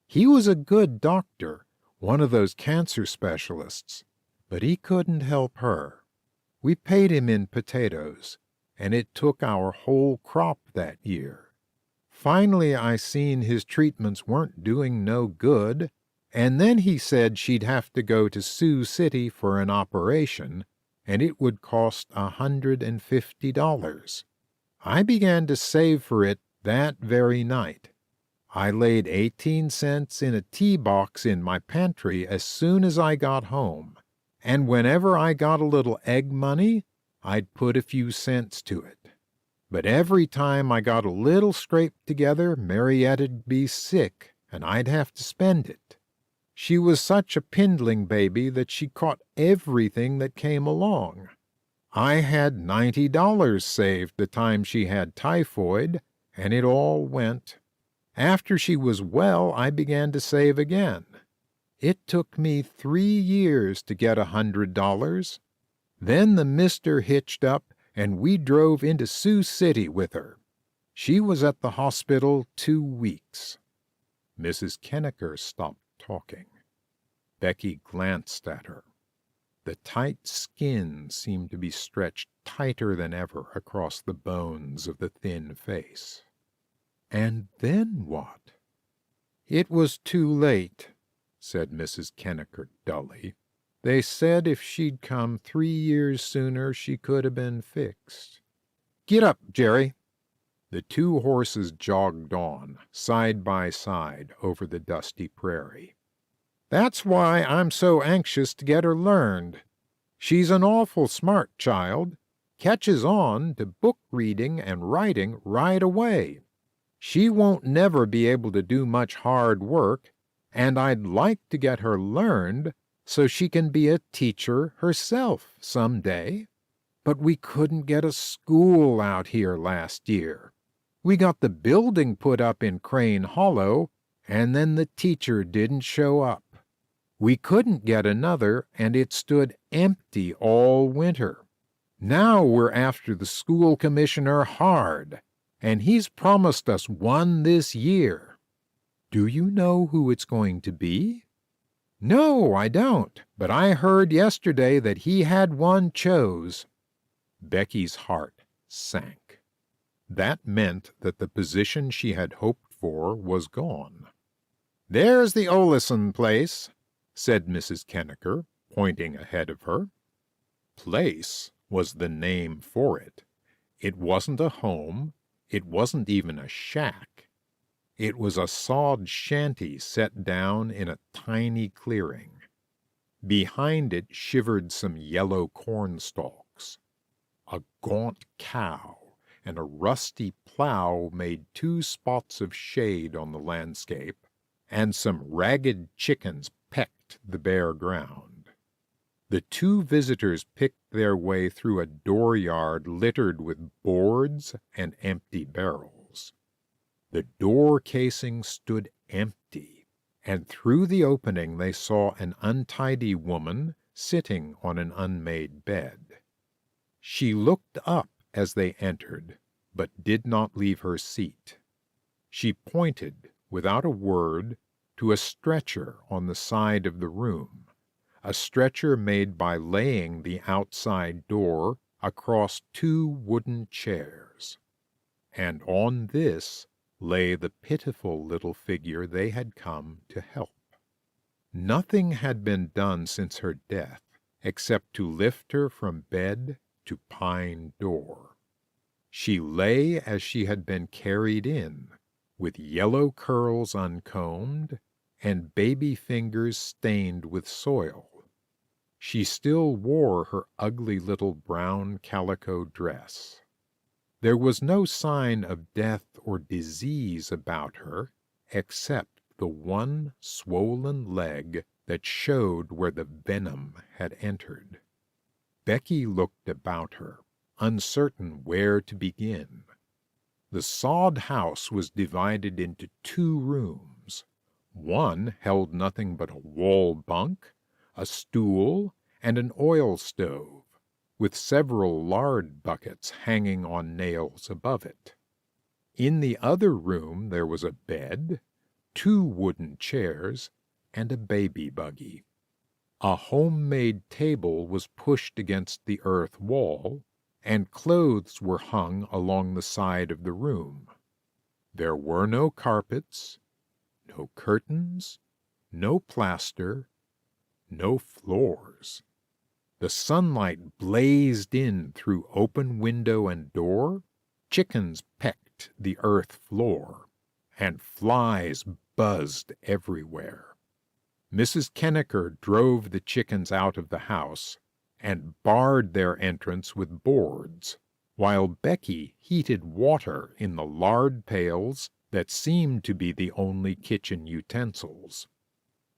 He was a good doctor, one of those cancer specialists, but he couldn't help her. We paid him in potatoes, and it took our whole crop that year. Finally I seen his treatments weren't doing no good, and then he said she'd have to go to Sioux City for an operation, and it would cost $150. I began to save for it that very night. I laid 18 cents in a tea box in my pantry as soon as I got home, and whenever I got a little egg money, I'd put a few cents to it. But every time I got a little scraped together, Marietta'd be sick, and I'd have to spend it. She was such a pindling baby that she caught everything that came along. I had $90 saved the time she had typhoid, and it all went. After she was well, I began to save again. It took me 3 years to get $100. Then the mister hitched up, and we drove into Sioux City with her. She was at the hospital 2 weeks. Mrs. Kennicker stopped talking. Becky glanced at her. The tight skin seemed to be stretched tighter than ever across the bones of the thin face. "And then what?" "It was too late," said Mrs. Kennicker dully. "They said if she'd come 3 years sooner, she could have been fixed. Get up, Jerry." The two horses jogged on, side by side, over the dusty prairie. "That's why I'm so anxious to get her learned. She's an awful smart child, catches on to book reading and writing right away. She won't never be able to do much hard work, and I'd like to get her learned so she can be a teacher herself some day. But we couldn't get a school out here last year. We got the building put up in Crane Hollow, and then the teacher didn't show up. We couldn't get another, and it stood empty all winter. Now we're after the school commissioner hard, and he's promised us one this year." "Do you know who it's going to be?" "No, I don't, but I heard yesterday that he had one chose." Becky's heart sank. That meant that the position she had hoped for was gone. "There's the Olison place," said Mrs. Kenniker, pointing ahead of her. Place was the name for it. It wasn't a home. It wasn't even a shack. It was a sod shanty set down in a tiny clearing. Behind it shivered some yellow corn stalks. A gaunt cow and a rusty plow made 2 spots of shade on the landscape, and some ragged chickens pecked the bare ground. The 2 visitors picked their way through a dooryard littered with boards and empty barrels. The door casing stood empty, and through the opening they saw an untidy woman sitting on an unmade bed. She looked up as they entered, but did not leave her seat. She pointed, without a word, to a stretcher on the side of the room, a stretcher made by laying the outside door across 2 wooden chairs. And on this lay the pitiful little figure they had come to help. Nothing had been done since her death, except to lift her from bed to pine door. She lay as she had been carried in, with yellow curls uncombed and baby fingers stained with soil. She still wore her ugly little brown calico dress. There was no sign of death or disease about her, except the one swollen leg that showed where the venom had entered. Becky looked about her, uncertain where to begin. The sod house was divided into 2 rooms. One held nothing but a wall bunk, a stool, and an oil stove, with several lard buckets hanging on nails above it. In the other room there was a bed, 2 wooden chairs, and a baby buggy. A homemade table was pushed against the earth wall, and clothes were hung along the side of the room. There were no carpets, no curtains, no plaster, no floors. The sunlight blazed in through open window and door, chickens pecked the earth floor, and flies buzzed everywhere. Mrs. Kenniker drove the chickens out of the house and barred their entrance with boards, while Becky heated water in the lard pails that seemed to be the only kitchen utensils.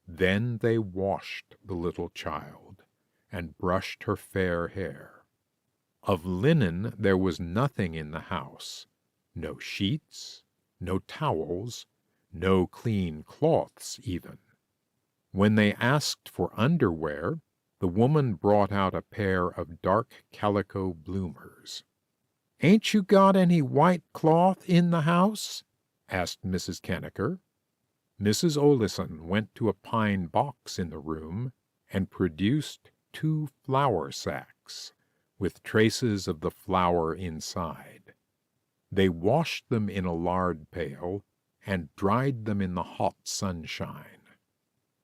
Then they washed the little child and brushed her fair hair. Of linen there was nothing in the house, no sheets, no towels, no clean cloths even. When they asked for underwear, the woman brought out a pair of dark calico bloomers. "Ain't you got any white cloth in the house?" asked Mrs. Kenniker. Mrs. Olison went to a pine box in the room and produced 2 flour sacks, with traces of the flour inside. They washed them in a lard pail and dried them in the hot sunshine.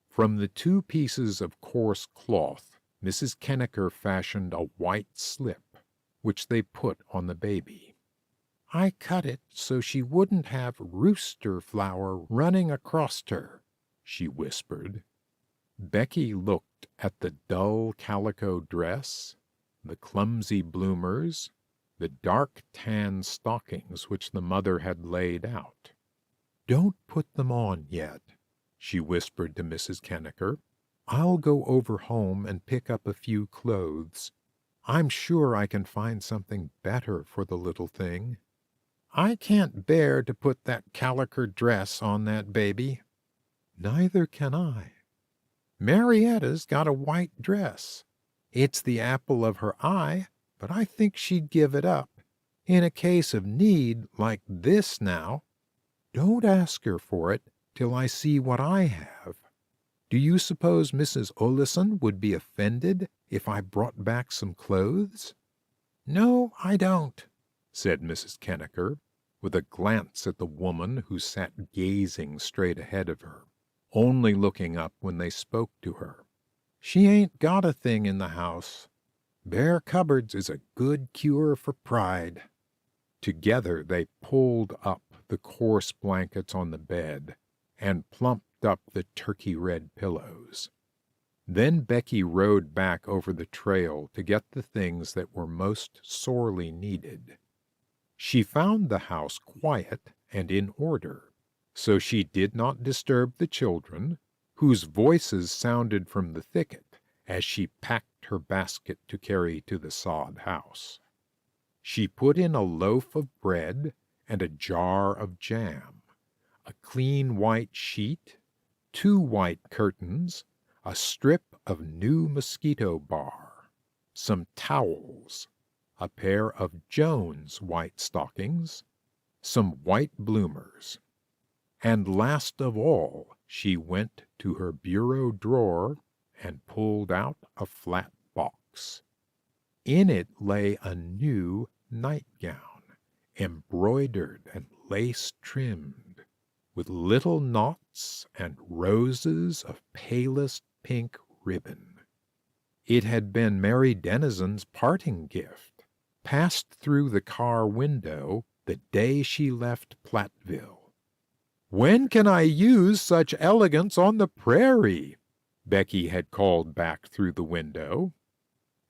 From the 2 pieces of coarse cloth, Mrs. Kenniker fashioned a white slip, which they put on the baby. "I cut it so she wouldn't have rooster flour running across her," she whispered. Becky looked at the dull calico dress, the clumsy bloomers, the dark tan stockings which the mother had laid out. "Don't put them on yet," she whispered to Mrs. Kenniker. "I'll go over home and pick up a few clothes. I'm sure I can find something better for the little thing. I can't bear to put that caliker dress on that baby." "Neither can I." "Marietta's got a white dress. It's the apple of her eye, but I think she'd give it up. In a case of need like this now." "Don't ask her for it till I see what I have." Do you suppose Mrs. Oleson would be offended if I brought back some clothes?" "No, I don't," said Mrs. Kenniker, with a glance at the woman who sat gazing straight ahead of her, only looking up when they spoke to her. "She ain't got a thing in the house. Bare cupboards is a good cure for pride." Together they pulled up the coarse blankets on the bed and plumped up the turkey-red pillows. Then Becky rode back over the trail to get the things that were most sorely needed. She found the house quiet and in order, so she did not disturb the children, whose voices sounded from the thicket as she packed her basket to carry to the sod house. She put in a loaf of bread and a jar of jam, a clean white sheet, 2 white curtains, a strip of new mosquito bar, some towels, a pair of Jones white stockings, some white bloomers, and last of all she went to her bureau drawer and pulled out a flat box. In it lay a new nightgown, embroidered and lace-trimmed, with little knots and roses of palest pink ribbon. It had been Mary Denizon's parting gift, passed through the car window the day she left Platteville. "When can I use such elegance on the prairie?" Becky had called back through the window.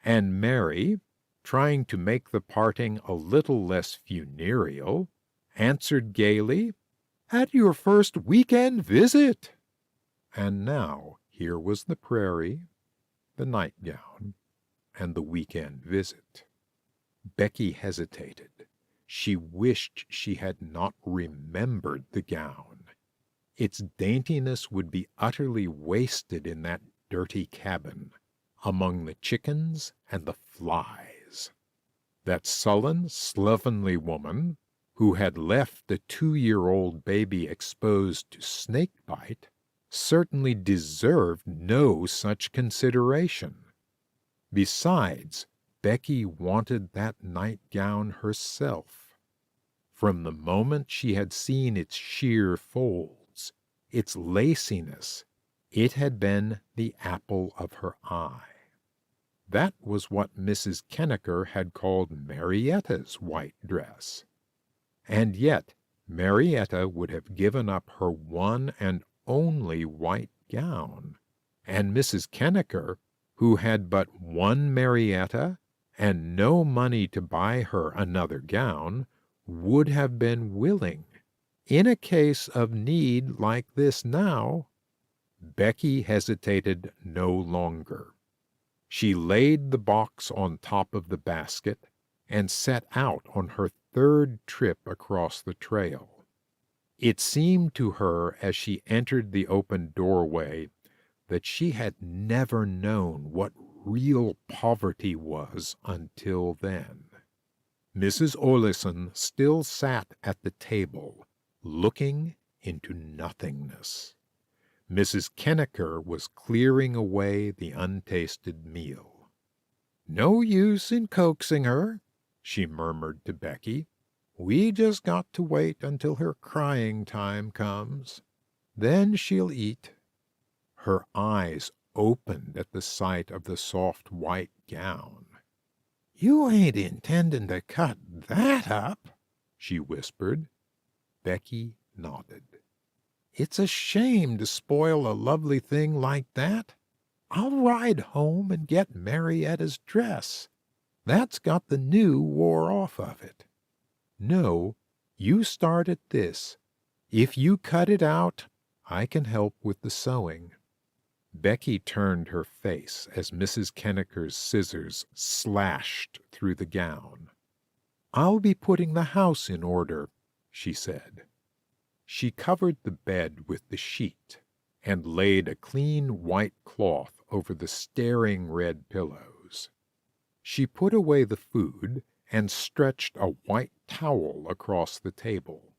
And Mary, trying to make the parting a little less funereal, answered gaily, "At your first week-end visit." And now here was the prairie, the nightgown, and the week-end visit. Becky hesitated. She wished she had not remembered the gown. Its daintiness would be utterly wasted in that dirty cabin, among the chickens and the flies. That sullen, slovenly woman, who had left the 2-year-old baby exposed to snake bite, certainly deserved no such consideration. Besides, Becky wanted that nightgown herself. From the moment she had seen its sheer folds, its laciness, it had been the apple of her eye. That was what Mrs. Kenniker had called Marietta's white dress. And yet Marietta would have given up her one and only white gown, and Mrs. Kenniker, who had but one Marietta and no money to buy her another gown, would have been willing. In a case of need like this now, Becky hesitated no longer. She laid the box on top of the basket and set out on her 3rd trip across the trail. It seemed to her as she entered the open doorway that she had never known what real poverty was until then. Mrs. Oleson still sat at the table, looking into nothingness. Mrs. Kenniker was clearing away the untasted meal. "No use in coaxing her," she murmured to Becky. "We just got to wait until her crying time comes. Then she'll eat." Her eyes opened at the sight of the soft white gown. "You ain't intending to cut that up?" she whispered. Becky nodded. "It's a shame to spoil a lovely thing like that. I'll ride home and get Marietta's dress. That's got the new wore off of it. No, you start at this. If you cut it out, I can help with the sewing." Becky turned her face as Mrs. Kenniker's scissors slashed through the gown. "I'll be putting the house in order," she said. She covered the bed with the sheet and laid a clean white cloth over the staring red pillows. She put away the food and stretched a white towel across the table.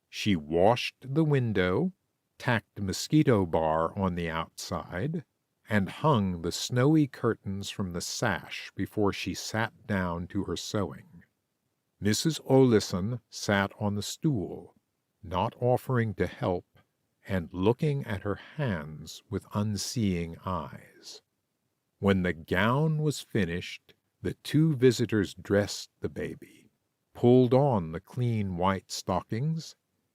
She washed the window tacked mosquito bar on the outside, and hung the snowy curtains from the sash before she sat down to her sewing. Mrs. Oleson sat on the stool, not offering to help, and looking at her hands with unseeing eyes. When the gown was finished, the two visitors dressed the baby, pulled on the clean white stockings,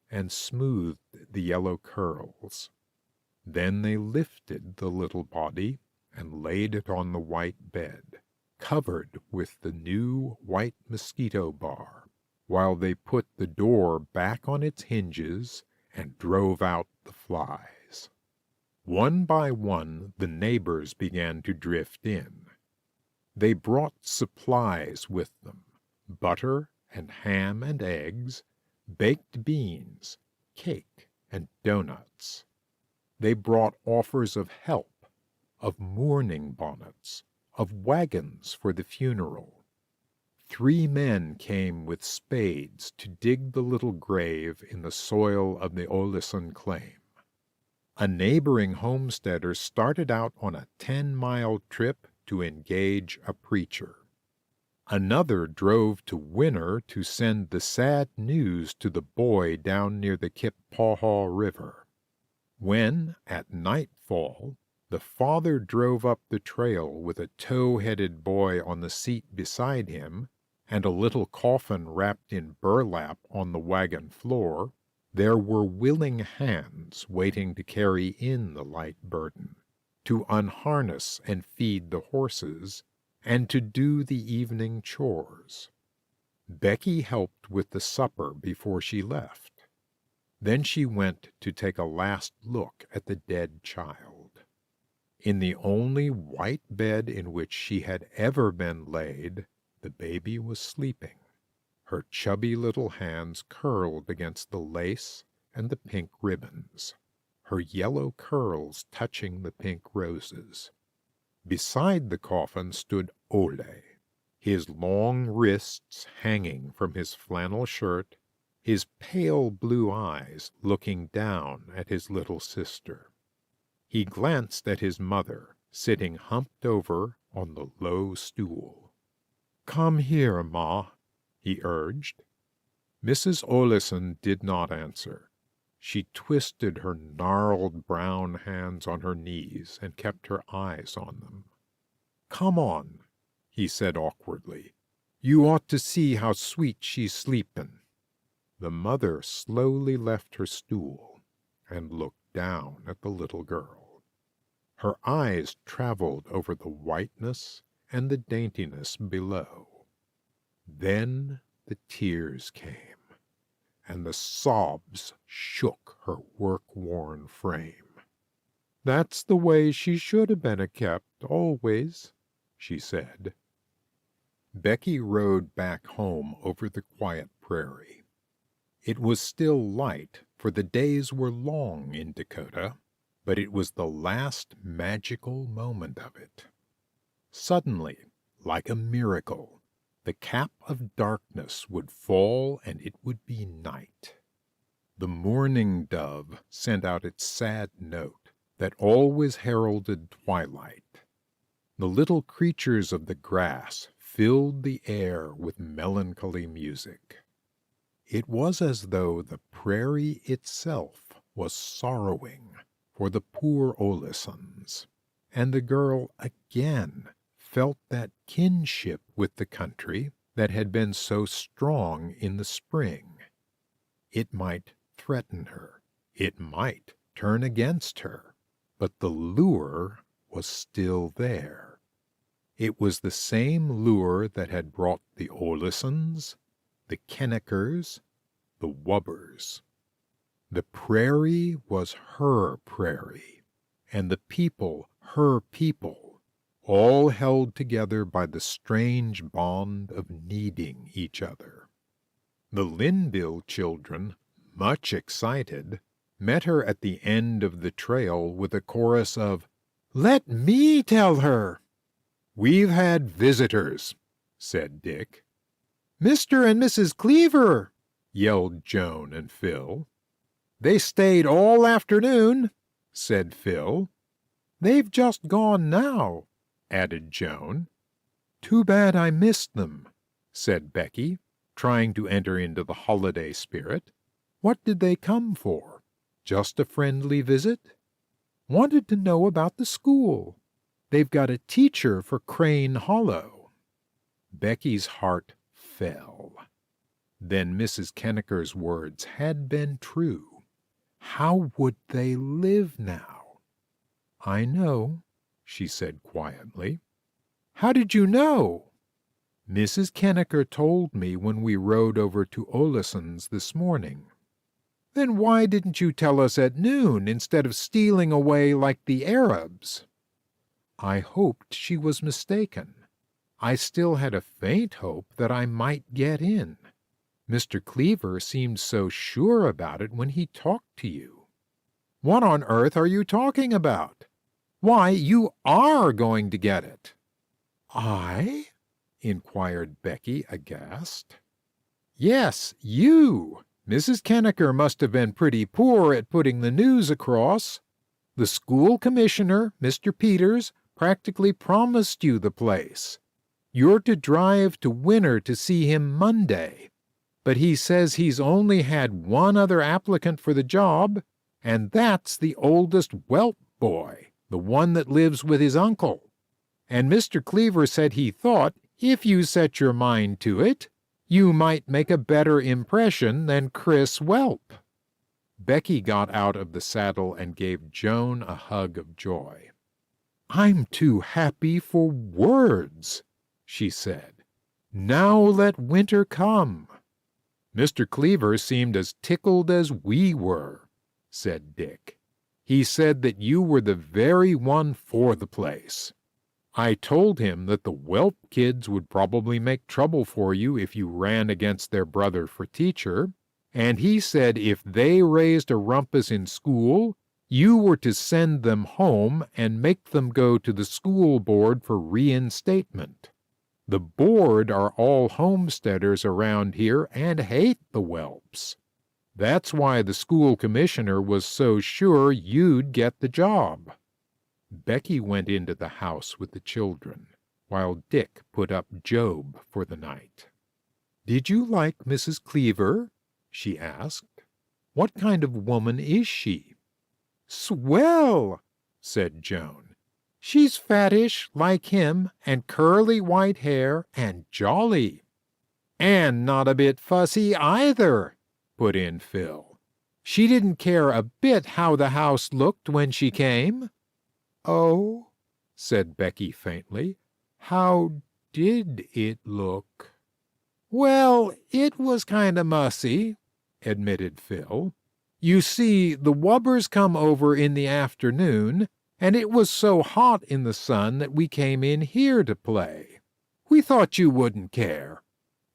and smoothed the yellow curls. Then they lifted the little body and laid it on the white bed, covered with the new white mosquito bar, while they put the door back on its hinges and drove out the flies. One by one the neighbors began to drift in. They brought supplies with them, butter and ham and eggs, baked beans, cake, and doughnuts. They brought offers of help, of mourning bonnets, of wagons for the funeral. 3 men came with spades to dig the little grave in the soil of the Oleson claim. A neighboring homesteader started out on a 10-mile trip to engage a preacher. Another drove to Winner to send the sad news to the boy down near the Kippawhaw River. When, at nightfall, the father drove up the trail with a tow-headed boy on the seat beside him, and a little coffin wrapped in burlap on the wagon floor, there were willing hands waiting to carry in the light burden, to unharness and feed the horses, and to do the evening chores. Becky helped with the supper before she left. Then she went to take a last look at the dead child. In the only white bed in which she had ever been laid, the baby was sleeping, her chubby little hands curled against the lace and the pink ribbons, her yellow curls touching the pink roses. Beside the coffin stood Ole, his long wrists hanging from his flannel shirt, his pale blue eyes looking down at his little sister. He glanced at his mother, sitting humped over on the low stool. "Come here, Ma," he urged. Mrs. Oleson did not answer. She twisted her gnarled brown hands on her knees and kept her eyes on them. "Come on," he said awkwardly. "You ought to see how sweet she's sleepin'." The mother slowly left her stool and looked down at the little girl. Her eyes traveled over the whiteness and the daintiness below. Then the tears came, and the sobs shook her work-worn frame. "That's the way she should have been kept, always," she said. Becky rode back home over the quiet prairie. It was still light, for the days were long in Dakota, but it was the last magical moment of it. Suddenly, like a miracle, the cap of darkness would fall and it would be night. The mourning dove sent out its sad note that always heralded twilight. The little creatures of the grass filled the air with melancholy music. It was as though the prairie itself was sorrowing for the poor Olesons, and the girl again felt that kinship with the country that had been so strong in the spring. It might threaten her, it might turn against her, but the lure was still there. It was the same lure that had brought the Olesons, the Kennekers, the Wubbers. The prairie was her prairie, and the people her people, all held together by the strange bond of needing each other. The Linville children, much excited, met her at the end of the trail with a chorus of, "Let me tell her!" "We've had visitors," said Dick. "Mr. and Mrs. Cleaver!" yelled Joan and Phil. "They stayed all afternoon," said Phil. "They've just gone now," added Joan. "Too bad I missed them," said Becky, trying to enter into the holiday spirit. "What did they come for? Just a friendly visit?" "Wanted to know about the school. They've got a teacher for Crane Hollow." Becky's heart fell. Then Mrs. Kenneker's words had been true. How would they live now? "I know," she said quietly. "How did you know?" "Mrs. Kenneker told me when we rode over to Olison's this morning." "Then why didn't you tell us at noon instead of stealing away like the Arabs?" I hoped she was mistaken. I still had a faint hope that I might get in. Mr. Cleaver seemed so sure about it when he talked to you. "What on earth are you talking about? Why, you are going to get it." "I?" inquired Becky, aghast. "Yes, you. Mrs. Kenneker must have been pretty poor at putting the news across. The school commissioner, Mr. Peters, practically promised you the place. You're to drive to Winter to see him Monday. But he says he's only had one other applicant for the job, and that's the oldest whelp boy, the one that lives with his uncle. And Mr. Cleaver said he thought, if you set your mind to it, you might make a better impression than Chris Welp." Becky got out of the saddle and gave Joan a hug of joy. "I'm too happy for words," she said. "Now let winter come." "Mr. Cleaver seemed as tickled as we were," said Dick. "He said that you were the very one for the place. I told him that the Welp kids would probably make trouble for you if you ran against their brother for teacher, and he said if they raised a rumpus in school, you were to send them home and make them go to the school board for reinstatement. The board are all homesteaders around here and hate the Welps. That's why the school commissioner was so sure you'd get the job." Becky went into the house with the children, while Dick put up Job for the night. "Did you like Mrs. Cleaver?" she asked. "What kind of woman is she?" "Swell," said Joan. "She's fattish, like him, and curly white hair, and jolly." "And not a bit fussy either," put in Phil. "She didn't care a bit how the house looked when she came." "Oh," said Becky faintly, "how did it look?" "Well, it was kind of mussy," admitted Phil. "You see, the wubbers come over in the afternoon, and it was so hot in the sun that we came in here to play. We thought you wouldn't care.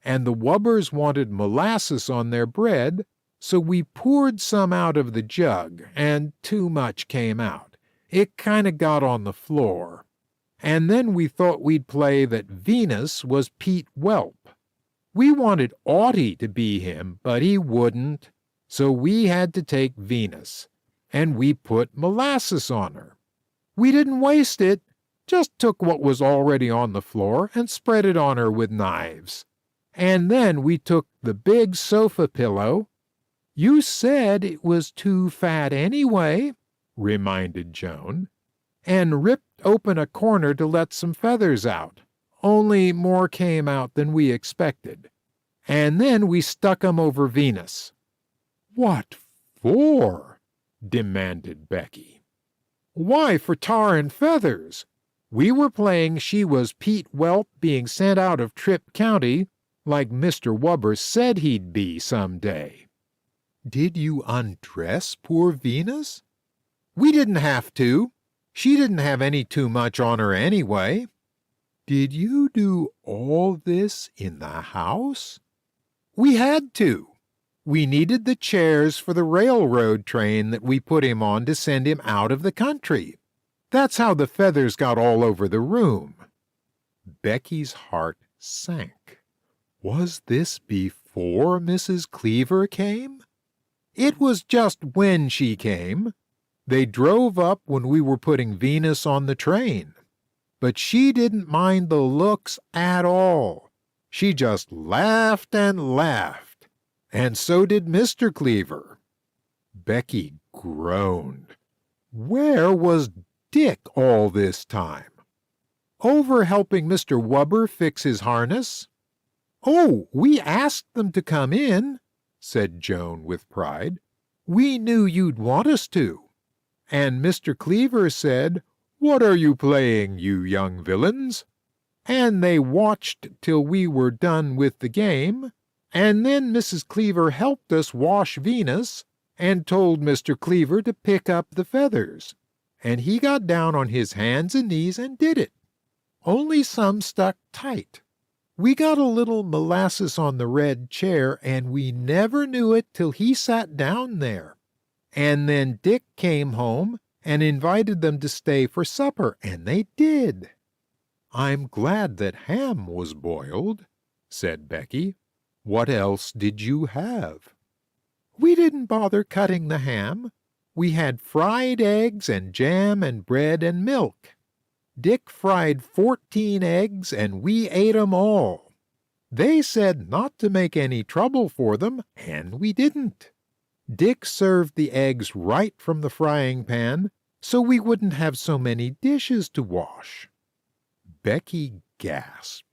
And the wubbers wanted molasses on their bread, so we poured some out of the jug, and too much came out. It kind of got on the floor. And then we thought we'd play that Venus was Pete Welp. We wanted Audie to be him, but he wouldn't, so we had to take Venus, and we put molasses on her. We didn't waste it, just took what was already on the floor and spread it on her with knives. And then we took the big sofa pillow. You said it was too fat anyway, reminded Joan, and ripped open a corner to let some feathers out. Only more came out than we expected. And then we stuck 'em over Venus." "What for?" demanded Becky. "Why, for tar and feathers. We were playing she was Pete Welp being sent out of Tripp County, like Mr. Wubber said he'd be some day." "Did you undress poor Venus?" "We didn't have to. She didn't have any too much on her anyway." "Did you do all this in the house?" "We had to. We needed the chairs for the railroad train that we put him on to send him out of the country. That's how the feathers got all over the room." Becky's heart sank. Was this before Mrs. Cleaver came? It was just when she came. They drove up when we were putting Venus on the train. But she didn't mind the looks at all. She just laughed and laughed. And so did Mr. Cleaver. Becky groaned. Where was Dick all this time? Over helping Mr. Wubber fix his harness. Oh, we asked them to come in, said Joan with pride. We knew you'd want us to. And Mr. Cleaver said, What are you playing, you young villains? And they watched till we were done with the game, and then Mrs. Cleaver helped us wash Venus, and told Mr. Cleaver to pick up the feathers, and he got down on his hands and knees and did it. Only some stuck tight. We got a little molasses on the red chair, and we never knew it till he sat down there. And then Dick came home and invited them to stay for supper, and they did. I'm glad that ham was boiled, said Becky. What else did you have? We didn't bother cutting the ham. We had fried eggs and jam and bread and milk. Dick fried 14 eggs, and we ate 'em all. They said not to make any trouble for them, and we didn't. Dick served the eggs right from the frying pan, so we wouldn't have so many dishes to wash. Becky gasped.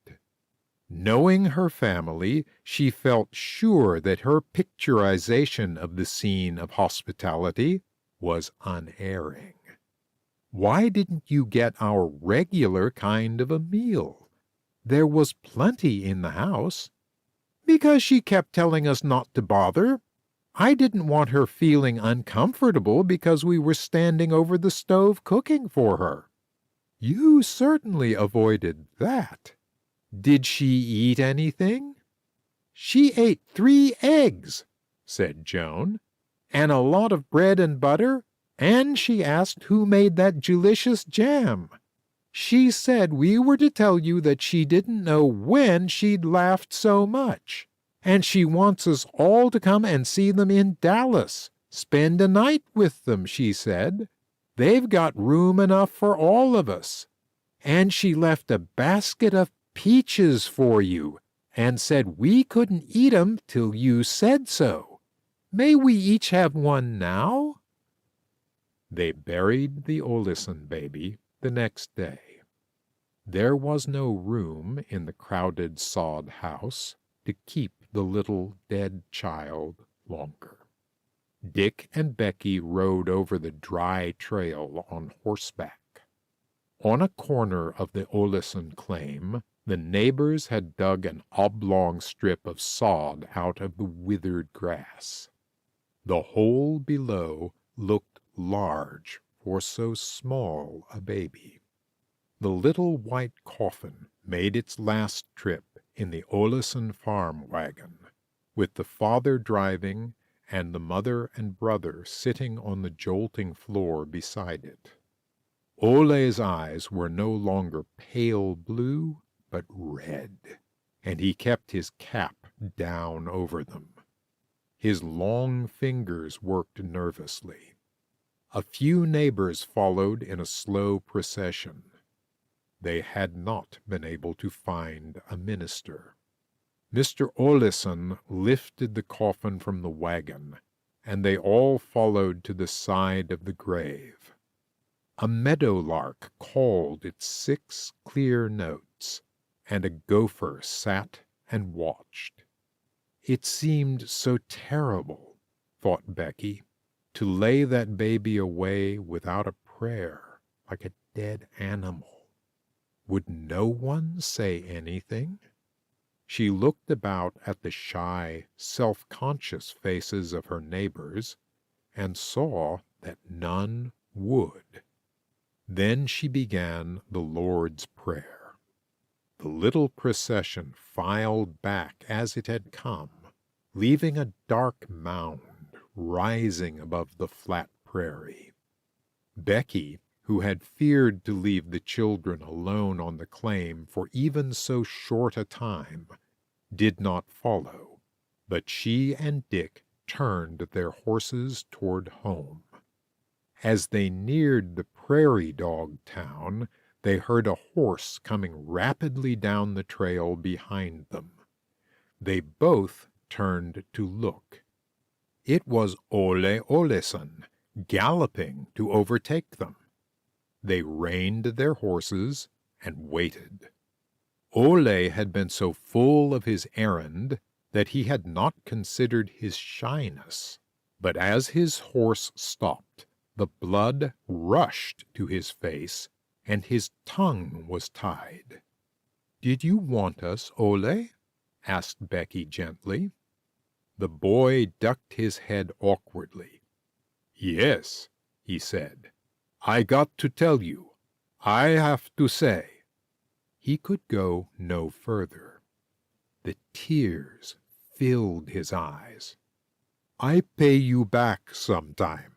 Knowing her family, she felt sure that her picturization of the scene of hospitality was unerring. Why didn't you get our regular kind of a meal? There was plenty in the house. Because she kept telling us not to bother. I didn't want her feeling uncomfortable because we were standing over the stove cooking for her. You certainly avoided that. Did she eat anything? She ate 3 eggs, said Joan, and a lot of bread and butter, and she asked who made that delicious jam. She said we were to tell you that she didn't know when she'd laughed so much. And she wants us all to come and see them in Dallas. Spend a night with them, she said. They've got room enough for all of us. And she left a basket of peaches for you, and said we couldn't eat 'em till you said so. May we each have one now? They buried the Oleson baby the next day. There was no room in the crowded sod house to keep the little dead child longer. Dick and Becky rode over the dry trail on horseback. On a corner of the Oleson claim, the neighbors had dug an oblong strip of sod out of the withered grass. The hole below looked large for so small a baby. The little white coffin made its last trip in the Oleson farm wagon, with the father driving and the mother and brother sitting on the jolting floor beside it. Ole's eyes were no longer pale blue, but red, and he kept his cap down over them. His long fingers worked nervously. A few neighbors followed in a slow procession. They had not been able to find a minister. Mr. Oleson lifted the coffin from the wagon, and they all followed to the side of the grave. A meadowlark called its 6 clear notes, and a gopher sat and watched. It seemed so terrible, thought Becky, to lay that baby away without a prayer, like a dead animal. Would no one say anything? She looked about at the shy, self-conscious faces of her neighbors, and saw that none would. Then she began the Lord's Prayer. The little procession filed back as it had come, leaving a dark mound rising above the flat prairie. Becky, who had feared to leave the children alone on the claim for even so short a time, did not follow, but she and Dick turned their horses toward home. As they neared the prairie dog town, they heard a horse coming rapidly down the trail behind them. They both turned to look. It was Ole Oleson, galloping to overtake them. They reined their horses and waited. Ole had been so full of his errand that he had not considered his shyness, but as his horse stopped, the blood rushed to his face, and his tongue was tied. "Did you want us, Ole?" asked Becky gently. The boy ducked his head awkwardly. "Yes," he said. "I got to tell you. I have to say." He could go no further. The tears filled his eyes. "I pay you back sometime,"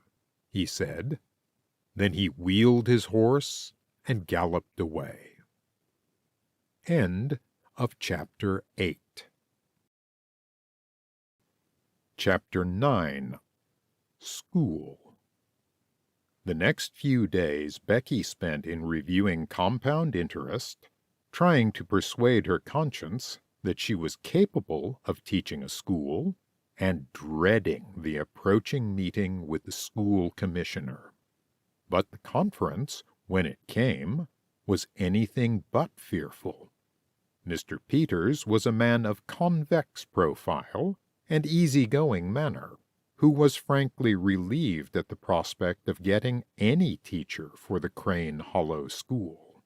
he said. Then he wheeled his horse and galloped away. End of Chapter 8. Chapter 9. School. The next few days Becky spent in reviewing compound interest, trying to persuade her conscience that she was capable of teaching a school, and dreading the approaching meeting with the school commissioner. But the conference, when it came, was anything but fearful. Mr. Peters was a man of convex profile and easy-going manner, who was frankly relieved at the prospect of getting any teacher for the Crane Hollow School.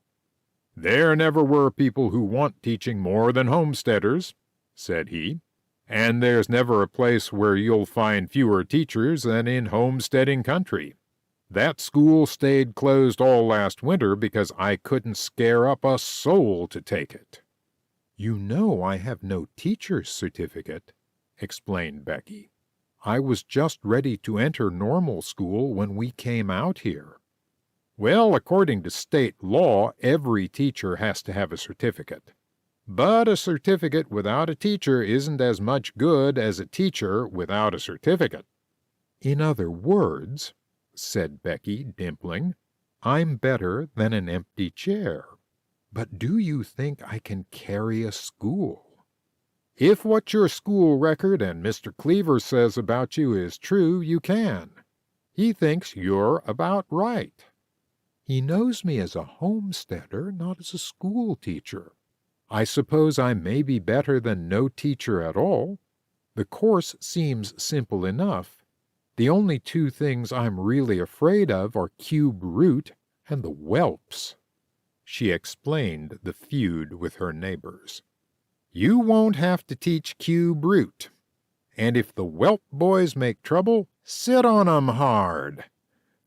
"There never were people who want teaching more than homesteaders," said he, "and there's never a place where you'll find fewer teachers than in homesteading country. That school stayed closed all last winter because I couldn't scare up a soul to take it." "You know I have no teacher's certificate," explained Becky. "I was just ready to enter normal school when we came out here." "Well, according to state law, every teacher has to have a certificate. But a certificate without a teacher isn't as much good as a teacher without a certificate." "In other words," said Becky, dimpling, "I'm better than an empty chair. But do you think I can carry a school?" "If what your school record and Mr. Cleaver says about you is true, you can. He thinks you're about right." "He knows me as a homesteader, not as a school teacher. I suppose I may be better than no teacher at all. The course seems simple enough. The only two things I'm really afraid of are cube root and the whelps." She explained the feud with her neighbors. "You won't have to teach cube root. And if the whelp boys make trouble, sit on 'em hard.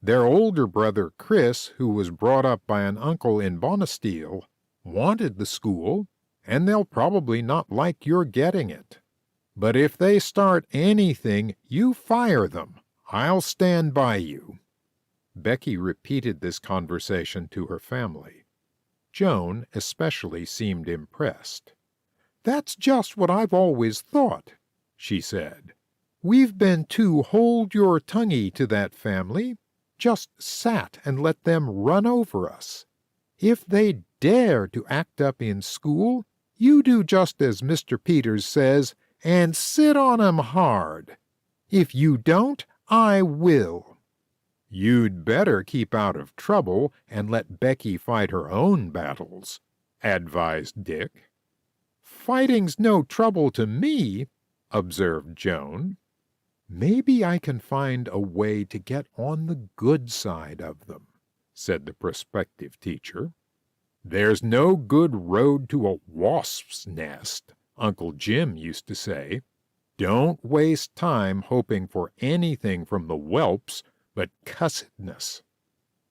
Their older brother Chris, who was brought up by an uncle in Bonesteel, wanted the school, and they'll probably not like your getting it. But if they start anything, you fire them. I'll stand by you." Becky repeated this conversation to her family. Joan especially seemed impressed. "That's just what I've always thought," she said. "We've been too hold-your-tonguey to that family, just sat and let them run over us. If they dare to act up in school, you do just as Mr. Peters says, and sit on 'em hard. If you don't, I will." "You'd better keep out of trouble and let Becky fight her own battles," advised Dick. "Fighting's no trouble to me," observed Joan. "Maybe I can find a way to get on the good side of them," said the prospective teacher. "There's no good road to a wasp's nest," Uncle Jim used to say. "Don't waste time hoping for anything from the whelps but cussedness."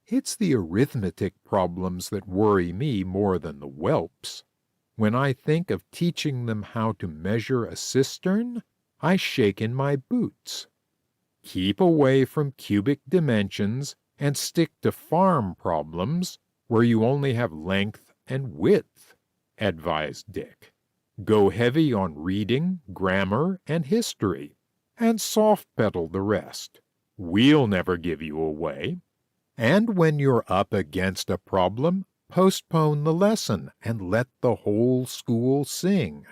"It's the arithmetic problems that worry me more than the whelps. When I think of teaching them how to measure a cistern, I shake in my boots." "Keep away from cubic dimensions and stick to farm problems where you only have length and width," advised Dick. "Go heavy on reading, grammar, and history. and soft-pedal the rest. We'll never give you away. And when you're up against a problem, postpone the lesson and let the whole school sing.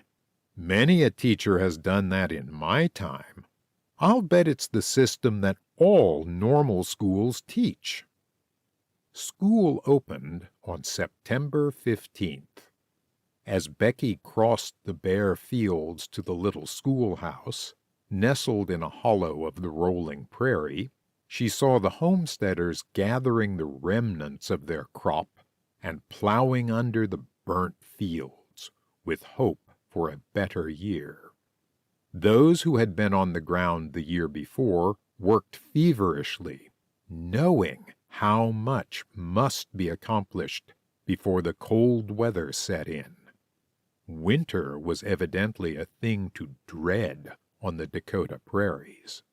Many a teacher has done that in my time. I'll bet it's the system that all normal schools teach. School opened on September 15th. As Becky crossed the bare fields to the little schoolhouse, nestled in a hollow of the rolling prairie, she saw the homesteaders gathering the remnants of their crop and plowing under the burnt fields with hope for a better year. Those who had been on the ground the year before worked feverishly, knowing how much must be accomplished before the cold weather set in. Winter was evidently a thing to dread on the Dakota prairies.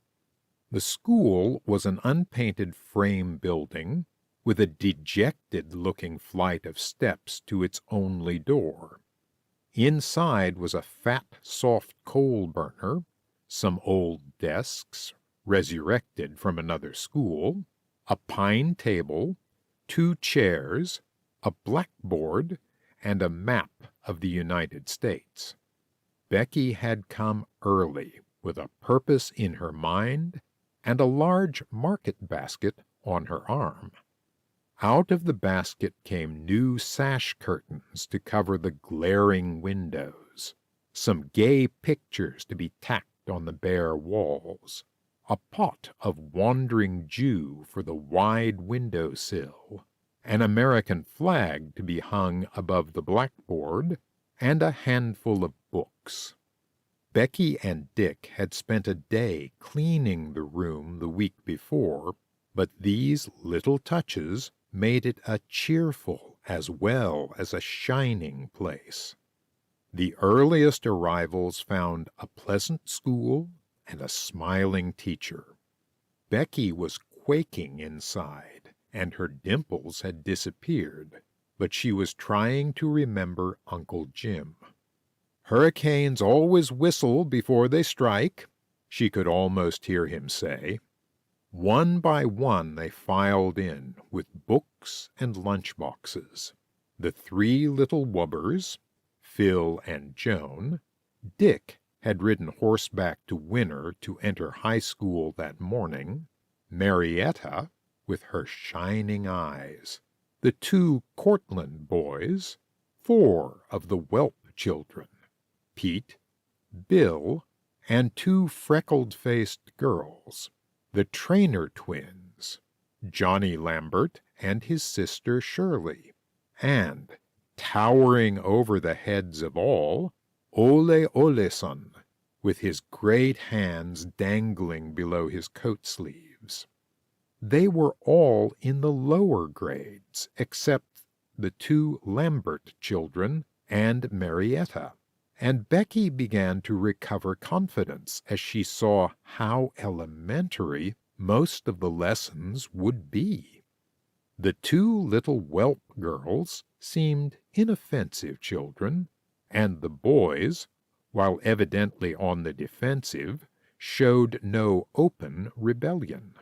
The school was an unpainted frame building with a dejected-looking flight of steps to its only door. Inside was a fat, soft coal burner, some old desks, resurrected from another school, a pine table, 2 chairs, a blackboard, and a map of the United States. Becky had come early with a purpose in her mind and a large market basket on her arm. Out of the basket came new sash curtains to cover the glaring windows, some gay pictures to be tacked on the bare walls, a pot of wandering Jew for the wide window sill, an American flag to be hung above the blackboard, and a handful of books. Becky and Dick had spent a day cleaning the room the week before, but these little touches made it a cheerful as well as a shining place. The earliest arrivals found a pleasant school and a smiling teacher. Becky was quaking inside, and her dimples had disappeared, but she was trying to remember Uncle Jim. "Hurricanes always whistle before they strike," she could almost hear him say. One by one they filed in with books and lunch boxes. The 3 little wubbers, Phil and Joan. Dick had ridden horseback to Winner to enter high school that morning. Marietta, with her shining eyes. The 2 Cortland boys. 4 of the Whelp children. Pete, Bill, and 2 freckled-faced girls. The Trainer twins, Johnny Lambert and his sister Shirley, and, towering over the heads of all, Ole Oleson, with his great hands dangling below his coat sleeves. They were all in the lower grades, except the 2 Lambert children and Marietta. And Becky began to recover confidence as she saw how elementary most of the lessons would be. The 2 little Whelp girls seemed inoffensive children, and the boys, while evidently on the defensive, showed no open rebellion.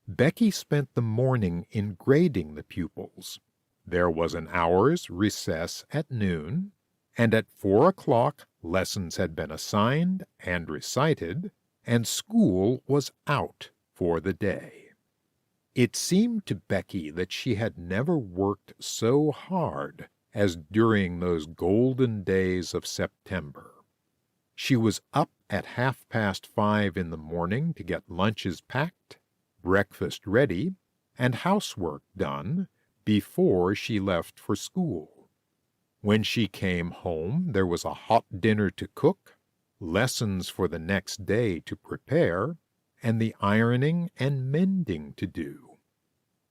Becky spent the morning in grading the pupils. There was an hour's recess at noon, and at 4 o'clock lessons had been assigned and recited, and school was out for the day. It seemed to Becky that she had never worked so hard as during those golden days of September. She was up at 5:30 in the morning to get lunches packed, breakfast ready, and housework done before she left for school. When she came home, there was a hot dinner to cook, lessons for the next day to prepare, and the ironing and mending to do.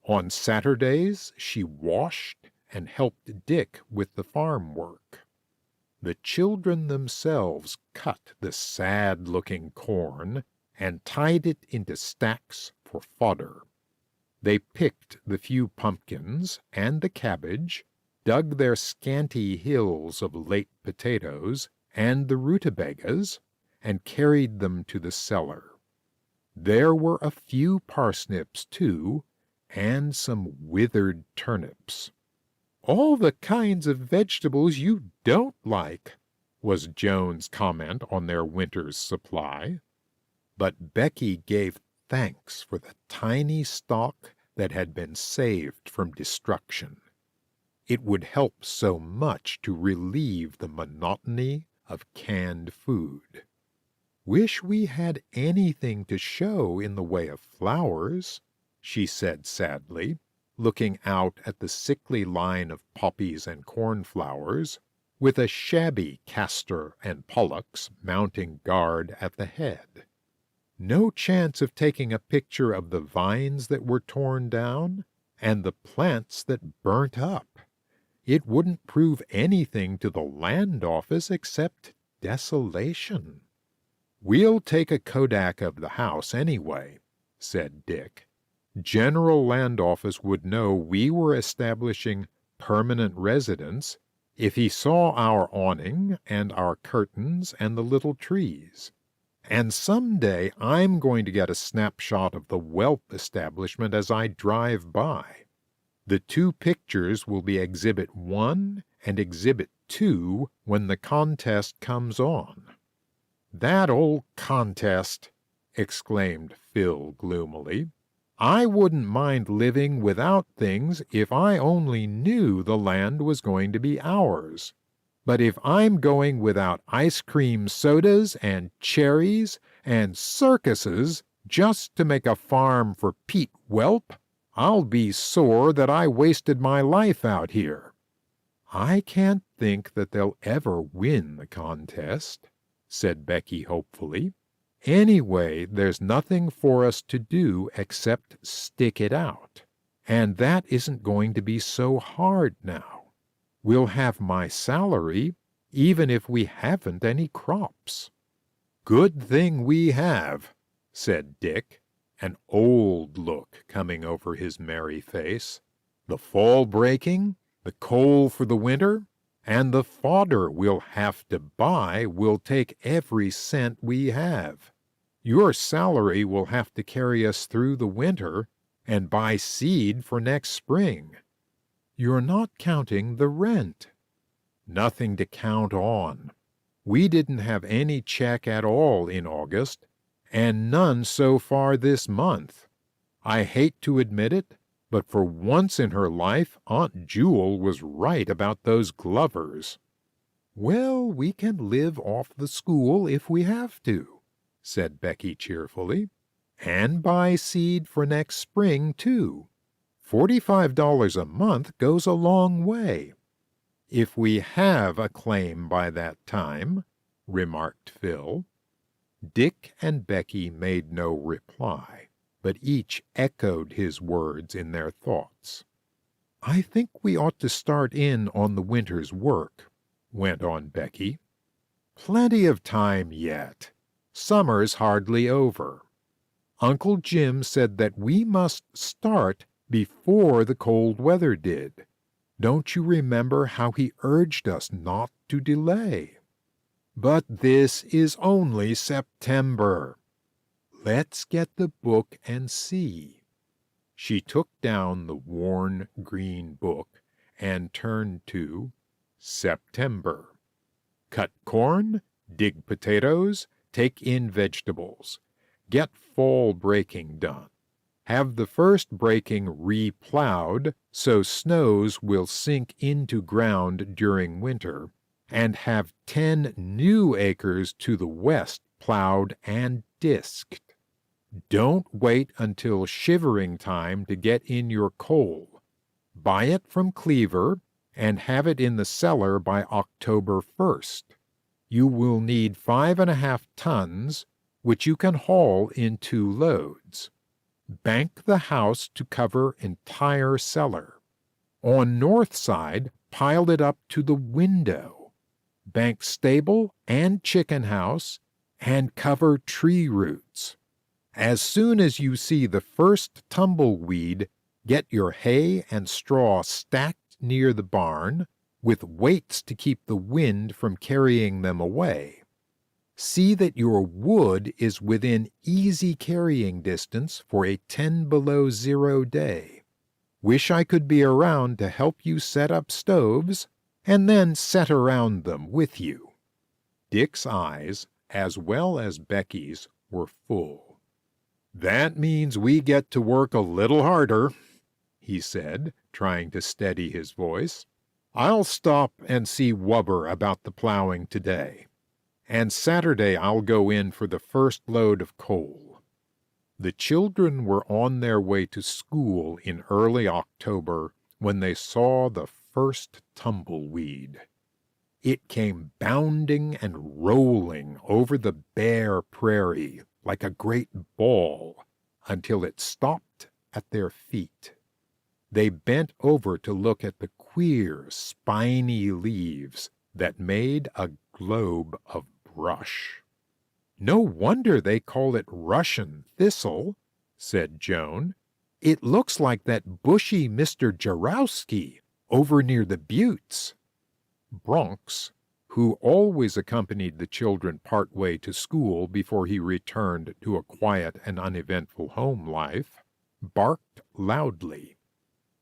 On Saturdays, she washed and helped Dick with the farm work. The children themselves cut the sad-looking corn and tied it into stacks for fodder. They picked the few pumpkins and the cabbage, dug their scanty hills of late potatoes and the rutabagas, and carried them to the cellar. There were a few parsnips, too, and some withered turnips. "All the kinds of vegetables you don't like," was Joan's comment on their winter's supply. But Becky gave thanks for the tiny stock that had been saved from destruction. It would help so much to relieve the monotony of canned food. "Wish we had anything to show in the way of flowers," she said sadly, looking out at the sickly line of poppies and cornflowers, with a shabby castor and pollux mounting guard at the head. "No chance of taking a picture of the vines that were torn down, and the plants that burnt up. It wouldn't prove anything to the land office except desolation." "We'll take a kodak of the house anyway," said Dick. "General Land Office would know we were establishing permanent residence if he saw our awning and our curtains and the little trees. And someday I'm going to get a snapshot of the whelp establishment as I drive by. The two pictures will be Exhibit 1 and Exhibit 2 when the contest comes on." "That old contest!" exclaimed Phil gloomily. "I wouldn't mind living without things if I only knew the land was going to be ours. But if I'm going without ice cream sodas and cherries and circuses just to make a farm for Pete Whelp, I'll be sore that I wasted my life out here." "I can't think that they'll ever win the contest," said Becky hopefully. "Anyway, there's nothing for us to do except stick it out. And that isn't going to be so hard now. We'll have my salary, even if we haven't any crops." "Good thing we have," said Dick, an old look coming over his merry face. "The fall breaking, the coal for the winter, and the fodder we'll have to buy will take every cent we have. Your salary will have to carry us through the winter and buy seed for next spring. You're not counting the rent." "Nothing to count on. We didn't have any check at all in August, and none so far this month. I hate to admit it, but for once in her life Aunt Jewel was right about those Glovers." "Well, we can live off the school if we have to," said Becky cheerfully, "and buy seed for next spring, too. $45 a month goes a long way." "If we have a claim by that time," remarked Phil. Dick and Becky made no reply, but each echoed his words in their thoughts. "I think we ought to start in on the winter's work," went on Becky. "Plenty of time yet. Summer's hardly over. Uncle Jim said that we must start before the cold weather did. Don't you remember how he urged us not to delay? But this is only September. Let's get the book and see." She took down the worn green book and turned to September. "Cut corn, dig potatoes, take in vegetables. Get fall breaking done. Have the first breaking re-plowed so snows will sink into ground during winter, and have 10 new acres to the west plowed and disked. Don't wait until shivering time to get in your coal. Buy it from Cleaver and have it in the cellar by October 1st. You will need 5½ tons, which you can haul in 2 loads. Bank the house to cover entire cellar. On north side, pile it up to the window. Bank stable and chicken house, and cover tree roots. As soon as you see the first tumbleweed, get your hay and straw stacked near the barn, with weights to keep the wind from carrying them away. See that your wood is within easy carrying distance for a 10 below zero day. Wish I could be around to help you set up stoves, and then set around them with you." Dick's eyes, as well as Becky's, were full. "That means we get to work a little harder," he said, trying to steady his voice. "I'll stop and see Wubber about the plowing today. And Saturday I'll go in for the first load of coal." The children were on their way to school in early October when they saw the first tumbleweed. It came bounding and rolling over the bare prairie like a great ball until it stopped at their feet. They bent over to look at the queer, spiny leaves that made a globe of brush. "No wonder they call it Russian thistle," said Joan. "It looks like that bushy Mr. Jarowski over near the buttes." Bronx, who always accompanied the children part way to school before he returned to a quiet and uneventful home life, barked loudly.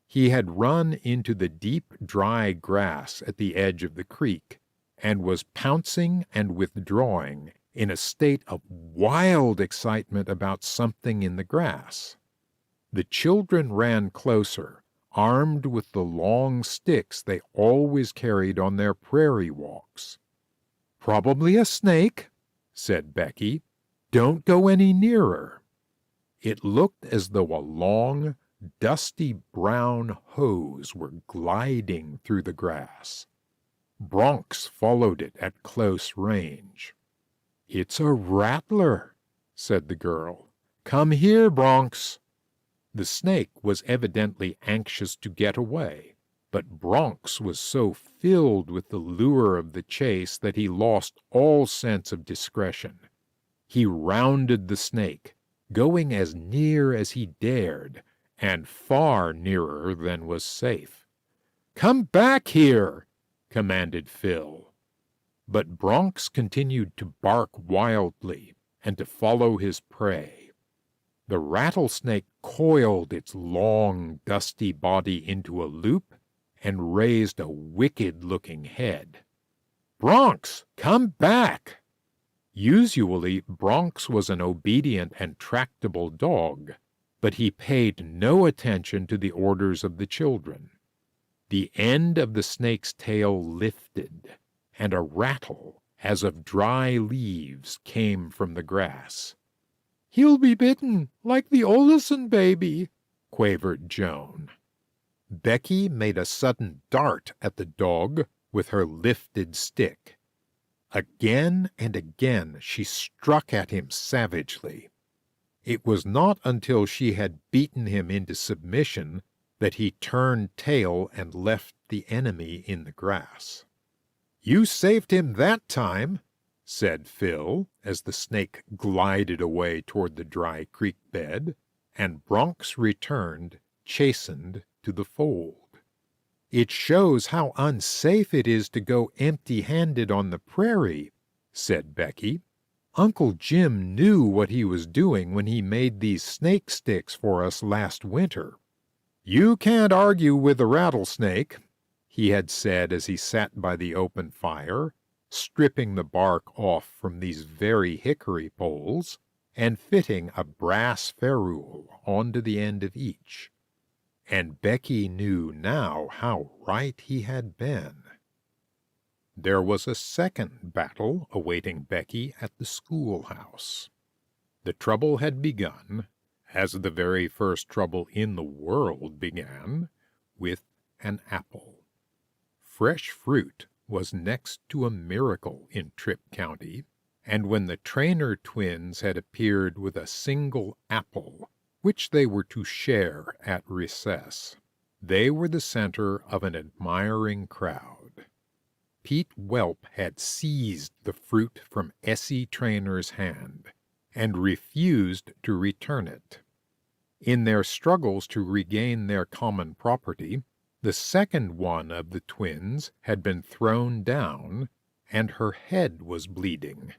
He had run into the deep, dry grass at the edge of the creek, and was pouncing and withdrawing in a state of wild excitement about something in the grass. The children ran closer, armed with the long sticks they always carried on their prairie walks. "Probably a snake," said Becky. "Don't go any nearer." It looked as though a long, dusty brown hose were gliding through the grass. Bronx followed it at close range. "It's a rattler," said the girl. "Come here, Bronx." The snake was evidently anxious to get away, but Bronx was so filled with the lure of the chase that he lost all sense of discretion. He rounded the snake, going as near as he dared, and far nearer than was safe. "Come back here!" commanded Phil. But Bronx continued to bark wildly and to follow his prey. The rattlesnake coiled its long, dusty body into a loop and raised a wicked-looking head. "Bronx, come back!" Usually, Bronx was an obedient and tractable dog, but he paid no attention to the orders of the children. The end of the snake's tail lifted, and a rattle, as of dry leaves, came from the grass. "He'll be bitten, like the Olison baby," quavered Joan. Becky made a sudden dart at the dog with her lifted stick. Again and again she struck at him savagely. It was not until she had beaten him into submission that he turned tail and left the enemy in the grass. "You saved him that time," said Phil, as the snake glided away toward the dry creek bed, and Bronx returned, chastened, to the fold. "It shows how unsafe it is to go empty-handed on the prairie," said Becky. "Uncle Jim knew what he was doing when he made these snake sticks for us last winter." "You can't argue with the rattlesnake," he had said as he sat by the open fire, stripping the bark off from these very hickory poles, and fitting a brass ferrule onto the end of each. And Becky knew now how right he had been. There was a second battle awaiting Becky at the schoolhouse. The trouble had begun, as the very first trouble in the world began, with an apple. Fresh fruit was next to a miracle in Tripp County, and when the Trainer twins had appeared with a single apple, which they were to share at recess, they were the center of an admiring crowd. Pete Welp had seized the fruit from Essie Trainer's hand, and refused to return it. In their struggles to regain their common property, the second one of the twins had been thrown down, and her head was bleeding.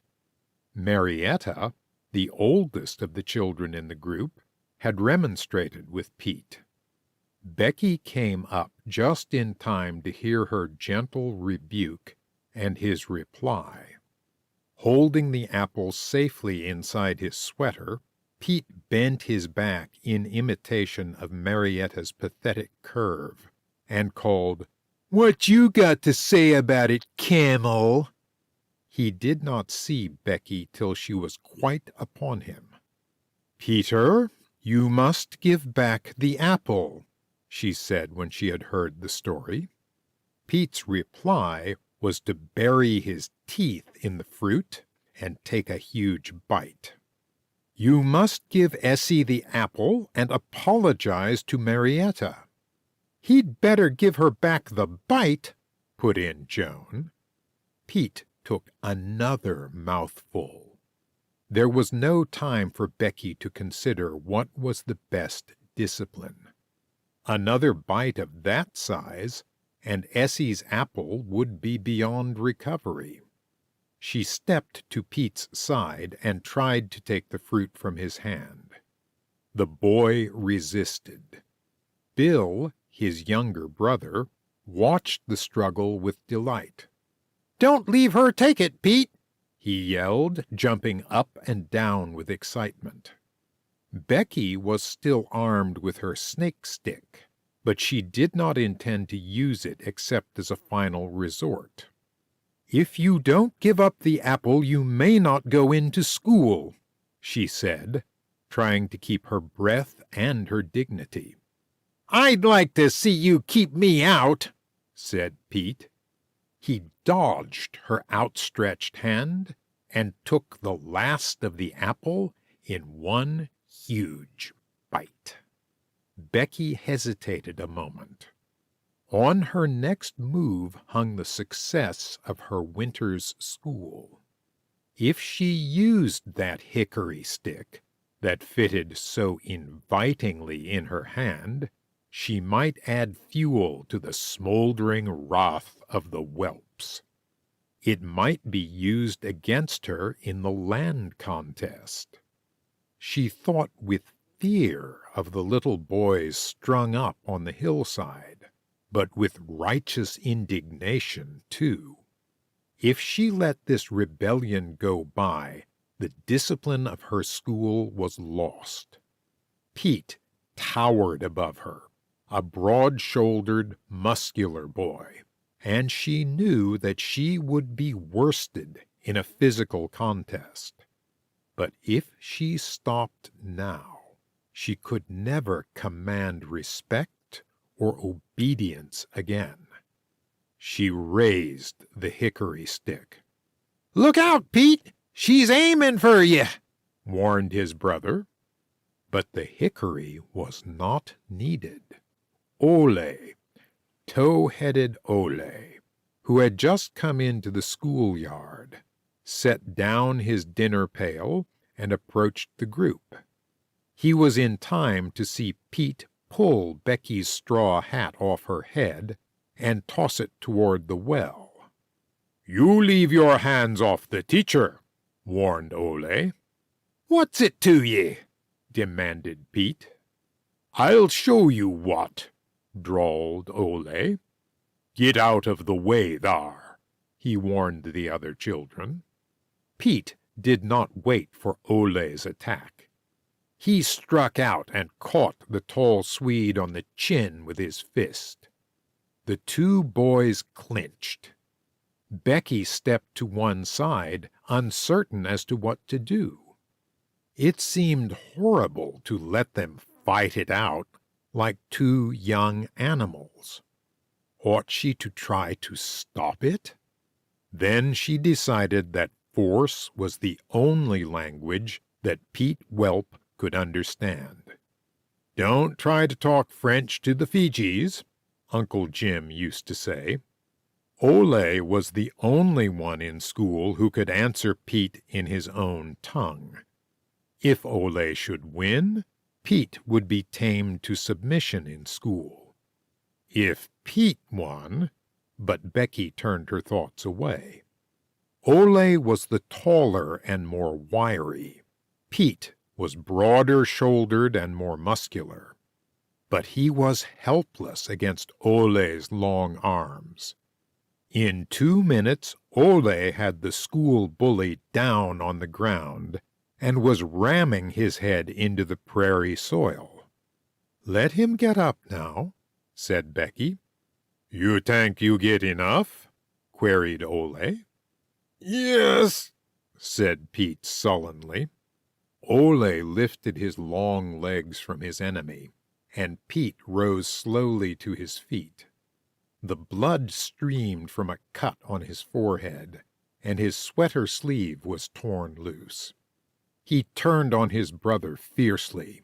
Marietta, the oldest of the children in the group, had remonstrated with Pete. Becky came up just in time to hear her gentle rebuke and his reply. Holding the apple safely inside his sweater, Pete bent his back in imitation of Marietta's pathetic curve and called, "What you got to say about it, camel?" He did not see Becky till she was quite upon him. "Peter, you must give back the apple," she said when she had heard the story. Pete's reply was to bury his teeth in the fruit and take a huge bite. "You must give Essie the apple and apologize to Marietta." "He'd better give her back the bite," put in Joan. Pete took another mouthful. There was no time for Becky to consider what was the best discipline. Another bite of that size, and Essie's apple would be beyond recovery. She stepped to Pete's side and tried to take the fruit from his hand. The boy resisted. Bill, his younger brother, watched the struggle with delight. "Don't leave her take it, Pete!" he yelled, jumping up and down with excitement. Becky was still armed with her snake stick, but she did not intend to use it except as a final resort. "If you don't give up the apple, you may not go into school," she said, trying to keep her breath and her dignity. "I'd like to see you keep me out," said Pete. He dodged her outstretched hand and took the last of the apple in one huge bite. Becky hesitated a moment. On her next move hung the success of her winter's school. If she used that hickory stick that fitted so invitingly in her hand, she might add fuel to the smoldering wrath of the whelps. It might be used against her in the land contest. She thought with fear of the little boys strung up on the hillside, but with righteous indignation, too. If she let this rebellion go by, the discipline of her school was lost. Pete towered above her, a broad-shouldered, muscular boy, and she knew that she would be worsted in a physical contest. But if she stopped now, she could never command respect or obedience again. She raised the hickory stick. "Look out, Pete! She's aiming for you!" warned his brother. But the hickory was not needed. Ole, tow-headed Ole, who had just come into the schoolyard, set down his dinner pail and approached the group. He was in time to see Pete pull Becky's straw hat off her head and toss it toward the well. "You leave your hands off the teacher," warned Ole. "What's it to ye?" demanded Pete. "I'll show you what," drawled Ole. "Get out of the way thar," he warned the other children. Pete did not wait for Ole's attack. He struck out and caught the tall Swede on the chin with his fist. The two boys clinched. Becky stepped to one side, uncertain as to what to do. It seemed horrible to let them fight it out like two young animals. Ought she to try to stop it? Then she decided that force was the only language that Pete Whelp could understand. "Don't try to talk French to the Fijis," Uncle Jim used to say. Ole was the only one in school who could answer Pete in his own tongue. If Ole should win, Pete would be tamed to submission in school. If Pete won, but Becky turned her thoughts away. Ole was the taller and more wiry. Pete was broader-shouldered and more muscular. But he was helpless against Ole's long arms. In 2 minutes, Ole had the school bully down on the ground and was ramming his head into the prairie soil. "Let him get up now," said Becky. "You think you get enough?" queried Ole. "Yes," said Pete sullenly. Ole lifted his long legs from his enemy, and Pete rose slowly to his feet. The blood streamed from a cut on his forehead, and his sweater sleeve was torn loose. He turned on his brother fiercely.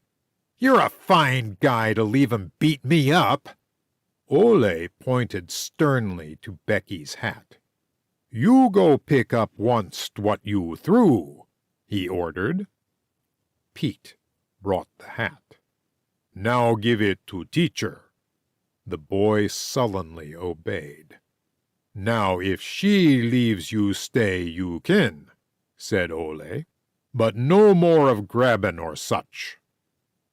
"You're a fine guy to leave him beat me up!" Ole pointed sternly to Becky's hat. "You go pick up onct what you threw," he ordered. Pete brought the hat. "Now give it to teacher." The boy sullenly obeyed. "Now if she leaves you stay, you can," said Ole, "but no more of grabbin' or such."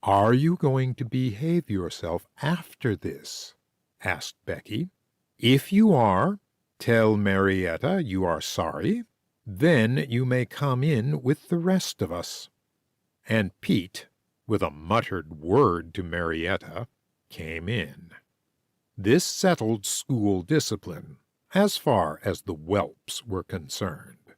"Are you going to behave yourself after this?" asked Becky. "If you are, tell Marietta you are sorry. Then you may come in with the rest of us." And Pete, with a muttered word to Marietta, came in. This settled school discipline, as far as the whelps were concerned.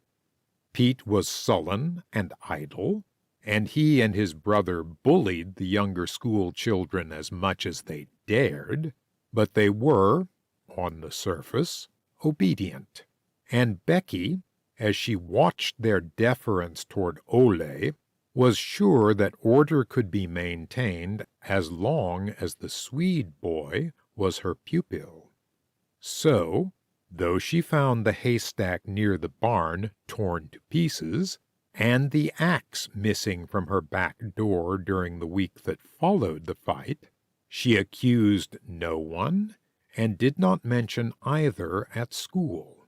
Pete was sullen and idle, and he and his brother bullied the younger school children as much as they dared, but they were, on the surface, obedient. And Becky, as she watched their deference toward Ole, was sure that order could be maintained as long as the Swede boy was her pupil. So, though she found the haystack near the barn torn to pieces, and the axe missing from her back door during the week that followed the fight, she accused no one and did not mention either at school.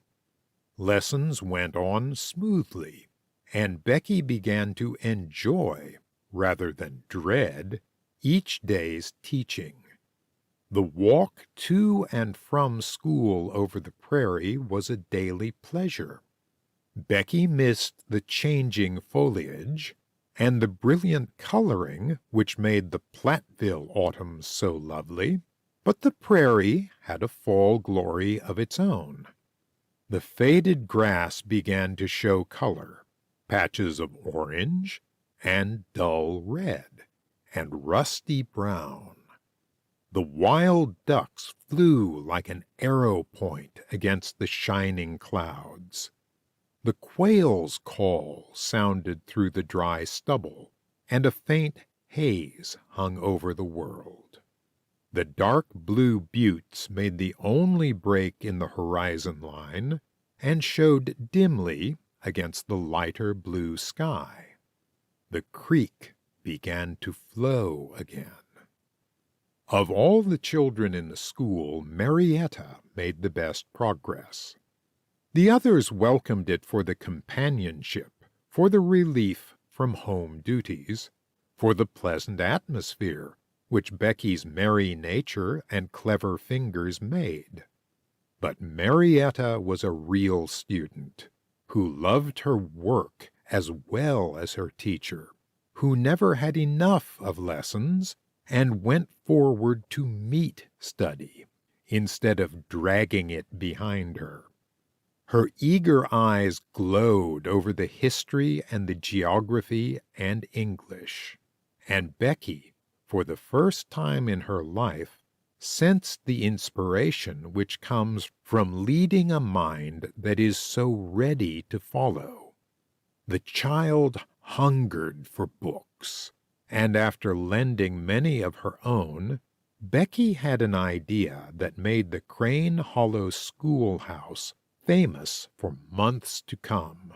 Lessons went on smoothly, and Becky began to enjoy, rather than dread, each day's teaching. The walk to and from school over the prairie was a daily pleasure. Becky missed the changing foliage and the brilliant coloring which made the Platteville autumns so lovely, but the prairie had a fall glory of its own. The faded grass began to show color, patches of orange, and dull red, and rusty brown. The wild ducks flew like an arrow point against the shining clouds. The quail's call sounded through the dry stubble, and a faint haze hung over the world. The dark blue buttes made the only break in the horizon line, and showed dimly against the lighter blue sky. The creek began to flow again. Of all the children in the school, Marietta made the best progress. The others welcomed it for the companionship, for the relief from home duties, for the pleasant atmosphere which Becky's merry nature and clever fingers made. But Marietta was a real student, who loved her work as well as her teacher, who never had enough of lessons and went forward to meet study instead of dragging it behind her. Her eager eyes glowed over the history and the geography and English, and Becky, for the first time in her life, sensed the inspiration which comes from leading a mind that is so ready to follow. The child hungered for books, and after lending many of her own, Becky had an idea that made the Crane Hollow schoolhouse famous for months to come.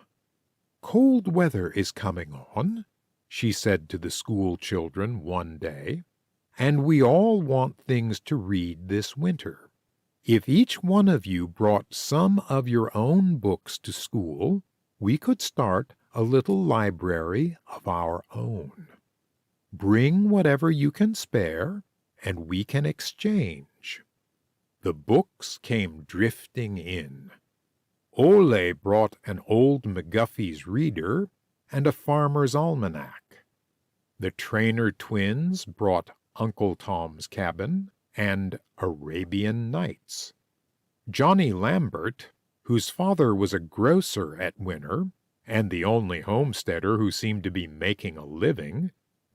"Cold weather is coming on," she said to the school children one day, "and we all want things to read this winter. If each one of you brought some of your own books to school, we could start a little library of our own. Bring whatever you can spare, and we can exchange." The books came drifting in. Ole brought an old McGuffey's Reader and a Farmer's Almanac. The Trainer twins brought Uncle Tom's Cabin and Arabian Nights. Johnny Lambert, whose father was a grocer at Winter, and the only homesteader who seemed to be making a living,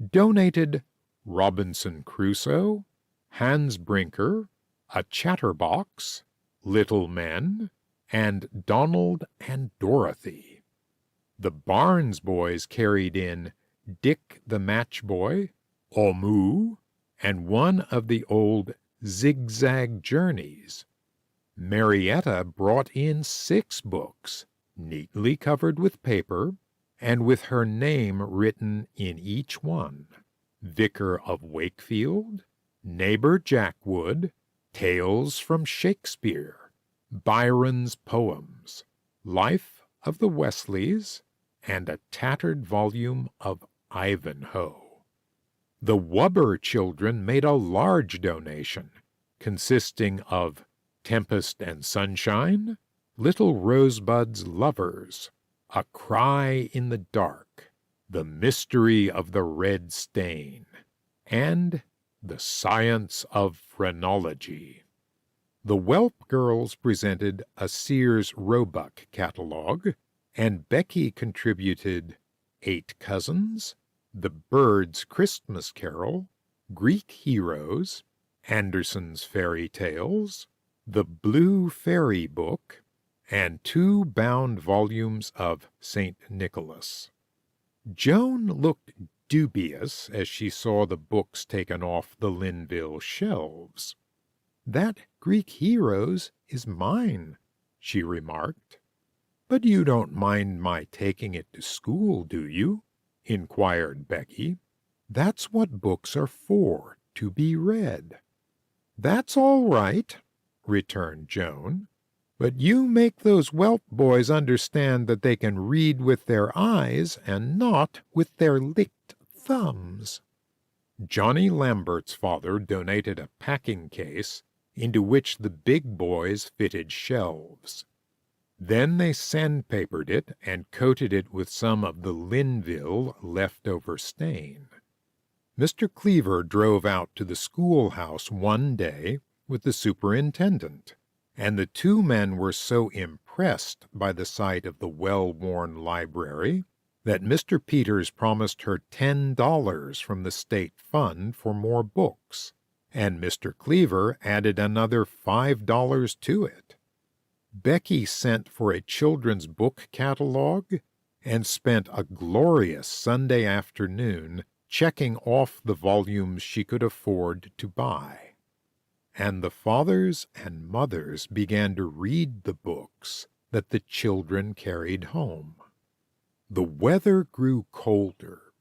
donated Robinson Crusoe, Hans Brinker, a Chatterbox, Little Men, and Donald and Dorothy. The Barnes boys carried in Dick the Matchboy, Omoo, and one of the old Zigzag Journeys. Marietta brought in 6 books, neatly covered with paper, and with her name written in each one: Vicar of Wakefield, Neighbor Jackwood, Tales from Shakespeare, Byron's Poems, Life of the Wesleys, and a tattered volume of Ivanhoe. The Wubber children made a large donation, consisting of Tempest and Sunshine, Little Rosebud's Lovers, A Cry in the Dark, The Mystery of the Red Stain, and The Science of Phrenology. The Whelp girls presented a Sears Roebuck catalog, and Becky contributed 8 Cousins, The Bird's Christmas Carol, Greek Heroes, Anderson's Fairy Tales, The Blue Fairy Book, and 2 bound volumes of St. Nicholas. Joan looked dubious as she saw the books taken off the Linville shelves. "That Greek Heroes is mine," she remarked. "But you don't mind my taking it to school, do you?" inquired Becky. "That's what books are for, to be read." "That's all right," returned Joan. "But you make those Whelp boys understand that they can read with their eyes and not with their licked thumbs." Johnny Lambert's father donated a packing case into which the big boys fitted shelves. Then they sandpapered it and coated it with some of the Linville leftover stain. Mr. Cleaver drove out to the schoolhouse one day with the superintendent, and the 2 men were so impressed by the sight of the well-worn library that Mr. Peters promised her $10 from the state fund for more books, and Mr. Cleaver added another $5 to it. Becky sent for a children's book catalog and spent a glorious Sunday afternoon checking off the volumes she could afford to buy. And the fathers and mothers began to read the books that the children carried home. The weather grew colder.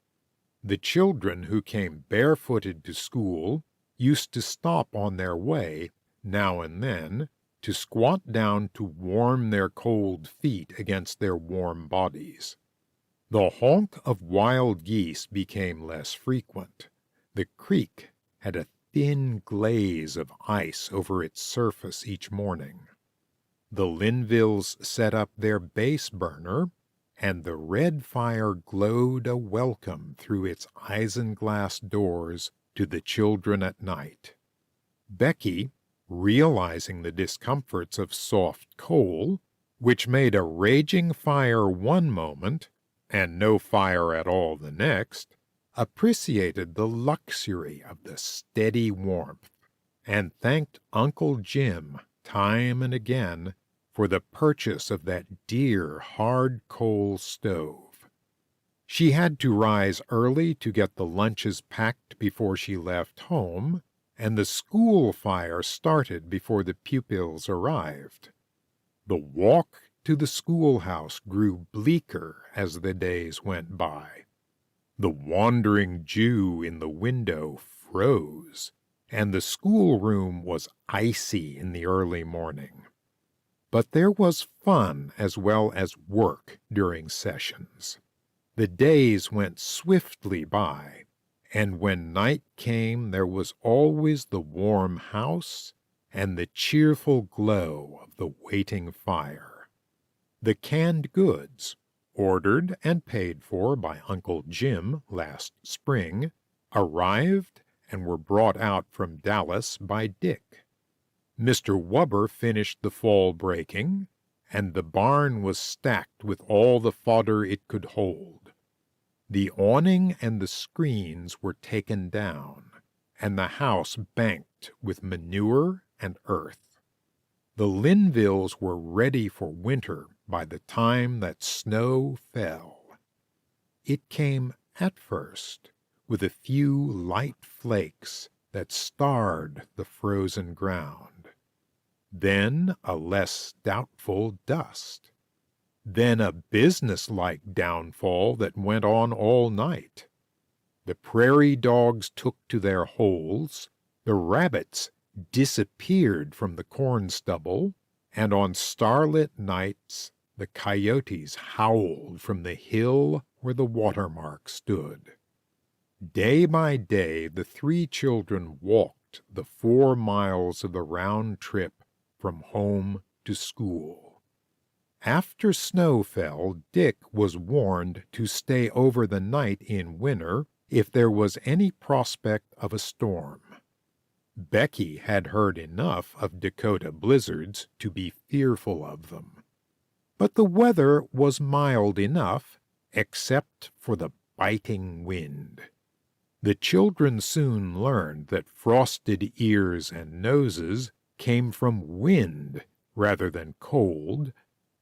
The children who came barefooted to school used to stop on their way, now and then, to squat down to warm their cold feet against their warm bodies. The honk of wild geese became less frequent. The creek had a thin glaze of ice over its surface each morning. The Linvilles set up their base burner, and the red fire glowed a welcome through its isinglass doors to the children at night. Becky, realizing the discomforts of soft coal, which made a raging fire one moment and no fire at all the next, appreciated the luxury of the steady warmth, and thanked Uncle Jim time and again for the purchase of that dear hard coal stove. She had to rise early to get the lunches packed before she left home, and the school fire started before the pupils arrived. The walk to the schoolhouse grew bleaker as the days went by. The wandering Jew in the window froze, and the schoolroom was icy in the early morning. But there was fun as well as work during sessions. The days went swiftly by, and when night came there was always the warm house and the cheerful glow of the waiting fire. The canned goods, ordered and paid for by Uncle Jim last spring, arrived and were brought out from Dallas by Dick. Mr. Wubber finished the fall breaking, and the barn was stacked with all the fodder it could hold. The awning and the screens were taken down, and the house banked with manure and earth. The Linvilles were ready for winter by the time that snow fell. It came at first with a few light flakes that starred the frozen ground, then a less doubtful dust, then a business-like downfall that went on all night. The prairie dogs took to their holes, the rabbits disappeared from the corn stubble, and on starlit nights the coyotes howled from the hill where the watermark stood. Day by day the three children walked the 4 miles of the round trip from home to school. After snow fell, Dick was warned to stay over the night in winter if there was any prospect of a storm. Becky had heard enough of Dakota blizzards to be fearful of them. But the weather was mild enough, except for the biting wind. The children soon learned that frosted ears and noses came from wind rather than cold,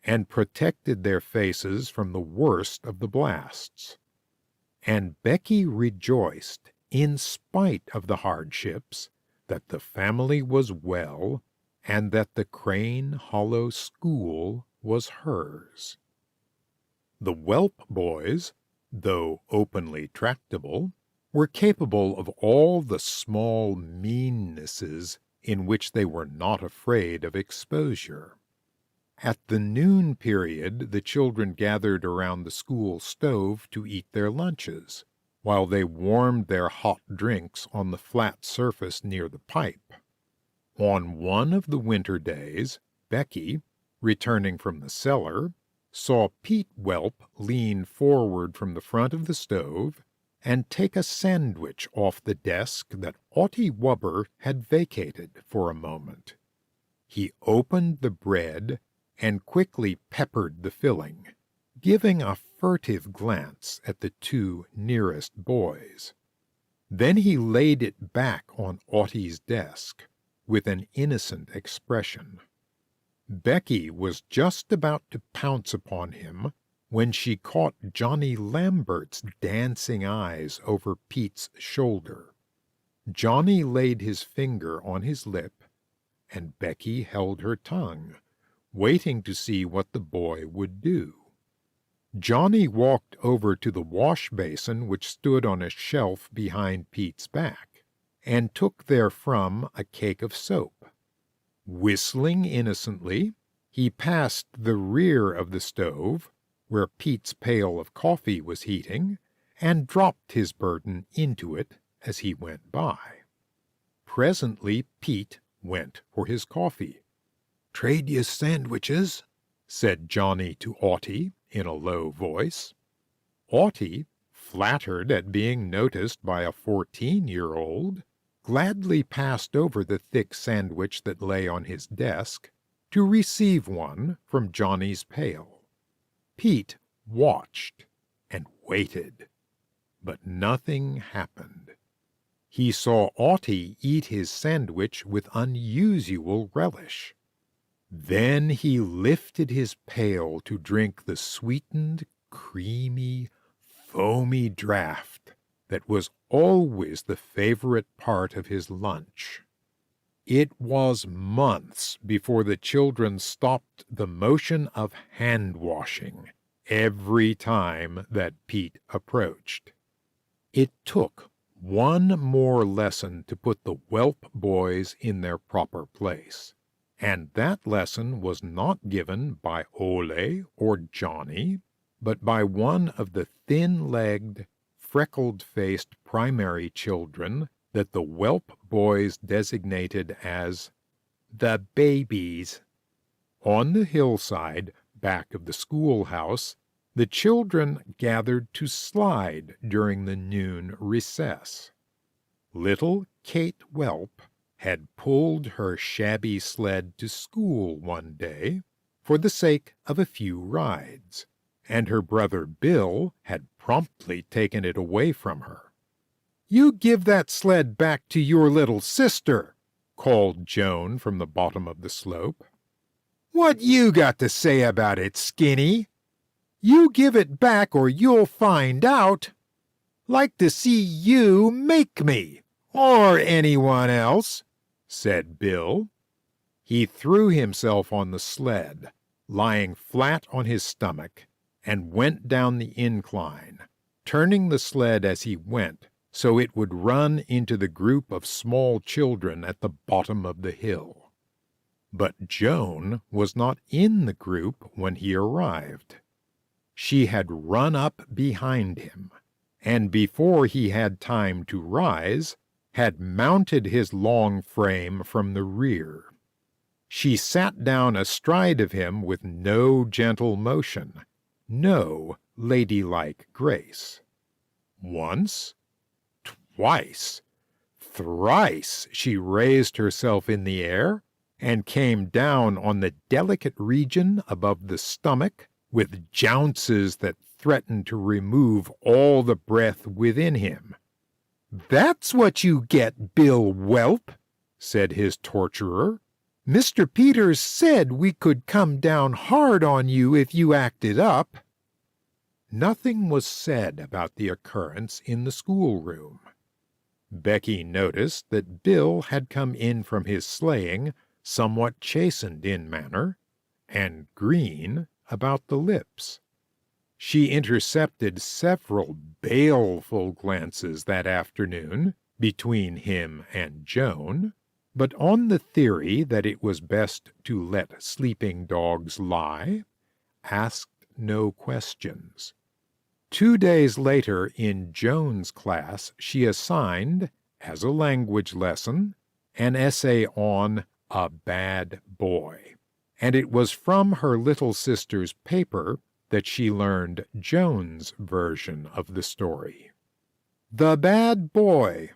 and protected their faces from the worst of the blasts. And Becky rejoiced, in spite of the hardships, that the family was well, and that the Crane Hollow School was hers. The whelp boys, though openly tractable, were capable of all the small meannesses in which they were not afraid of exposure. At the noon period the children gathered around the school stove to eat their lunches, while they warmed their hot drinks on the flat surface near the pipe. On one of the winter days, Becky, returning from the cellar, saw Pete Whelp lean forward from the front of the stove and take a sandwich off the desk that Audie Wubber had vacated for a moment. He opened the bread and quickly peppered the filling, giving a furtive glance at the 2 nearest boys. Then he laid it back on Audie's desk with an innocent expression. Becky was just about to pounce upon him when she caught Johnny Lambert's dancing eyes over Pete's shoulder. Johnny laid his finger on his lip, and Becky held her tongue, waiting to see what the boy would do. Johnny walked over to the wash basin which stood on a shelf behind Pete's back, and took therefrom a cake of soap. Whistling innocently, he passed the rear of the stove, where Pete's pail of coffee was heating, and dropped his burden into it as he went by. Presently Pete went for his coffee. "Trade ye sandwiches," said Johnny to Audie in a low voice. Audie, flattered at being noticed by a 14-year-old, gladly passed over the thick sandwich that lay on his desk to receive one from Johnny's pail. Pete watched and waited, but nothing happened. He saw Audie eat his sandwich with unusual relish. Then he lifted his pail to drink the sweetened, creamy, foamy draught that was always the favorite part of his lunch. It was months before the children stopped the motion of hand-washing every time that Pete approached. It took One more lesson to put the whelp boys in their proper place. And that lesson was not given by Ole or Johnny, but by one of the thin-legged, freckled-faced primary children that the whelp boys designated as the babies. On the hillside back of the schoolhouse, the children gathered to slide during the noon recess. Little Kate Whelp had pulled her shabby sled to school one day for the sake of a few rides, and her brother Bill had promptly taken it away from her. "You give that sled back to your little sister," called Joan from the bottom of the slope. "What you got to say about it, Skinny? You give it back or you'll find out. Like to see you make me, or anyone else," said Bill. He threw himself on the sled, lying flat on his stomach, and went down the incline, turning the sled as he went so it would run into the group of small children at the bottom of the hill. But Joan was not in the group when he arrived. She had run up behind him, and before he had time to rise, had mounted his long frame from the rear. She sat down astride of him with no gentle motion, no ladylike grace. Once, twice, thrice she raised herself in the air and came down on the delicate region above the stomach with jounces that threatened to remove all the breath within him. "That's what you get, Bill Whelp," said his torturer. "Mr. Peters said we could come down hard on you if you acted up." Nothing was said about the occurrence in the schoolroom. Becky noticed that Bill had come in from his sleighing somewhat chastened in manner, and green about the lips. She intercepted several baleful glances that afternoon between him and Joan, but on the theory that it was best to let sleeping dogs lie, asked no questions. 2 days later in Joan's class she assigned, as a language lesson, an essay on a bad boy, and it was from her little sister's paper that she learned Joan's version of the story. The bad boy.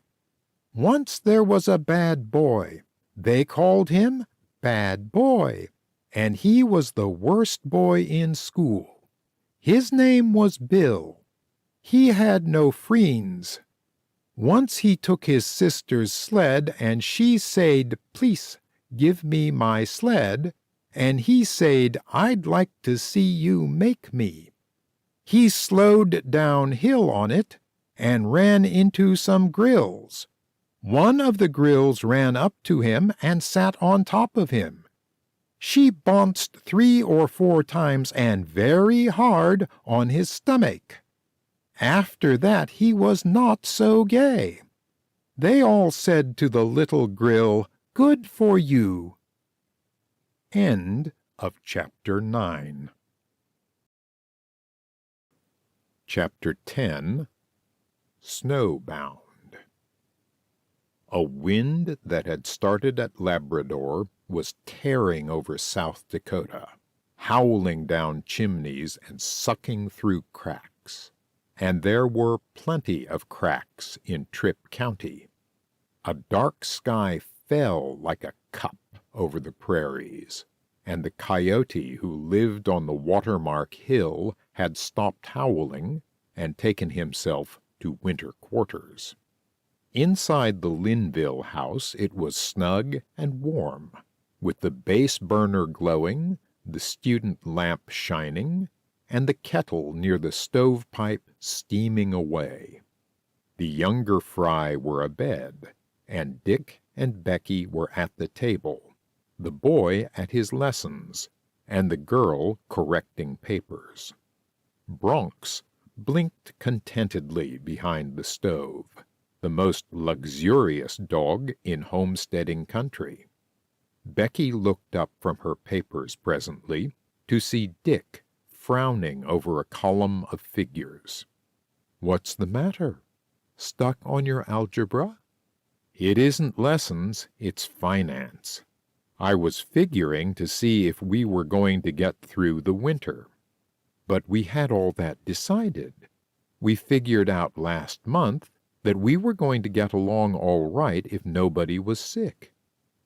Once there was a bad boy. They called him Bad Boy, and he was the worst boy in school. His name was Bill. He had no friends. Once he took his sister's sled, and she said, "Please give me my sled," and he said, "I'd like to see you make me." He slowed downhill on it and ran into some grills. One of the grills ran up to him and sat on top of him. She bounced 3 or 4 times and very hard on his stomach. After that he was not so gay. They all said to the little grill, "Good for you." End of Chapter 9. Chapter 10. Snowbound. A wind that had started at Labrador was tearing over South Dakota, howling down chimneys and sucking through cracks. And there were plenty of cracks in Tripp County. A dark sky fell like a cup over the prairies, and the coyote who lived on the Watermark Hill had stopped howling and taken himself to winter quarters. Inside the Linville house it was snug and warm, with the base burner glowing, the student lamp shining, and the kettle near the stovepipe steaming away. The younger fry were abed, and Dick and Becky were at the table, the boy at his lessons, and the girl correcting papers. Bronx blinked contentedly behind the stove, the most luxurious dog in homesteading country. Becky looked up from her papers presently to see Dick frowning over a column of figures. "What's the matter? Stuck on your algebra?" "It isn't lessons, it's finance. I was figuring to see if we were going to get through the winter. But we had all that decided. We figured out last month that we were going to get along all right if nobody was sick.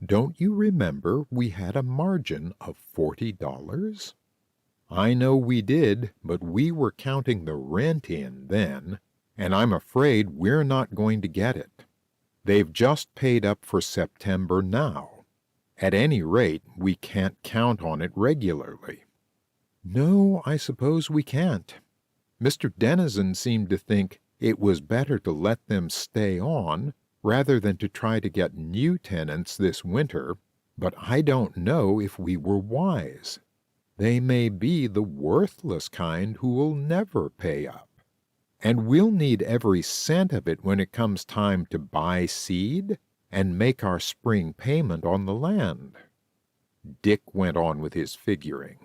Don't you remember we had a margin of $40? I know we did, but we were counting the rent in then, and I'm afraid we're not going to get it. They've just paid up for September now. At any rate, we can't count on it regularly." "No, I suppose we can't. Mr. Denizen seemed to think it was better to let them stay on rather than to try to get new tenants this winter, but I don't know if we were wise. They may be the worthless kind who will never pay up. And we'll need every cent of it when it comes time to buy seed and make our spring payment on the land." Dick went on with his figuring.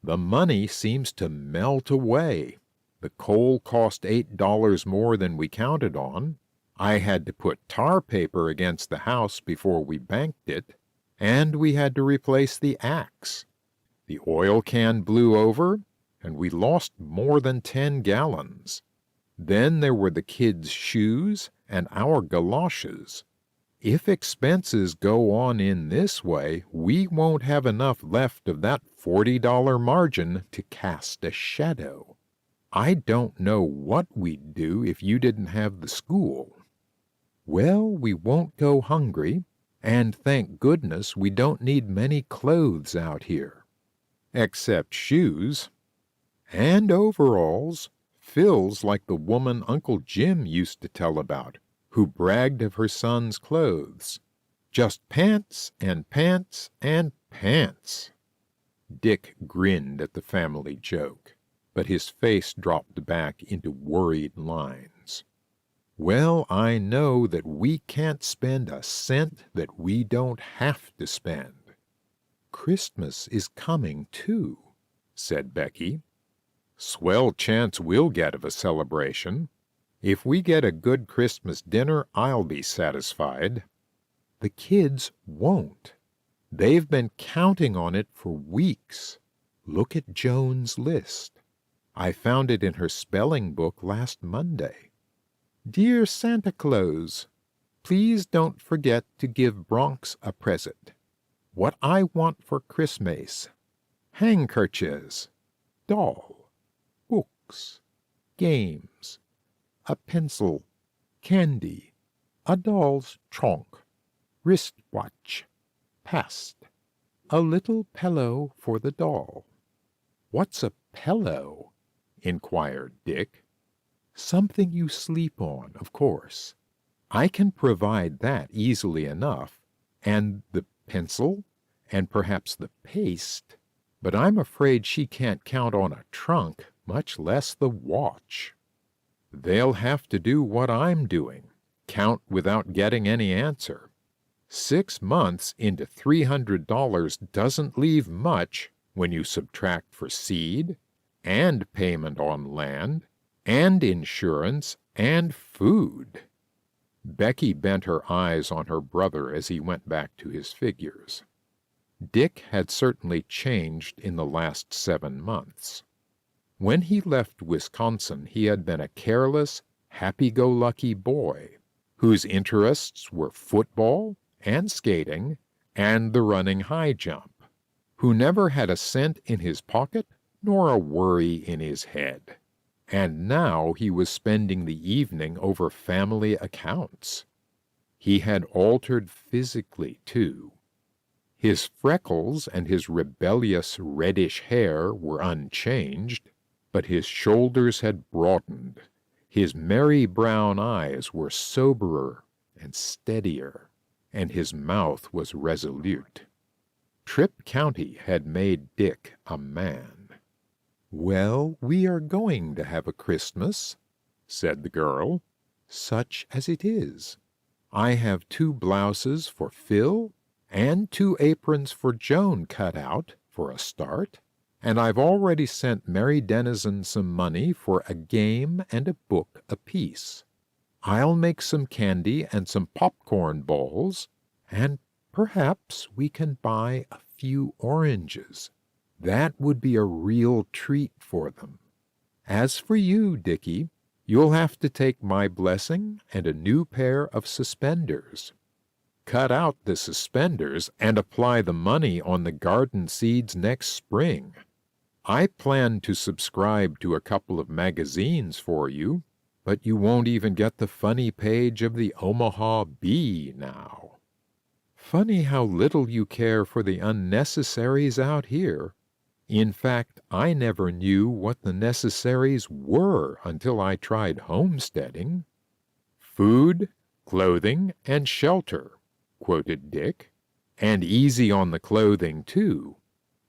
"The money seems to melt away. The coal cost $8 more than we counted on. I had to put tar paper against the house before we banked it, and we had to replace the axe. The oil can blew over, and we lost more than 10 gallons. Then there were the kids' shoes and our galoshes. If expenses go on in this way, we won't have enough left of that $40 margin to cast a shadow. I don't know what we'd do if you didn't have the school." "Well, we won't go hungry, and thank goodness we don't need many clothes out here." "Except shoes." "And overalls. Phil's like the woman Uncle Jim used to tell about, who bragged of her son's clothes. Just pants and pants and pants." Dick grinned at the family joke, but his face dropped back into worried lines. "Well, I know that we can't spend a cent that we don't have to spend." "Christmas is coming, too," said Becky. "Swell chance we'll get of a celebration. If we get a good Christmas dinner, I'll be satisfied." "The kids won't. They've been counting on it for weeks. Look at Joan's list. I found it in her spelling book last Monday. Dear Santa Claus, please don't forget to give Bronx a present. What I want for Christmas: handkerchiefs, doll, books, games, a pencil, candy, a doll's trunk, wristwatch, past, a little pillow for the doll." "What's a pillow?" inquired Dick. "Something you sleep on, of course. I can provide that easily enough, and the pencil, and perhaps the paste, but I'm afraid she can't count on a trunk, much less the watch." "They'll have to do what I'm doing, count without getting any answer. 6 months into $300 doesn't leave much when you subtract for seed, and payment on land, and insurance, and food." Becky bent her eyes on her brother as he went back to his figures. Dick had certainly changed in the last 7 months. When he left Wisconsin, he had been a careless, happy-go-lucky boy, whose interests were football and skating and the running high jump, who never had a cent in his pocket nor a worry in his head. And now he was spending the evening over family accounts. He had altered physically, too. His freckles and his rebellious reddish hair were unchanged, but his shoulders had broadened. His merry brown eyes were soberer and steadier, and his mouth was resolute. Tripp County had made Dick a man. "Well, we are going to have a Christmas," said the girl, such as it is. I have 2 blouses for Phil and 2 aprons for Joan cut out for a start, and I've already sent Mary Denizen some money for a game and a book apiece. I'll make some candy and some popcorn balls, and perhaps we can buy a few oranges. That would be a real treat for them. As for you, Dickie, you'll have to take my blessing and a new pair of suspenders. Cut out the suspenders and apply the money on the garden seeds next spring. I plan to subscribe to a couple of magazines for you, but you won't even get the funny page of the Omaha Bee now. Funny how little you care for the unnecessaries out here. In fact, I never knew what the necessaries were until I tried homesteading. Food, clothing, and shelter, quoted Dick. And easy on the clothing, too.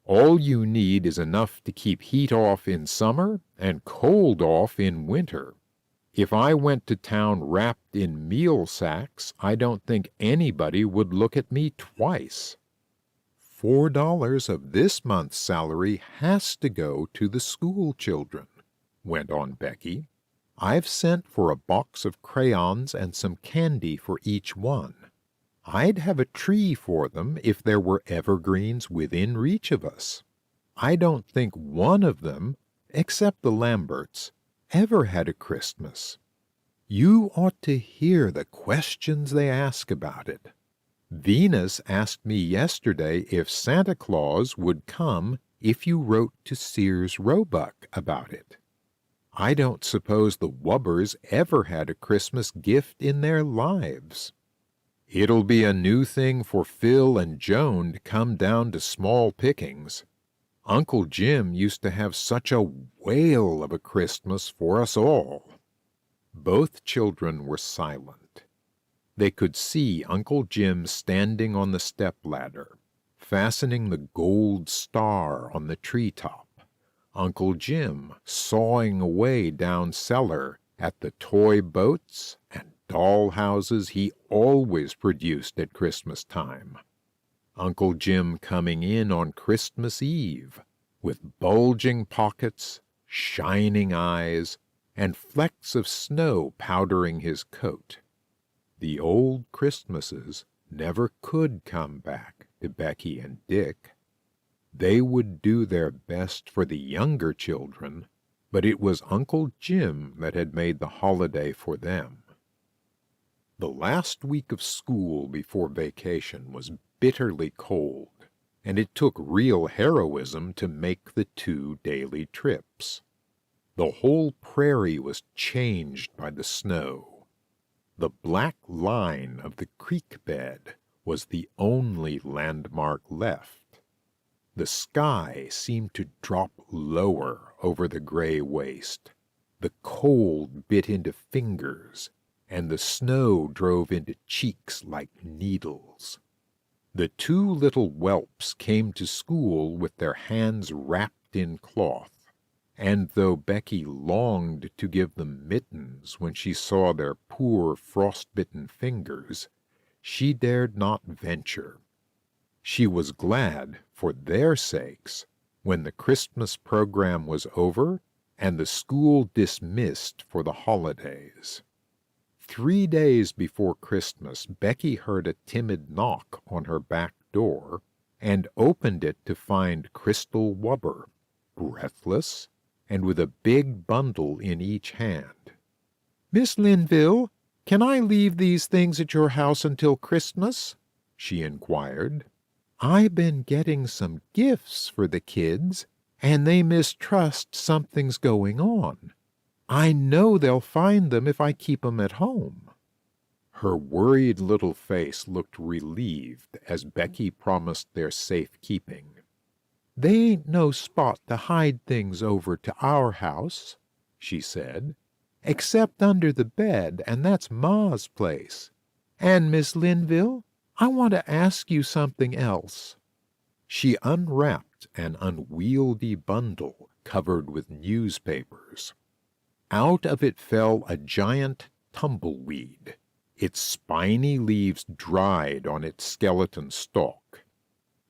All you need is enough to keep heat off in summer and cold off in winter. If I went to town wrapped in meal sacks, I don't think anybody would look at me twice. $4 of this month's salary has to go to the school children, went on Becky. I've sent for a box of crayons and some candy for each one. I'd have a tree for them if there were evergreens within reach of us. I don't think one of them, except the Lamberts, ever had a Christmas. You ought to hear the questions they ask about it. Venus asked me yesterday if Santa Claus would come if you wrote to Sears Roebuck about it. I don't suppose the Wubbers ever had a Christmas gift in their lives. It'll be a new thing for Phil and Joan to come down to small pickings. Uncle Jim used to have such a whale of a Christmas for us all. Both children were silent. They could see Uncle Jim standing on the step-ladder, fastening the gold star on the treetop. Uncle Jim sawing away down cellar at the toy boats and doll houses he always produced at Christmas time. Uncle Jim coming in on Christmas Eve with bulging pockets, shining eyes, and flecks of snow powdering his coat. The old Christmases never could come back to Becky and Dick. They would do their best for the younger children, but it was Uncle Jim that had made the holiday for them. The last week of school before vacation was bitterly cold, and it took real heroism to make the 2 daily trips. The whole prairie was changed by the snow. The black line of the creek bed was the only landmark left. The sky seemed to drop lower over the gray waste. The cold bit into fingers, and the snow drove into cheeks like needles. The 2 little whelps came to school with their hands wrapped in cloth, and though Becky longed to give them mittens when she saw their poor frostbitten fingers, she dared not venture. She was glad, for their sakes, when the Christmas program was over and the school dismissed for the holidays. 3 days before Christmas, Becky heard a timid knock on her back door and opened it to find Crystal Wubber, breathless, and with a big bundle in each hand. "Miss Linville, can I leave these things at your house until Christmas?" she inquired. "I've been getting some gifts for the kids, and they mistrust something's going on. I know they'll find them if I keep 'em at home." Her worried little face looked relieved as Becky promised their safekeeping. "They ain't no spot to hide things over to our house," she said, "except under the bed, and that's Ma's place. And, Miss Linville, I want to ask you something else." She unwrapped an unwieldy bundle covered with newspapers. Out of it fell a giant tumbleweed, its spiny leaves dried on its skeleton stalk,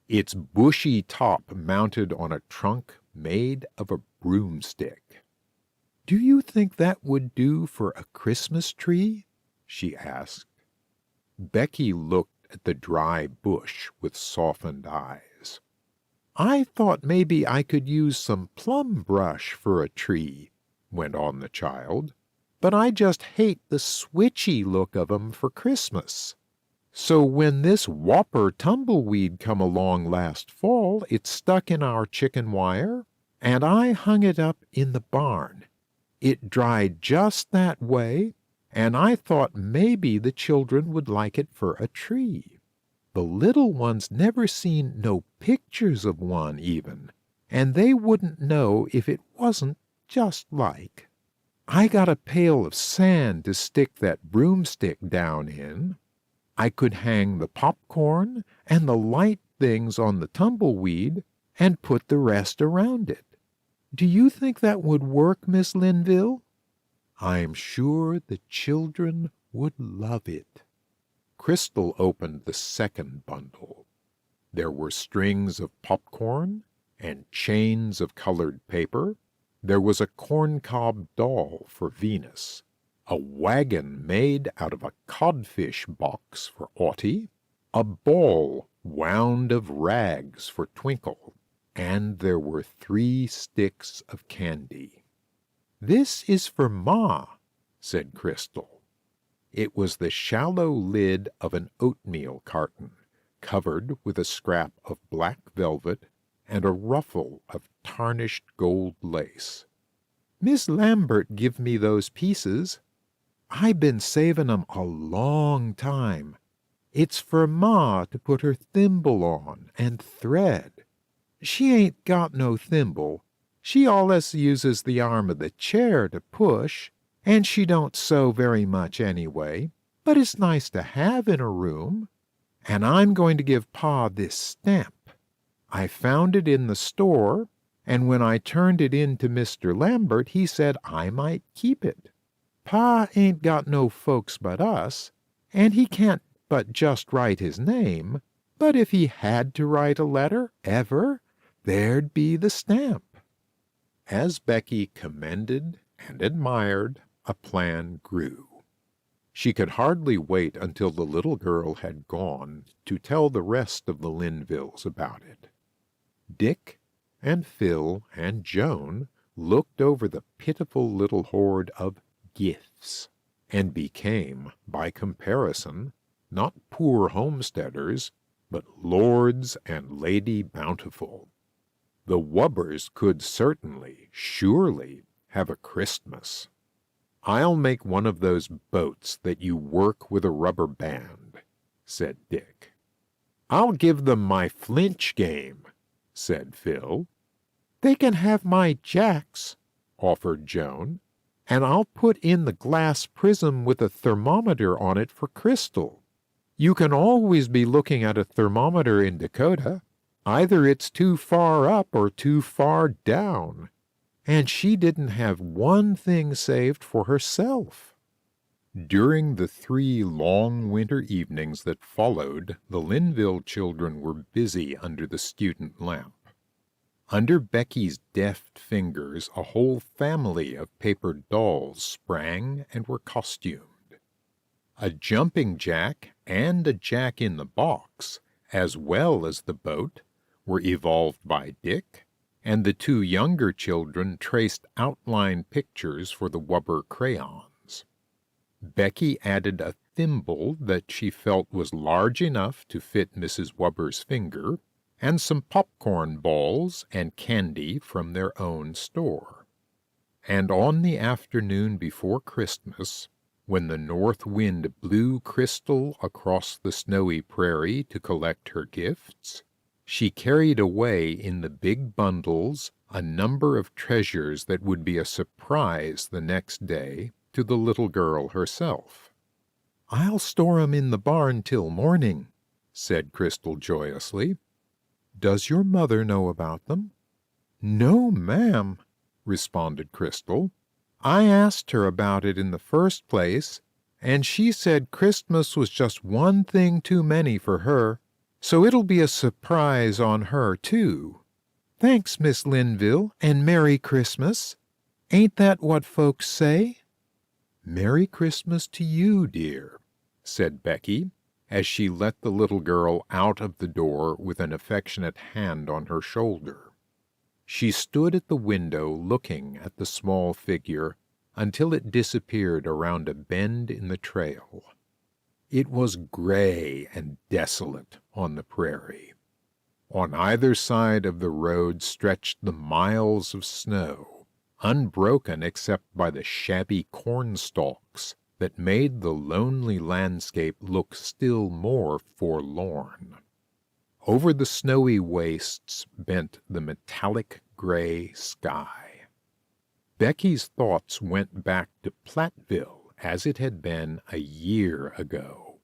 its bushy top mounted on a trunk made of a broomstick. "Do you think that would do for a Christmas tree?" she asked. Becky looked at the dry bush with softened eyes. "I thought maybe I could use some plum brush for a tree," went on the child, "but I just hate the switchy look of 'em for Christmas. So when this whopper tumbleweed come along last fall, it stuck in our chicken wire, and I hung it up in the barn. It dried just that way, and I thought maybe the children would like it for a tree. The little ones never seen no pictures of one even, and they wouldn't know if it wasn't just like. I got a pail of sand to stick that broomstick down in. I could hang the popcorn and the light things on the tumbleweed and put the rest around it. Do you think that would work, Miss Linville? I'm sure the children would love it." Crystal opened the second bundle. There were strings of popcorn and chains of colored paper. There was a corncob doll for Venus, a wagon made out of a codfish box for Audie, a ball wound of rags for Twinkle, and there were 3 sticks of candy. "This is for Ma," said Crystal. It was the shallow lid of an oatmeal carton, covered with a scrap of black velvet and a ruffle of tarnished gold lace. "Miss Lambert give me those pieces. I been savin' 'em a long time. It's for Ma to put her thimble on and thread. She ain't got no thimble. She allus uses the arm of the chair to push, and she don't sew very much anyway, but it's nice to have in a room. And I'm going to give Pa this stamp. I found it in the store, and when I turned it in to Mr. Lambert, he said I might keep it. Pa ain't got no folks but us, and he can't but just write his name, but if he had to write a letter, ever, there'd be the stamp." As Becky commended and admired, a plan grew. She could hardly wait until the little girl had gone to tell the rest of the Linvilles about it. Dick and Phil and Joan looked over the pitiful little hoard of gifts, and became, by comparison, not poor homesteaders, but lords and Lady Bountiful. The Wubbers could certainly, surely, have a Christmas. "I'll make one of those boats that you work with a rubber band," said Dick. "I'll give them my flinch game," said Phil. "They can have my jacks," offered Joan, "and I'll put in the glass prism with a thermometer on it for Crystal. You can always be looking at a thermometer in Dakota. Either it's too far up or too far down. And she didn't have one thing saved for herself." During the 3 long winter evenings that followed, the Linville children were busy under the student lamp. Under Becky's deft fingers, a whole family of paper dolls sprang and were costumed. A jumping jack and a jack-in-the-box, as well as the boat, were evolved by Dick, and the 2 younger children traced outline pictures for the Wubber crayons. Becky added a thimble that she felt was large enough to fit Mrs. Wubber's finger, and some popcorn balls and candy from their own store. And on the afternoon before Christmas, when the north wind blew Crystal across the snowy prairie to collect her gifts, she carried away in the big bundles a number of treasures that would be a surprise the next day to the little girl herself. "I'll store 'em in the barn till morning," said Crystal joyously. "Does your mother know about them?" "No, ma'am," responded Crystal. "I asked her about it in the first place, and she said Christmas was just one thing too many for her, so it'll be a surprise on her, too. Thanks, Miss Linville, and Merry Christmas. Ain't that what folks say?" "Merry Christmas to you, dear," said Becky, as she let the little girl out of the door with an affectionate hand on her shoulder. She stood at the window looking at the small figure until it disappeared around a bend in the trail. It was gray and desolate on the prairie. On either side of the road stretched the miles of snow, unbroken except by the shabby corn stalks that made the lonely landscape look still more forlorn. Over the snowy wastes bent the metallic gray sky. Becky's thoughts went back to Platteville as it had been a year ago.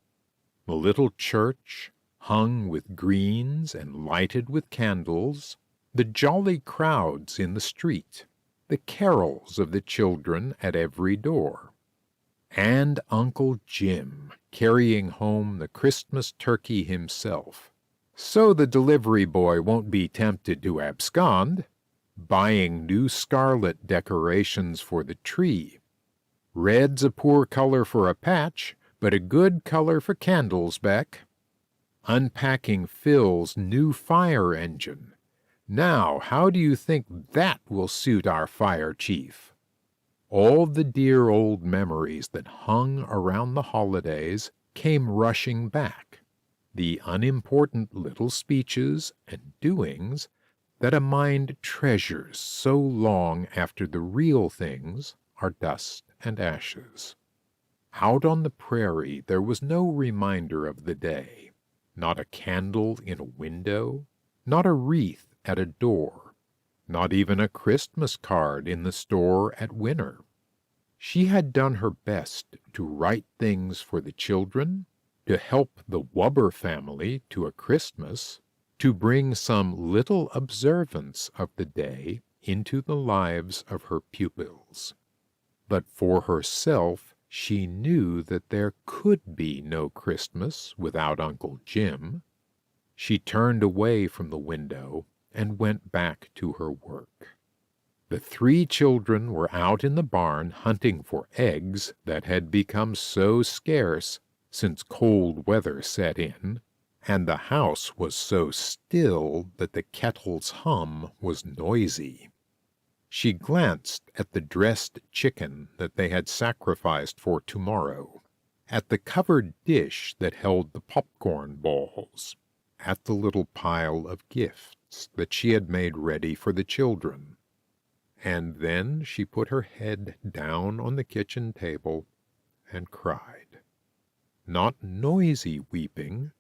The little church, hung with greens and lighted with candles, the jolly crowds in the street, the carols of the children at every door, and Uncle Jim carrying home the Christmas turkey himself, so the delivery boy won't be tempted to abscond, buying new scarlet decorations for the tree. Red's a poor color for a patch, but a good color for candles, Beck. Unpacking Phil's new fire engine. Now, how do you think that will suit our fire chief? All the dear old memories that hung around the holidays came rushing back, the unimportant little speeches and doings that a mind treasures so long after the real things are dust and ashes. Out on the prairie there was no reminder of the day, not a candle in a window, not a wreath at a door, not even a Christmas card in the store at Winter. She had done her best to write things for the children, to help the Wubber family to a Christmas, to bring some little observance of the day into the lives of her pupils. But for herself, she knew that there could be no Christmas without Uncle Jim. She turned away from the window and went back to her work. The 3 children were out in the barn hunting for eggs that had become so scarce since cold weather set in, and the house was so still that the kettle's hum was noisy. She glanced at the dressed chicken that they had sacrificed for tomorrow, at the covered dish that held the popcorn balls, at the little pile of gifts that she had made ready for the children. And then she put her head down on the kitchen table and cried. Not noisy weeping,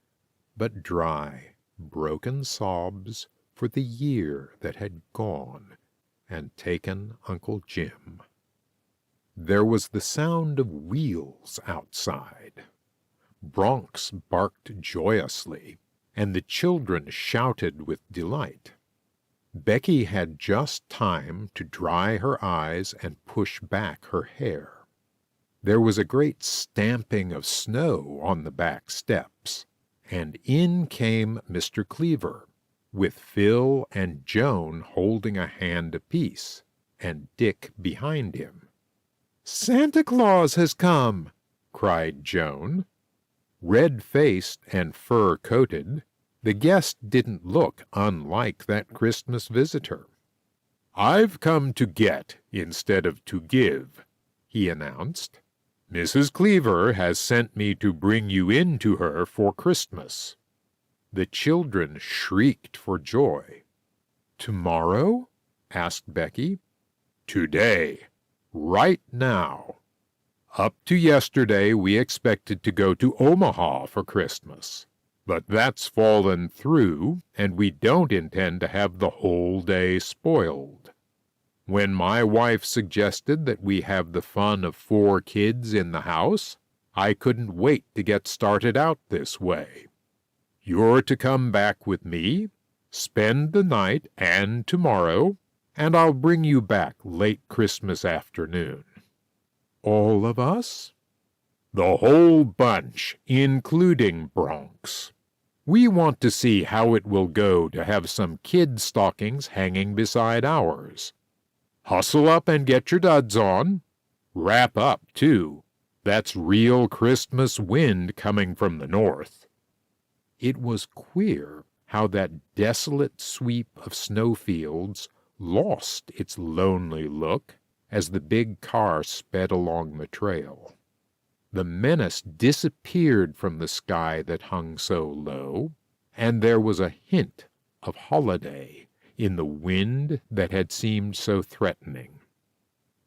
but dry, broken sobs for the year that had gone and taken Uncle Jim. There was the sound of wheels outside. Broncs barked joyously, and the children shouted with delight. Becky had just time to dry her eyes and push back her hair. There was a great stamping of snow on the back steps, and in came Mr. Cleaver, with Phil and Joan holding a hand apiece, and Dick behind him. "Santa Claus has come!" cried Joan. Red-faced and fur-coated, the guest didn't look unlike that Christmas visitor. "I've come to get instead of to give," he announced. "Mrs. Cleaver has sent me to bring you in to her for Christmas." The children shrieked for joy. "Tomorrow?" asked Becky. "Today. Right now. Up to yesterday we expected to go to Omaha for Christmas. But that's fallen through, and we don't intend to have the whole day spoiled. When my wife suggested that we have the fun of 4 kids in the house, I couldn't wait to get started out this way. You're to come back with me, spend the night and tomorrow, and I'll bring you back late Christmas afternoon." "All of us?" The whole bunch, including Bronx. We want to see how it will go to have some kid stockings hanging beside ours. Hustle up and get your duds on. Wrap up, too. That's real Christmas wind coming from the north." It was queer how that desolate sweep of snowfields lost its lonely look as the big car sped along the trail. The menace disappeared from the sky that hung so low, and there was a hint of holiday in the wind that had seemed so threatening.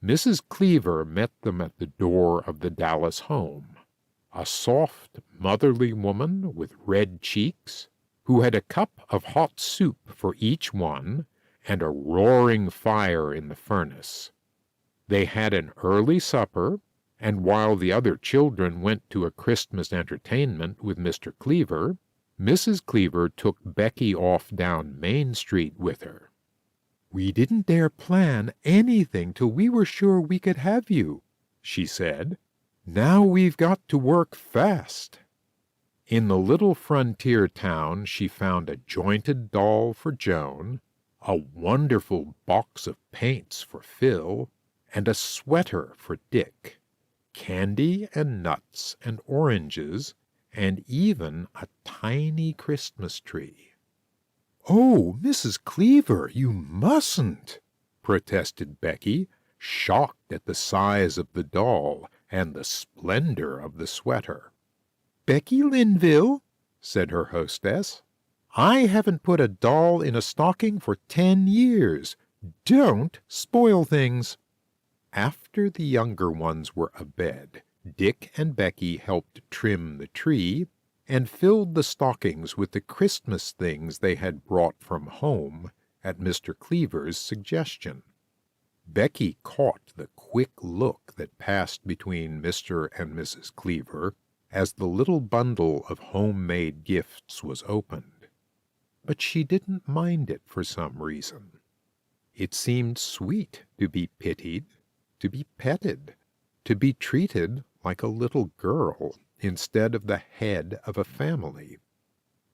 Mrs. Cleaver met them at the door of the Dallas home, a soft, motherly woman with red cheeks, who had a cup of hot soup for each one and a roaring fire in the furnace. They had an early supper, and while the other children went to a Christmas entertainment with Mr. Cleaver, Mrs. Cleaver took Becky off down Main Street with her. "We didn't dare plan anything till we were sure we could have you," she said. "Now we've got to work fast." In the little frontier town she found a jointed doll for Joan, a wonderful box of paints for Phil, and a sweater for Dick, candy and nuts and oranges, and even a tiny Christmas tree. "Oh, Mrs. Cleaver, you mustn't," protested Becky, shocked at the size of the doll and the splendor of the sweater. "Becky Linville," said her hostess, "I haven't put a doll in a stocking for 10 years. Don't spoil things." After the younger ones were abed, Dick and Becky helped trim the tree and filled the stockings with the Christmas things they had brought from home at Mr. Cleaver's suggestion. Becky caught the quick look that passed between Mr. and Mrs. Cleaver as the little bundle of homemade gifts was opened, but she didn't mind it for some reason. It seemed sweet to be pitied, to be petted, to be treated like a little girl instead of the head of a family.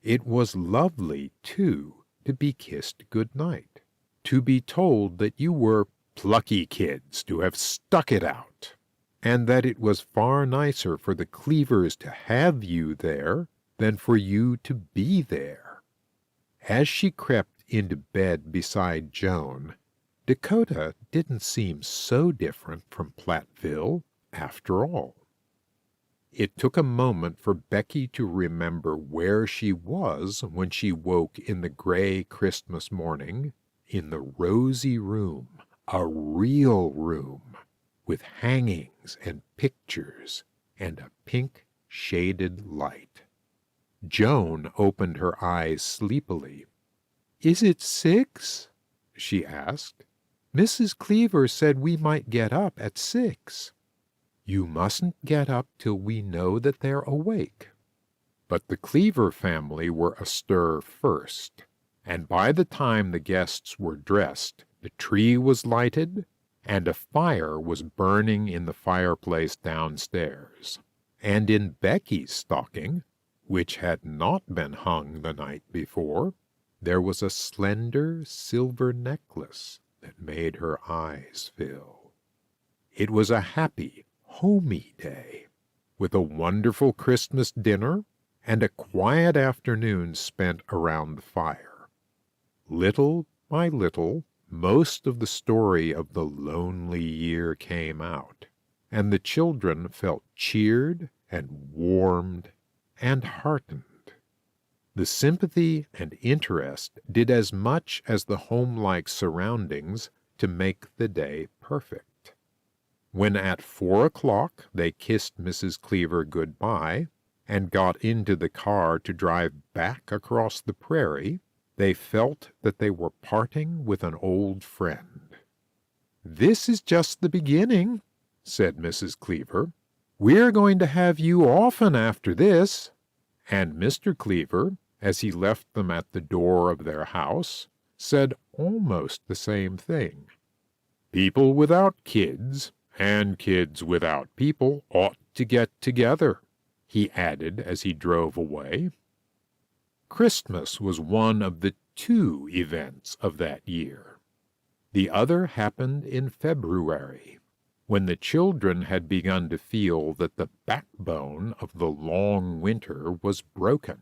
It was lovely, too, to be kissed good night, to be told that you were plucky kids to have stuck it out, and that it was far nicer for the Cleavers to have you there than for you to be there. As she crept into bed beside Joan, Dakota didn't seem so different from Platteville after all. It took a moment for Becky to remember where she was when she woke in the gray Christmas morning, in the rosy room, a real room, with hangings and pictures and a pink shaded light. Joan opened her eyes sleepily. "Is it 6?" she asked. "Mrs. Cleaver said we might get up at 6. "You mustn't get up till we know that they're awake." But the Cleaver family were astir first, and by the time the guests were dressed, the tree was lighted, and a fire was burning in the fireplace downstairs. And in Becky's stocking, which had not been hung the night before, there was a slender silver necklace that made her eyes fill. It was a happy, homey day, with a wonderful Christmas dinner and a quiet afternoon spent around the fire. Little by little, most of the story of the lonely year came out, and the children felt cheered and warmed and heartened. The sympathy and interest did as much as the home-like surroundings to make the day perfect. When at 4 o'clock they kissed Mrs. Cleaver good-bye and got into the car to drive back across the prairie, they felt that they were parting with an old friend. "This is just the beginning," said Mrs. Cleaver. "We're going to have you often after this." And Mr. Cleaver, as he left them at the door of their house, said almost the same thing. "People without kids, and kids without people, ought to get together," he added as he drove away. Christmas was one of the 2 events of that year. The other happened in February, when the children had begun to feel that the backbone of the long winter was broken.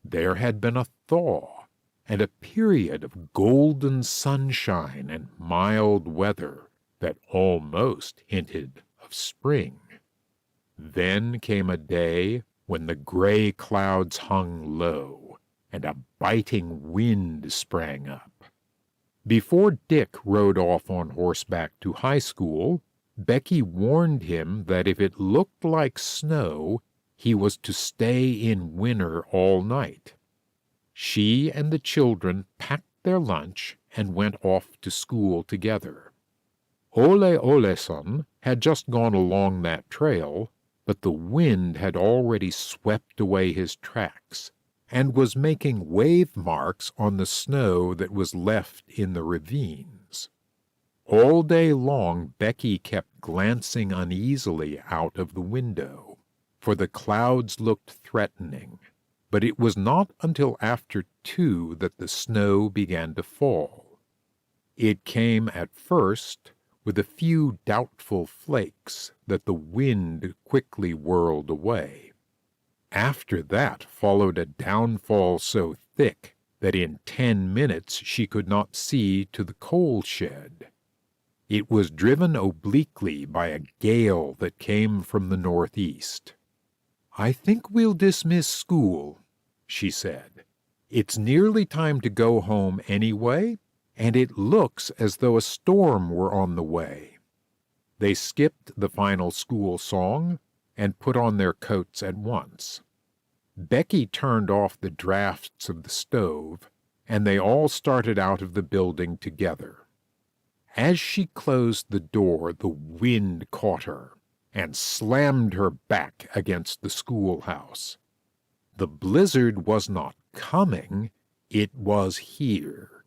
There had been a thaw, and a period of golden sunshine and mild weather that almost hinted of spring. Then came a day when the gray clouds hung low, and a biting wind sprang up. Before Dick rode off on horseback to high school, Becky warned him that if it looked like snow, he was to stay in winter all night. She and the children packed their lunch and went off to school together. Ole Oleson had just gone along that trail, but the wind had already swept away his tracks, and was making wave marks on the snow that was left in the ravines. All day long Becky kept glancing uneasily out of the window, for the clouds looked threatening, but it was not until after 2 that the snow began to fall. It came at first with a few doubtful flakes that the wind quickly whirled away. After that followed a downfall so thick that in 10 minutes she could not see to the coal shed. It was driven obliquely by a gale that came from the northeast. "I think we'll dismiss school," she said. "It's nearly time to go home anyway, and it looks as though a storm were on the way." They skipped the final school song and put on their coats at once. Becky turned off the drafts of the stove, and they all started out of the building together. As she closed the door, the wind caught her and slammed her back against the schoolhouse. The blizzard was not coming, it was here.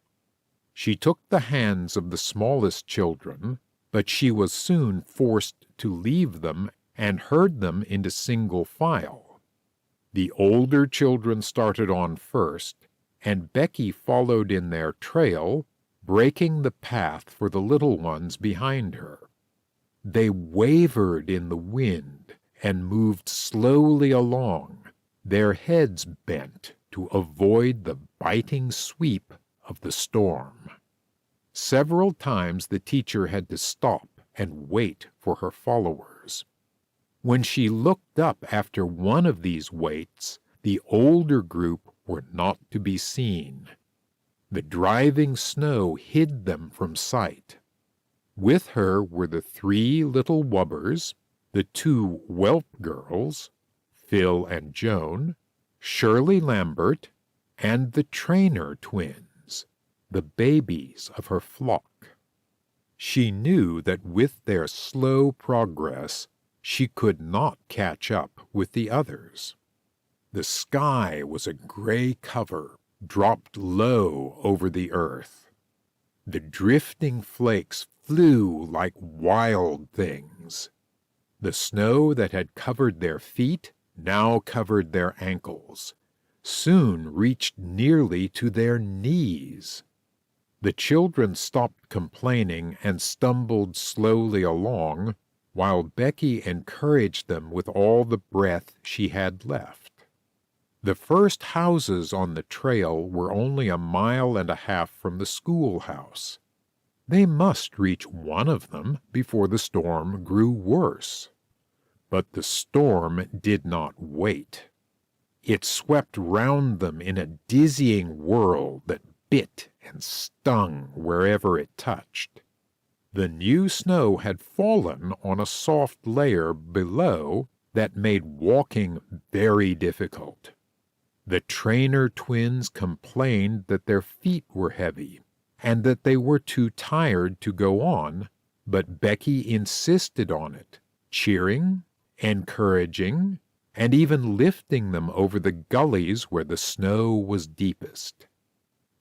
She took the hands of the smallest children, but she was soon forced to leave them and herd them into single file. The older children started on first, and Becky followed in their trail, breaking the path for the little ones behind her. They wavered in the wind and moved slowly along, their heads bent to avoid the biting sweep of the storm. Several times the teacher had to stop and wait for her followers. When she looked up after one of these waits, the older group were not to be seen. The driving snow hid them from sight. With her were the 3 little wubbers, the 2 whelp girls, Phil and Joan, Shirley Lambert, and the Trainer twins, the babies of her flock. She knew that with their slow progress she could not catch up with the others. The sky was a gray cover, dropped low over the earth. The drifting flakes flew like wild things. The snow that had covered their feet now covered their ankles, soon reached nearly to their knees. The children stopped complaining and stumbled slowly along, while Becky encouraged them with all the breath she had left. The first houses on the trail were only 1.5 miles from the schoolhouse. They must reach one of them before the storm grew worse. But the storm did not wait. It swept round them in a dizzying whirl that bit and stung wherever it touched. The new snow had fallen on a soft layer below that made walking very difficult. The Trainer twins complained that their feet were heavy and that they were too tired to go on, but Becky insisted on it, cheering, encouraging, and even lifting them over the gullies where the snow was deepest.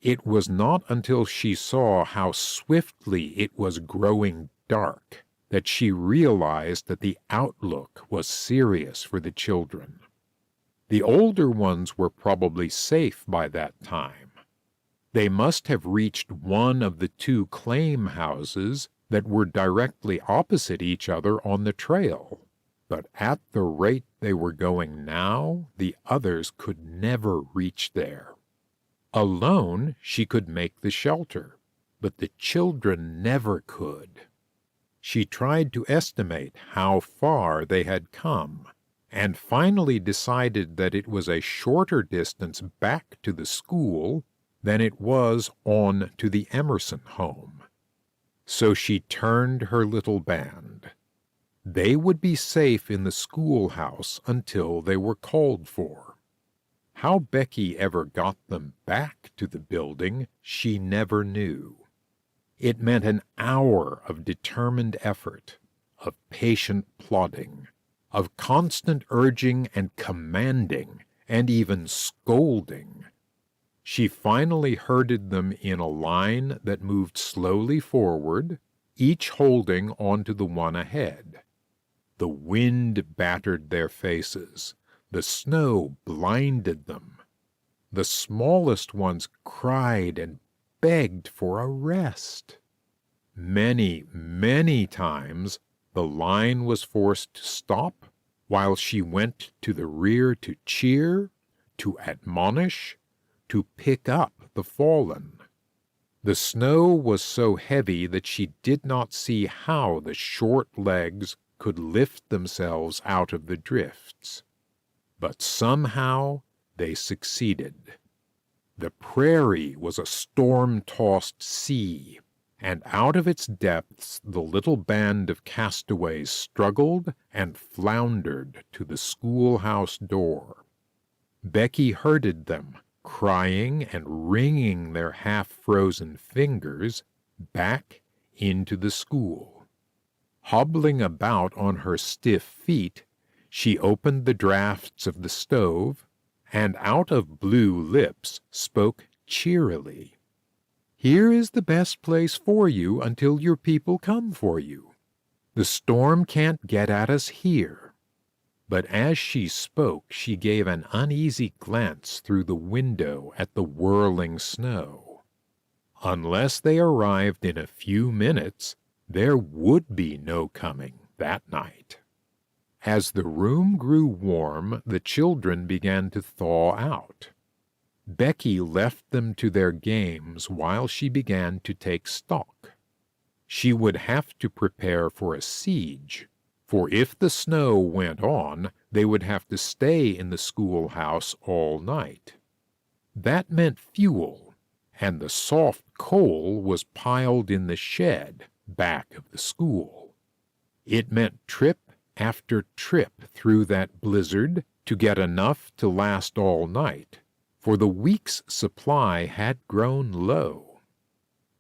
It was not until she saw how swiftly it was growing dark that she realized that the outlook was serious for the children. The older ones were probably safe by that time. They must have reached one of the two claim houses that were directly opposite each other on the trail. But at the rate they were going now, the others could never reach there. Alone, she could make the shelter, but the children never could. She tried to estimate how far they had come, and finally decided that it was a shorter distance back to the school than it was on to the Emerson home. So she turned her little band. They would be safe in the schoolhouse until they were called for. How Becky ever got them back to the building, she never knew. It meant an hour of determined effort, of patient plodding, of constant urging and commanding, and even scolding. She finally herded them in a line that moved slowly forward, each holding onto the one ahead. The wind battered their faces. The snow blinded them. The smallest ones cried and begged for a rest. Many, many times the line was forced to stop while she went to the rear to cheer, to admonish, to pick up the fallen. The snow was so heavy that she did not see how the short legs could lift themselves out of the drifts. But somehow they succeeded. The prairie was a storm-tossed sea, and out of its depths the little band of castaways struggled and floundered to the schoolhouse door. Becky herded them, crying and wringing their half-frozen fingers, back into the school. Hobbling about on her stiff feet, she opened the drafts of the stove, and out of blue lips spoke cheerily. "Here is the best place for you until your people come for you. The storm can't get at us here." But as she spoke, she gave an uneasy glance through the window at the whirling snow. Unless they arrived in a few minutes, there would be no coming that night. As the room grew warm, the children began to thaw out. Becky left them to their games while she began to take stock. She would have to prepare for a siege, for if the snow went on, they would have to stay in the schoolhouse all night. That meant fuel, and the soft coal was piled in the shed back of the school. It meant trip after trip through that blizzard to get enough to last all night, for the week's supply had grown low.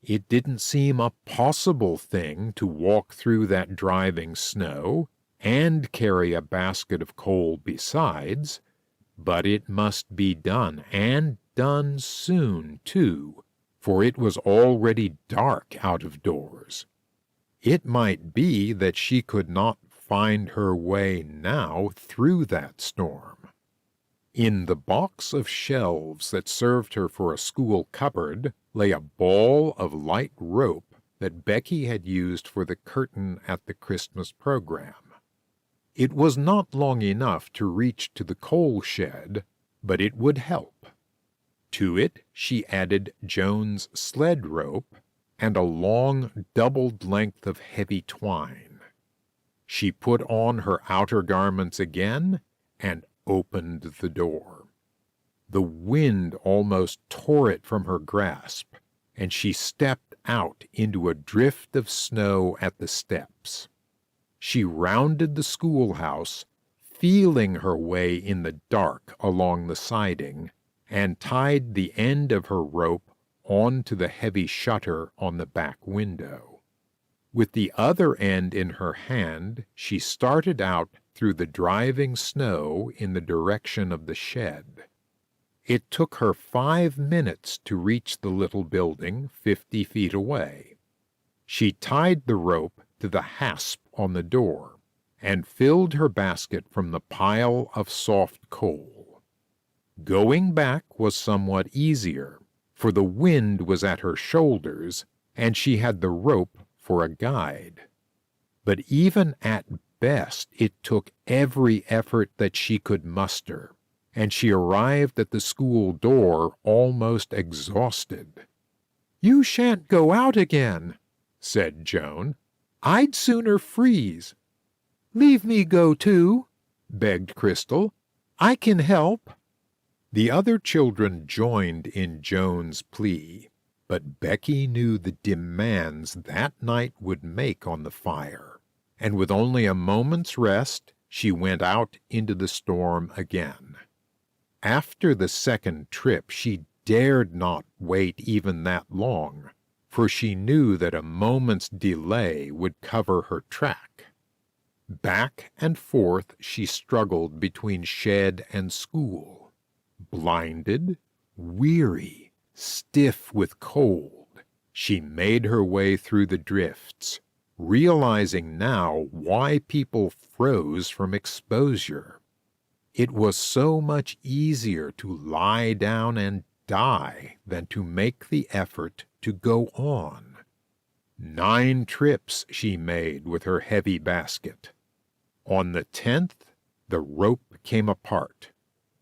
It didn't seem a possible thing to walk through that driving snow and carry a basket of coal besides, but it must be done, and done soon, too, for it was already dark out of doors. It might be that she could not find her way now through that storm. In the box of shelves that served her for a school cupboard lay a ball of light rope that Becky had used for the curtain at the Christmas program. It was not long enough to reach to the coal shed, but it would help. To it she added Joan's sled rope and a long doubled length of heavy twine. She put on her outer garments again and opened the door. The wind almost tore it from her grasp, and she stepped out into a drift of snow at the steps. She rounded the schoolhouse, feeling her way in the dark along the siding, and tied the end of her rope onto the heavy shutter on the back window. With the other end in her hand, she started out through the driving snow in the direction of the shed. It took her 5 minutes to reach the little building 50 feet away. She tied the rope to the hasp on the door and filled her basket from the pile of soft coal. Going back was somewhat easier, for the wind was at her shoulders and she had the rope for a guide. But even at best it took every effort that she could muster, and she arrived at the school door almost exhausted. "You shan't go out again," said Joan. "I'd sooner freeze." "Leave me go too," begged Crystal. "I can help." The other children joined in Joan's plea, but Becky knew the demands that night would make on the fire, and with only a moment's rest, she went out into the storm again. After the second trip, she dared not wait even that long, for she knew that a moment's delay would cover her track. Back and forth she struggled between shed and school. Blinded, weary, stiff with cold, she made her way through the drifts, realizing now why people froze from exposure. It was so much easier to lie down and die than to make the effort to go on. 9 trips she made with her heavy basket. On the 10th, the rope came apart.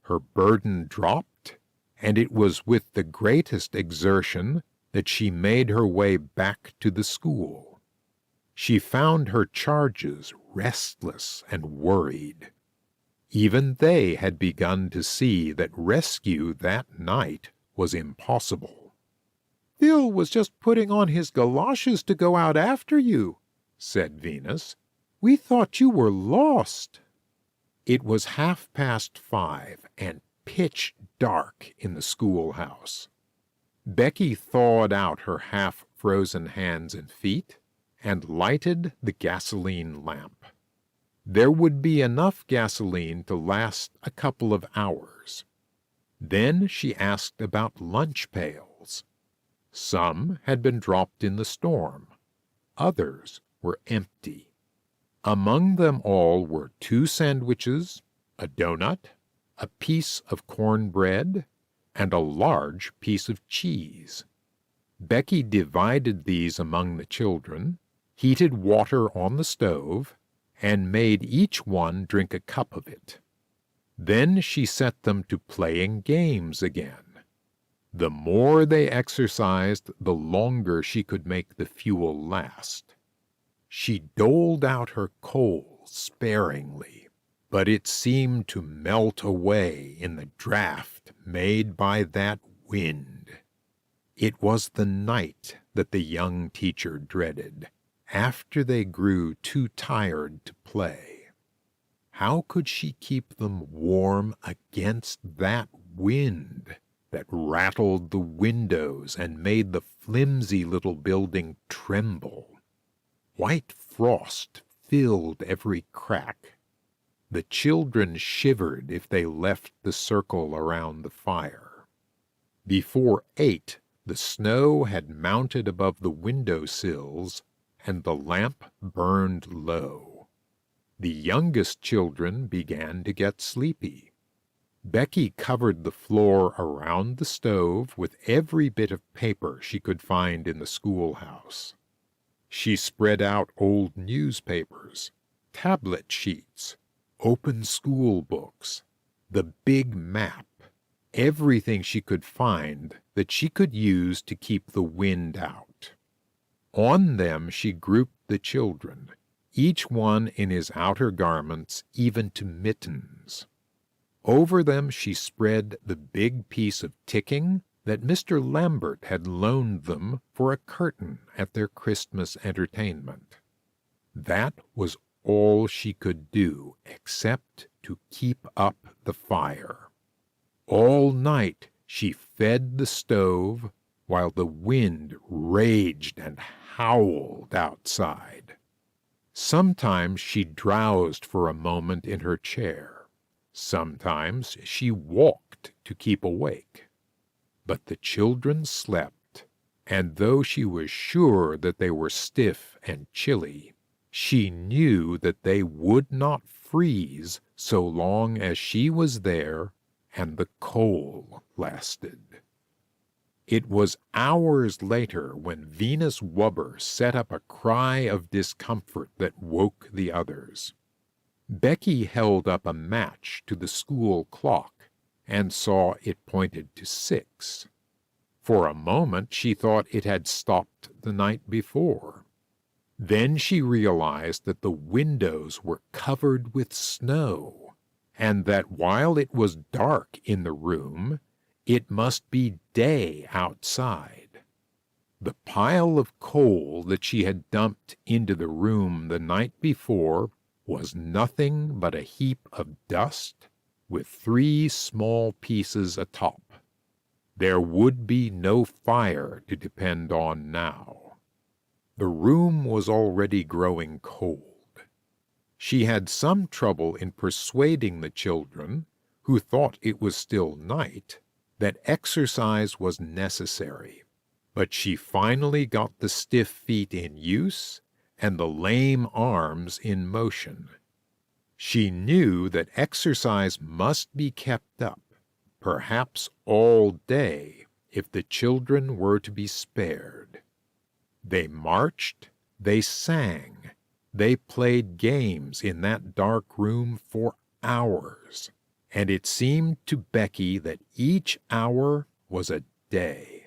Her burden dropped, and it was with the greatest exertion that she made her way back to the school. She found her charges restless and worried. Even they had begun to see that rescue that night was impossible. "Phil was just putting on his galoshes to go out after you," said Venus. "We thought you were lost." It was 5:30 and pitch dark in the schoolhouse. Becky thawed out her half-frozen hands and feet and lighted the gasoline lamp. There would be enough gasoline to last a couple of hours. Then she asked about lunch pails. Some had been dropped in the storm. Others were empty. Among them all were 2 sandwiches, a donut, a piece of cornbread, and a large piece of cheese. Becky divided these among the children, heated water on the stove, and made each one drink a cup of it. Then she set them to playing games again. The more they exercised, the longer she could make the fuel last. She doled out her coal sparingly, but it seemed to melt away in the draught made by that wind. It was the night that the young teacher dreaded, after they grew too tired to play. How could she keep them warm against that wind that rattled the windows and made the flimsy little building tremble? White frost filled every crack. The children shivered if they left the circle around the fire. Before 8, the snow had mounted above the window sills, and the lamp burned low. The youngest children began to get sleepy. Becky covered the floor around the stove with every bit of paper she could find in the schoolhouse. She spread out old newspapers, tablet sheets, open school books, the big map, everything she could find that she could use to keep the wind out. On them she grouped the children, each one in his outer garments, even to mittens. Over them she spread the big piece of ticking that Mr. Lambert had loaned them for a curtain at their Christmas entertainment. That was all she could do except to keep up the fire. All night she fed the stove while the wind raged and howled outside. Sometimes she drowsed for a moment in her chair. Sometimes she walked to keep awake. But the children slept, and though she was sure that they were stiff and chilly, She knew that they would not freeze so long as she was there and the coal lasted. It was hours later when Venus Wubber set up a cry of discomfort that woke the others. Becky held up a match to the school clock and saw it pointed to 6. For a moment she thought it had stopped the night before. Then she realized that the windows were covered with snow, and that while it was dark in the room, it must be day outside. The pile of coal that she had dumped into the room the night before was nothing but a heap of dust with 3 small pieces atop. There would be no fire to depend on now. The room was already growing cold. She had some trouble in persuading the children, who thought it was still night, that exercise was necessary, but she finally got the stiff feet in use and the lame arms in motion. She knew that exercise must be kept up, perhaps all day, if the children were to be spared. They marched, they sang, they played games in that dark room for hours, and it seemed to Becky that each hour was a day.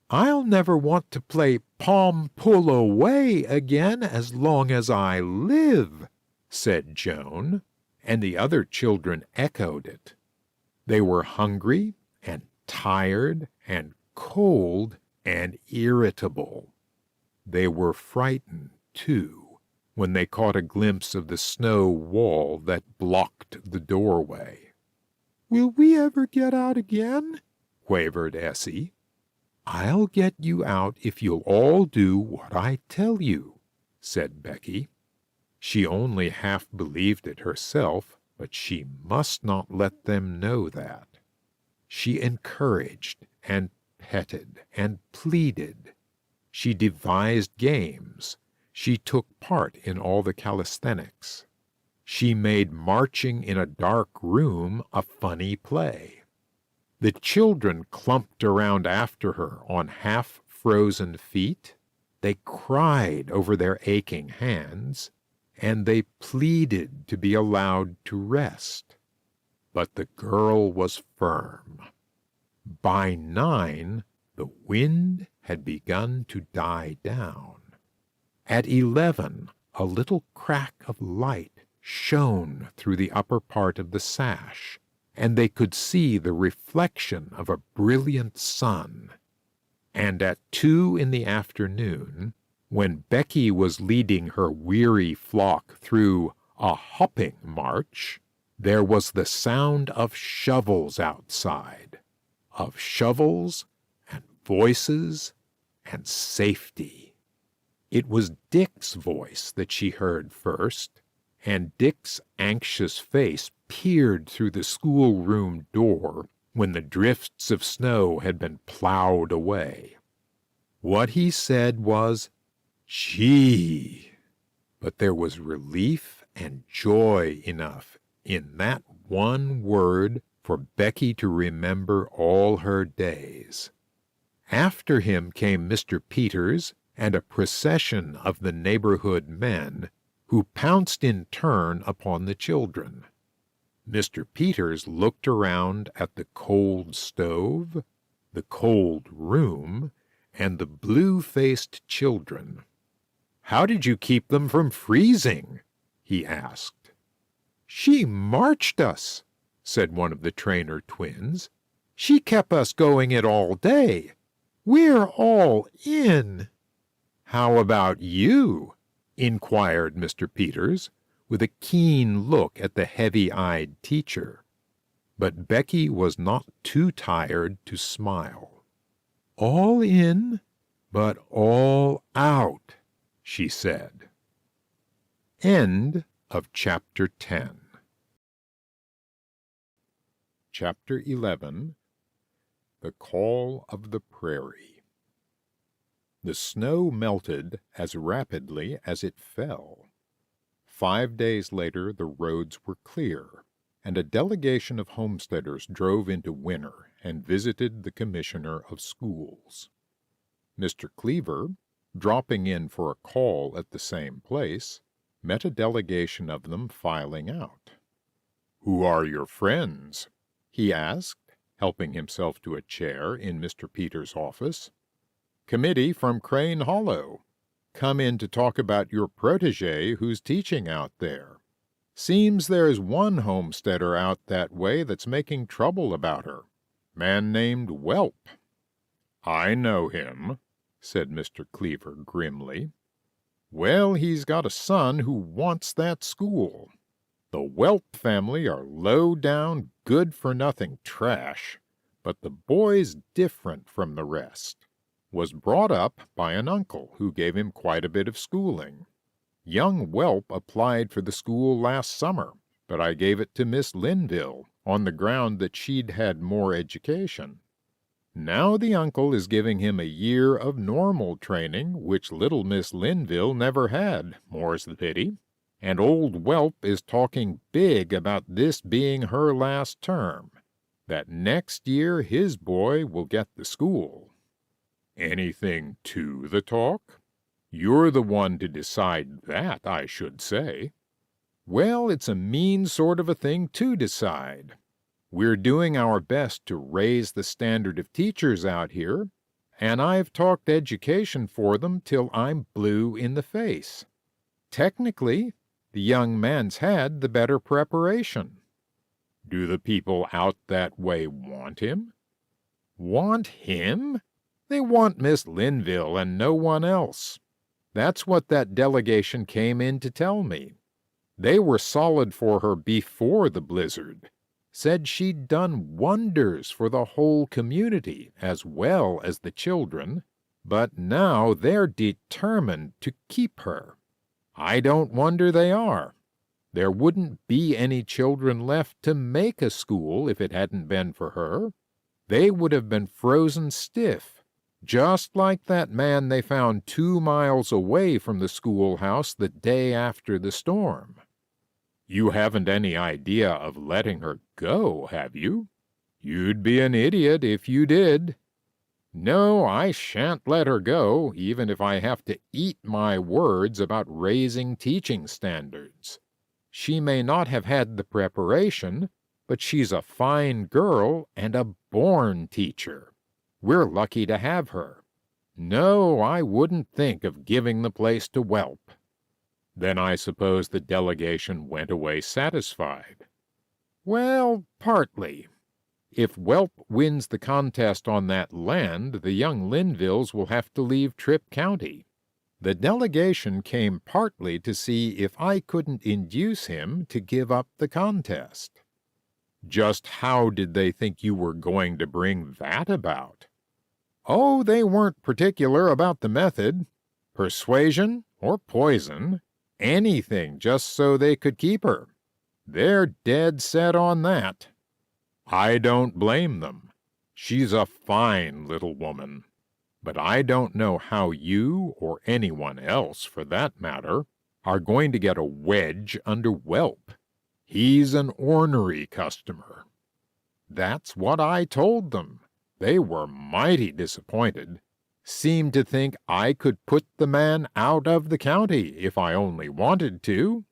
"I'll never want to play Palm Pull Away again as long as I live," said Joan, and the other children echoed it. They were hungry and tired and cold and irritable. They were frightened, too, when they caught a glimpse of the snow wall that blocked the doorway. "Will we ever get out again?" quavered Essie. "I'll get you out if you'll all do what I tell you," said Becky. She only half believed it herself, but she must not let them know that. She encouraged and petted and pleaded. She devised games. She took part in all the calisthenics. She made marching in a dark room a funny play. The children clumped around after her on half-frozen feet. They cried over their aching hands, and they pleaded to be allowed to rest. But the girl was firm. By 9, the wind had begun to die down. At 11, a little crack of light shone through the upper part of the sash, and they could see the reflection of a brilliant sun. And at 2 in the afternoon, when Becky was leading her weary flock through a hopping march, there was the sound of shovels outside, of shovels and voices and safety. It was Dick's voice that she heard first, and Dick's anxious face peered through the schoolroom door when the drifts of snow had been plowed away. What he said was, "Gee!" But there was relief and joy enough in that one word for Becky to remember all her days. After him came Mr. Peters and a procession of the neighborhood men, who pounced in turn upon the children. Mr. Peters looked around at the cold stove, the cold room, and the blue-faced children. "How did you keep them from freezing?" he asked. "She marched us," said one of the Trainer twins. "She kept us going it all day. We're all in." "How about you?" inquired Mr. Peters, with a keen look at the heavy-eyed teacher. But Becky was not too tired to smile. "All in, but all out," she said. End of Chapter 10. Chapter 11. The Call of the Prairie. The snow melted as rapidly as it fell. 5 days later the roads were clear, and a delegation of homesteaders drove into Winter and visited the Commissioner of Schools. Mr. Cleaver, dropping in for a call at the same place, met a delegation of them filing out. "Who are your friends?" he asked, helping himself to a chair in Mr. Peters' office. "Committee from Crane Hollow. Come in to talk about your protege who's teaching out there. Seems there's one homesteader out that way that's making trouble about her. Man named Whelp." "I know him," said Mr. Cleaver grimly. "Well, he's got a son who wants that school. The Whelp family are low-down, good-for-nothing trash, but the boy's different from the rest. Was brought up by an uncle who gave him quite a bit of schooling. Young Whelp applied for the school last summer, but I gave it to Miss Linville on the ground that she'd had more education. Now the uncle is giving him a year of normal training, which little Miss Linville never had, more's the pity, and old Whelp is talking big about this being her last term, that next year his boy will get the school." "Anything to the talk? You're the one to decide that, I should say." "Well, it's a mean sort of a thing to decide. We're doing our best to raise the standard of teachers out here, and I've talked education for them till I'm blue in the face. Technically, the young man's had the better preparation." "Do the people out that way want him?" "Want him? They want Miss Linville and no one else. That's what that delegation came in to tell me. They were solid for her before the blizzard. Said she'd done wonders for the whole community as well as the children, but now they're determined to keep her. I don't wonder they are. There wouldn't be any children left to make a school if it hadn't been for her. They would have been frozen stiff, just like that man they found 2 miles away from the schoolhouse the day after the storm." "You haven't any idea of letting her go, have you? You'd be an idiot if you did." "No, I shan't let her go, even if I have to eat my words about raising teaching standards. She may not have had the preparation, but she's a fine girl and a born teacher. We're lucky to have her. No, I wouldn't think of giving the place to Whelp." "Then I suppose the delegation went away satisfied." "Well, partly. If Whelp wins the contest on that land, the young Linvilles will have to leave Tripp County. The delegation came partly to see if I couldn't induce him to give up the contest." "Just how did they think you were going to bring that about?" "Oh, they weren't particular about the method. Persuasion or poison, anything just so they could keep her. They're dead set on that." "I don't blame them. She's a fine little woman. But I don't know how you, or anyone else for that matter, are going to get a wedge under Whelp. He's an ornery customer." "That's what I told them. They were mighty disappointed. Seemed to think I could put the man out of the county if I only wanted to.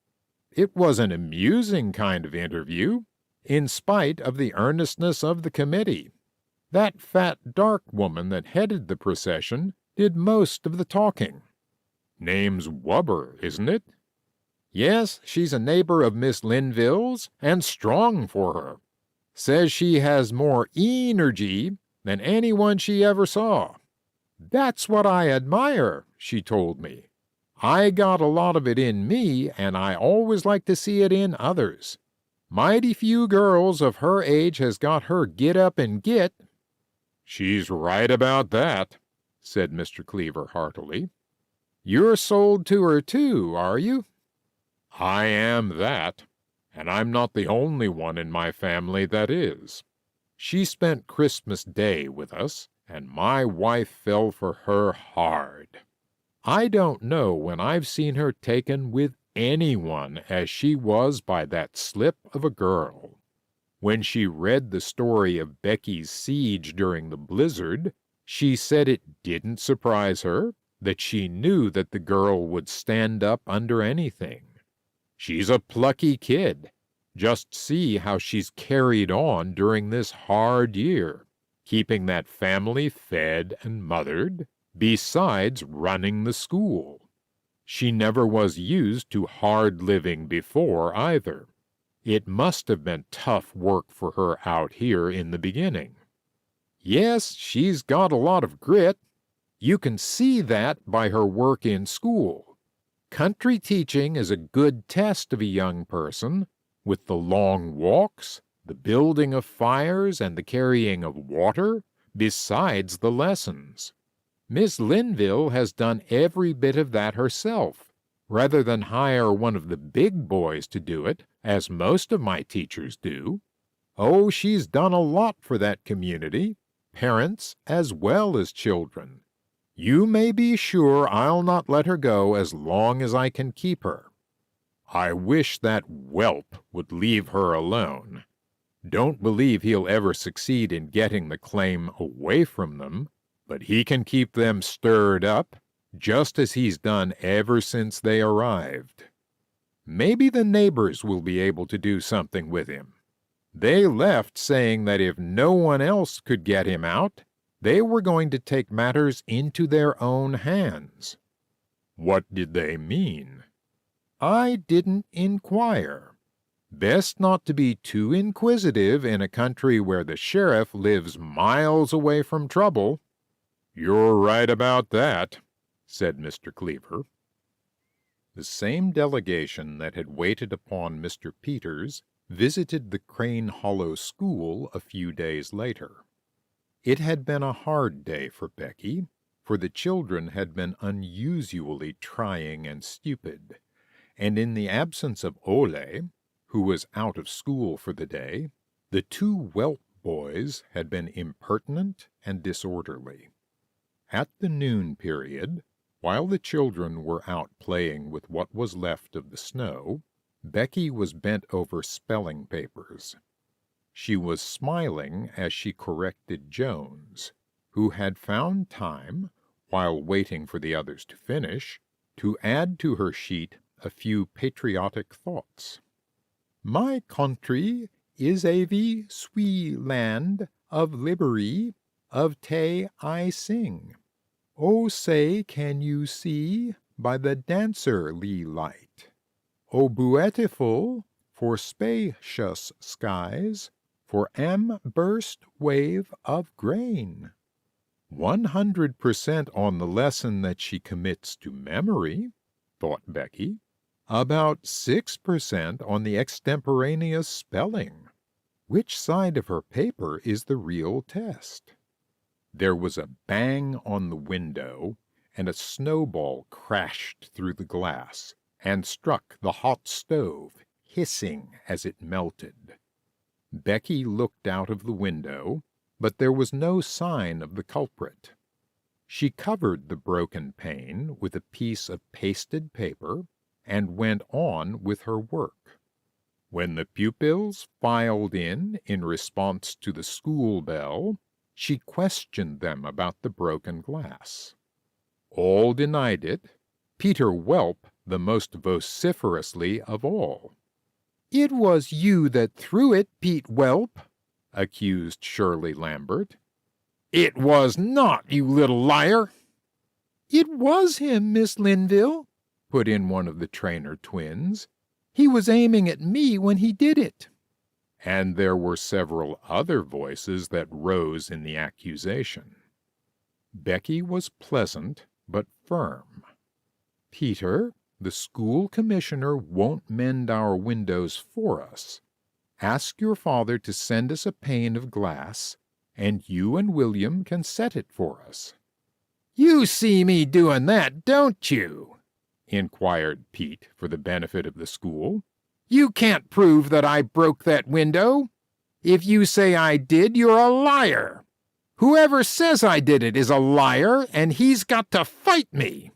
It was an amusing kind of interview, in spite of the earnestness of the committee. That fat, dark woman that headed the procession did most of the talking." "Name's Wubber, isn't it?" "Yes, she's a neighbor of Miss Linville's, and strong for her. Says she has more energy than anyone she ever saw. That's what I admire, she told me. I got a lot of it in me, and I always like to see it in others. Mighty few girls of her age has got her get up and git." "She's right about that," said Mr. Cleaver heartily. "You're sold to her, too, are you?" "I am that, and I'm not the only one in my family that is. She spent Christmas Day with us, and my wife fell for her hard. I don't know when I've seen her taken with anyone as she was by that slip of a girl. When she read the story of Becky's siege during the blizzard, she said it didn't surprise her, that she knew that the girl would stand up under anything. She's a plucky kid. Just see how she's carried on during this hard year, keeping that family fed and mothered, besides running the school. She never was used to hard living before either. It must have been tough work for her out here in the beginning. Yes, she's got a lot of grit. You can see that by her work in school. Country teaching is a good test of a young person, with the long walks, the building of fires, and the carrying of water, besides the lessons. Miss Linville has done every bit of that herself, rather than hire one of the big boys to do it, as most of my teachers do. Oh, she's done a lot for that community, parents as well as children. You may be sure I'll not let her go as long as I can keep her. I wish that whelp would leave her alone. Don't believe he'll ever succeed in getting the claim away from them, but he can keep them stirred up, just as he's done ever since they arrived. Maybe the neighbors will be able to do something with him. They left saying that if no one else could get him out, they were going to take matters into their own hands. What did they mean? I didn't inquire. Best not to be too inquisitive in a country where the sheriff lives miles away from trouble. You're right about that, said Mr. Cleaver. The same delegation that had waited upon Mr. Peters visited the Crane Hollow School a few days later. It had been a hard day for Becky, for the children had been unusually trying and stupid, and in the absence of Ole, who was out of school for the day, the two whelp boys had been impertinent and disorderly. At the noon period, while the children were out playing with what was left of the snow, Becky was bent over spelling papers. She was smiling as she corrected Jones, who had found time, while waiting for the others to finish, to add to her sheet a few patriotic thoughts. My country is a wee swee land of liberty, of tay I sing. O say can you see by the dancerly light? O beautiful for spacious skies, for am burst wave of grain. 100% on the lesson that she commits to memory, thought Becky. About 6% on the extemporaneous spelling. Which side of her paper is the real test? There was a bang on the window, and a snowball crashed through the glass and struck the hot stove, hissing as it melted. Becky looked out of the window, but there was no sign of the culprit. She covered the broken pane with a piece of pasted paper and went on with her work. When the pupils filed in response to the school bell, she questioned them about the broken glass. All denied it, Peter Whelp the most vociferously of all. "It was you that threw it, Pete Whelp," accused Shirley Lambert. "It was not, you little liar!" "It was him, Miss Linville," put in one of the Trainer twins. "He was aiming at me when he did it." And there were several other voices that rose in the accusation. Becky was pleasant but firm. "Peter, the school commissioner won't mend our windows for us. Ask your father to send us a pane of glass, and you and William can set it for us." "You see me doing that, don't you?" inquired Pete for the benefit of the school. "You can't prove that I broke that window. If you say I did, you're a liar. Whoever says I did it is a liar, and he's got to fight me."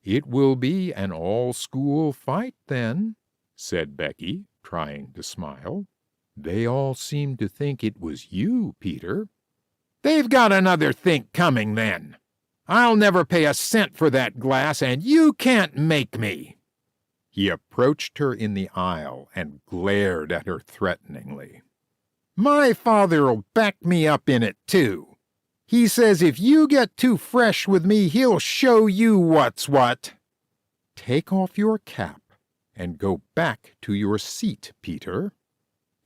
"It will be an all-school fight, then," said Becky, trying to smile. "They all seem to think it was you, Peter." "They've got another think coming, then. I'll never pay a cent for that glass, and you can't make me." He approached her in the aisle and glared at her threateningly. "My father'll back me up in it, too. He says if you get too fresh with me, he'll show you what's what." "Take off your cap and go back to your seat, Peter."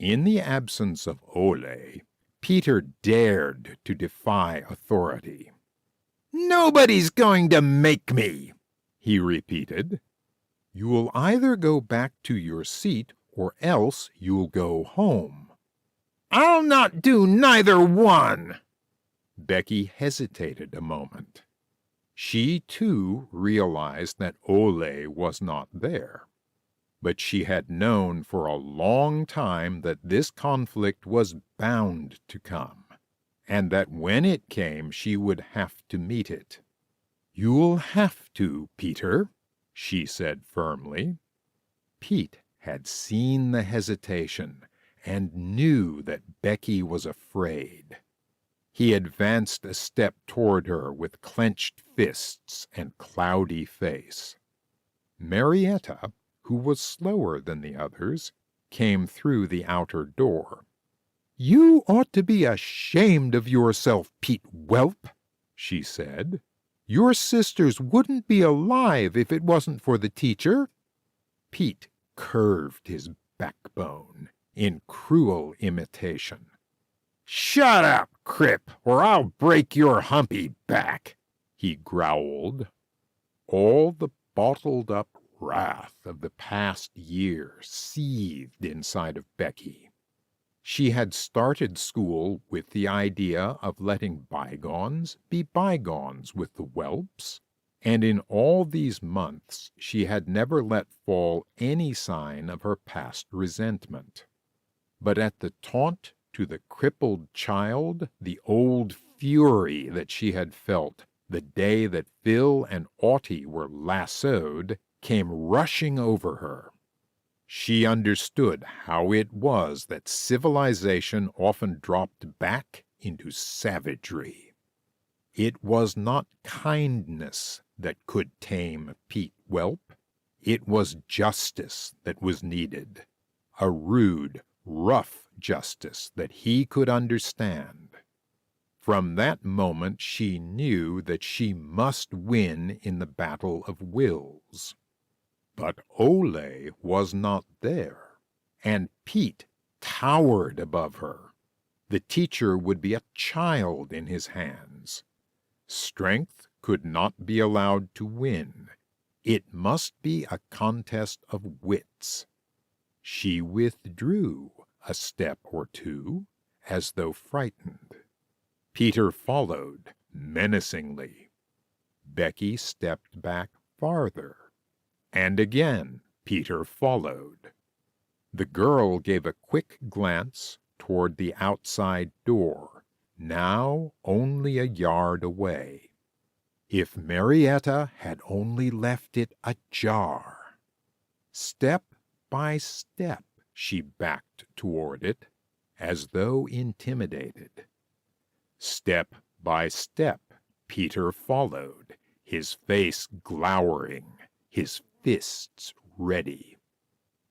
In the absence of Ole, Peter dared to defy authority. "Nobody's going to make me," he repeated. "You'll either go back to your seat or else you'll go home." "I'll not do neither one." Becky hesitated a moment. She, too, realized that Ole was not there. But she had known for a long time that this conflict was bound to come, and that when it came she would have to meet it. "You'll have to, Peter," she said firmly. Pete had seen the hesitation and knew that Becky was afraid. He advanced a step toward her with clenched fists and cloudy face. Marietta, who was slower than the others, came through the outer door. "You ought to be ashamed of yourself, Pete Whelp," she said. "Your sisters wouldn't be alive if it wasn't for the teacher." Pete curved his backbone in cruel imitation. "Shut up, Crip, or I'll break your humpy back," he growled. All the bottled-up wrath of the past year seethed inside of Becky. She had started school with the idea of letting bygones be bygones with the Whelps, and in all these months she had never let fall any sign of her past resentment. But at the taunt to the crippled child, the old fury that she had felt the day that Phil and Audie were lassoed came rushing over her. She understood how it was that civilization often dropped back into savagery. It was not kindness that could tame Pete Whelp. It was justice that was needed, a rude, rough justice that he could understand. From that moment she knew that she must win in the battle of wills. But Ole was not there, and Pete towered above her. The teacher would be a child in his hands. Strength could not be allowed to win. It must be a contest of wits. She withdrew a step or two, as though frightened. Peter followed, menacingly. Becky stepped back farther, and again Peter followed. The girl gave a quick glance toward the outside door, now only a yard away. If Marietta had only left it ajar! Step by step she backed toward it, as though intimidated. Step by step Peter followed, his face glowering, his fists ready.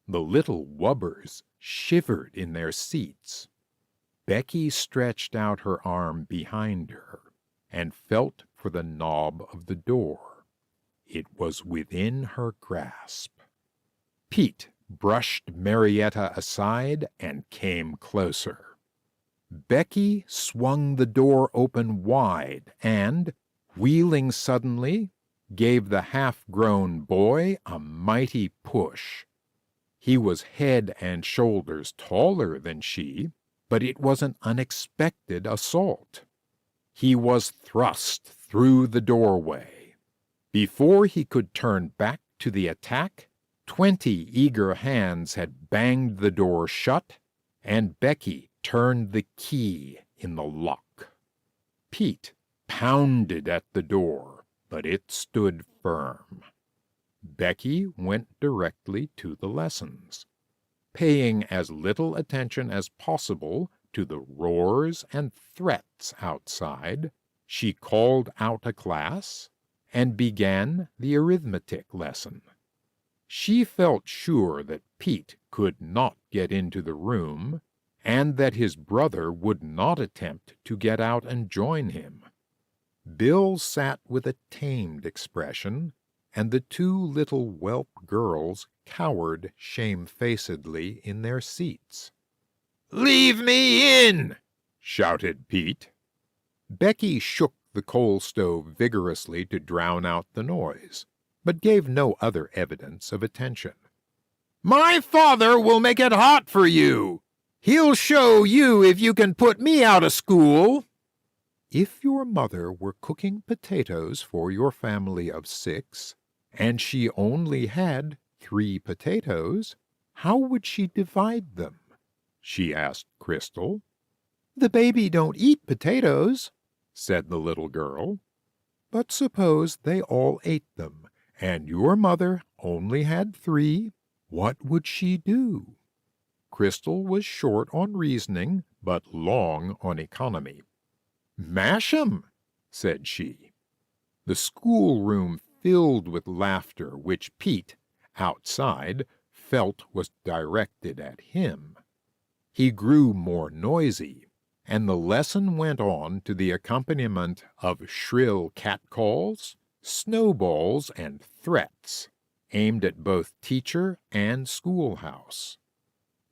The little wubbers shivered in their seats. Becky stretched out her arm behind her and felt for the knob of the door. It was within her grasp. Pete brushed Marietta aside and came closer. Becky swung the door open wide and, wheeling suddenly, gave the half-grown boy a mighty push. He was head and shoulders taller than she, but it was an unexpected assault. He was thrust through the doorway. Before he could turn back to the attack, 20 eager hands had banged the door shut, and Becky turned the key in the lock. Pete pounded at the door, but it stood firm. Becky went directly to the lessons, paying as little attention as possible to the roars and threats outside. She called out a class and began the arithmetic lesson. She felt sure that Pete could not get into the room, and that his brother would not attempt to get out and join him. Bill sat with a tamed expression, and the two little whelp girls cowered shamefacedly in their seats. "Leave me in!" shouted Pete. Becky shook the coal stove vigorously to drown out the noise, but gave no other evidence of attention. "My father will make it hot for you! He'll show you if you can put me out of school!" If your mother were cooking potatoes for your family of 6, and she only had 3 potatoes, how would she divide them? She asked Crystal. "The baby don't eat potatoes," said the little girl. "But suppose they all ate them, and your mother only had 3, what would she do?" Crystal was short on reasoning, but long on economy. "Mash 'em," said she. The schoolroom filled with laughter, which Pete, outside, felt was directed at him. He grew more noisy, and the lesson went on to the accompaniment of shrill catcalls, snowballs, and threats, aimed at both teacher and schoolhouse.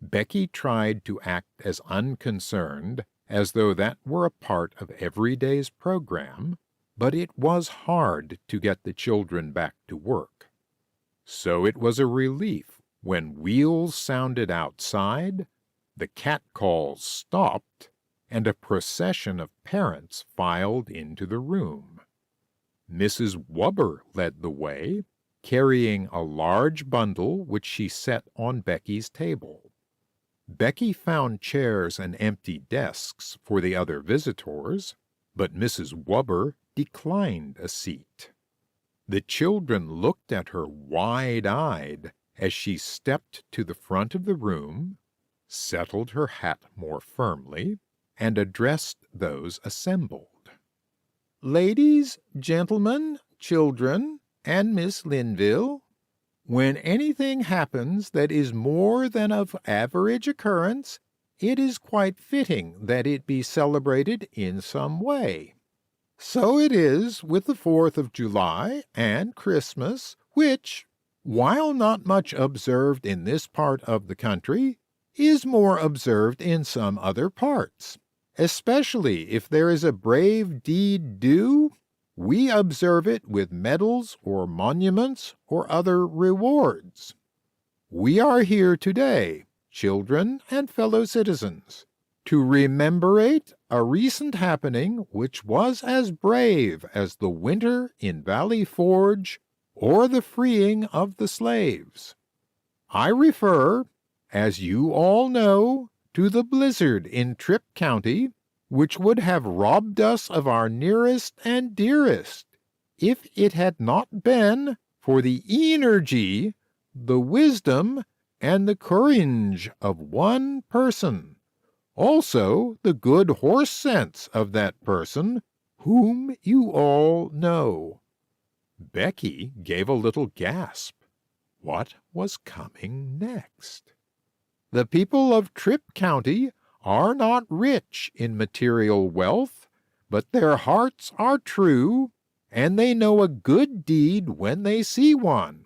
Becky tried to act as unconcerned as though that were a part of every day's program, but it was hard to get the children back to work. So it was a relief when wheels sounded outside, the catcalls stopped, and a procession of parents filed into the room. Mrs. Wubber led the way, carrying a large bundle which she set on Becky's table. Becky found chairs and empty desks for the other visitors, but Mrs. Wubber declined a seat. The children looked at her wide-eyed as she stepped to the front of the room, settled her hat more firmly, and addressed those assembled. "Ladies, gentlemen, children, and Miss Linville, when anything happens that is more than of average occurrence, it is quite fitting that it be celebrated in some way. So it is with the 4th of July and Christmas, which, while not much observed in this part of the country, is more observed in some other parts. Especially if there is a brave deed due, we observe it with medals or monuments or other rewards. We are here today, children and fellow citizens, to rememberate a recent happening which was as brave as the winter in Valley Forge or the freeing of the slaves. I refer, as you all know, to the blizzard in Tripp County, which would have robbed us of our nearest and dearest, if it had not been for the energy, the wisdom, and the courage of one person, also the good horse sense of that person, whom you all know." Becky gave a little gasp. What was coming next? "The people of Tripp County are not rich in material wealth, but their hearts are true, and they know a good deed when they see one.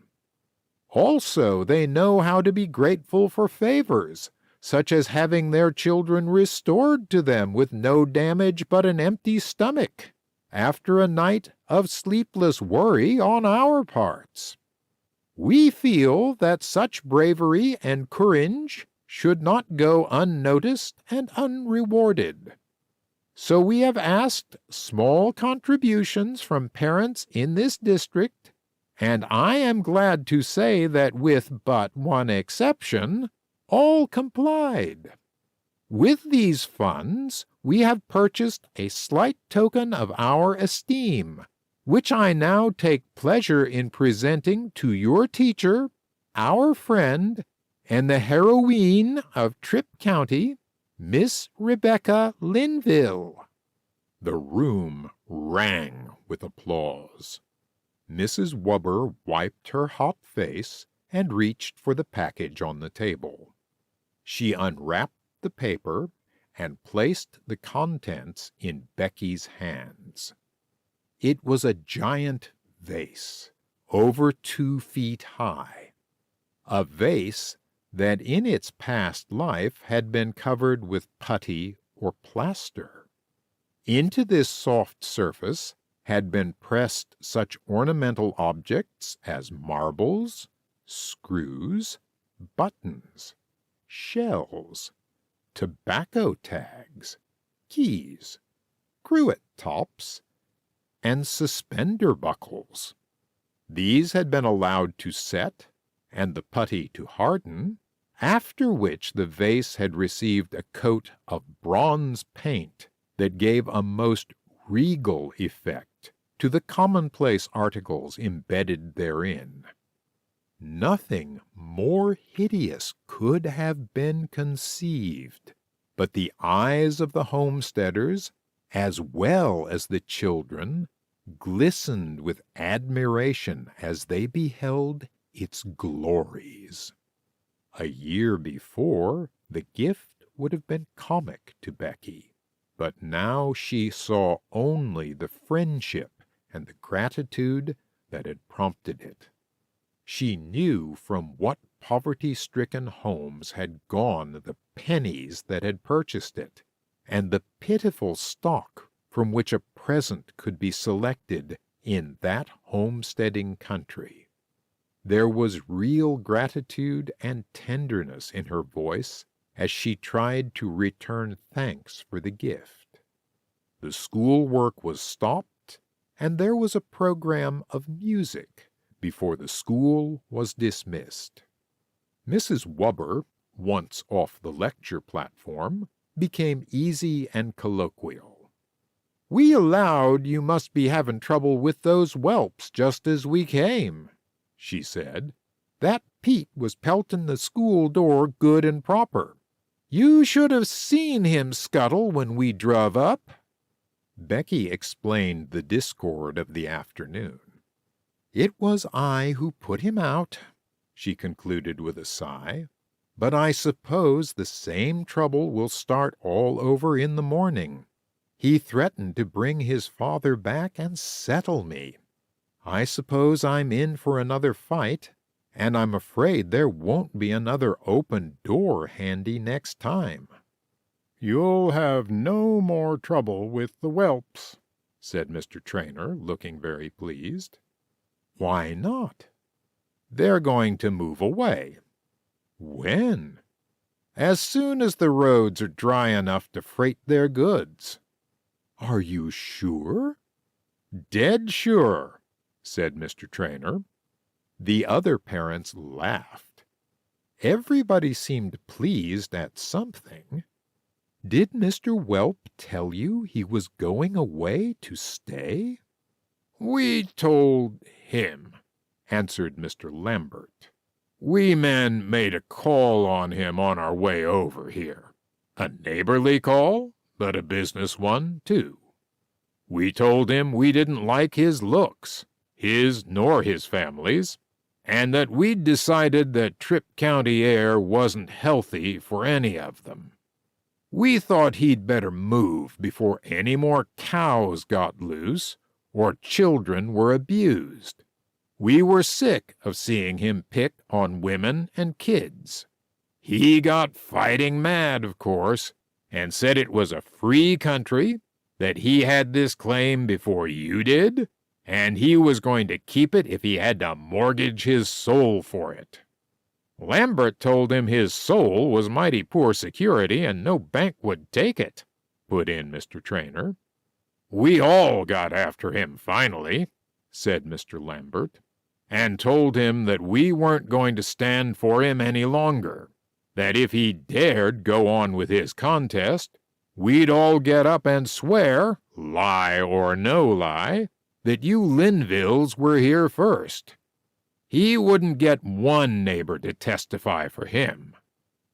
Also, they know how to be grateful for favors, such as having their children restored to them with no damage but an empty stomach, after a night of sleepless worry on our parts. We feel that such bravery and courage should not go unnoticed and unrewarded. So we have asked small contributions from parents in this district, and I am glad to say that with but one exception, all complied. With these funds, we have purchased a slight token of our esteem, which I now take pleasure in presenting to your teacher, our friend, and the heroine of Tripp County, Miss Rebecca Linville." The room rang with applause. Mrs. Wubber wiped her hot face and reached for the package on the table. She unwrapped the paper and placed the contents in Becky's hands. It was a giant vase, over 2 feet high. A vase that in its past life had been covered with putty or plaster. Into this soft surface had been pressed such ornamental objects as marbles, screws, buttons, shells, tobacco tags, keys, cruet tops, and suspender buckles. These had been allowed to set and the putty to harden, after which the vase had received a coat of bronze paint that gave a most regal effect to the commonplace articles embedded therein. Nothing more hideous could have been conceived, but the eyes of the homesteaders, as well as the children, glistened with admiration as they beheld its glories. A year before, the gift would have been comic to Becky, but now she saw only the friendship and the gratitude that had prompted it. She knew from what poverty-stricken homes had gone the pennies that had purchased it, and the pitiful stock from which a present could be selected in that homesteading country. There was real gratitude and tenderness in her voice as she tried to return thanks for the gift. The school work was stopped, and there was a program of music before the school was dismissed. Mrs. Wubber, once off the lecture platform, became easy and colloquial. "We allowed you must be having trouble with those whelps just as we came," she said. "That Pete was pelting the school door good and proper. You should have seen him scuttle when we druv up." Becky explained the discord of the afternoon. "It was I who put him out," she concluded with a sigh. "But I suppose the same trouble will start all over in the morning. He threatened to bring his father back and settle me. I suppose I'm in for another fight, and I'm afraid there won't be another open door handy next time." "You'll have no more trouble with the whelps," said Mr. Traynor, looking very pleased. "Why not?" "They're going to move away." "When?" "As soon as the roads are dry enough to freight their goods." "Are you sure?" "Dead sure," said Mr. Traynor. The other parents laughed. Everybody seemed pleased at something. "Did Mr. Whelp tell you he was going away to stay?" "We told him," answered Mr. Lambert. "We men made a call on him on our way over here. A neighborly call, but a business one, too. We told him we didn't like his looks, his nor his family's, and that we'd decided that Tripp County air wasn't healthy for any of them. We thought he'd better move before any more cows got loose or children were abused. We were sick of seeing him pick on women and kids. He got fighting mad, of course, and said it was a free country, that he had this claim before you did, and he was going to keep it if he had to mortgage his soul for it. Lambert told him his soul was mighty poor security and no bank would take it," put in Mr. Traynor. "We all got after him finally," said Mr. Lambert, "and told him that we weren't going to stand for him any longer, that if he dared go on with his contest, we'd all get up and swear, lie or no lie, that you Linvilles were here first. He wouldn't get one neighbor to testify for him.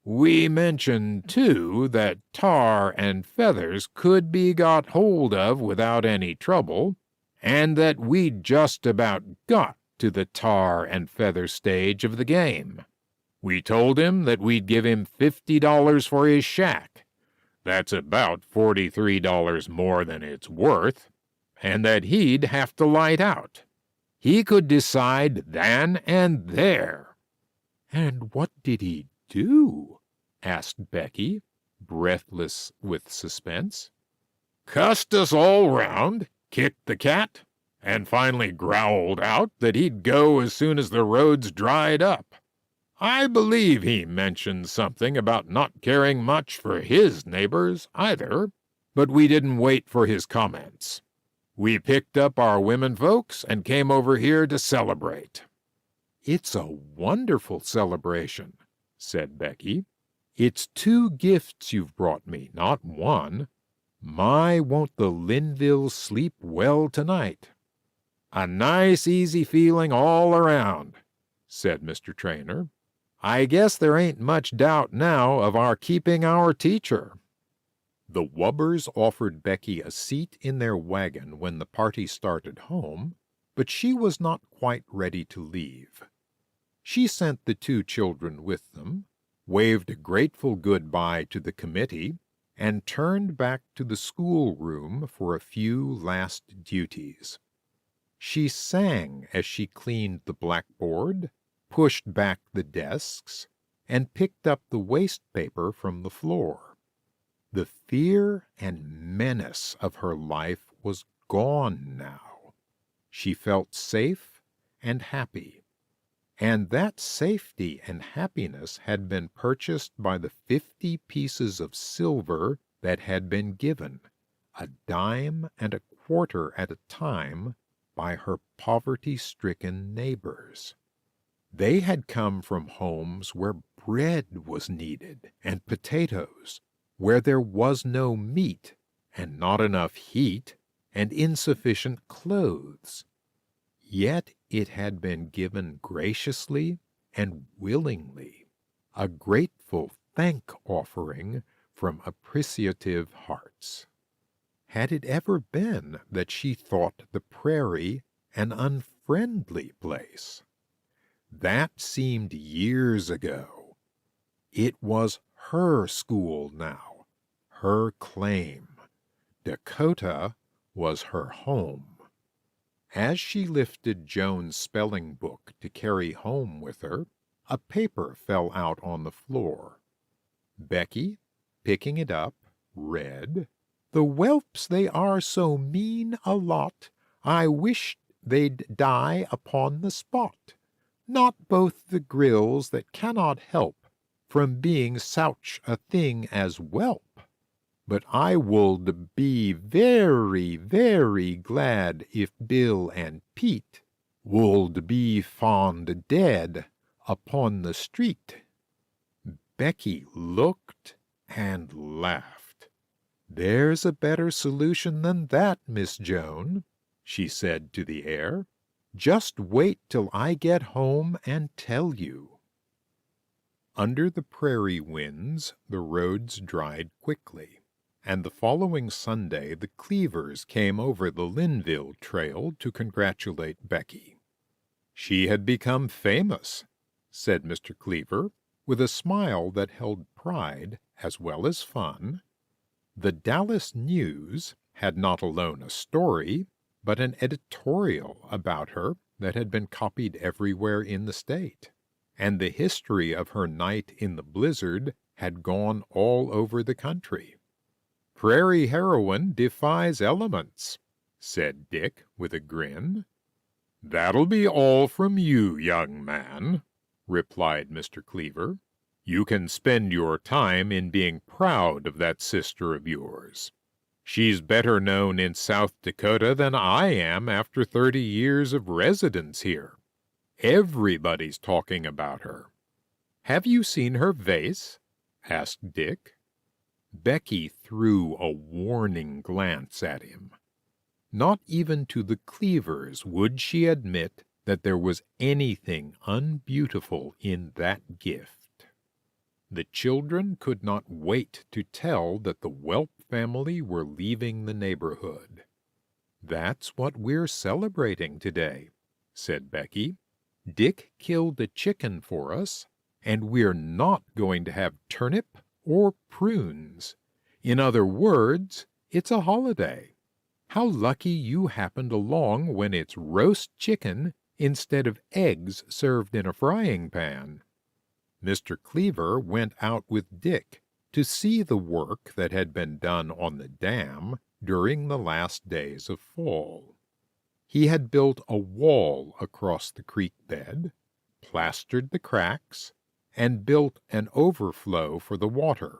We mentioned, too, that tar and feathers could be got hold of without any trouble, and that we'd just about got to the tar and feather stage of the game. We told him that we'd give him $50 for his shack. That's about $43 more than it's worth, and that he'd have to light out. He could decide then and there. "And what did he do?" asked Becky, breathless with suspense. "Cussed us all round, kicked the cat, and finally growled out that he'd go as soon as the roads dried up. I believe he mentioned something about not caring much for his neighbors either, but we didn't wait for his comments. We picked up our women folks and came over here to celebrate." "It's a wonderful celebration," said Becky. "It's 2 gifts you've brought me, not 1. My, won't the Linvilles sleep well tonight." "A nice, easy feeling all around," said Mr. Traynor. "I guess there ain't much doubt now of our keeping our teacher." The Wubbers offered Becky a seat in their wagon when the party started home, but she was not quite ready to leave. She sent the 2 children with them, waved a grateful good-bye to the committee, and turned back to the schoolroom for a few last duties. She sang as she cleaned the blackboard, pushed back the desks, and picked up the waste paper from the floor. The fear and menace of her life was gone now. She felt safe and happy, and that safety and happiness had been purchased by the 50 pieces of silver that had been given, a dime and a quarter at a time, by her poverty-stricken neighbors. They had come from homes where bread was needed and potatoes, where there was no meat, and not enough heat, and insufficient clothes. Yet it had been given graciously and willingly, a grateful thank-offering from appreciative hearts. Had it ever been that she thought the prairie an unfriendly place? That seemed years ago. It was her school now, her claim. Dakota was her home. As she lifted Joan's spelling book to carry home with her, a paper fell out on the floor. Becky, picking it up, read, "The whelps they are so mean a lot, I wished they'd die upon the spot. Not both the grills that cannot help from being such a thing as whelp, but I would be very, very glad if Bill and Pete would be found dead upon the street." Becky looked and laughed. "There's a better solution than that, Miss Joan," she said to the air. "Just wait till I get home and tell you." Under the prairie winds, the roads dried quickly, and the following Sunday the Cleavers came over the Linville trail to congratulate Becky. She had become famous, said Mr. Cleaver, with a smile that held pride as well as fun. The Dallas News had not alone a story, but an editorial about her that had been copied everywhere in the state, and the history of her night in the blizzard had gone all over the country. "Prairie heroine defies elements," said Dick with a grin. "That'll be all from you, young man," replied Mr. Cleaver. "You can spend your time in being proud of that sister of yours. She's better known in South Dakota than I am after 30 years of residence here. Everybody's talking about her. "Have you seen her vase?" asked Dick. Becky threw a warning glance at him. Not even to the Cleavers would she admit that there was anything unbeautiful in that gift. The children could not wait to tell that the Whelp family were leaving the neighborhood. "That's what we're celebrating today," said Becky. "Dick killed a chicken for us, and we're not going to have turnip or prunes. In other words, it's a holiday. How lucky you happened along when it's roast chicken instead of eggs served in a frying pan." Mr. Cleaver went out with Dick to see the work that had been done on the dam during the last days of fall. He had built a wall across the creek bed, plastered the cracks, and built an overflow for the water.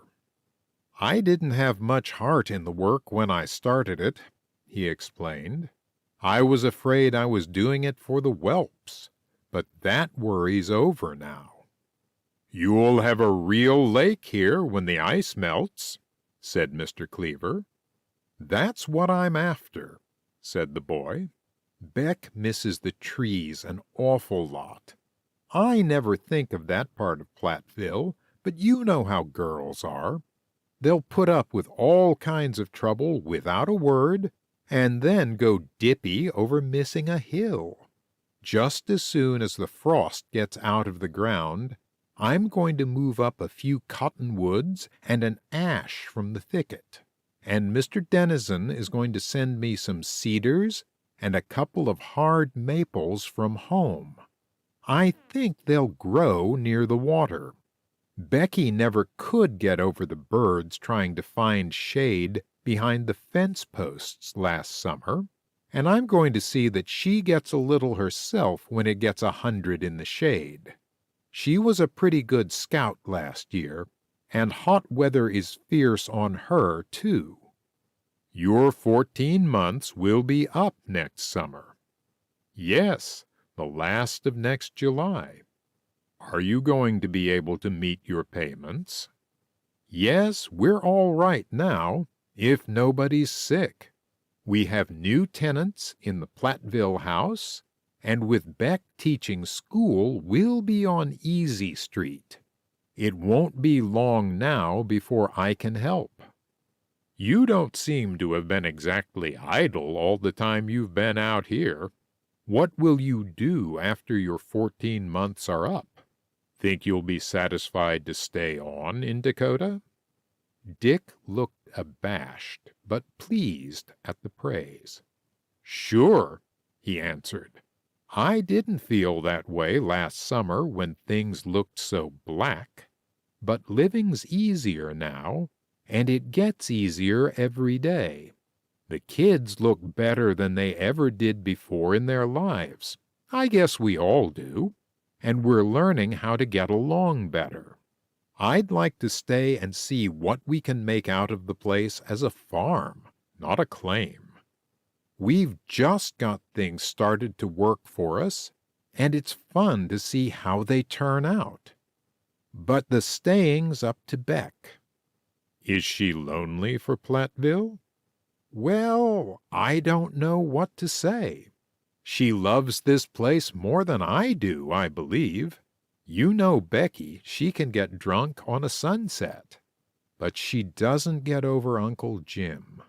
"I didn't have much heart in the work when I started it," he explained. "I was afraid I was doing it for the whelps, but that worry's over now." "You'll have a real lake here when the ice melts," said Mr. Cleaver. "That's what I'm after," said the boy. "Beck misses the trees an awful lot. I never think of that part of Platteville, but you know how girls are. They'll put up with all kinds of trouble without a word, and then go dippy over missing a hill. Just as soon as the frost gets out of the ground, I'm going to move up a few cottonwoods and an ash from the thicket, and Mr. Dennison is going to send me some cedars and a couple of hard maples from home. I think they'll grow near the water. Becky never could get over the birds trying to find shade behind the fence posts last summer, and I'm going to see that she gets a little herself when it gets 100 in the shade. She was a pretty good scout last year, and hot weather is fierce on her, too. Your 14 months will be up next summer." "Yes, the last of next July." "Are you going to be able to meet your payments?" "Yes, we're all right now, if nobody's sick. We have new tenants in the Platteville house, and with Beck teaching school, we'll be on Easy Street. It won't be long now before I can help." "You don't seem to have been exactly idle all the time you've been out here. What will you do after your 14 months are up? Think you'll be satisfied to stay on in Dakota?" Dick looked abashed, but pleased at the praise. "Sure," he answered. "I didn't feel that way last summer when things looked so black. But living's easier now, and it gets easier every day. The kids look better than they ever did before in their lives. I guess we all do. And we're learning how to get along better. I'd like to stay and see what we can make out of the place as a farm, not a claim. We've just got things started to work for us, and it's fun to see how they turn out. But the staying's up to Beck." "Is she lonely for Platteville?" "Well, I don't know what to say. She loves this place more than I do, I believe. You know Becky, she can get drunk on a sunset. But she doesn't get over Uncle Jim.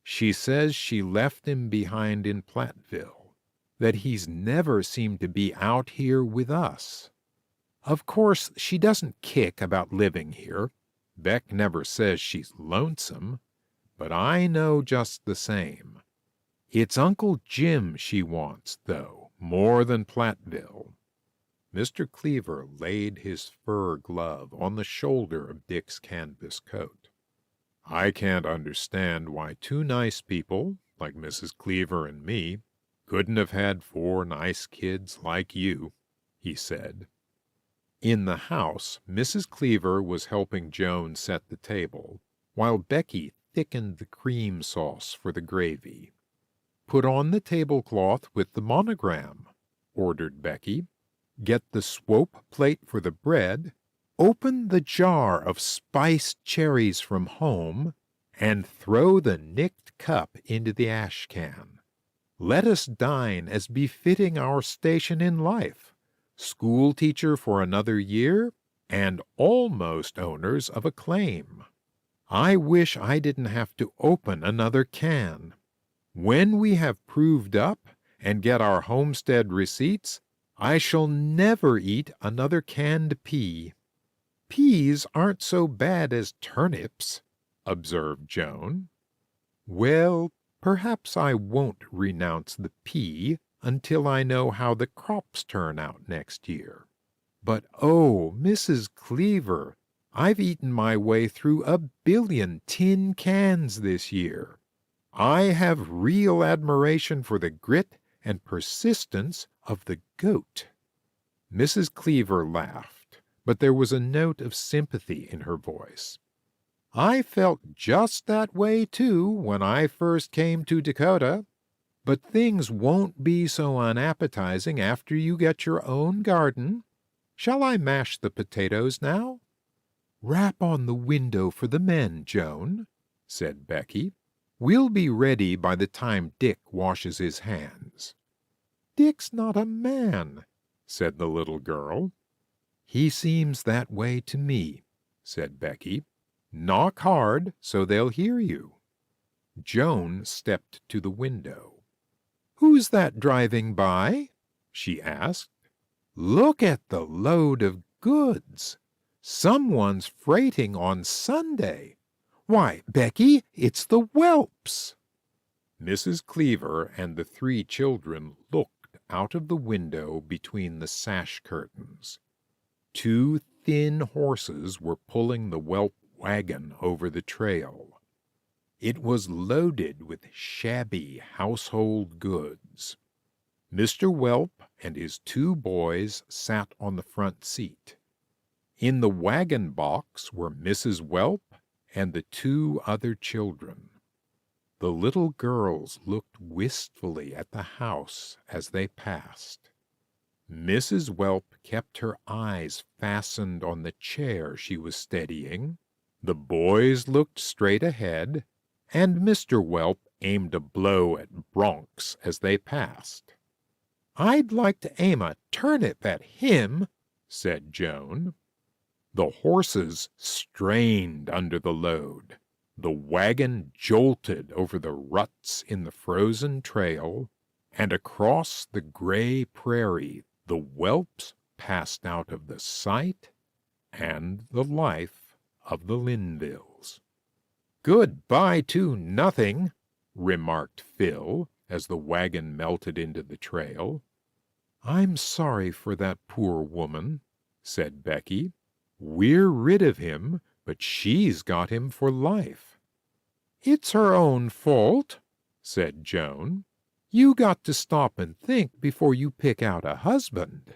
She says she left him behind in Platteville, that he's never seemed to be out here with us. Of course, she doesn't kick about living here. Beck never says she's lonesome, but I know just the same. It's Uncle Jim she wants, though, more than Platteville." Mr. Cleaver laid his fur glove on the shoulder of Dick's canvas coat. "I can't understand why two nice people, like Mrs. Cleaver and me, couldn't have had 4 nice kids like you," he said. In the house, Mrs. Cleaver was helping Joan set the table, while Becky thickened the cream sauce for the gravy. "Put on the tablecloth with the monogram," ordered Becky. "Get the swope plate for the bread, Open the jar of spiced cherries from home, and throw the nicked cup into the ash can. Let us dine as befitting our station in life, school teacher for another year, and almost owners of a claim. I wish I didn't have to open another can. When we have proved up and get our homestead receipts, I shall never eat another canned pea. Peas aren't so bad as turnips, observed Joan. Well, perhaps I won't renounce the pea until I know how the crops turn out next year. But oh, Mrs. Cleaver, I've eaten my way through 1,000,000,000 tin cans this year. I have real admiration for the grit and persistence of the goat. Mrs. Cleaver laughed, but there was a note of sympathy in her voice. I felt just that way, too, when I first came to Dakota. But things won't be so unappetizing after you get your own garden. Shall I mash the potatoes now? Rap on the window for the men, Joan, said Becky. We'll be ready by the time Dick washes his hands. Dick's not a man, said the little girl. He seems that way to me, said Becky. Knock hard so they'll hear you. Joan stepped to the window. Who's that driving by? She asked. Look at the load of goods. Someone's freighting on Sunday. Why, Becky, it's the whelps. Mrs. Cleaver and the 3 children looked out of the window between the sash curtains. 2 thin horses were pulling the whelp wagon over the trail. It was loaded with shabby household goods. Mr. Whelp and his 2 boys sat on the front seat. In the wagon box were Mrs. Whelp and the 2 other children. The little girls looked wistfully at the house as they passed. Mrs. Whelp kept her eyes fastened on the chair she was steadying. The boys looked straight ahead, and Mr. Whelp aimed a blow at Bronx as they passed. I'd like to aim a turnip at him, said Joan. The horses strained under the load. The wagon jolted over the ruts in the frozen trail, and across the gray prairie the whelps passed out of the sight and the life of the Linvilles. Good-bye to nothing, remarked Phil as the wagon melted into the trail. I'm sorry for that poor woman, said Becky. We're rid of him, but she's got him for life. It's her own fault, said Joan. You got to stop and think before you pick out a husband.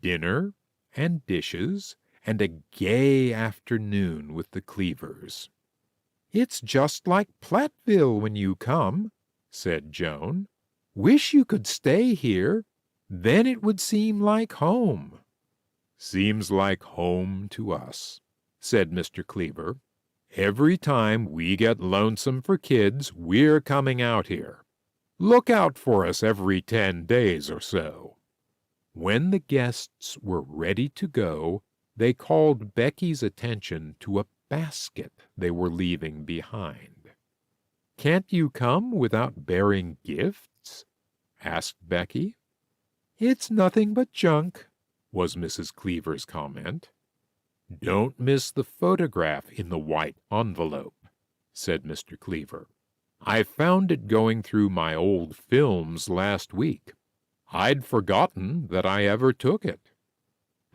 Dinner and dishes and a gay afternoon with the Cleavers. It's just like Platteville when you come, said Joan. Wish you could stay here. Then it would seem like home. Seems like home to us, said Mr. Cleaver. Every time we get lonesome for kids, we're coming out here. Look out for us every 10 days or so. When the guests were ready to go, they called Becky's attention to a basket they were leaving behind. Can't you come without bearing gifts? Asked Becky. It's nothing but junk, was Mrs. Cleaver's comment. Don't miss the photograph in the white envelope, said Mr. Cleaver. I found it going through my old films last week. I'd forgotten that I ever took it.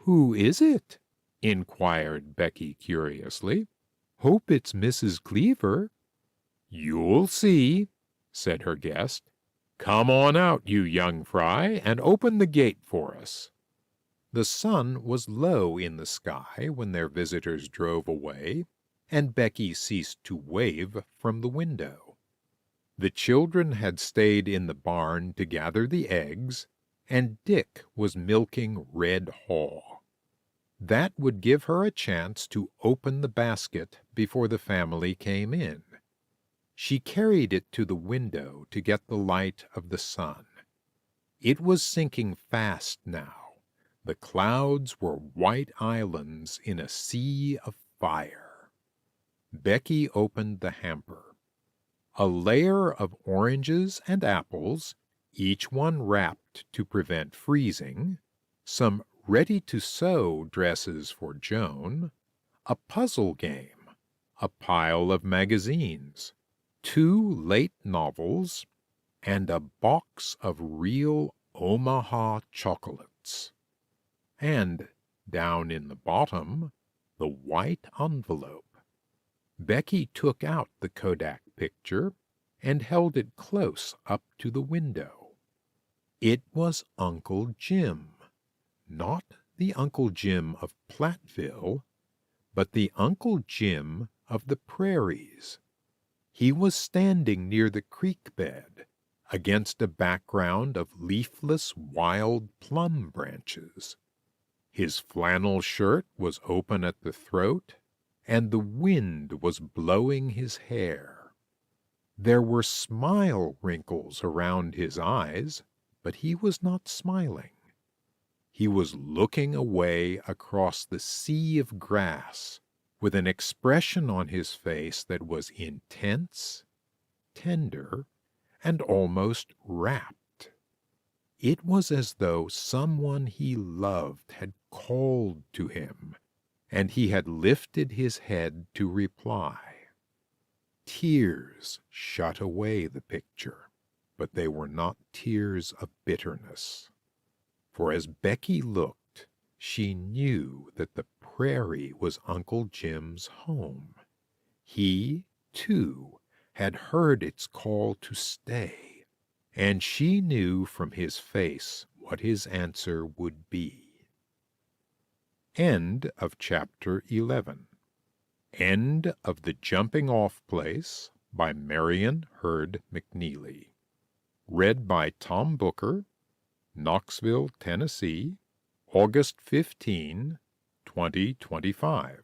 Who is it? Inquired Becky curiously. Hope it's Mrs. Cleaver. You'll see, said her guest. Come on out, you young fry, and open the gate for us. The sun was low in the sky when their visitors drove away, and Becky ceased to wave from the window. The children had stayed in the barn to gather the eggs, and Dick was milking Red Haw. That would give her a chance to open the basket before the family came in. She carried it to the window to get the light of the sun. It was sinking fast now. The clouds were white islands in a sea of fire. Becky opened the hamper. A layer of oranges and apples, each one wrapped to prevent freezing, some ready-to-sew dresses for Joan, a puzzle game, a pile of magazines, 2 late novels, and a box of real Omaha chocolates. And, down in the bottom, the white envelope. Becky took out the Kodak picture and held it close up to the window. It was Uncle Jim. Not the Uncle Jim of Platteville, but the Uncle Jim of the prairies. He was standing near the creek bed, against a background of leafless wild plum branches. His flannel shirt was open at the throat, and the wind was blowing his hair. There were smile wrinkles around his eyes, but he was not smiling. He was looking away across the sea of grass, with an expression on his face that was intense, tender, and almost rapt. It was as though someone he loved had called to him, and he had lifted his head to reply. Tears shut away the picture, but they were not tears of bitterness. For as Becky looked, she knew that the prairie was Uncle Jim's home. He, too, had heard its call to stay, and she knew from his face what his answer would be. End of chapter 11. End of The Jumping Off Place by Marian Hurd McNeely. Read by Tom Booker, Knoxville, Tennessee, August 15, 2025.